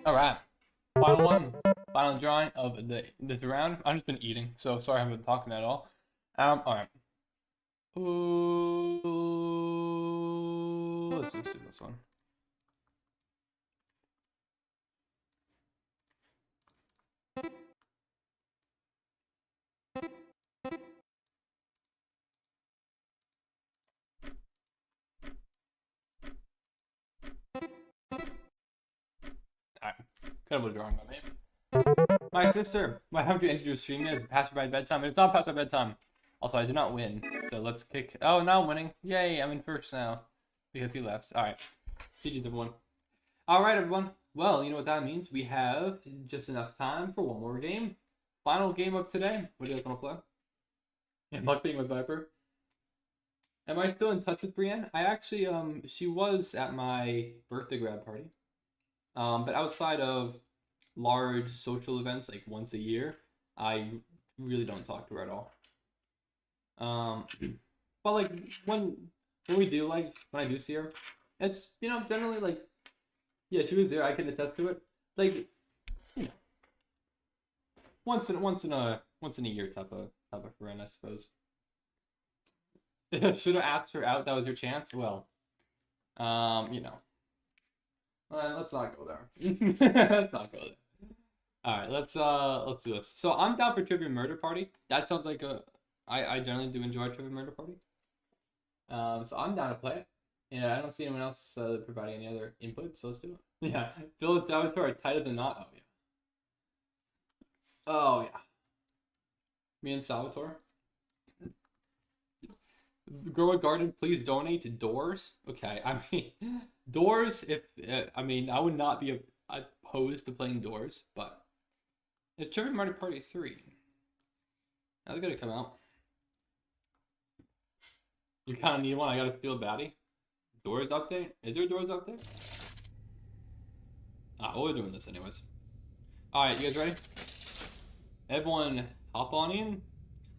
Alright. Final one. Final drawing of this round. I've just been eating, so sorry I haven't been talking at all. Alright. Ooh, let's just do this one. Incredible drawing by me. My sister, why haven't you entered your stream yet? It's past my bedtime. It's not past my bedtime. Also, I did not win. So let's kick. Oh, now I'm winning. Yay, I'm in first now. Because he left. Alright. GG's, everyone. Alright, everyone. Well, you know what that means. We have just enough time for one more game. Final game of today. What do you guys want to play? Yeah, mukbang with Viper. Am I still in touch with Brienne? I actually, she was at my birthday grad party. But outside of large social events, like once a year, I really don't talk to her at all. But like when we do, like when I do see her, it's, you know, generally like, yeah, she was there. I can attest to it. Like, you know, once in a year type of friend, I suppose. Should have asked her out. That was your chance. Well, you know, let's not go there. Let's not go there. All right, let's do this. So I'm down for Trivia Murder Party. That sounds like I generally do enjoy Trivia Murder Party. So I'm down to play it. And I don't see anyone else providing any other input, so let's do it. Yeah, Phil and Salvatore are tight as a knot. Oh yeah. Oh yeah. Me and Salvatore. Grow a garden, please donate to Doors. Okay, I mean, Doors. If I mean, I would not be opposed to playing Doors, but it's Trivia Murder Party 3. That's gonna come out. You kind of need one. I gotta steal a baddie. Doors update? Is there a Doors update? Well, we're doing this anyways. Alright, you guys ready? Everyone hop on in.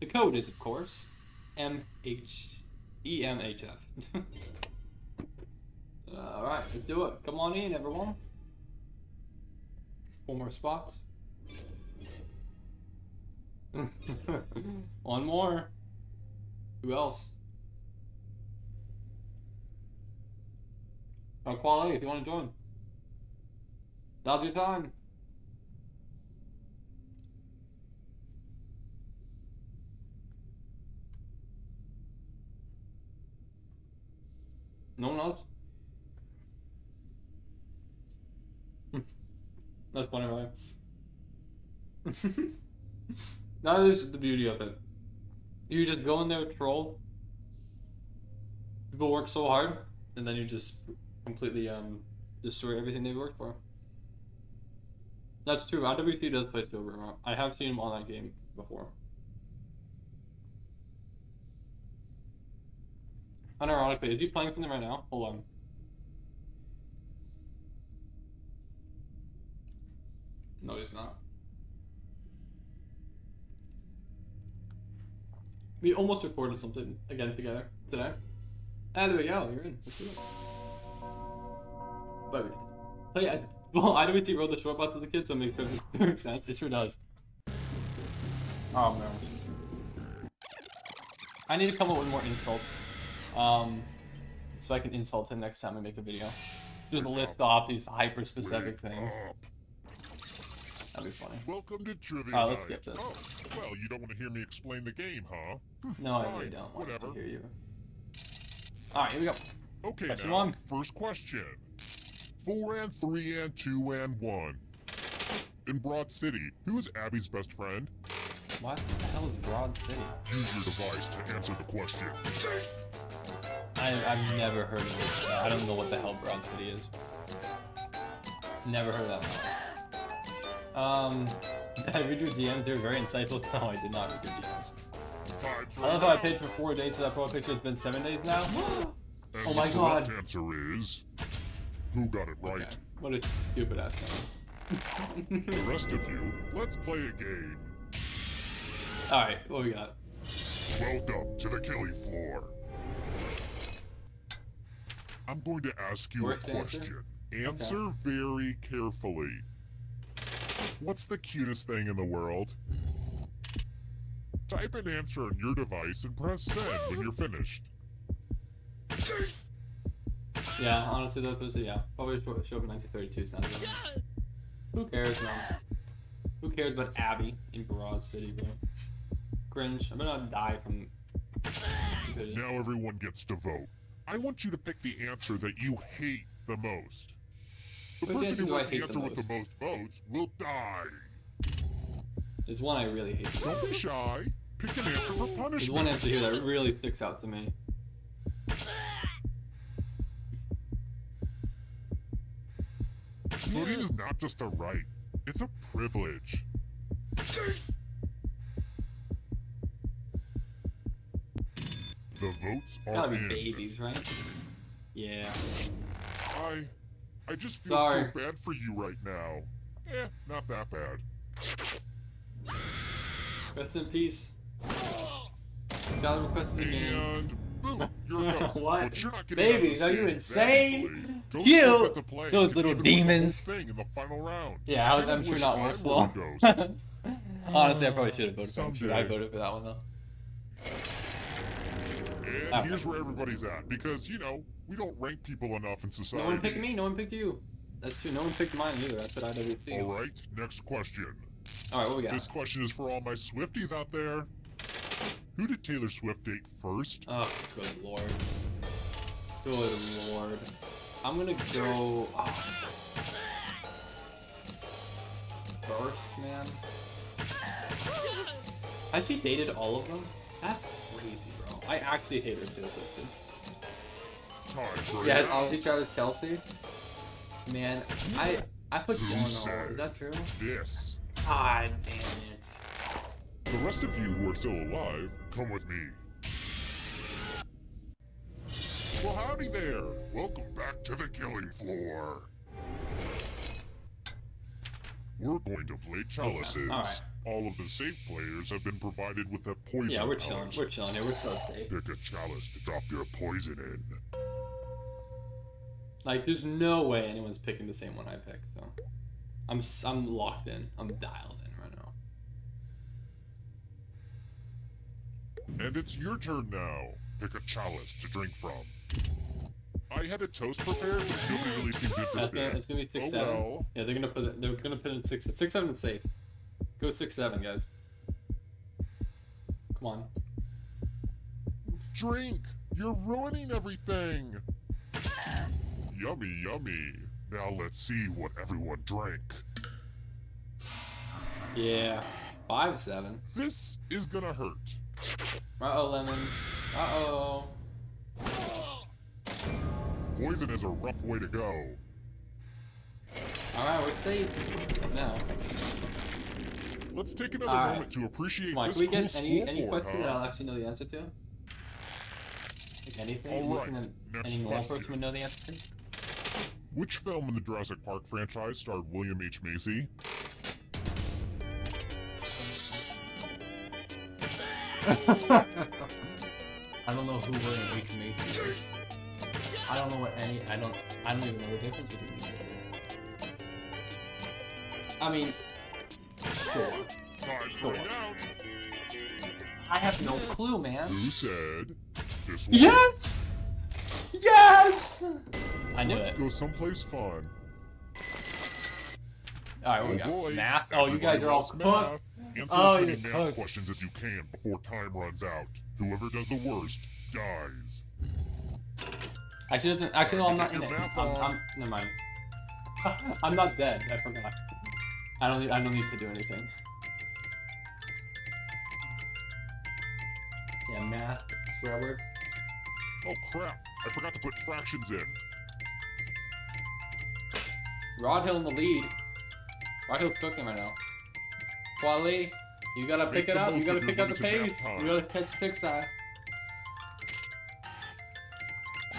The code is, of course, EMHF. Alright, let's do it. Come on in, everyone. 4 more spots. One more. Who else? Quality, if you want to join. Now's your time. No one else? That's funny, right? That is the beauty of it. You just go in there, troll. People work so hard, and then you just completely destroy everything they've worked for. That's true. IWC does play silver. I have seen him on that game before. Unironically, is he playing something right now? Hold on. No, he's not. We almost recorded something again together today. There we go. You're in. Let's do it. But play. Well, IWC rode the short bus as a kid, so it makes perfect sense. It sure does. Oh man. I need to come up with more insults. So I can insult him next time I make a video. Just list off these hyper-specific things. That'd be funny. Welcome to Trivia. Let's skip this. Oh, well, you don't want to hear me explain the game, huh? No, I really don't want to hear you. Alright, here we go. Okay, question now, 1. First question. 4 and 3 and 2 and 1. In Broad City, who is Abby's best friend? What the hell is Broad City? Use your device to answer the question. I've never heard of it. I don't know what the hell Broad City is. Never heard of that. Did I read your DMs? They're very insightful. No, I did not read your DMs. I love how I paid for 4 days for that profile picture. It's been 7 days now. Oh my god. The answer is, who got it right? Okay. What a stupid ass name. The rest of you, let's play a game. Alright, what we got? Welcome to the killing floor. I'm going to ask you a question. Answer very carefully. What's the cutest thing in the world? Type an answer on your device and press send when you're finished. Yeah, honestly, those was yeah. Probably show up in 1932 sounds good. Who cares, man? Who cares about Abby in Broad City, bro? Cringe. I'm gonna die from. Now everyone gets to vote. I want you to pick the answer that you hate the most. The person who has the answer with the most votes will die. There's one I really hate. Don't be shy. Pick an answer for punishment. There's one answer here that really sticks out to me. Voting is not just a right. It's a privilege. The votes are Gotta be in. babies, right? Yeah. I just feel so bad for you right now. Not that bad. Rest in peace. Scholar requested the game. And boom, you're a ghost. What? But you're not getting Babies, are you insane? Cute! Those little demons. Thing in the final round. Yeah, I'm sure not worse though. Honestly, I probably should have voted for him. Should I voted for that one though? And here's where everybody's at, because, you know, we don't rank people enough in society. No one picked me, no one picked you. That's true, no one picked mine either. That's what IWC. Alright, next question. Alright, what we got? This question is for all my Swifties out there. Who did Taylor Swift date first? Oh, good lord. Good lord. I'm gonna go... Oh. First, man. Has she dated all of them? That's crazy, bro. I actually hate her too, Twisted. Yeah, obviously Travis Kelce. Man, I put Cornhole. Is that true? Yes. God damn it. The rest of you who are still alive, come with me. Well, howdy there. Welcome back to the killing floor. We're going to play chalices. Okay. Alright. All of the safe players have been provided with a poison. Yeah, we're chilling. We're chilling here. We're so safe. Pick a chalice to drop your poison in. Like, there's no way anyone's picking the same one I picked. So, I'm locked in. I'm dialed in right now. And it's your turn now. Pick a chalice to drink from. I had a toast prepared, but nobody really seems interested. It's gonna be 6-7. Well. Yeah, they're gonna put it in 6-7 is safe. Go 6-7, guys. Come on. Drink! You're ruining everything! Yummy, yummy. Now let's see what everyone drank. Yeah. 5-7. This is gonna hurt. Uh-oh, Lemon. Uh-oh. Poison is a rough way to go. Alright, we're safe now. Let's take another moment to appreciate this can we cool get any question that I'll actually know the answer to? Like anything? Alright, any normal person would know the answer to? Which film in the Jurassic Park franchise starred William H. Macy? I don't know who William H. Macy is. I don't know what any. I don't even know the difference between these movies. I mean, sure. I have no clue, man. Who said this one? Yes! Yes! I knew Let's it. go someplace fun. Alright, what we got? Boy, Math? Oh, you guys are all cooked. Answer as many math questions as you can before time runs out. Whoever does the worst dies. Actually, no, I'm not in it. Never mind. I'm not dead. I forgot. I don't need to do anything. Yeah, math, swear word. Oh crap! I forgot to put fractions in. Rod Hill in the lead. Rod Hill's cooking right now. Quali, you gotta pick it up. You gotta pick up the pace. You gotta catch Pixar.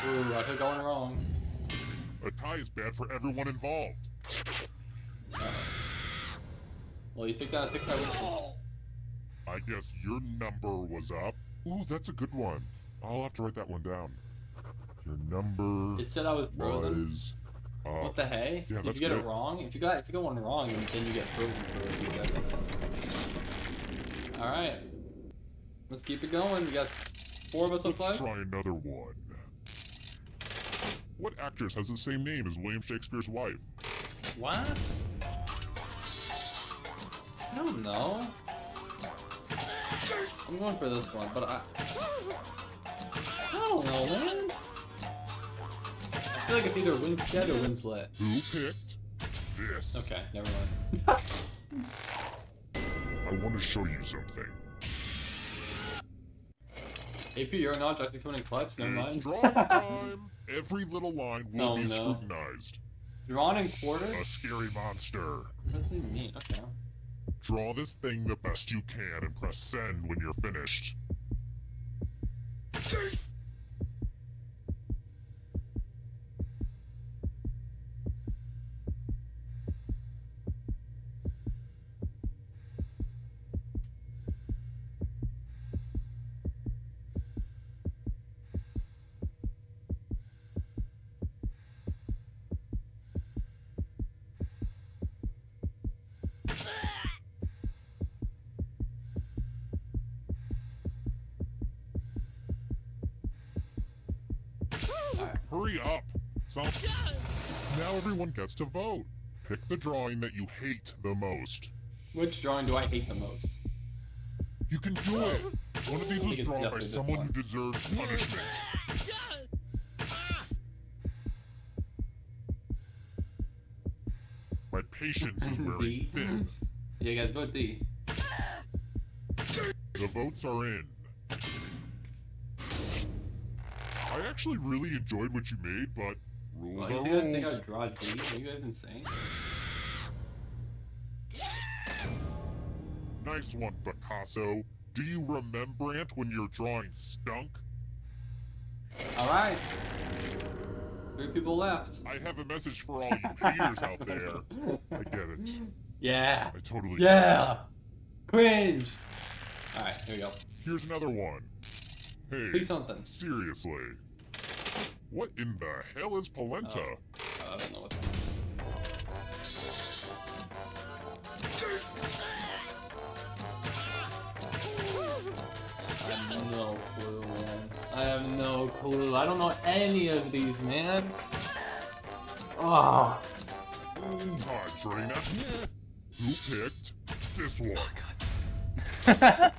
Ooh, Rod Hill going wrong. A tie is bad for everyone involved. Well, you took that Pixar with you. I guess your number was up. Ooh, that's a good one. I'll have to write that one down. Your number. It said I was frozen. Was what the hey? Yeah, Did you get it wrong? If you got one wrong, then you get frozen for a few seconds. All right, let's keep it going. We got 4 of us to play. Let's try another one. What actress has the same name as William Shakespeare's wife? What? I don't know. I'm going for this one, but I don't know, man. feel like it's either Winstead or Winslet. Who picked this? Okay, never mind. I want to show you something. AP, you're not just becoming clutch, never mind. It's drawing time. Every little line will be scrutinized. Drawn and quartered? A scary monster. What does it mean? Okay. Draw this thing the best you can and press send when you're finished. Hurry up! Now everyone gets to vote. Pick the drawing that you hate the most. Which drawing do I hate the most? You can do it! One of these was drawn by someone who deserves punishment. My patience is wearing thin. Yeah, guys, vote D. The votes are in. I actually really enjoyed what you made, but rules are rules. You guys think I would draw D? Are you guys insane? Nice one, Picasso. Do you Rembrandt when your drawing stunk? Alright. 3 people left. I have a message for all you haters out there. I get it. Yeah. I totally get it. Cringe. Alright, here we go. Here's another one. Hey, please something. Seriously. What in the hell is polenta? I don't know what that is. I have no clue, man. I have no clue. I don't know any of these, man. Oh. Hi, Trina. Who picked this one? Oh, God.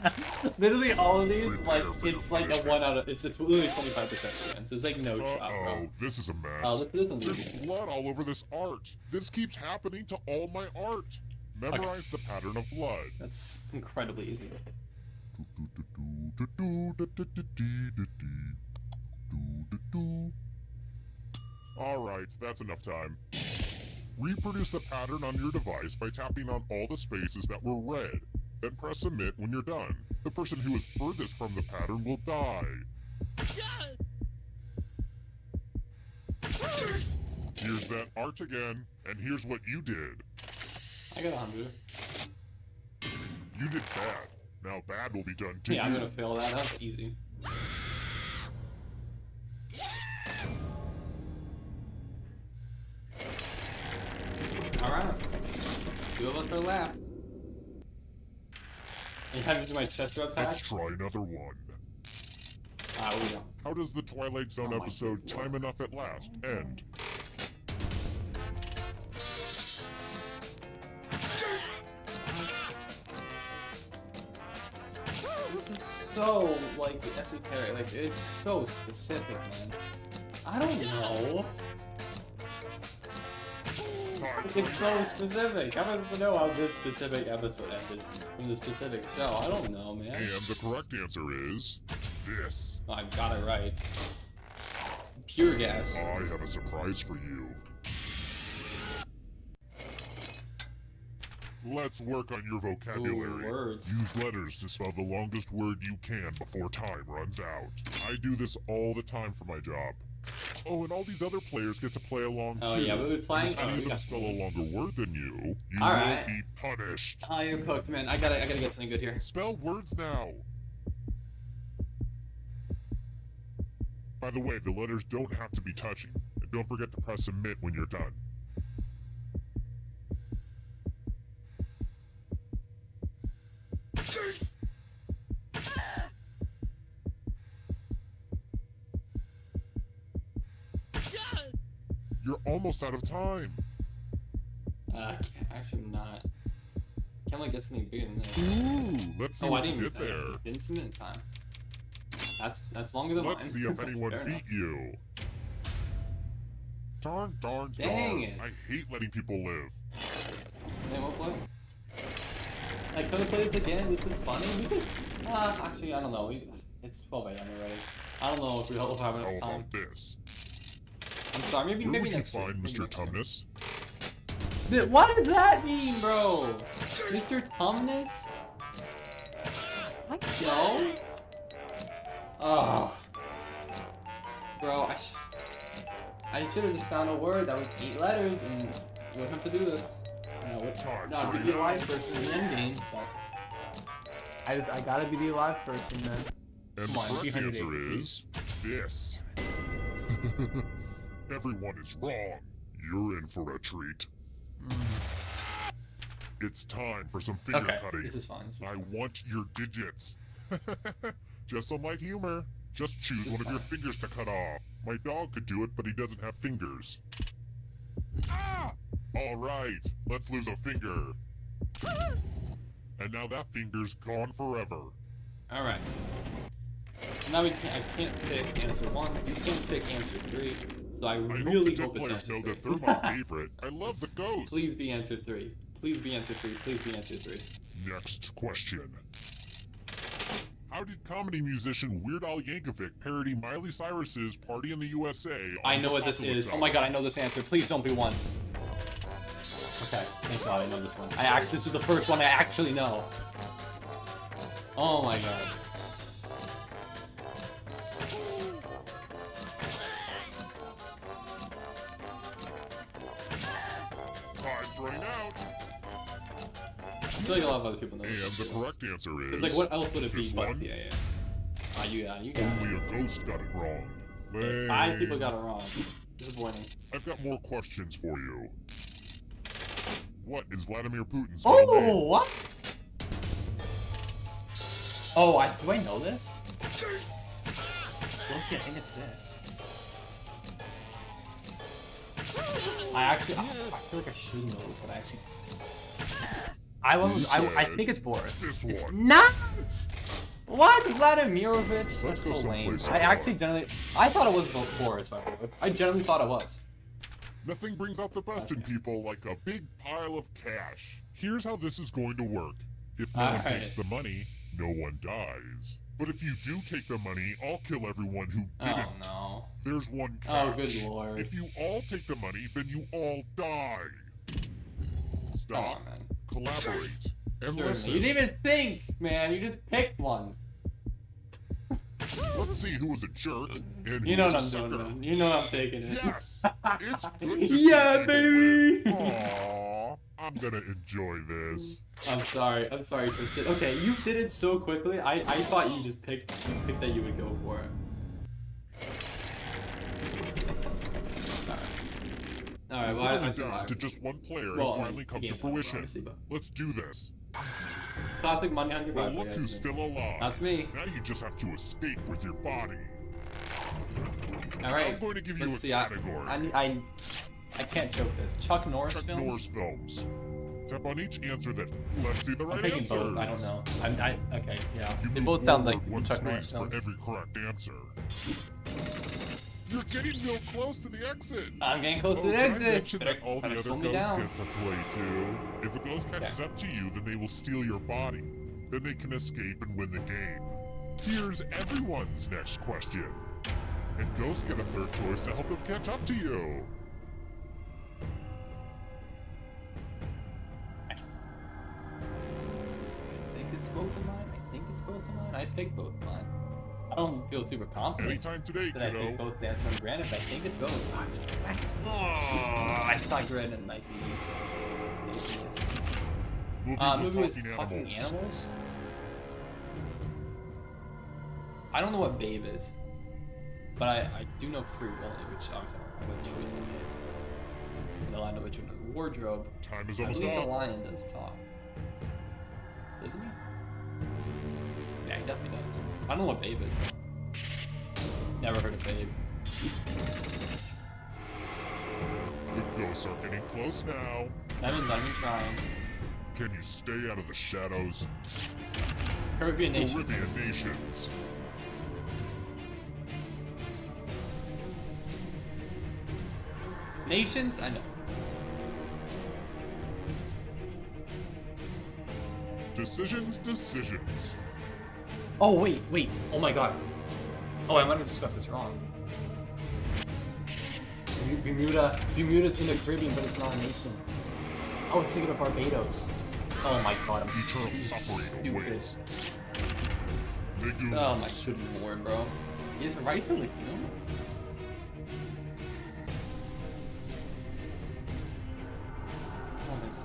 Literally all of these, like, it's like a 1 out of, it's literally 25% again, so it's like no shot, bro. This is a mess. Oh, this one's There's easy. blood all over this art. This keeps happening to all my art. Memorize the pattern of blood. That's incredibly easy. Alright, that's enough time. Reproduce the pattern on your device by tapping on all the spaces that were red. Then press submit when you're done. The person who is furthest from the pattern will die. Here's that art again, and here's what you did. I got 100. You did bad. Now bad will be done to you. Yeah, I'm gonna fail that. That's easy. Alright. 2 of us are left. You have to do my chest rub patch? Let's try another one. We go. How does the Twilight Zone episode Time Enough at Last end? This is so, like, esoteric. Like, it's so specific, man. I don't know. It's so specific. How am I supposed to know how this specific episode ended from the specific show? I don't know, man. And the correct answer is this. Oh, I got it right. Pure gas. I have a surprise for you. Let's work on your vocabulary. Ooh, words. Use letters to spell the longest word you can before time runs out. I do this all the time for my job. Oh, and all these other players get to play along too. Oh yeah, we'll be playing. If any of them spell a longer word than you, you all will right. be punished. Oh, you're cooked, man. I gotta get something good here. Spell words now. By the way, the letters don't have to be touching. And don't forget to press submit when you're done. You're almost out of time. Actually, I'm not. Can't like get something bigger than this. Ooh, let's see what you get there. Didn't submit in time. That's longer than mine. Let's see if anyone beat you. Darn. Dang it. I hate letting people live. They won't play? Like, could I play this again? This is funny. We could, actually, I don't know. It's 12 a.m. already. I don't know if we'll have enough How time. about this? I'm sorry, maybe Where would next you find week. Mr. Tumnus? What does that mean, bro? Mr. Tumnus? What? No? Ugh. Bro, I should have just found a word that was 8 letters and you wouldn't have to do this. I'd be the alive person in the endgame, but I gotta be the alive person, man. And the correct answer is this. Everyone is wrong. You're in for a treat. It's time for some finger cutting. This is fine. I want your digits. Just some light humor. Just choose one of your fingers to cut off. My dog could do it, but he doesn't have fingers. All right, let's lose a finger. And now that finger's gone forever. All right. So now I can't pick answer 1. You can't pick answer 3. So I really hope it's answer 3. That they're my favorite. I love the ghosts. Please be answer 3. Please be answer 3. Please be answer 3. Next question. How did comedy musician Weird Al Yankovic parody Miley Cyrus's Party in the USA? I know what this is. Oh my god, I know this answer. Please don't be 1. Okay, thank god I know this one. This is the first one I actually know. Oh my god. Time's running out. I feel like a lot of other people know this. And the correct answer is... Like, what else would it be? This But one? yeah. You got it. Only a ghost got it wrong. Lame. 5 people got it wrong. Disappointing. I've got more questions for you. What is Vladimir Putin's Oh, middle name? what? Oh, do I know this? Don't you think it's this? I feel like I should know this, but I think it's Boris. It's not! What? Vladimirovich? That's so lame. I thought it was Boris, by the way. I generally thought it was. Nothing brings out the best in people like a big pile of cash. Here's how this is going to work. If no one takes the money, no one dies. But if you do take the money, I'll kill everyone who didn't. Oh no. There's one catch. Oh good lord. If you all take the money, then you all die. Stop. Come on, man. Collaborate. And Certainly. listen. You didn't even think, man. You just picked one. Let's see who was a jerk and You who know was what a I'm sucker. doing, man. You know what I'm taking it. Yes! It's good to Yeah, see baby! people win. Aww, I'm gonna enjoy this. I'm sorry, Tristan. Okay, you did it so quickly. I thought you just picked that you would go for it. Alright, well, I Down survived. to just one player Well, has finally come to fruition. obviously, but- Let's do this. Classic money on your Well, back. look who's still alive. That's me. Now you just have to escape with your body. Alright, I'm going to give you let's a see. category. I can't joke this. Chuck Norris Chuck films? Norris films. Tap on each answer that let's see the I'm right picking answers. both. I don't know. Okay, yeah. You They move both sound like forward one Chuck Norris space for films. every correct answer. You're getting real close to the exit. I'm getting close to the Did I exit. mention that all the Better other slow me ghosts down. get to play too? If a ghost catches up to you, then they will steal your body. Then they can escape and win the game. Here's everyone's next question. And ghosts get a third choice to help them catch up to you. I think it's both of mine. I picked both of mine. I don't feel super confident Anytime today, that I kiddo. picked both the answer on Granite, but I think it's both. I thought Granite might be this. Movies Movie with was talking Talking animals. Animals? I don't know what Babe is, but I do know Free Willy, which obviously I don't have a choice to make. And the Lion of Richard the Wardrobe. Time is I almost believe the up. lion does talk. Doesn't he? Yeah, he definitely does. I don't know what Babe is, though. Never heard of Babe. The ghosts are getting close now. That means I'm trying. Can you stay out of the shadows? Caribbean Nation. Caribbean nations. Nations? I know. Decisions. Oh, wait. Oh my god. Oh, I might have just got this wrong. Bermuda's in the Caribbean, but it's not a nation. I was thinking of Barbados. Oh my god, I'm stupid. Oh my good lord, bro. Is rice a legume? Oh, there's...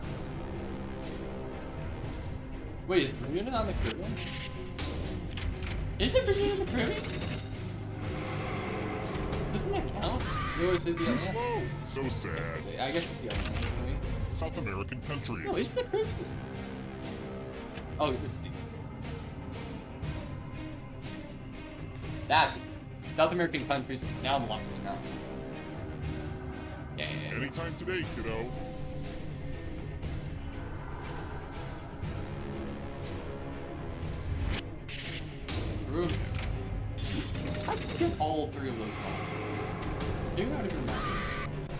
Wait, is Bermuda on the Caribbean? Is it Bermuda in the Caribbean? Doesn't that count? Or is it the Atlantic? Slow. So sad. I guess it's the Atlantic, maybe. South American countries. No, isn't it Caribbean? Oh, this is... That's South American countries. Now I'm locked in now. Yeah. Anytime today, kiddo. Peru. I can get all three of those wrong. You're not even mad.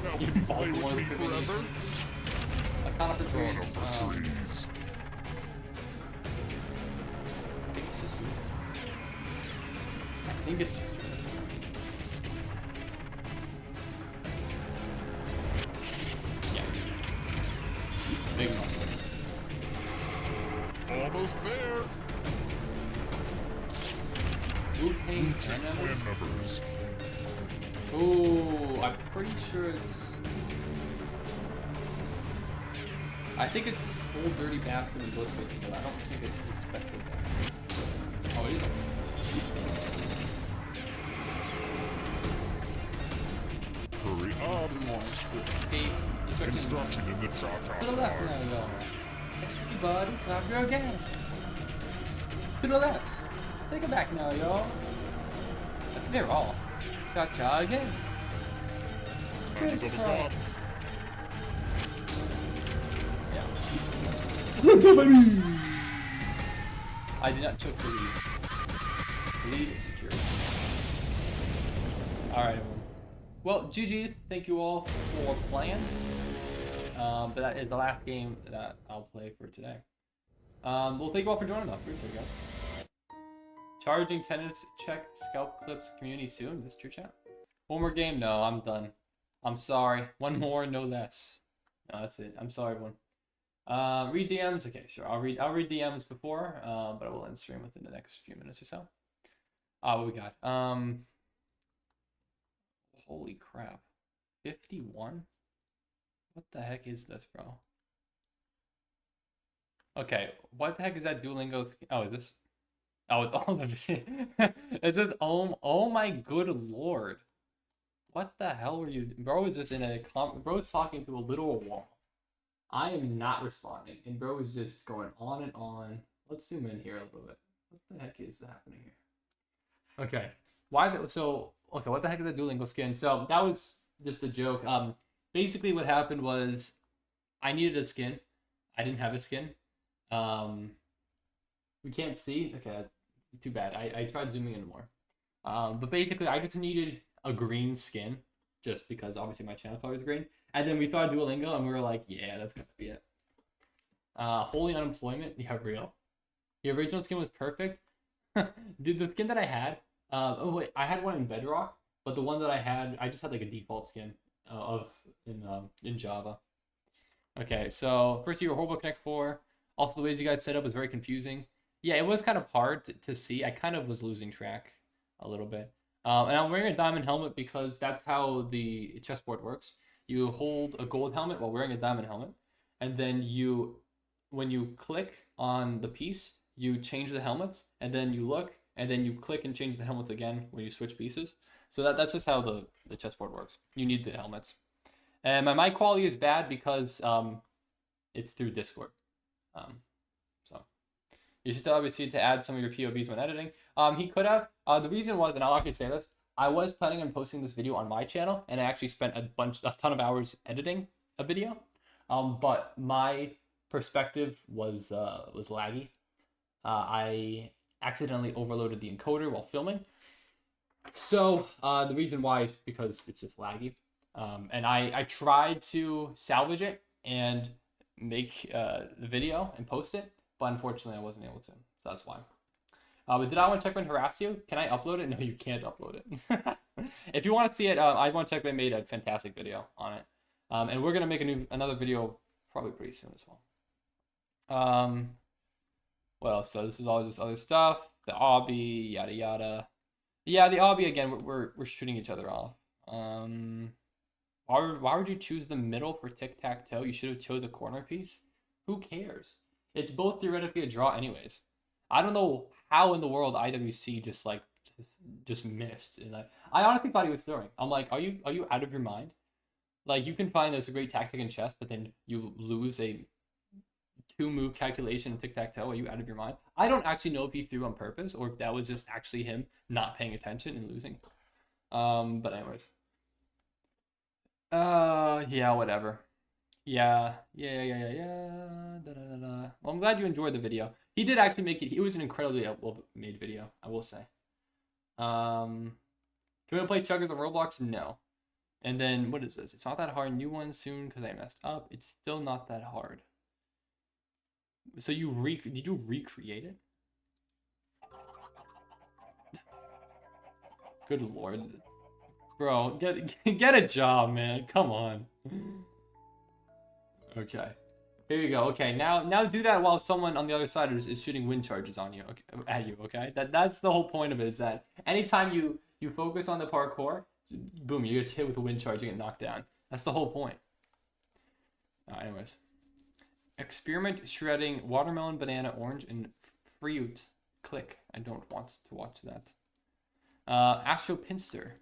Now You can bought play one with of me the forever. A conifer trees. Trees. I think it's just true. Yeah. Big one. Almost there. Wu-Tang Clan Clan members? members. Ooh, I'm pretty sure it's... I think it's Old Dirty Bastard and Ghostface, but I don't think it's Spectre Bastards. Oh, it is. Hurry up. Two more to escape. Instruction in the Cha-Cha To the left Star. now, y'all. Everybody, clap your gas. To the left. Take it back now, y'all. I think they're all. Cha-cha again. Time is almost up. I did not choke the lead. Lead is secure. Alright, everyone. Well, GG's. Thank you all for playing. But that is the last game that I'll play for today. Well, thank you all for joining, though. Appreciate it, guys. Charging tennis, check scalp clips community soon. Is this true, chat? One more game? No, I'm done. I'm sorry. One more, no less. No, that's it. I'm sorry, everyone. Read DMs. Okay, sure. I'll read DMs before, but I will end stream within the next few minutes or so. What we got? Holy crap. 51? What the heck is this, bro? Okay, what the heck is that Duolingo? Oh, is this? Oh, it's all Is this oh my good lord. What the hell were you? Bro is just in a bro's talking to a literal wall. I am not responding, and bro is just going on and on. Let's zoom in here a little bit. What the heck is happening here? Okay, okay, what the heck is that Duolingo skin? So that was just a joke. Basically what happened was I needed a skin. I didn't have a skin. We can't see. Okay, too bad. I tried zooming in more. But basically I just needed a green skin, just because obviously my channel color is green. And then we saw Duolingo and we were like, yeah, that's gonna be it. Holy unemployment, yeah, real. The original skin was perfect. Dude, the skin that I had, oh wait, I had one in Bedrock, but the one that I had, I just had like a default skin in Java. Okay, so first you were Horrible Connect 4. Also, the ways you guys set up was very confusing. Yeah, it was kind of hard to see. I kind of was losing track a little bit. And I'm wearing a diamond helmet because that's how the chessboard works. You hold a gold helmet while wearing a diamond helmet, and then when you click on the piece, you change the helmets, and then you look, and then you click and change the helmets again when you switch pieces. So that's just how the chessboard works. You need the helmets. And my mic quality is bad because it's through Discord. So you should obviously to add some of your POVs when editing. He could have. The reason was, and I'll actually say this, I was planning on posting this video on my channel, and I actually spent a ton of hours editing a video. But my perspective was laggy. I accidentally overloaded the encoder while filming. So the reason why is because it's just laggy. And I tried to salvage it and make the video and post it, but unfortunately I wasn't able to, so that's why. But did I want to check and harass you? Can I upload it? No, you can't upload it. If you want to see it, I want to check. I made a fantastic video on it, and we're gonna make another video probably pretty soon as well. What else? So this is all just other stuff. The obby, yada yada. Yeah, the obby again. We're shooting each other off. Why would you choose the middle for tic-tac-toe? You should have chose a corner piece. Who cares? It's both theoretically a draw anyways. I don't know how in the world IWC just missed. And I honestly thought he was throwing. I'm like, are you out of your mind? Like, you can find this a great tactic in chess, but then you lose a 2-move calculation in tic-tac-toe. Are you out of your mind? I don't actually know if he threw on purpose or if that was just actually him not paying attention and losing. But anyways. Yeah, whatever. Yeah. Da, da, da, da. Well, I'm glad you enjoyed the video. He did actually make it. It was an incredibly well-made video, I will say. Can we play Chuggers on Roblox? No. And then, what is this? It's not that hard. New one soon because I messed up. It's still not that hard. So did you recreate it? Good lord. Bro, get a job, man. Come on. Okay. Here you go. Okay, now do that while someone on the other side is shooting wind charges on you, okay, at you, okay? That's the whole point of it, is that anytime you focus on the parkour, boom, you get hit with a wind charge, you get knocked down. That's the whole point. Anyways. Experiment shredding watermelon, banana, orange, and fruit. Click. I don't want to watch that. Astro Pinster.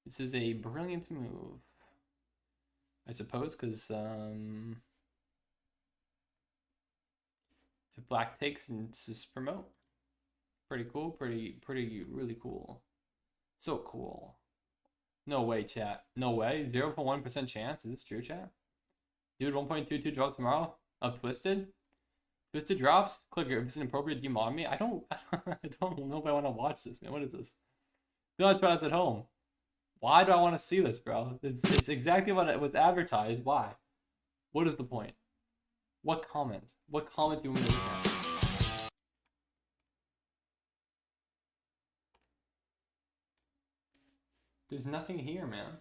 This is a brilliant move, I suppose, because if black takes and just promote. Pretty cool, really cool. So cool. No way, chat. No way. 0.1% chance. Is this true, chat? Dude, 1.22 drops tomorrow of Twisted. Twisted drops. Click if it's an appropriate demod me. I don't know if I want to watch this, man. What is this? Do not try this at home. Why do I want to see this, bro? It's exactly what it was advertised. Why? What is the point? What comment? What comment do you want me to look at? There's nothing here, man.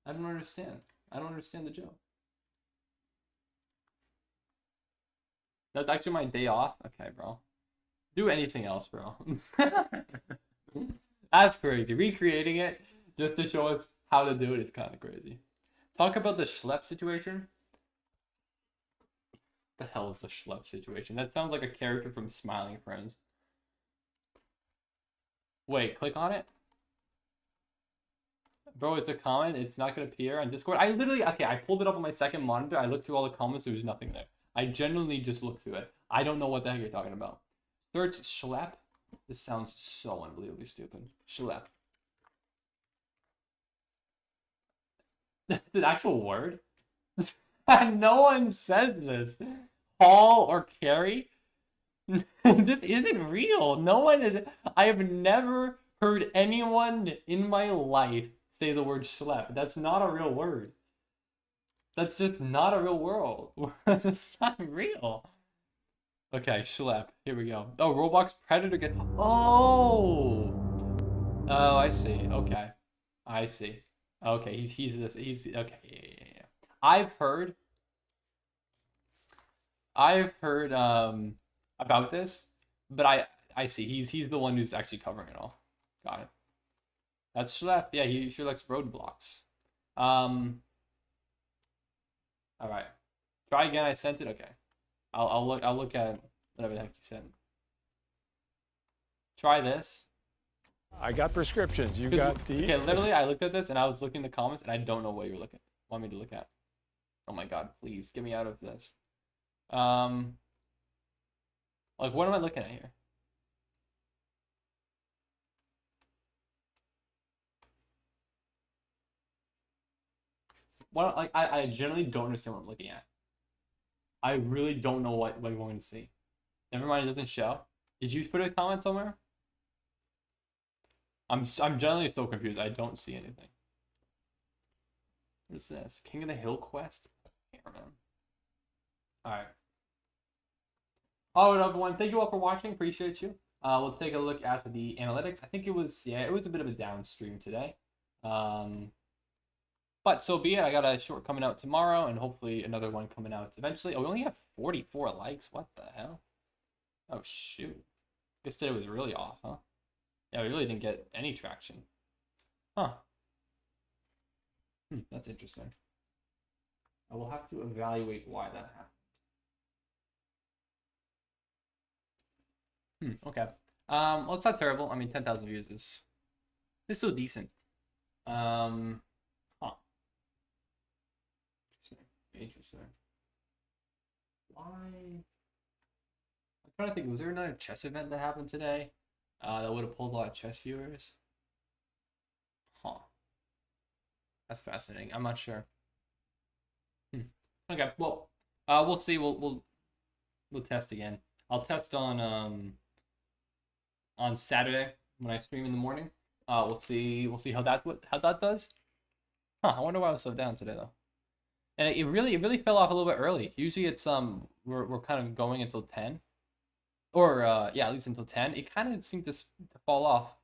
I don't understand. I don't understand the joke. That's actually my day off? Okay, bro. Do anything else, bro. That's crazy. Recreating it just to show us how to do it is kind of crazy. Talk about the schlep situation. The hell is the schlep situation? That sounds like a character from Smiling Friends. Wait, click on it. Bro, it's a comment. It's not going to appear on Discord. I pulled it up on my second monitor. I looked through all the comments. There was nothing there. I genuinely just looked through it. I don't know what the heck you're talking about. Search schlep. This sounds so unbelievably stupid. Schlep. That's an actual word? No one says this. Haul or carry? This isn't real. No one is. I have never heard anyone in my life say the word schlep. That's not a real word. That's just not a real world. It's not real. Okay, schlep. Here we go. Oh, Roblox Predator get. Oh, I see. Okay, I see. Okay, he's this. He's okay. Yeah. I've heard about this, but I see. He's the one who's actually covering it all. Got it. That's schlep. Yeah, he sure likes roadblocks. All right. Try again. I sent it. Okay. I'll look at whatever the heck you sent. Try this. I got prescriptions. You got the. Okay, literally, I looked at this and I was looking in the comments and I don't know what you're want me to look at. Oh my god, please get me out of this. Like, what am I looking at here? What, like, I generally don't understand what I'm looking at. I really don't know what you're going to see. Never mind, it doesn't show. Did you put a comment somewhere? I'm generally so confused. I don't see anything. What is this? King of the Hill quest? Here, man. Alright. Alright, everyone. Thank you all for watching. Appreciate you. We'll take a look at the analytics. I think it was a bit of a down stream today. But so be it. I got a short coming out tomorrow and hopefully another one coming out eventually. Oh, we only have 44 likes. What the hell? Oh, shoot. Guess today was really off, huh? Yeah, we really didn't get any traction. Huh. That's interesting. I will have to evaluate why that happened. Okay. Well, it's not terrible. I mean, 10,000 views is still decent. Huh. Interesting. Why? I'm trying to think. Was there another chess event that happened today? That would have pulled a lot of chess viewers. Huh. That's fascinating. I'm not sure. Okay. Well, we'll see. We'll test again. I'll test on Saturday when I stream in the morning. We'll see how that does. Huh. I wonder why I was so down today though. And it really fell off a little bit early. Usually it's we're kind of going until 10. Or, yeah, at least until 10. It kind of seemed to fall off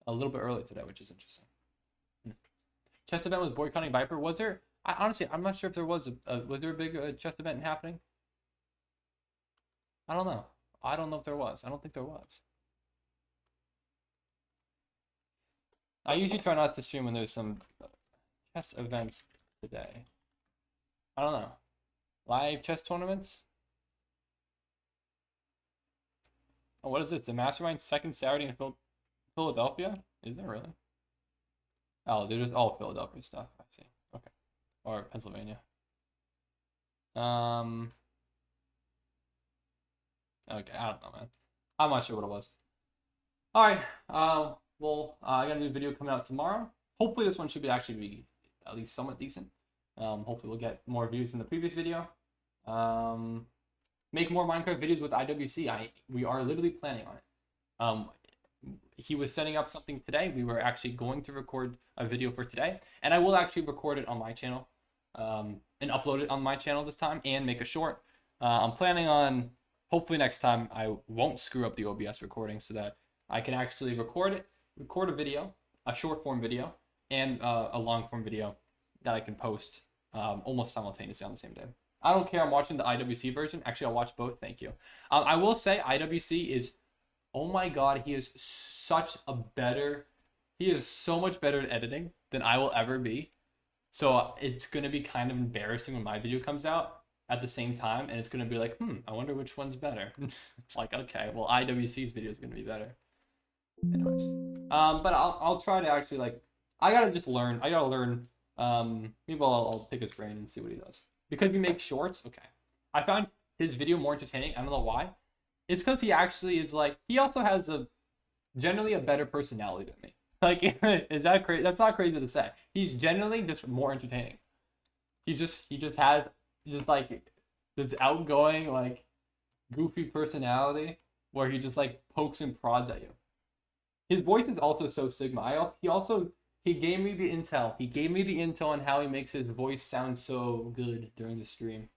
a little bit early today, which is interesting. Chess event was boycotting Viper. Was there? Honestly, I'm not sure if there was was there a big chess event happening? I don't know. I don't know if there was. I don't think there was. I usually try not to stream when there's some chess events today. I don't know. Live chess tournaments? Oh, what is this? The Mastermind second Saturday in Philadelphia? Is there really? Oh, they're just all Philadelphia stuff. I see. Okay. Or Pennsylvania. Okay, I don't know, man. I'm not sure what it was. Alright. Well, I got a new video coming out tomorrow. Hopefully this one should actually be at least somewhat decent. Hopefully we'll get more views than the previous video. Make more Minecraft videos with IWC. We are literally planning on it. He was setting up something today. We were actually going to record a video for today, and I will actually record it on my channel and upload it on my channel this time and make a short. I'm planning on, hopefully next time I won't screw up the OBS recording so that I can actually record a video, a short form video, and a long form video that I can post almost simultaneously on the same day. I don't care. I'm watching the IWC version. Actually, I'll watch both. Thank you. I will say IWC is, oh my god, he is so much better at editing than I will ever be. So it's going to be kind of embarrassing when my video comes out at the same time. And it's going to be like, I wonder which one's better. Like, okay, well, IWC's video is going to be better. Anyways. But I'll try to actually, like, I got to learn. Maybe I'll pick his brain and see what he does. Because he makes shorts, okay. I found his video more entertaining. I don't know why. It's because he actually is like, he also has generally a better personality than me. Like, is that crazy? That's not crazy to say. He's generally just more entertaining. He just has like this outgoing, like, goofy personality where he just like pokes and prods at you. His voice is also so Sigma. He gave me the intel. He gave me the intel on how he makes his voice sound so good during the stream.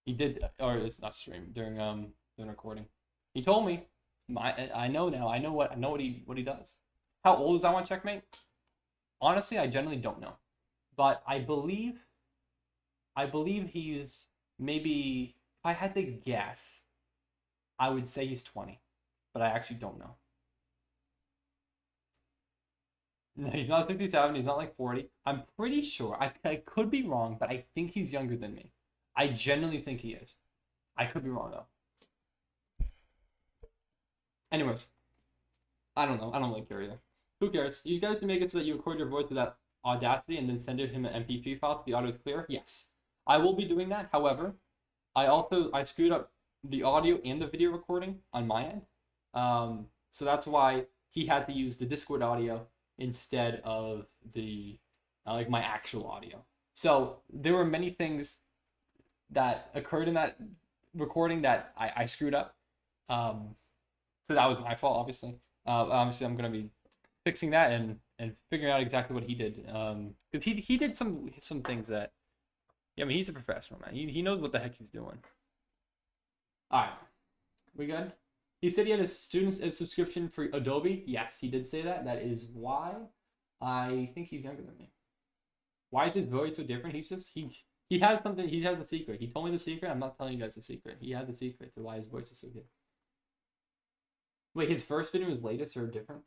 He did, or it's not stream, during recording. He told me. I know now. I know what he do. How old is I want Checkmate? Honestly, I generally don't know, but I believe he's maybe. If I had to guess, I would say he's 20, but I actually don't know. No, he's not 57. He's not like 40. I'm pretty sure. I could be wrong, but I think he's younger than me. I genuinely think he is. I could be wrong, though. Anyways. I don't know. I don't really care either. Who cares? You guys can make it so that you record your voice with that Audacity and then send him an MP3 file so the audio is clear? Yes. I will be doing that. However, I screwed up the audio and the video recording on my end. So that's why he had to use the Discord audio instead of the like my actual audio. So there were many things that occurred in that recording that I screwed up. So that was my fault, obviously. Obviously, I'm gonna be fixing that and figuring out exactly what he did. Because he did some things that, yeah, I mean, he's a professional, man. He knows what the heck he's doing. All right, we good? He said he had a subscription for Adobe. Yes, he did say that. That is why I think he's younger than me. Why is his voice so different? He's just he has something. He has a secret. He told me the secret. I'm not telling you guys the secret. He has a secret to why his voice is so good. Wait, his first video was latest or different?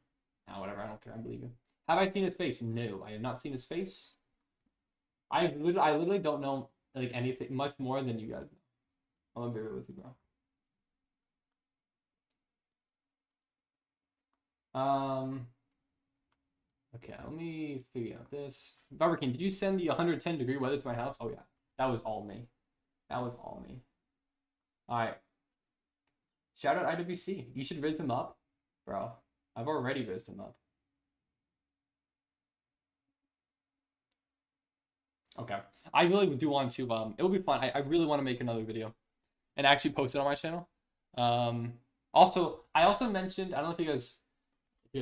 No, whatever. I don't care. I believe you. Have I seen his face? No, I have not seen his face. I literally don't know like anything much more than you guys know. I'm gonna be real with you, bro. Okay, let me figure out this. Barber King, did you send the 110-degree weather to my house? Oh yeah, that was all me. That was all me. All right. Shout out IWC. You should raise him up, bro. I've already raised him up. Okay. I really do want to. It will be fun. I really want to make another video, and actually post it on my channel. Also, I also mentioned. I don't know if you guys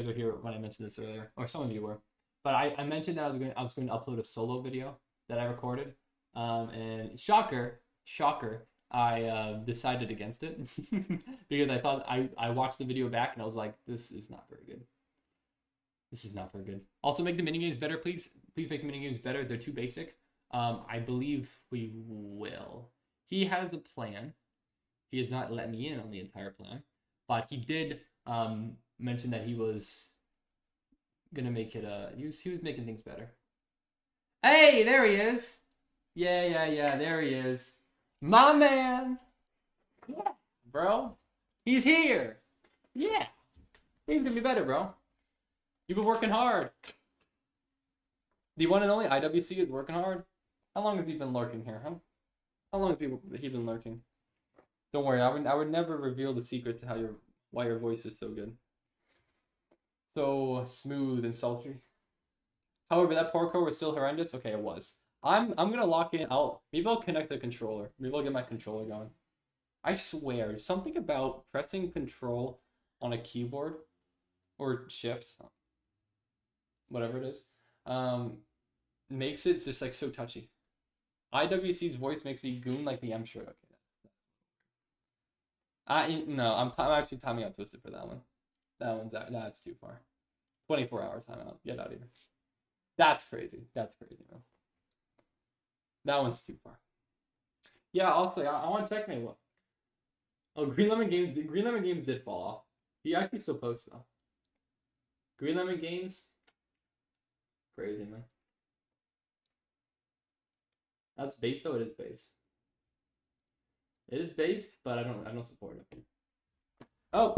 were here when I mentioned this earlier, or some of you were, but I mentioned that I was going to upload a solo video that I recorded, and shocker, I decided against it because I thought I watched the video back and I was like, this is not very good. This is not very good. Also, make the minigames better, please. Please make the minigames better. They're too basic. I believe we will. He has a plan. He has not let me in on the entire plan, but he did mention that he was gonna make it. He was making things better. Hey, there he is. Yeah. There he is. My man. Yeah, bro. He's here. Yeah. He's gonna be better, bro. You've been working hard. The one and only IWC is working hard. How long has he been lurking here, huh? How long has he been lurking? Don't worry, I would never reveal the secret to why your voice is so good. So smooth and sultry. However, that parkour was still horrendous. Okay, it was. I'm gonna lock in. Maybe I'll connect the controller. Maybe I'll get my controller going. I swear, something about pressing control on a keyboard or shift, whatever it is, makes it just like so touchy. IWC's voice makes me goon like the M shirt. Okay. No, I'm actually timing out Twisted for that one. That one's out. That's too far. 24-hour timeout. Get out of here. That's crazy. That's crazy, man. That one's too far. Yeah. Also, I want to check my look. Oh, Green Lemon Games did fall off. He actually still posts though. Green Lemon Games. Crazy, man. That's base though. It is base. It is base, but I don't support it. Oh.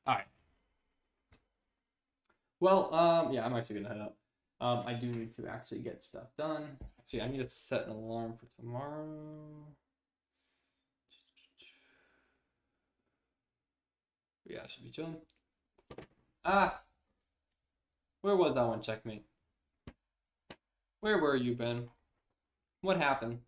All right. Well, yeah, I'm actually gonna head up. I do need to actually get stuff done. Actually, I need to set an alarm for tomorrow. Yeah, I should be chilling. Where was that one? Checkmate. Where were you, Ben? What happened?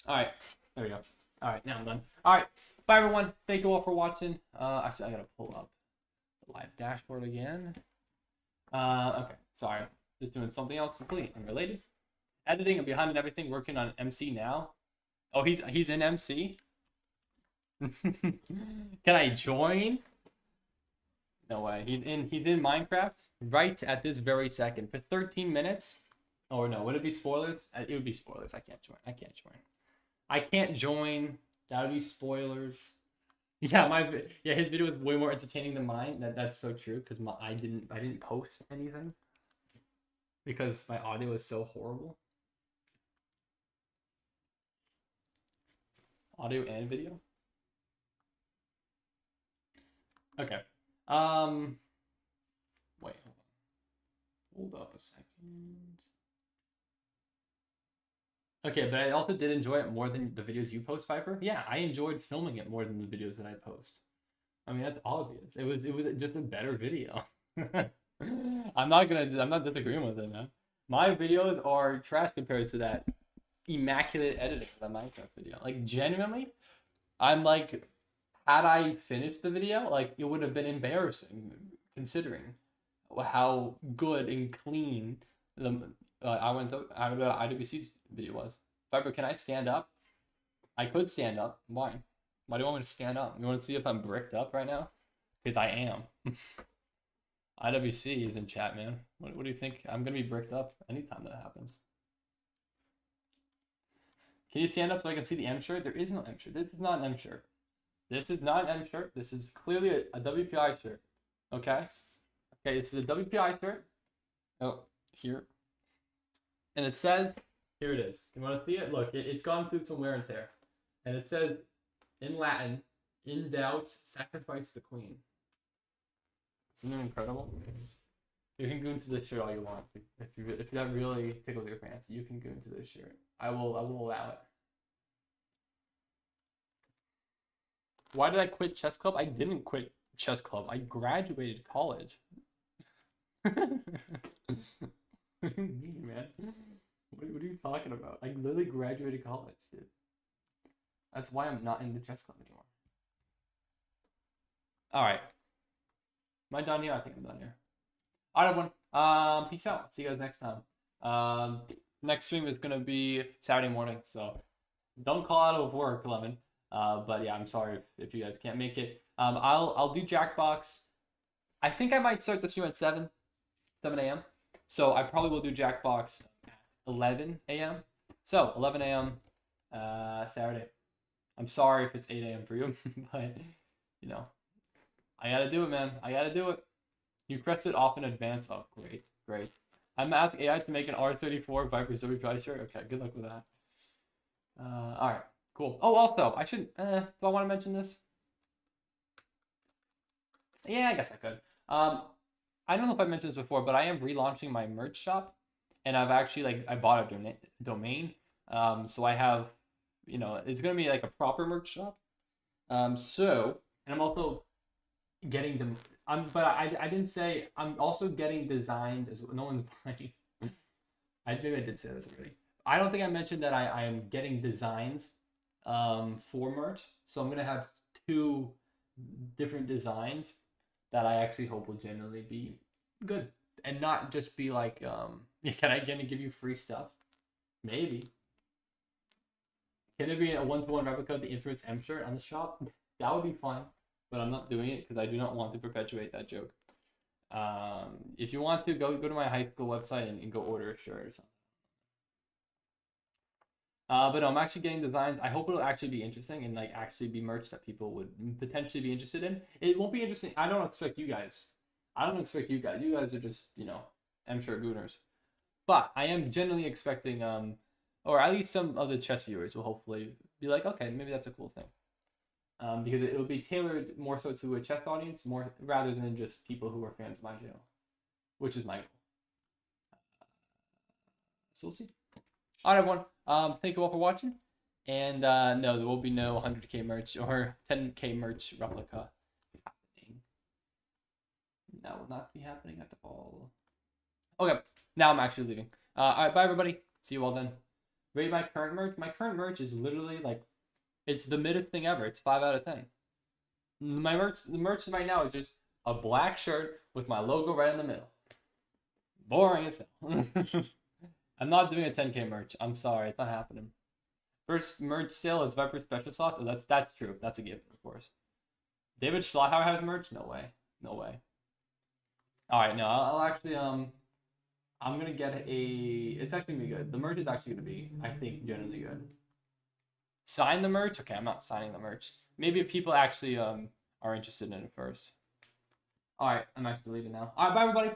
Alright, there we go. Alright, now I'm done. Alright, bye everyone. Thank you all for watching. Actually, I gotta pull up the live dashboard again. Okay, sorry. Just doing something else completely unrelated. Editing and behind and everything, working on MC now. Oh, he's in MC? Can I join? No way. He's in Minecraft right at this very second for 13 minutes. Oh no, would it be spoilers? It would be spoilers. I can't join. I can't join. That would be spoilers. Yeah, his video was way more entertaining than mine. That's so true because I didn't post anything because my audio is so horrible. Audio and video. Okay. Wait. Hold up a second. Okay, but I also did enjoy it more than the videos you post, Viper. Yeah, I enjoyed filming it more than the videos that I post. I mean, that's obvious. It was just a better video. I'm not disagreeing with it, man. My videos are trash compared to that immaculate editing of that Minecraft video. Like, genuinely, I'm like, had I finished the video, like, it would have been embarrassing considering how good and clean the IWC's video was. Viper, can I stand up? I could stand up. Why? Why do you want me to stand up? You want to see if I'm bricked up right now? Because I am. IWC is in chat, man. What do you think? I'm going to be bricked up anytime that happens. Can you stand up so I can see the M shirt? There is no M shirt. This is not an M shirt. This is not an M shirt. This is clearly a WPI shirt. Okay? Okay, this is a WPI shirt. Oh, here. And it says, here it is. You want to see it? Look, it's gone through some wear and tear. And it says, in Latin, in doubt, sacrifice the queen. Isn't it incredible? You can go into this shirt all you want. If that really tickles your fancy, you can go into this shirt. I will allow it. Why did I quit chess club? I didn't quit chess club. I graduated college. What do you mean, man? What are you talking about? I literally graduated college, dude. That's why I'm not in the chess club anymore. Alright. Am I done here? I think I'm done here. Alright, everyone. Peace out. See you guys next time. Next stream is gonna be Saturday morning, so don't call out of work, Lemon. But yeah, I'm sorry if you guys can't make it. I'll do Jackbox. I think I might start the stream at 7 a.m. So I probably will do Jackbox at 11 a.m. So 11 a.m. Saturday. I'm sorry if it's 8 a.m. for you, but you know, I gotta do it, man. I gotta do it. You press it off in advance. Oh, great, great. I'm asking AI to make an R34 Viper's WPI shirt. Okay, good luck with that. All right, cool. Oh, also, I should. Do I want to mention this? Yeah, I guess I could. I don't know if I mentioned this before, but I am relaunching my merch shop, and I've actually I bought a domain. So I have, you know, it's gonna be like a proper merch shop. And I'm also getting them. But I didn't say I'm also getting designs as well. No one's buying. Maybe I did say this already. I don't think I mentioned that I am getting designs for merch. So I'm gonna have 2 different designs that I actually hope will generally be good and not just be like can I give you free stuff? Maybe. Can there be a 1-to-1 replica of the Infamous M shirt on the shop? That would be fun. But I'm not doing it because I do not want to perpetuate that joke. If you want to, go to my high school website and go order a shirt or something. But no, I'm actually getting designs. I hope it'll actually be interesting and actually be merch that people would potentially be interested in. It won't be interesting. I don't expect you guys. You guys are just, you know, M shirt gooners. But I am generally expecting, or at least some of the chess viewers will hopefully be like, okay, maybe that's a cool thing. Because it will be tailored more so to a chess audience, more rather than just people who are fans of my channel, which is my goal. So we'll see. All right, everyone. Thank you all for watching. And no, there will be no 100K merch or 10K merch replica happening. That will not be happening at all. Okay, now I'm actually leaving. All right, bye, everybody. See you all then. Rate my current merch. My current merch is literally it's the middest thing ever. It's 5 out of 10. The merch right now is just a black shirt with my logo right in the middle. Boring as hell. I'm not doing a 10K merch. I'm sorry, it's not happening. First merch sale is Viper Special Sauce. Oh, that's true. That's a gift, of course. David Schlauer has merch? No way. No way. All right, no, I'll actually I'm gonna get it's actually gonna be good. The merch is actually gonna be, I think, generally good. Sign the merch? Okay, I'm not signing the merch. Maybe if people actually are interested in it first. All right, I'm actually leaving now. All right, bye, everybody.